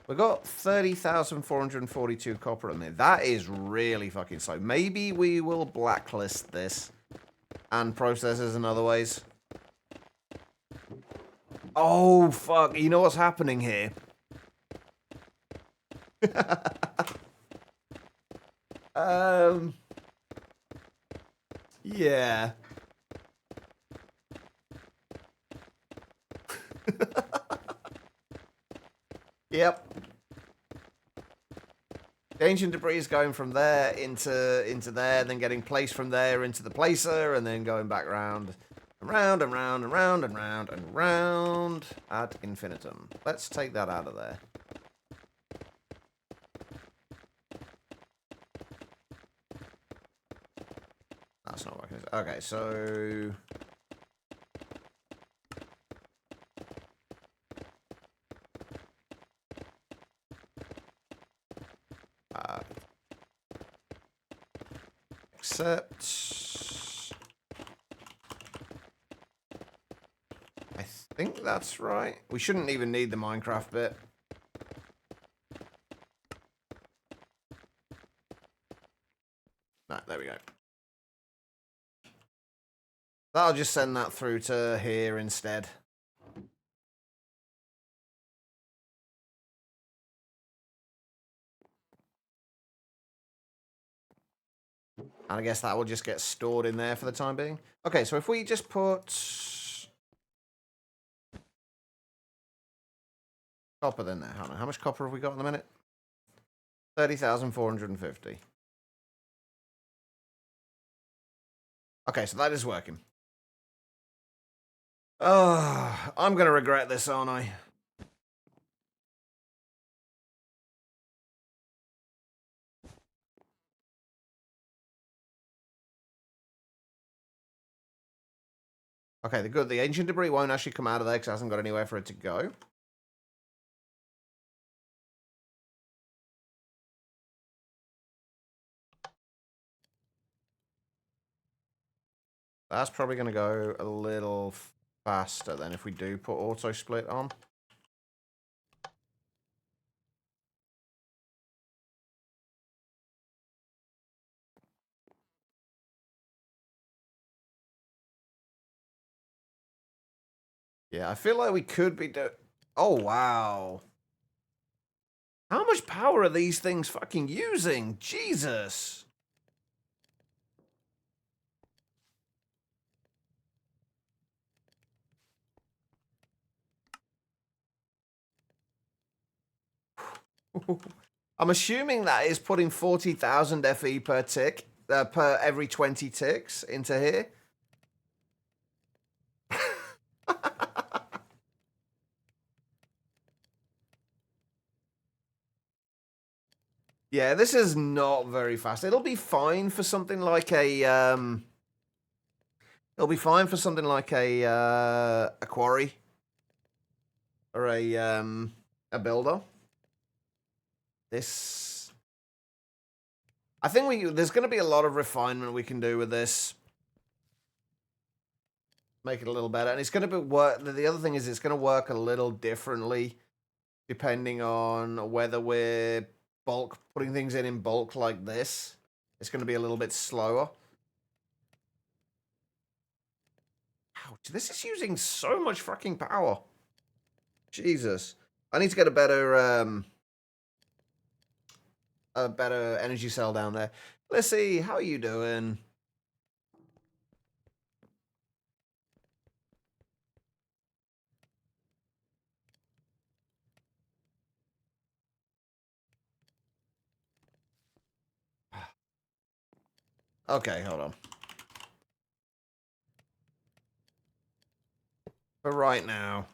We got 30,442 copper in there. That is really fucking slow. Maybe we will blacklist this and process this in other ways. Oh, fuck. You know what's happening here? Yeah. Yep. The ancient debris is going from there into there, then getting placed from there into the placer, and then going back round and round and round and round and round and round ad infinitum. Let's take that out of there. That's not working. Okay, so... Except... I think that's right. We shouldn't even need the Minecraft bit. No, there we go. That'll just send that through to here instead. And I guess that will just get stored in there for the time being. Okay, so if we just put... copper in there. How much copper have we got in a minute? 30,450. Okay, so that is working. I'm going to regret this, aren't I? Okay, the good. The ancient debris won't actually come out of there because it hasn't got anywhere for it to go. That's probably going to go a little faster than if we do put auto split on. Yeah, I feel like we could be doing... Oh, wow. How much power are these things fucking using? Jesus. I'm assuming that is putting 40,000 FE per tick, per every 20 ticks into here. Yeah, this is not very fast. It'll be fine for something like a, it'll be fine for something like a quarry. Or a builder. This... I think there's going to be a lot of refinement we can do with this. Make it a little better. And it's going to be work. The other thing is it's going to work a little differently depending on whether we're putting things in bulk like this. It's going to be a little bit slower. Ouch, this is using so much fucking power. Jesus. I need to get a better a better energy cell down there. Let's see, how are you doing? Okay, hold on. For right now.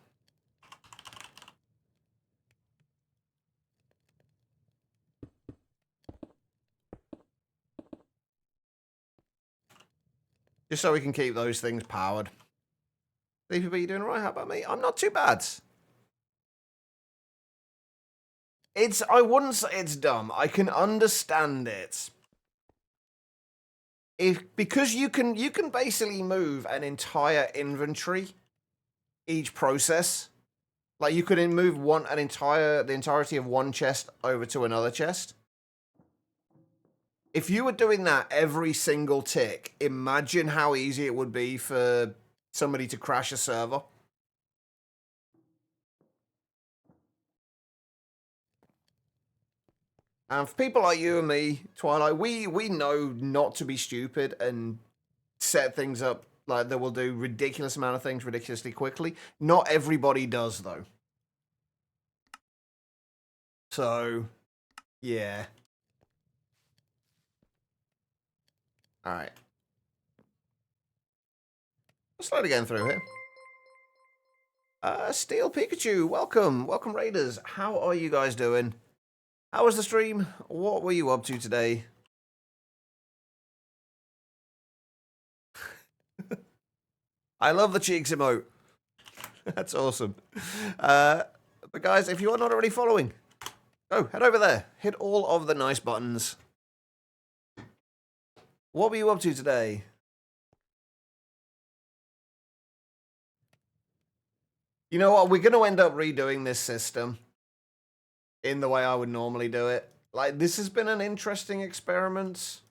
Just so we can keep those things powered. Leafy, you doing all right? How about me? I'm not too bad. I wouldn't say it's dumb. I can understand it. Because you can basically move an entire inventory each process. Like you could move the entirety of one chest over to another chest. If you were doing that every single tick, imagine how easy it would be for somebody to crash a server. And for people like you and me, Twilight, we know not to be stupid and set things up like that will do ridiculous amount of things ridiculously quickly. Not everybody does, though. So, yeah. Alright. Slowly getting through here. Steel Pikachu, welcome. Welcome, Raiders. How are you guys doing? How was the stream? What were you up to today? I love the cheeks emote. That's awesome. But guys, if you are not already following, head over there. Hit all of the nice buttons. What were you up to today? You know what? We're going to end up redoing this system in the way I would normally do it. Like, this has been an interesting experiment.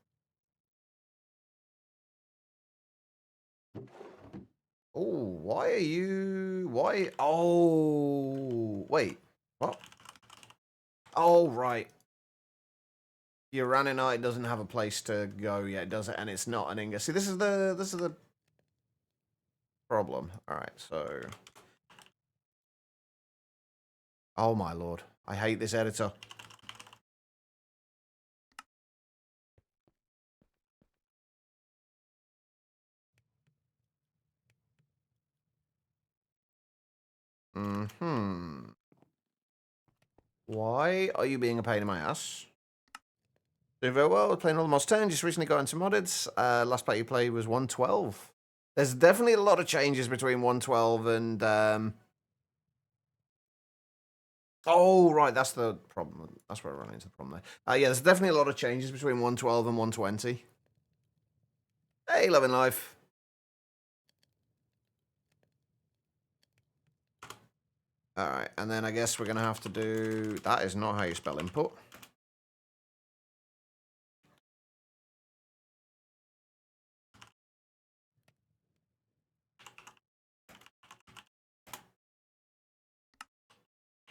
Oh, why are you... Why... Oh, wait. What? Oh, right. Uraninite doesn't have a place to go yet, does it? And it's not an Inga. See, this is the problem. All right, so... Oh, my lord. I hate this editor. Why are you being a pain in my ass? Doing very well. Playing almost 10. Just recently got into modded. Last play you played was 112. There's definitely a lot of changes between 112 and... Oh, right. That's the problem. That's where I run into the problem there. Yeah, there's definitely a lot of changes between 112 and 120. Hey, loving life. Alright, and then I guess we're going to have to do... That is not how you spell input.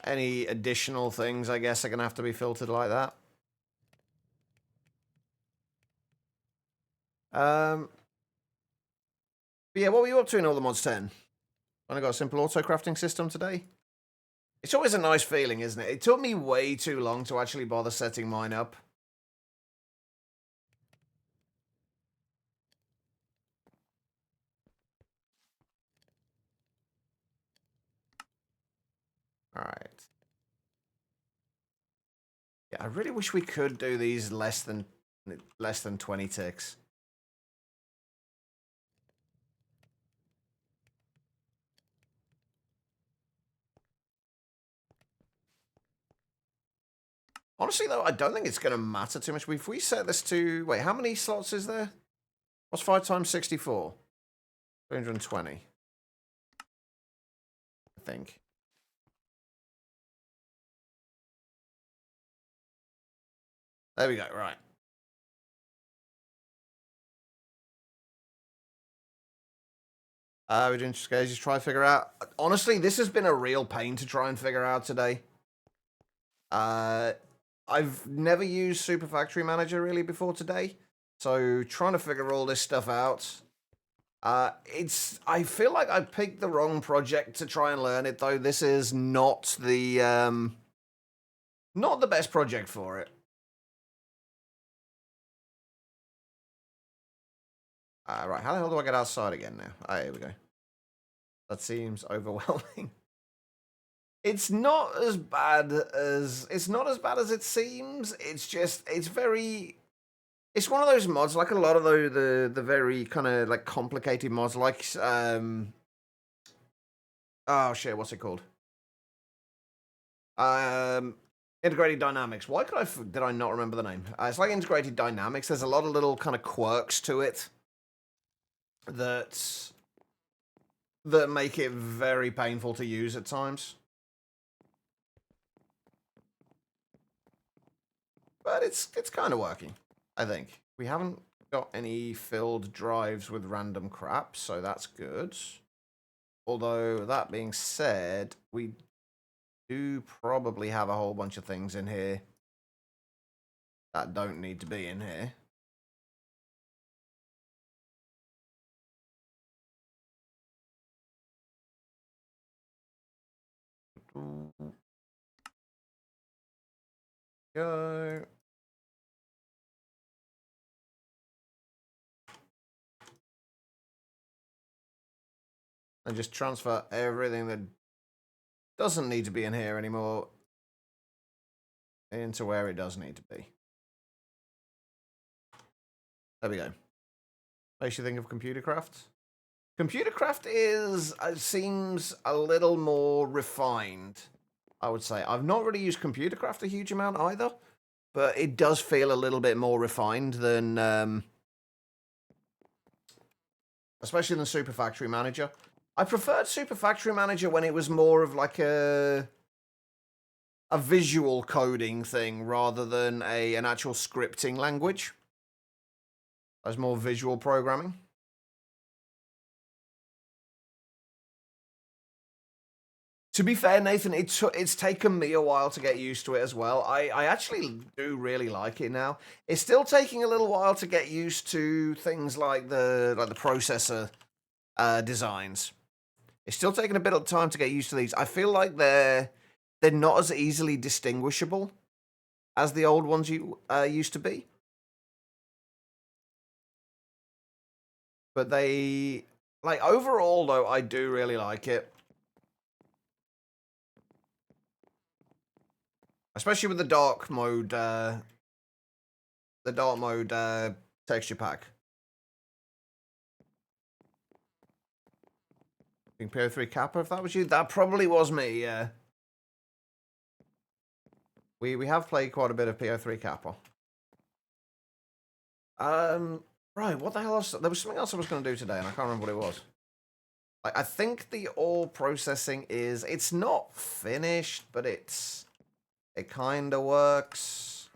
Any additional things, I guess, are going to have to be filtered like that. But yeah, what were you up to in all the mods 10? Only got a simple auto crafting system today. It's always a nice feeling, isn't it? It took me way too long to actually bother setting mine up. Alright. Yeah, I really wish we could do these less than 20 ticks. Honestly, though, I don't think it's going to matter too much. If we set this to... Wait, how many slots is there? What's 5 times 64? 320. I think. There we go, right. We're doing just try to figure out... Honestly, this has been a real pain to try and figure out today. I've never used Super Factory Manager really before today, so trying to figure all this stuff out. I feel like I picked the wrong project to try and learn it though. This is not the best project for it. Right, how the hell do I get outside again now? Here we go. That seems overwhelming. It's not as bad as it seems. It's one of those mods, like a lot of the very kind of like complicated mods, like oh shit, what's it called? Integrated Dynamics. Why did I not remember the name? It's like Integrated Dynamics. There's a lot of little kind of quirks to it that make it very painful to use at times. But it's kind of working, I think. We haven't got any filled drives with random crap, so that's good. Although, that being said, we do probably have a whole bunch of things in here that don't need to be in here. Go. And just transfer everything that doesn't need to be in here anymore into where it does need to be. There we go. Makes you think of Computer Craft. Computer Craft seems a little more refined, I would say. I've not really used Computer Craft a huge amount either, but it does feel a little bit more refined than, especially than Super Factory Manager. I preferred Super Factory Manager when it was more of like a visual coding thing rather than an actual scripting language. As more visual programming. To be fair, Nathan, it's taken me a while to get used to it as well. I actually do really like it now. It's still taking a little while to get used to things like the processor designs. It's still taking a bit of time to get used to these. I feel like they're not as easily distinguishable as the old ones used to be. But they, like, overall though, I do really like it. Especially with the dark mode texture pack. Think PO3 Kappa, if that was you? That probably was me, yeah. We have played quite a bit of PO3 Kappa. Right, what the hell else? There was something else I was going to do today, and I can't remember what it was. Like, I think the ore processing it's not finished, but it kind of works.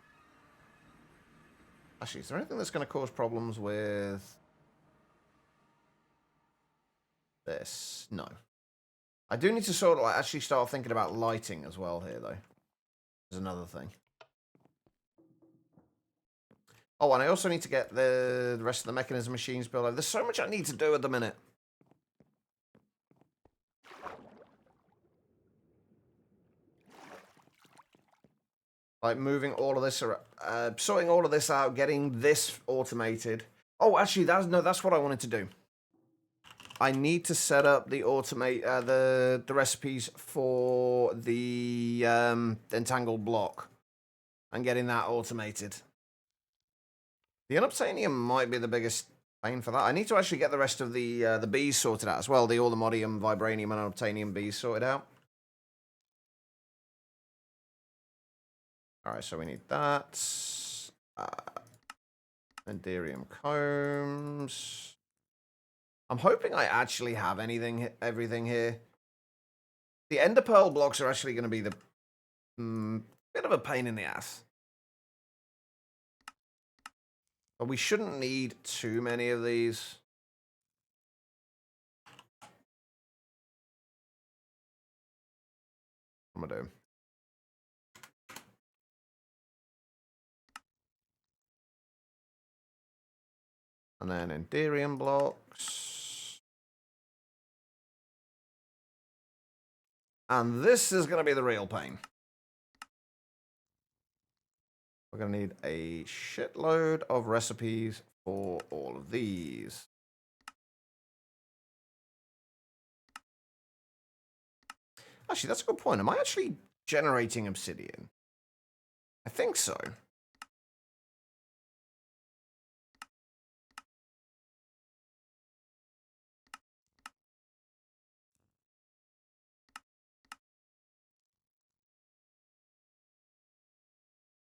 Actually, is there anything that's going to cause problems with this? No. I do need to sort of actually start thinking about lighting as well here, though. There's another thing. Oh, and I also need to get the rest of the mechanism machines built. There's so much I need to do at the minute. Like moving all of this, sorting all of this out, getting this automated. Oh, actually, that's what I wanted to do. I need to set up the the recipes for the entangled block and getting that automated. The unobtainium might be the biggest pain for that. I need to actually get the rest of the bees sorted out as well. All the modium, vibranium, and unobtainium bees sorted out. All right, so we need that. Enderium combs. I'm hoping I actually have everything here. The ender pearl blocks are actually going to be the bit of a pain in the ass. But we shouldn't need too many of these. What am I doing? And then Enderium blocks. And this is going to be the real pain. We're going to need a shitload of recipes for all of these. Actually, that's a good point. Am I actually generating obsidian? I think so.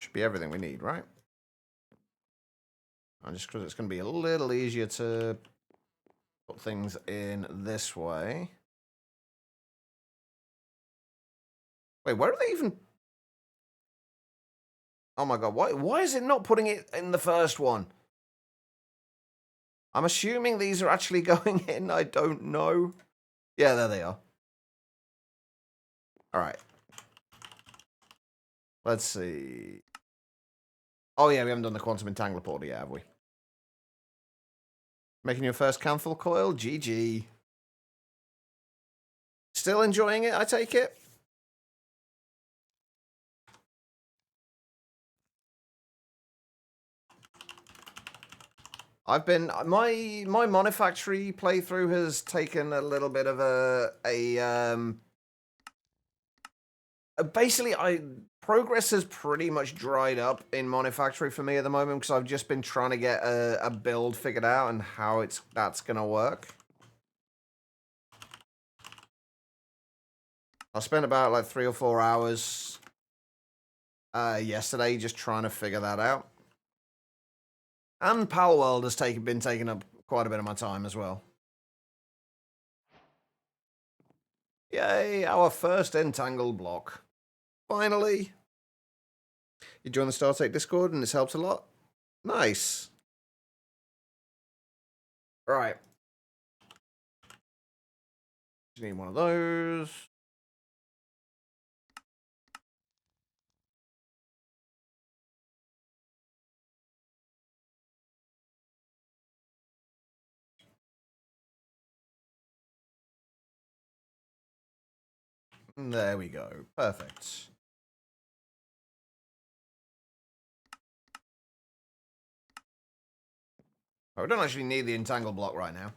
Should be everything we need, right? Just because it's going to be a little easier to put things in this way. Wait, where are they even? Oh my god, why is it not putting it in the first one? I'm assuming these are actually going in. I don't know. Yeah, there they are. All right. Let's see. Oh yeah, we haven't done the quantum entangler portal yet, have we? Making your first cancel coil? GG. Still enjoying it, I take it? I've been my Monofactory playthrough has taken a little bit of basically progress has pretty much dried up in Monofactory for me at the moment because I've just been trying to get a build figured out and how that's gonna work. I spent about like 3 or 4 hours yesterday just trying to figure that out. And Power World has been taking up quite a bit of my time as well. Yay, our first entangled block. Finally. You join the StarTech Discord and this helps a lot. Nice. Right. Just need one of those. There we go. Perfect. Oh, we don't actually need the entangle block right now.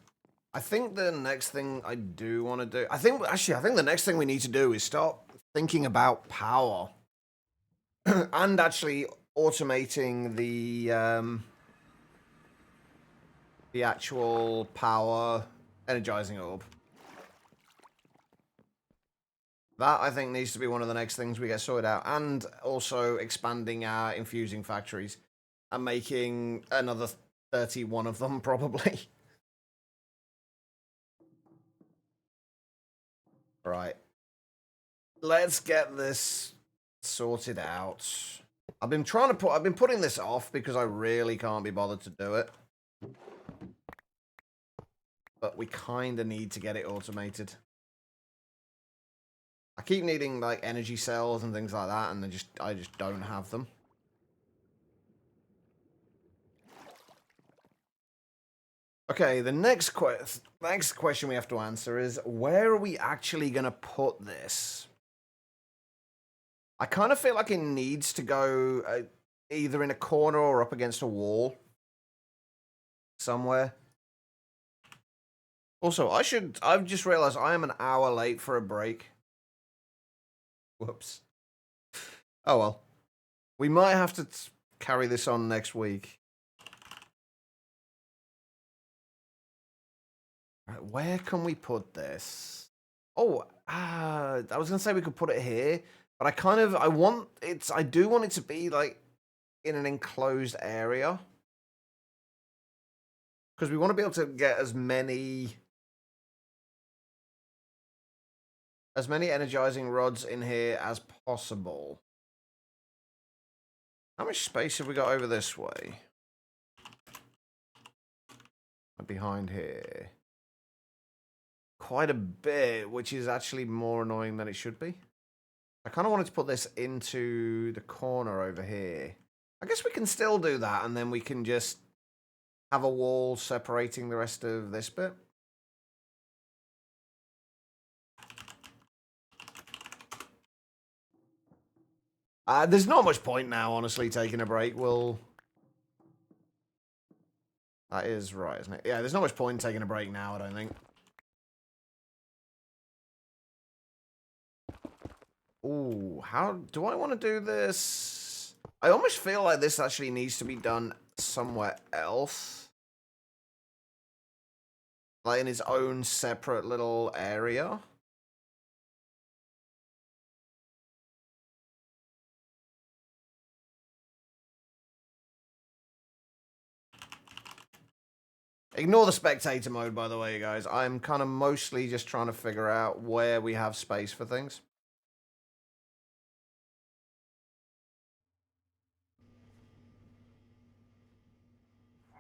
I think the next thing I do want to do... I think the next thing we need to do is start thinking about power. And actually automating the actual power energizing orb. That, I think, needs to be one of the next things we get sorted out. And also expanding our infusing factories. And making another 31 of them, probably. Right. Let's get this sorted out. I've been putting this off because I really can't be bothered to do it. But we kind of need to get it automated. I keep needing like energy cells and things like that, and I just don't have them. Okay, the next question we have to answer is, where are we actually going to put this? I kind of feel like it needs to go either in a corner or up against a wall. Somewhere. Also, I've just realized I am an hour late for a break. Whoops. Oh well. We might have to carry this on next week. Right, where can we put this? Oh, I was gonna say we could put it here, but I do want it to be like in an enclosed area. Because we want to be able to get as many energizing rods in here as possible. How much space have we got over this way? Behind here. Quite a bit, which is actually more annoying than it should be. I kind of wanted to put this into the corner over here. I guess we can still do that, and then we can just have a wall separating the rest of this bit. There's not much point now, honestly, taking a break. That is right, isn't it? Yeah, there's not much point taking a break now, I don't think. Ooh, how do I want to do this? I almost feel like this actually needs to be done somewhere else. Like in its own separate little area. Ignore the spectator mode, by the way, guys. I'm kind of mostly just trying to figure out where we have space for things.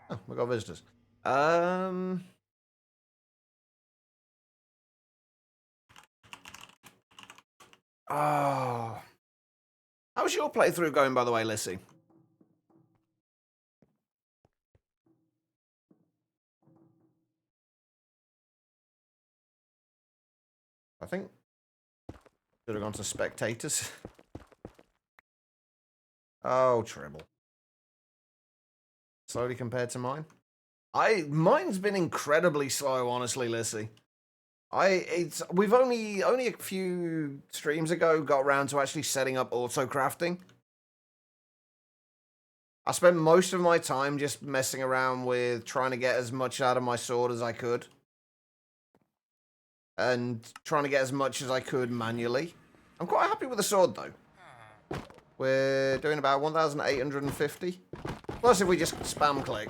Oh, we got visitors. Oh. How's your playthrough going, by the way, Lissy? I think should have gone to spectators. Oh, Tribble. Slowly compared to mine. Mine's been incredibly slow, honestly, Lissy. We've only a few streams ago got around to actually setting up auto crafting. I spent most of my time just messing around with trying to get as much out of my sword as I could. And trying to get as much as I could manually. I'm quite happy with the sword, though. We're doing about 1,850. Plus, if we just spam click,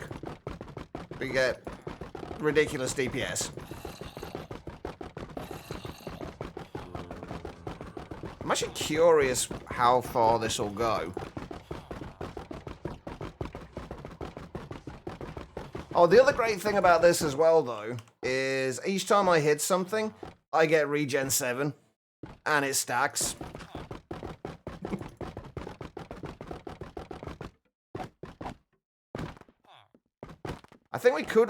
we get ridiculous DPS. I'm actually curious how far this will go. Oh, the other great thing about this as well, though, is each time I hit something, I get regen 7, and it stacks. I think we can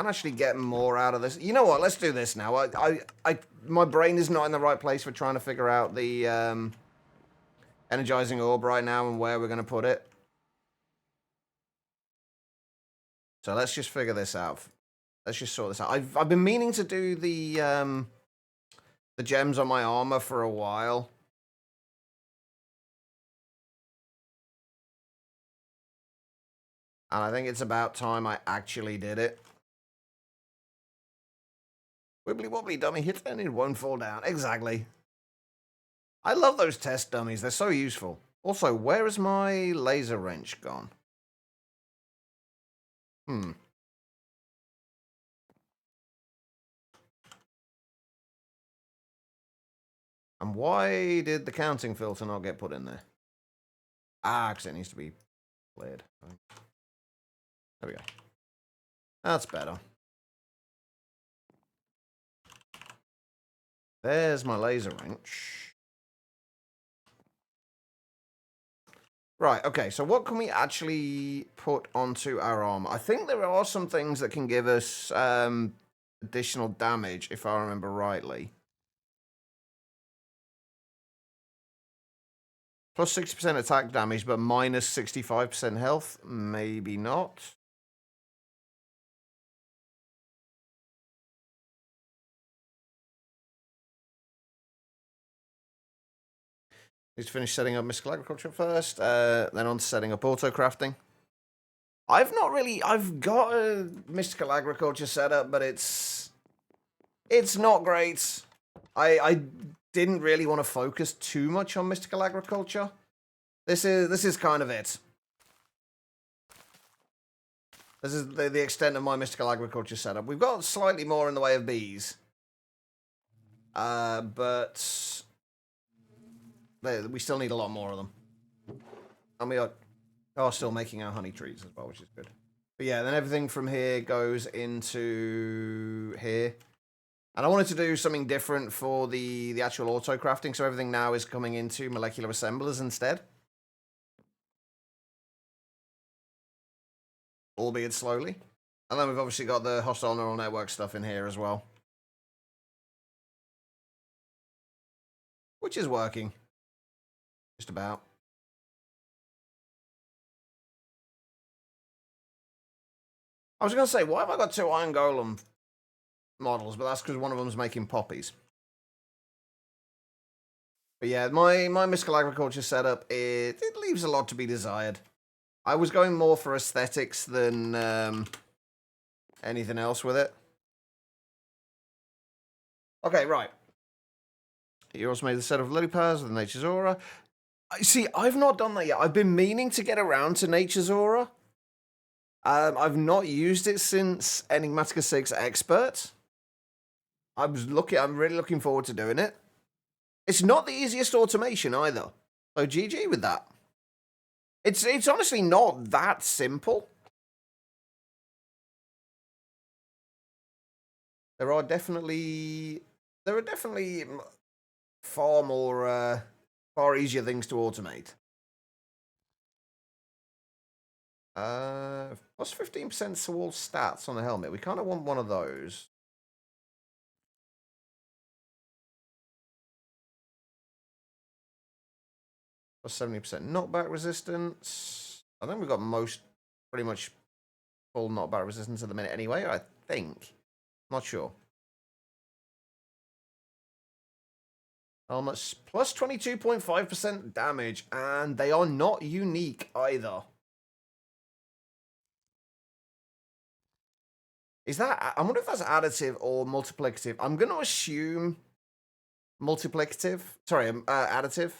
actually get more out of this. You know what? Let's do this now. My brain is not in the right place for trying to figure out the energizing orb right now and where we're going to put it. So let's just figure this out. Let's just sort this out. I've been meaning to do the gems on my armor for a while. And I think it's about time I actually did it. Wibbly wobbly dummy hits and it won't fall down. Exactly. I love those test dummies. They're so useful. Also, where is my laser wrench gone? And why did the counting filter not get put in there? Because it needs to be cleared. There we go. That's better. There's my laser wrench. Right, okay, so what can we actually put onto our armor? I think there are some things that can give us additional damage, if I remember rightly. Plus 60% attack damage, but minus 65% health? Maybe not. Need to finish setting up mystical agriculture first, then on to setting up auto crafting. I've got a mystical agriculture setup, but it's not great. I didn't really want to focus too much on mystical agriculture. This is kind of it. This is the extent of my mystical agriculture setup. We've got slightly more in the way of bees. But we still need a lot more of them. And we are still making our honey trees as well, which is good. But yeah, then everything from here goes into here. And I wanted to do something different for the actual auto crafting, so everything now is coming into molecular assemblers instead. albeit slowly. And then we've obviously got the hostile neural network stuff in here as well. Which is working. Just about. I was going to say, why have I got 2 Iron Golem models? But that's because one of them's making poppies. But yeah, my mystical agriculture setup, it leaves a lot to be desired. I was going more for aesthetics than anything else with it. Okay, right. You also made the set of lily pads with Nature's Aura. See, I've not done that yet. I've been meaning to get around to Nature's Aura. I've not used it since Enigmatica 6 Expert. I'm really looking forward to doing it. It's not the easiest automation either. So GG with that. It's honestly not that simple. There are definitely far easier things to automate. Plus 15% to all stats on the helmet. We kind of want one of those. Plus 70% knockback resistance. I think we've got pretty much full knockback resistance at the minute anyway, I think. Not sure. Helmets plus 22.5% damage, and they are not unique either. Is that... I wonder if that's additive or multiplicative. I'm going to assume multiplicative. Sorry, additive.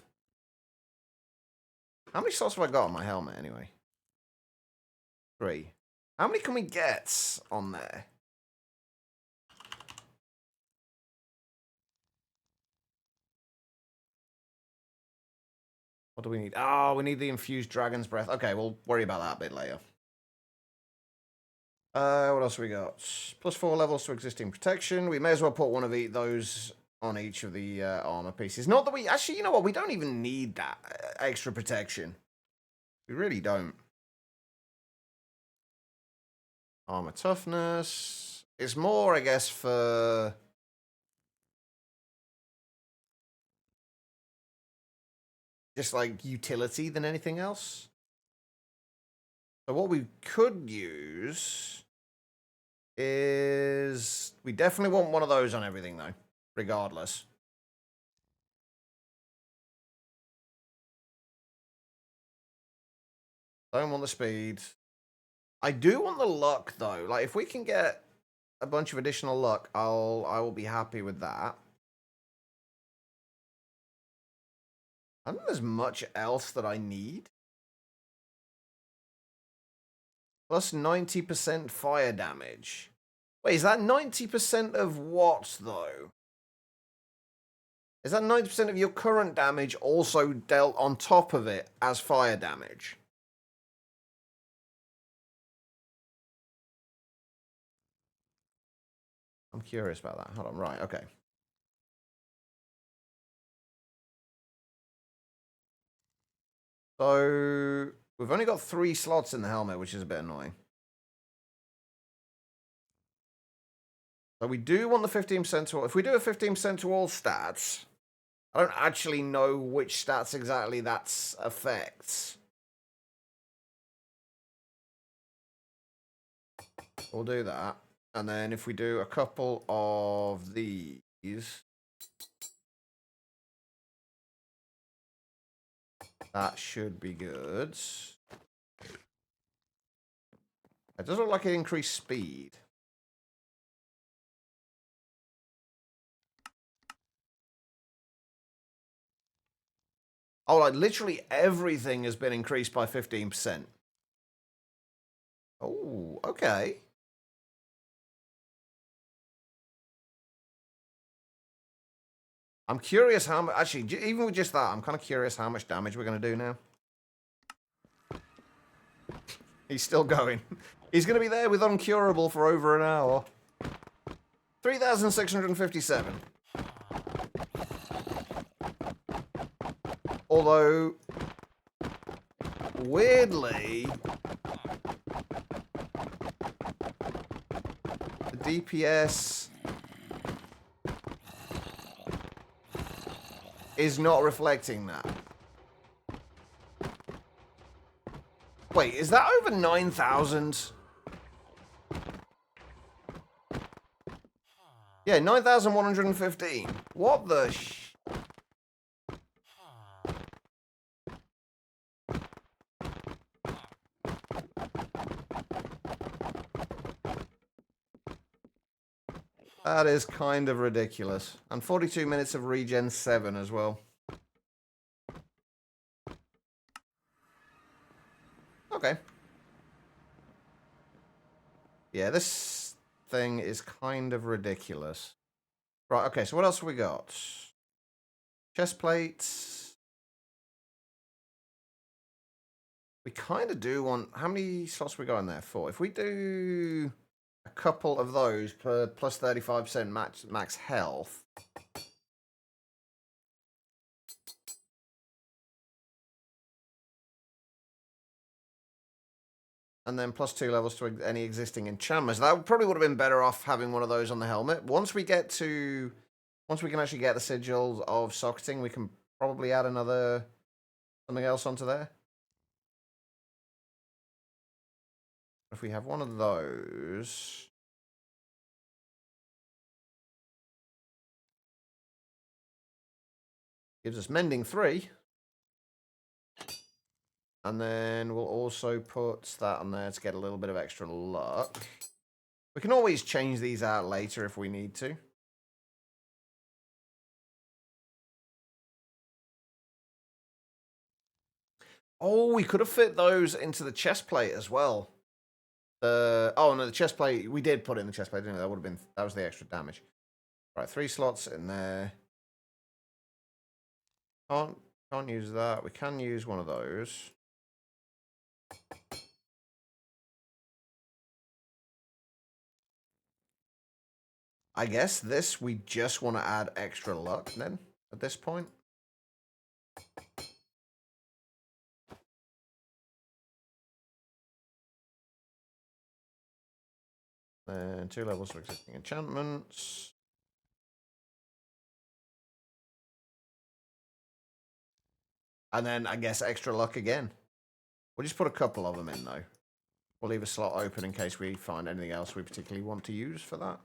How many slots have I got on my helmet, anyway? 3. How many can we get on there? What do we need? Oh, we need the infused dragon's breath. Okay, we'll worry about that a bit later. What else we got? Plus 4 levels to existing protection. We may as well put one of those on each of the armor pieces. Not that we... Actually, you know what? We don't even need that extra protection. We really don't. Armor toughness. It's more, I guess, for... just like utility than anything else. So what we could use is... we definitely want one of those on everything, though, regardless. Don't want the speed. I do want the luck, though. Like, if we can get a bunch of additional luck, I will be happy with that. I don't think there's much else that I need. Plus 90% fire damage. Wait, is that 90% of what, though? Is that 90% of your current damage also dealt on top of it as fire damage? I'm curious about that. Hold on, right, okay. So, we've only got 3 slots in the helmet, which is a bit annoying. So we do want the 15% to all. If we do a 15% to all stats, I don't actually know which stats exactly that affects. We'll do that. And then if we do a couple of these... that should be good. It does look like it increased speed. Oh, like literally everything has been increased by 15%. Oh, okay. I'm curious how much... actually, even with just that, I'm kind of curious how much damage we're going to do now. He's still going. He's going to be there with Uncurable for over an hour. 3,657. Although, weirdly, DPS is not reflecting that. Wait, is that over 9,000? Yeah, 9,115. What the That is kind of ridiculous. And 42 minutes of regen 7 as well. Okay. Yeah, this thing is kind of ridiculous. Right, okay, so what else have we got? Chest plates. We kind of do want... How many slots we got in there for? If we do a couple of those per plus 35% max health... And then plus 2 levels to any existing enchantments. That probably would have been better off having one of those on the helmet. Once we can actually get the sigils of socketing, we can probably add something else onto there. If we have one of those, gives us mending 3. And then we'll also put that on there to get a little bit of extra luck. We can always change these out later if we need to. Oh, we could have fit those into the chest plate as well. Oh no, the chest plate, we did put it in the chest plate, didn't we? That was the extra damage. Right, 3 slots in there. Can't use that. We can use one of those. I guess this, we just want to add extra luck then, at this point. Then 2 levels for existing enchantments. And then, I guess, extra luck again. We'll just put a couple of them in, though. We'll leave a slot open in case we find anything else we particularly want to use for that.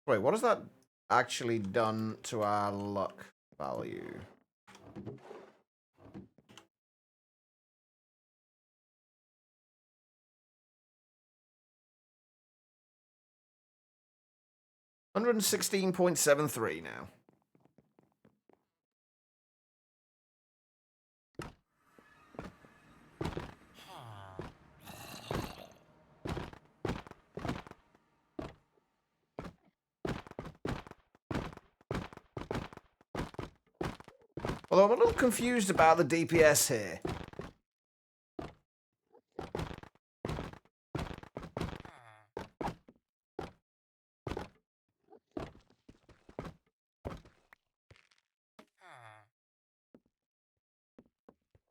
Wait, what has that actually done to our luck value? $116.73 now. Although I'm a little confused about the DPS here.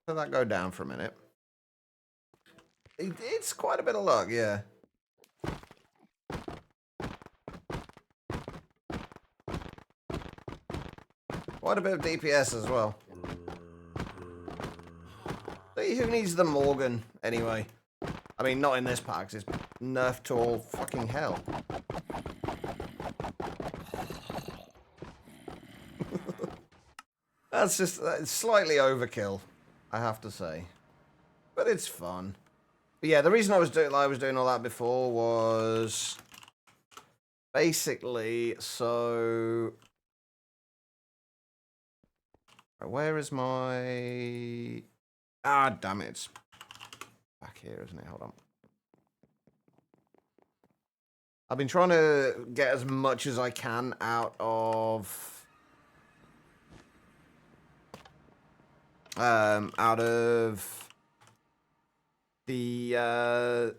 Let that go down for a minute. It's quite a bit of luck, yeah. Quite a bit of DPS as well. See, who needs the Morgan, anyway? I mean, not in this pack, 'cause it's nerfed to all fucking hell. That's slightly overkill, I have to say. But it's fun. But yeah, the reason I was doing all that before was basically so. Where is my? Ah, damn it! It's back here, isn't it? Hold on. I've been trying to get as much as I can out of. The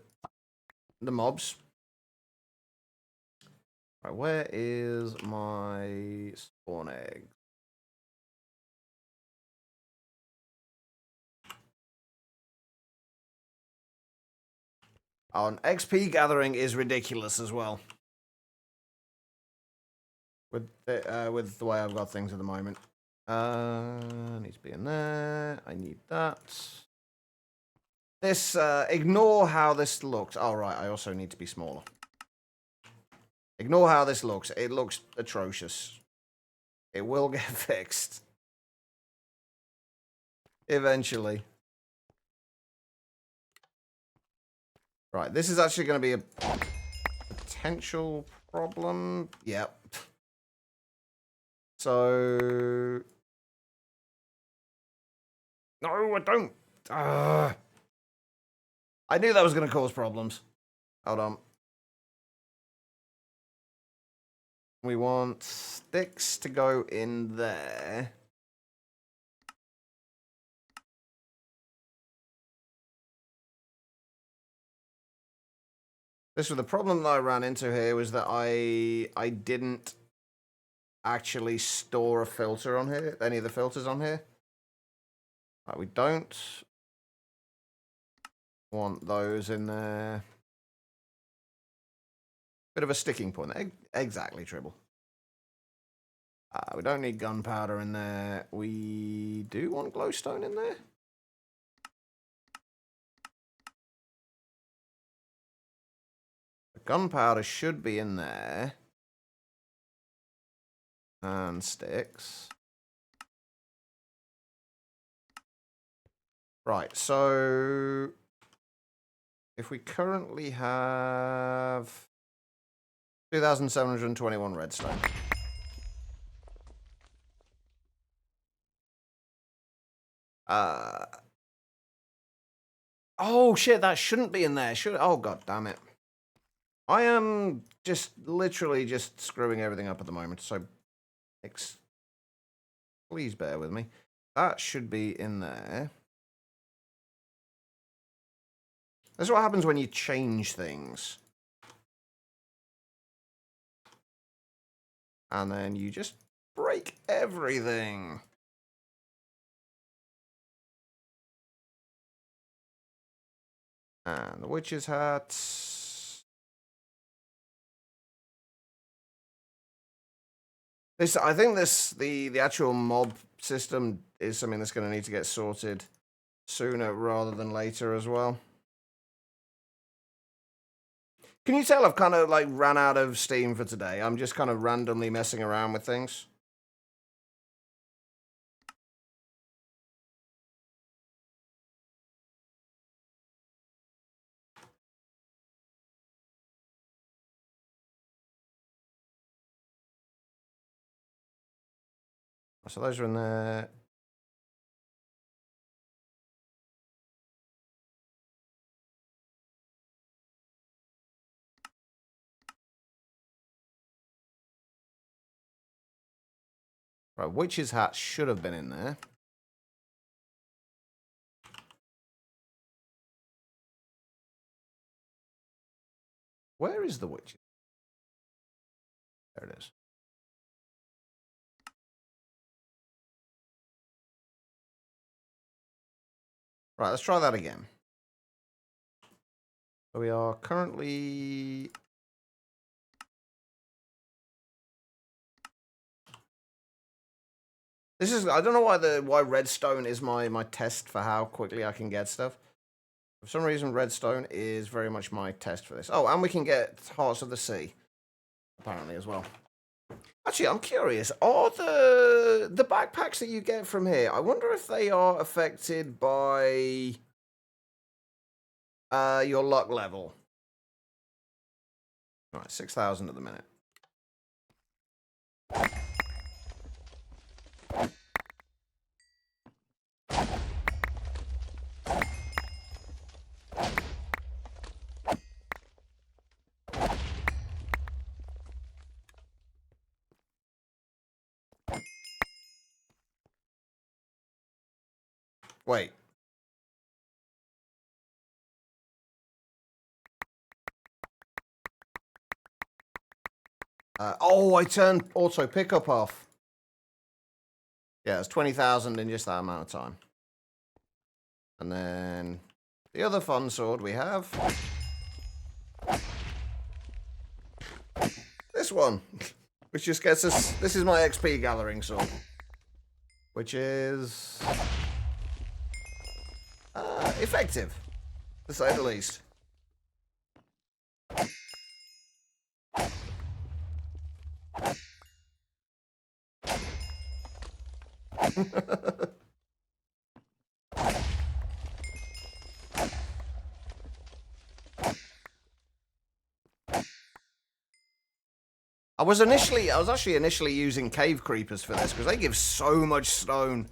mobs. Right, where is my spawn egg? And XP gathering is ridiculous as well. With the way I've got things at the moment. Needs to be in there. I need that. This, ignore how this looks. Oh, right, I also need to be smaller. Ignore how this looks. It looks atrocious. It will get fixed. Eventually. Right, this is actually going to be a potential problem. Yep. So... No, I don't. I knew that was going to cause problems. Hold on. We want sticks to go in there. This was the problem that I ran into here, was that I didn't actually store a filter on here, any of the filters on here. Right, we don't want those in there. Bit of a sticking point. Exactly, Tribble. We don't need gunpowder in there. We do want glowstone in there. The gunpowder should be in there. And sticks. Right, so if we currently have 2,721 redstone. Oh shit, that shouldn't be in there. Oh god damn it. I am just literally just screwing everything up at the moment, so please bear with me. That should be in there. This is what happens when you change things. And then you just break everything. And the witch's hat. I think the actual mob system is something that's going to need to get sorted sooner rather than later as well. Can you tell I've kind of like ran out of steam for today? I'm just kind of randomly messing around with things. So those are in there. Right, witch's hat should have been in there. Where is the witch? There it is. Right, let's try that again. So we are currently... This is, I don't know why redstone is my test for how quickly I can get stuff. For some reason, redstone is very much my test for this. Oh, and we can get Hearts of the Sea, apparently, as well. Actually, I'm curious. Are the backpacks that you get from here, I wonder if they are affected by your luck level. All right, 6,000 at the minute. Wait. Oh, I turned auto pickup off. Yeah, it's 20,000 in just that amount of time. And then the other fun sword we have this one, which just gets us... This is my XP gathering sword, which is effective, to say the least. I was actually initially using cave creepers for this because they give so much stone.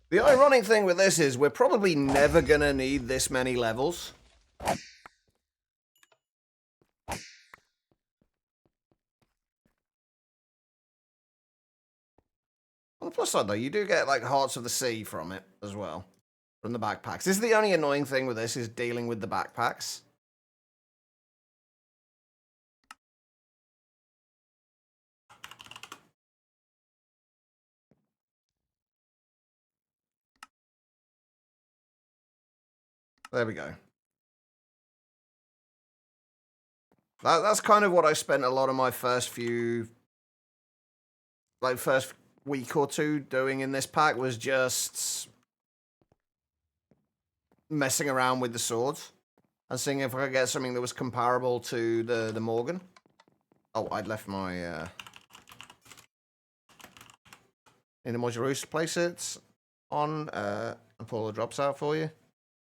The ironic thing with this is we're probably never gonna need this many levels. On the plus side, though, you do get, like, Hearts of the Sea from it, as well. From the backpacks. This is the only annoying thing with this, is dealing with the backpacks. There we go. That's kind of what I spent a lot of my first few... Like, first week or two doing in this pack was just messing around with the swords and seeing if I could get something that was comparable to the Morgan. Oh, I'd left my in the module to place it on and pull the drops out for you.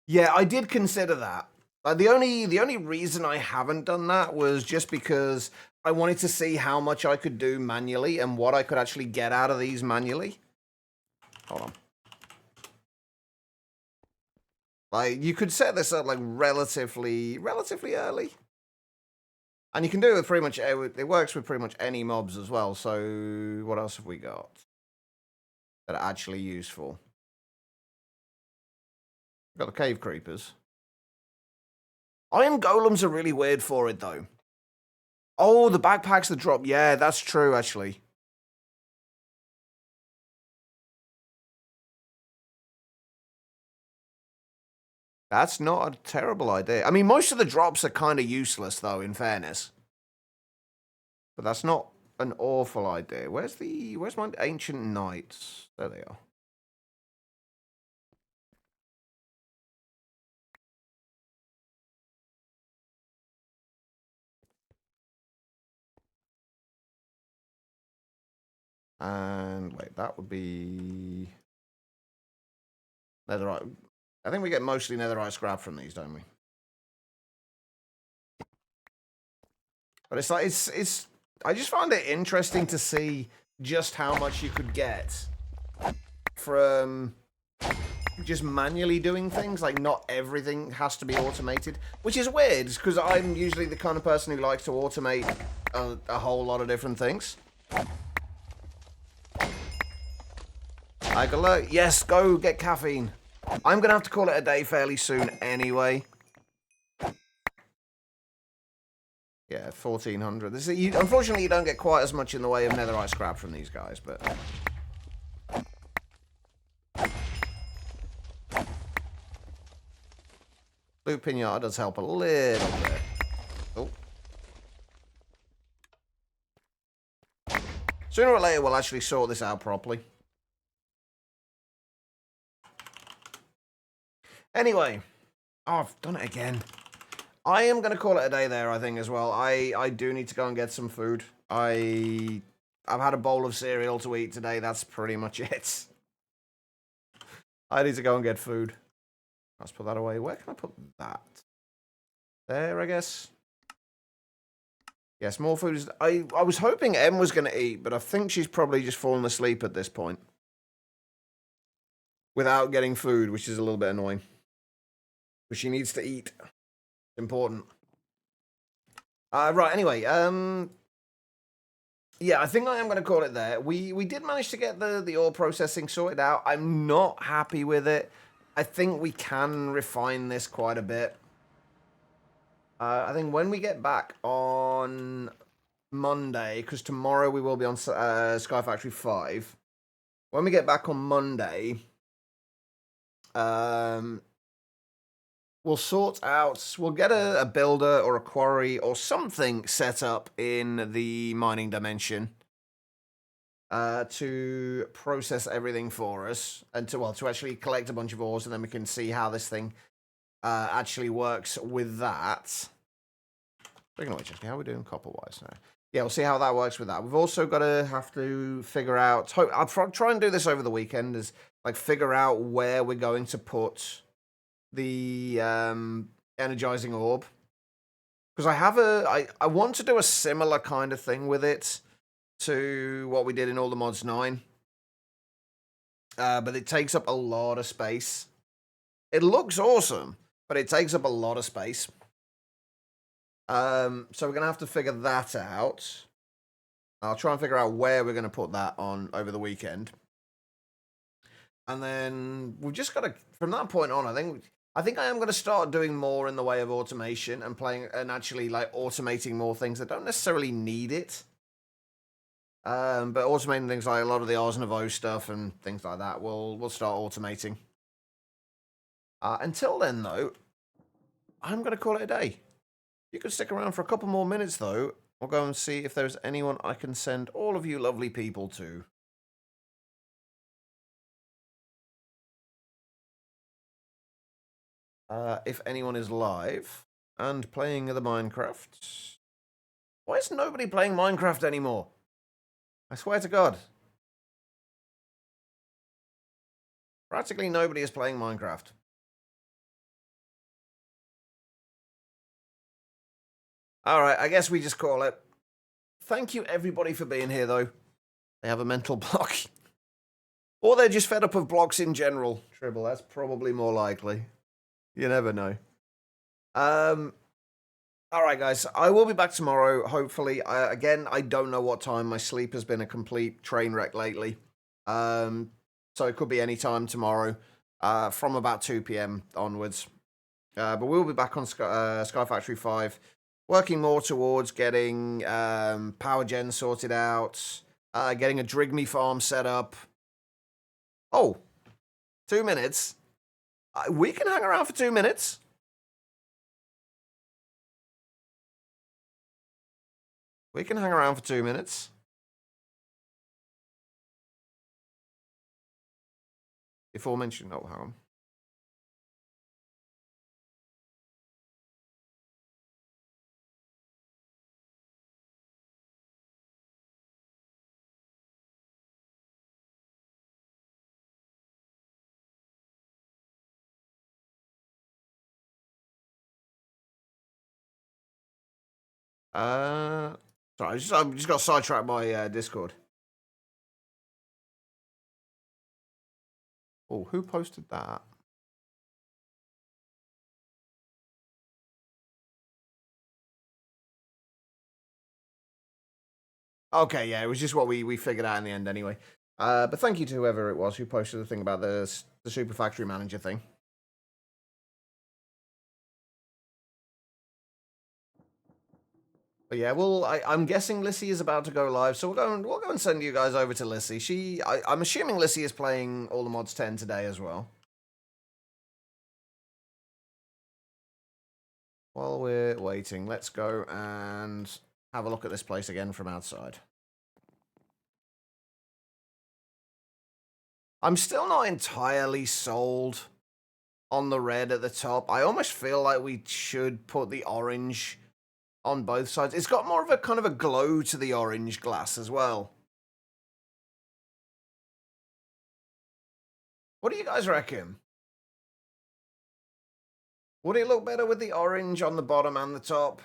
Yeah, I did consider that. The only reason I haven't done that was just because I wanted to see how much I could do manually and what I could actually get out of these manually. Hold on. Like, you could set this up, like, relatively early. And you can do it with pretty much... It works with pretty much any mobs as well, so... What else have we got that are actually useful? We've got the cave creepers. Iron golems are really weird for it, though. Oh, the backpacks that drop. Yeah, that's true, actually. That's not a terrible idea. I mean, most of the drops are kind of useless, though, in fairness. But that's not an awful idea. Where's my ancient knights? There they are. And wait, that would be netherite. I think we get mostly netherite scrap from these, don't we? But it's like it's. I just found it interesting to see just how much you could get from just manually doing things. Like, not everything has to be automated, which is weird because I'm usually the kind of person who likes to automate a whole lot of different things. Alert. Yes, go get caffeine. I'm going to have to call it a day fairly soon anyway. Yeah, 1,400. Unfortunately, you don't get quite as much in the way of netherite scrap from these guys, but... Loot pinata does help a little bit. Oh. Sooner or later, we'll actually sort this out properly. Anyway. Oh, I've done it again. I am going to call it a day there, I think, as well. I do need to go and get some food. I've had a bowl of cereal to eat today. That's pretty much it. I need to go and get food. Let's put that away. Where can I put that? There, I guess. Yes, more food. I was hoping Em was going to eat, but I think she's probably just fallen asleep at this point. Without getting food, which is a little bit annoying. But she needs to eat. It's important. Right, anyway, yeah, I think I am going to call it there. We did manage to get the ore processing sorted out. I'm not happy with it. I think we can refine this quite a bit. I think when we get back on Monday, because tomorrow we will be on Sky Factory 5. When we get back on Monday, We'll sort out, we'll get a builder or a quarry or something set up in the mining dimension to process everything for us and to actually collect a bunch of ores, and then we can see how this thing actually works with that. Speaking of which, actually, how are we doing copper-wise now? Yeah, we'll see how that works with that. We've also got to have to figure out, I'll try and do this over the weekend, is like figure out where we're going to put the energizing orb, because I want to do a similar kind of thing with it to what we did in All the Mods 9, but it takes up a lot of space. It looks awesome, but it takes up a lot of space. So we're gonna have to figure that out. I'll try and figure out where we're gonna put that on over the weekend, and then we've just got to, from that point on, I think I am going to start doing more in the way of automation and playing and actually like automating more things that don't necessarily need it. But automating things like a lot of the Ars Nouveau stuff and things like that, we'll start automating. Until then, though, I'm going to call it a day. You can stick around for a couple more minutes, though. We'll go and see if there's anyone I can send all of you lovely people to. If anyone is live and playing the Minecraft. Why is nobody playing Minecraft anymore? I swear to God. Practically nobody is playing Minecraft. Alright, I guess we just call it. Thank you everybody for being here, though. They have a mental block. Or they're just fed up of blocks in general. Tribble, that's probably more likely. You never know. Alright, guys. I will be back tomorrow, hopefully. Again, I don't know what time. My sleep has been a complete train wreck lately. So it could be any time tomorrow, from about 2 p.m. onwards. But we'll be back on Sky Factory 5, working more towards getting power gen sorted out, getting a Drigme farm set up. Oh, 2 minutes. We can hang around for 2 minutes. We can hang around for 2 minutes. Before mentioning, oh, hang on. Sorry, I just got sidetracked by Discord. Oh, who posted that? Okay, yeah, it was just what we figured out in the end anyway. But thank you to whoever it was who posted the thing about the Super Factory Manager thing. But yeah, well, I'm guessing Lissy is about to go live, so we'll go and send you guys over to Lissy. I'm assuming Lissy is playing All the Mods 10 today as well. While we're waiting, let's go and have a look at this place again from outside. I'm still not entirely sold on the red at the top. I almost feel like we should put the orange on both sides. It's got more of a kind of a glow to the orange glass as well. What do you guys reckon? Would it look better with the orange on the bottom and the top?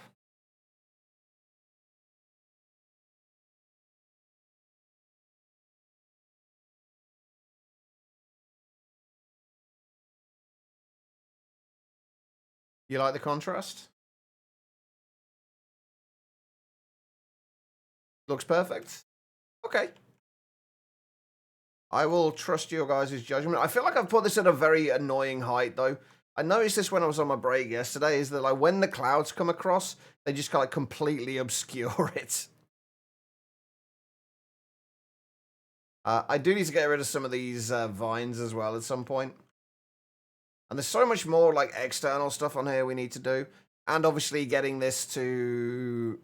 You like the contrast? Looks perfect. Okay. I will trust your guys' judgment. I feel like I've put this at a very annoying height, though. I noticed this when I was on my break yesterday, is that like when the clouds come across, they just kind of completely obscure it. I do need to get rid of some of these vines as well at some point. And there's so much more like external stuff on here we need to do. And obviously getting this to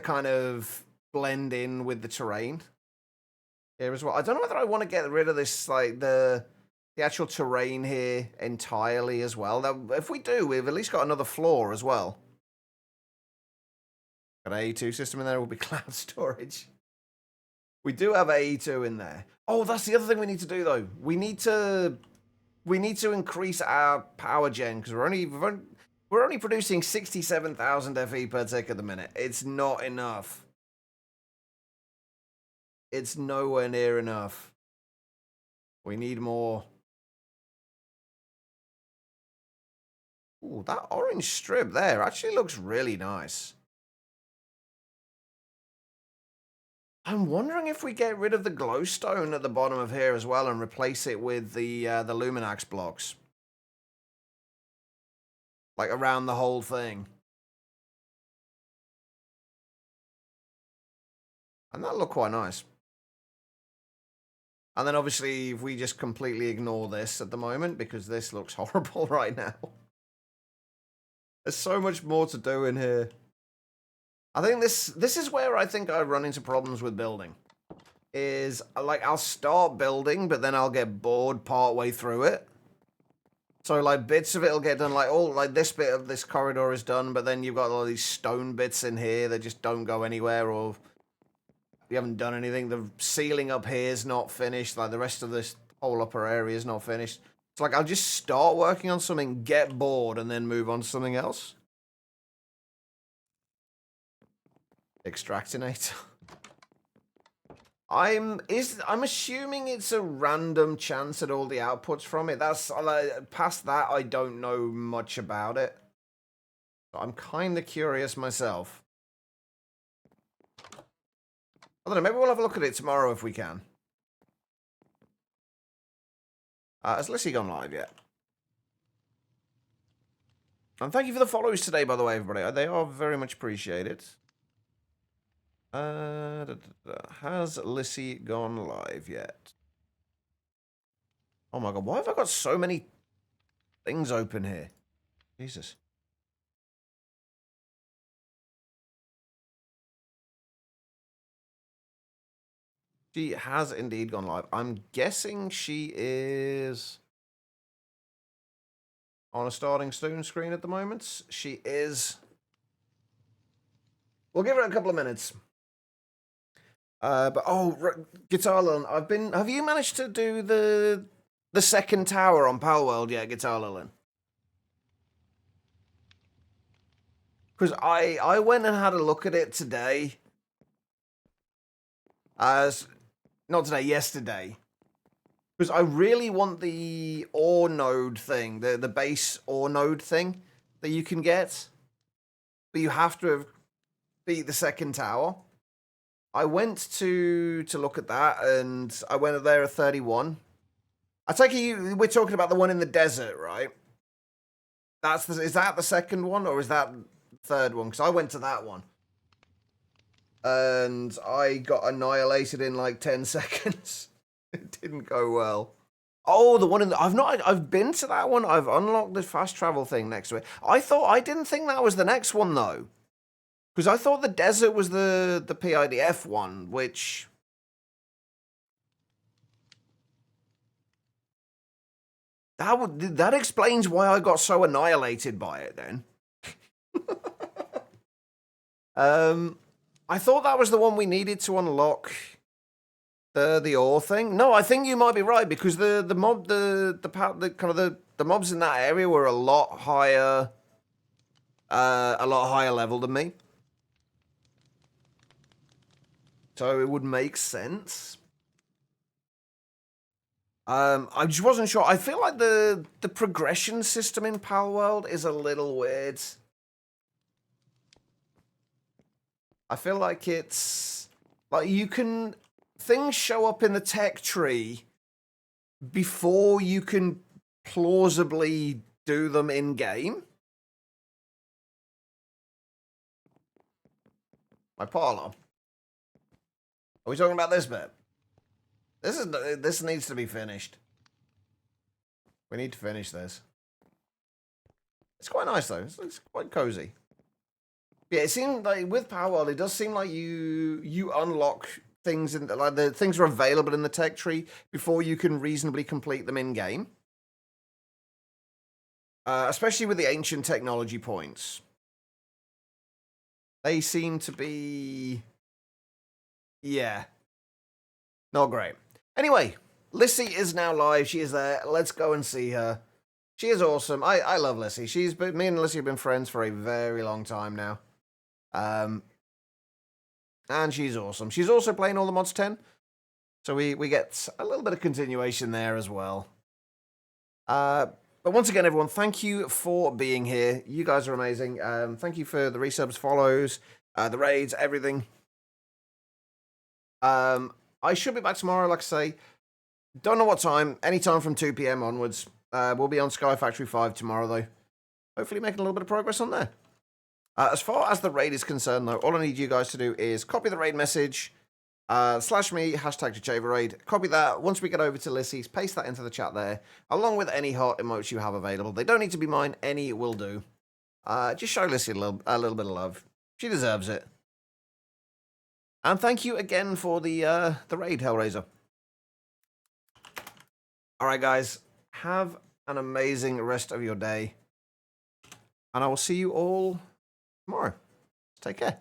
kind of blend in with the terrain here as well. I don't know whether I want to get rid of this, like the actual terrain here entirely as well. That, if we do, we've at least got another floor as well. Got an AE2 system in there, will be cloud storage. We do have AE2 in there. Oh, that's the other thing we need to do though. We need to increase our power gen because we're only producing 67,000 FE per tick at the minute. It's not enough. It's nowhere near enough. We need more. Ooh, that orange strip there actually looks really nice. I'm wondering if we get rid of the glowstone at the bottom of here as well and replace it with the Luminax blocks. Like around the whole thing. And that'll look quite nice. And then obviously if we just completely ignore this at the moment because this looks horrible right now. There's so much more to do in here. I think this is where I think I run into problems with building. Is like I'll start building, but then I'll get bored part way through it. So like bits of it'll get done, like like this bit of this corridor is done, but then you've got all these stone bits in here that just don't go anywhere, or you haven't done anything. The ceiling up here is not finished. Like the rest of this whole upper area is not finished. It's like I'll just start working on something, get bored, and then move on to something else. Extractinate. I'm assuming it's a random chance at all the outputs from it. That's past that I don't know much about it. But I'm kind of curious myself. I don't know, maybe we'll have a look at it tomorrow if we can. Has Lissy gone live yet? And thank you for the follows today, by the way, everybody. They are very much appreciated. Has Lissy gone live yet? Oh my god, why have I got so many things open here? Jesus. She has indeed gone live. I'm guessing she is on a starting stone screen at the moment. She is. We'll give her a couple of minutes. But Guitar Lilin, have you managed to do the second tower on Palworld yet, Guitar Lilin? Because I went and had a look at it today. Not today, yesterday. Because I really want the ore node thing, the base ore node thing that you can get. But you have to have beat the second tower. I went to look at that, and I went there at 31. I take it we're talking about the one in the desert, right? Is that the second one, or is that the third one? Because I went to that one. And I got annihilated in like 10 seconds. It didn't go well. Oh, the one in the... I've been to that one. I've unlocked the fast travel thing next to it. I didn't think that was the next one, though. Because I thought the desert was the PIDF one, which... That explains why I got so annihilated by it, then. I thought that was the one we needed to unlock the ore thing. No, I think you might be right, because the mobs in that area were a lot higher level than me. So it would make sense. I just wasn't sure. I feel like the progression system in Palworld is a little weird. I feel like it's like things show up in the tech tree before you can plausibly do them in game. My parlor. Are we talking about this bit? This needs to be finished. We need to finish this. It's quite nice, though. It's quite cozy. Yeah, it seems like with Power World, it does seem like you unlock things, like the things are available in the tech tree before you can reasonably complete them in-game. Especially with the ancient technology points. They seem to be... yeah. Not great. Anyway, Lissy is now live. She is there. Let's go and see her. She is awesome. I love Lissy. Me and Lissy have been friends for a very long time now. And she's awesome. She's also playing all the mods 10. So we get a little bit of continuation there as well. But once again, everyone, thank you for being here. You guys are amazing. Thank you for the resubs, follows, the raids, everything. I should be back tomorrow, like I say. Don't know what time. Anytime from 2 p.m. onwards. We'll be on Sky Factory 5 tomorrow, though. Hopefully making a little bit of progress on there. As far as the raid is concerned, though, all I need you guys to do is copy the raid message, /me, #raid. Copy that. Once we get over to Lissy's, paste that into the chat there, along with any heart emotes you have available. They don't need to be mine. Any will do. Just show Lissy a little bit of love. She deserves it. And thank you again for the raid, Hellraiser. All right, guys. Have an amazing rest of your day. And I will see you all tomorrow. Take care.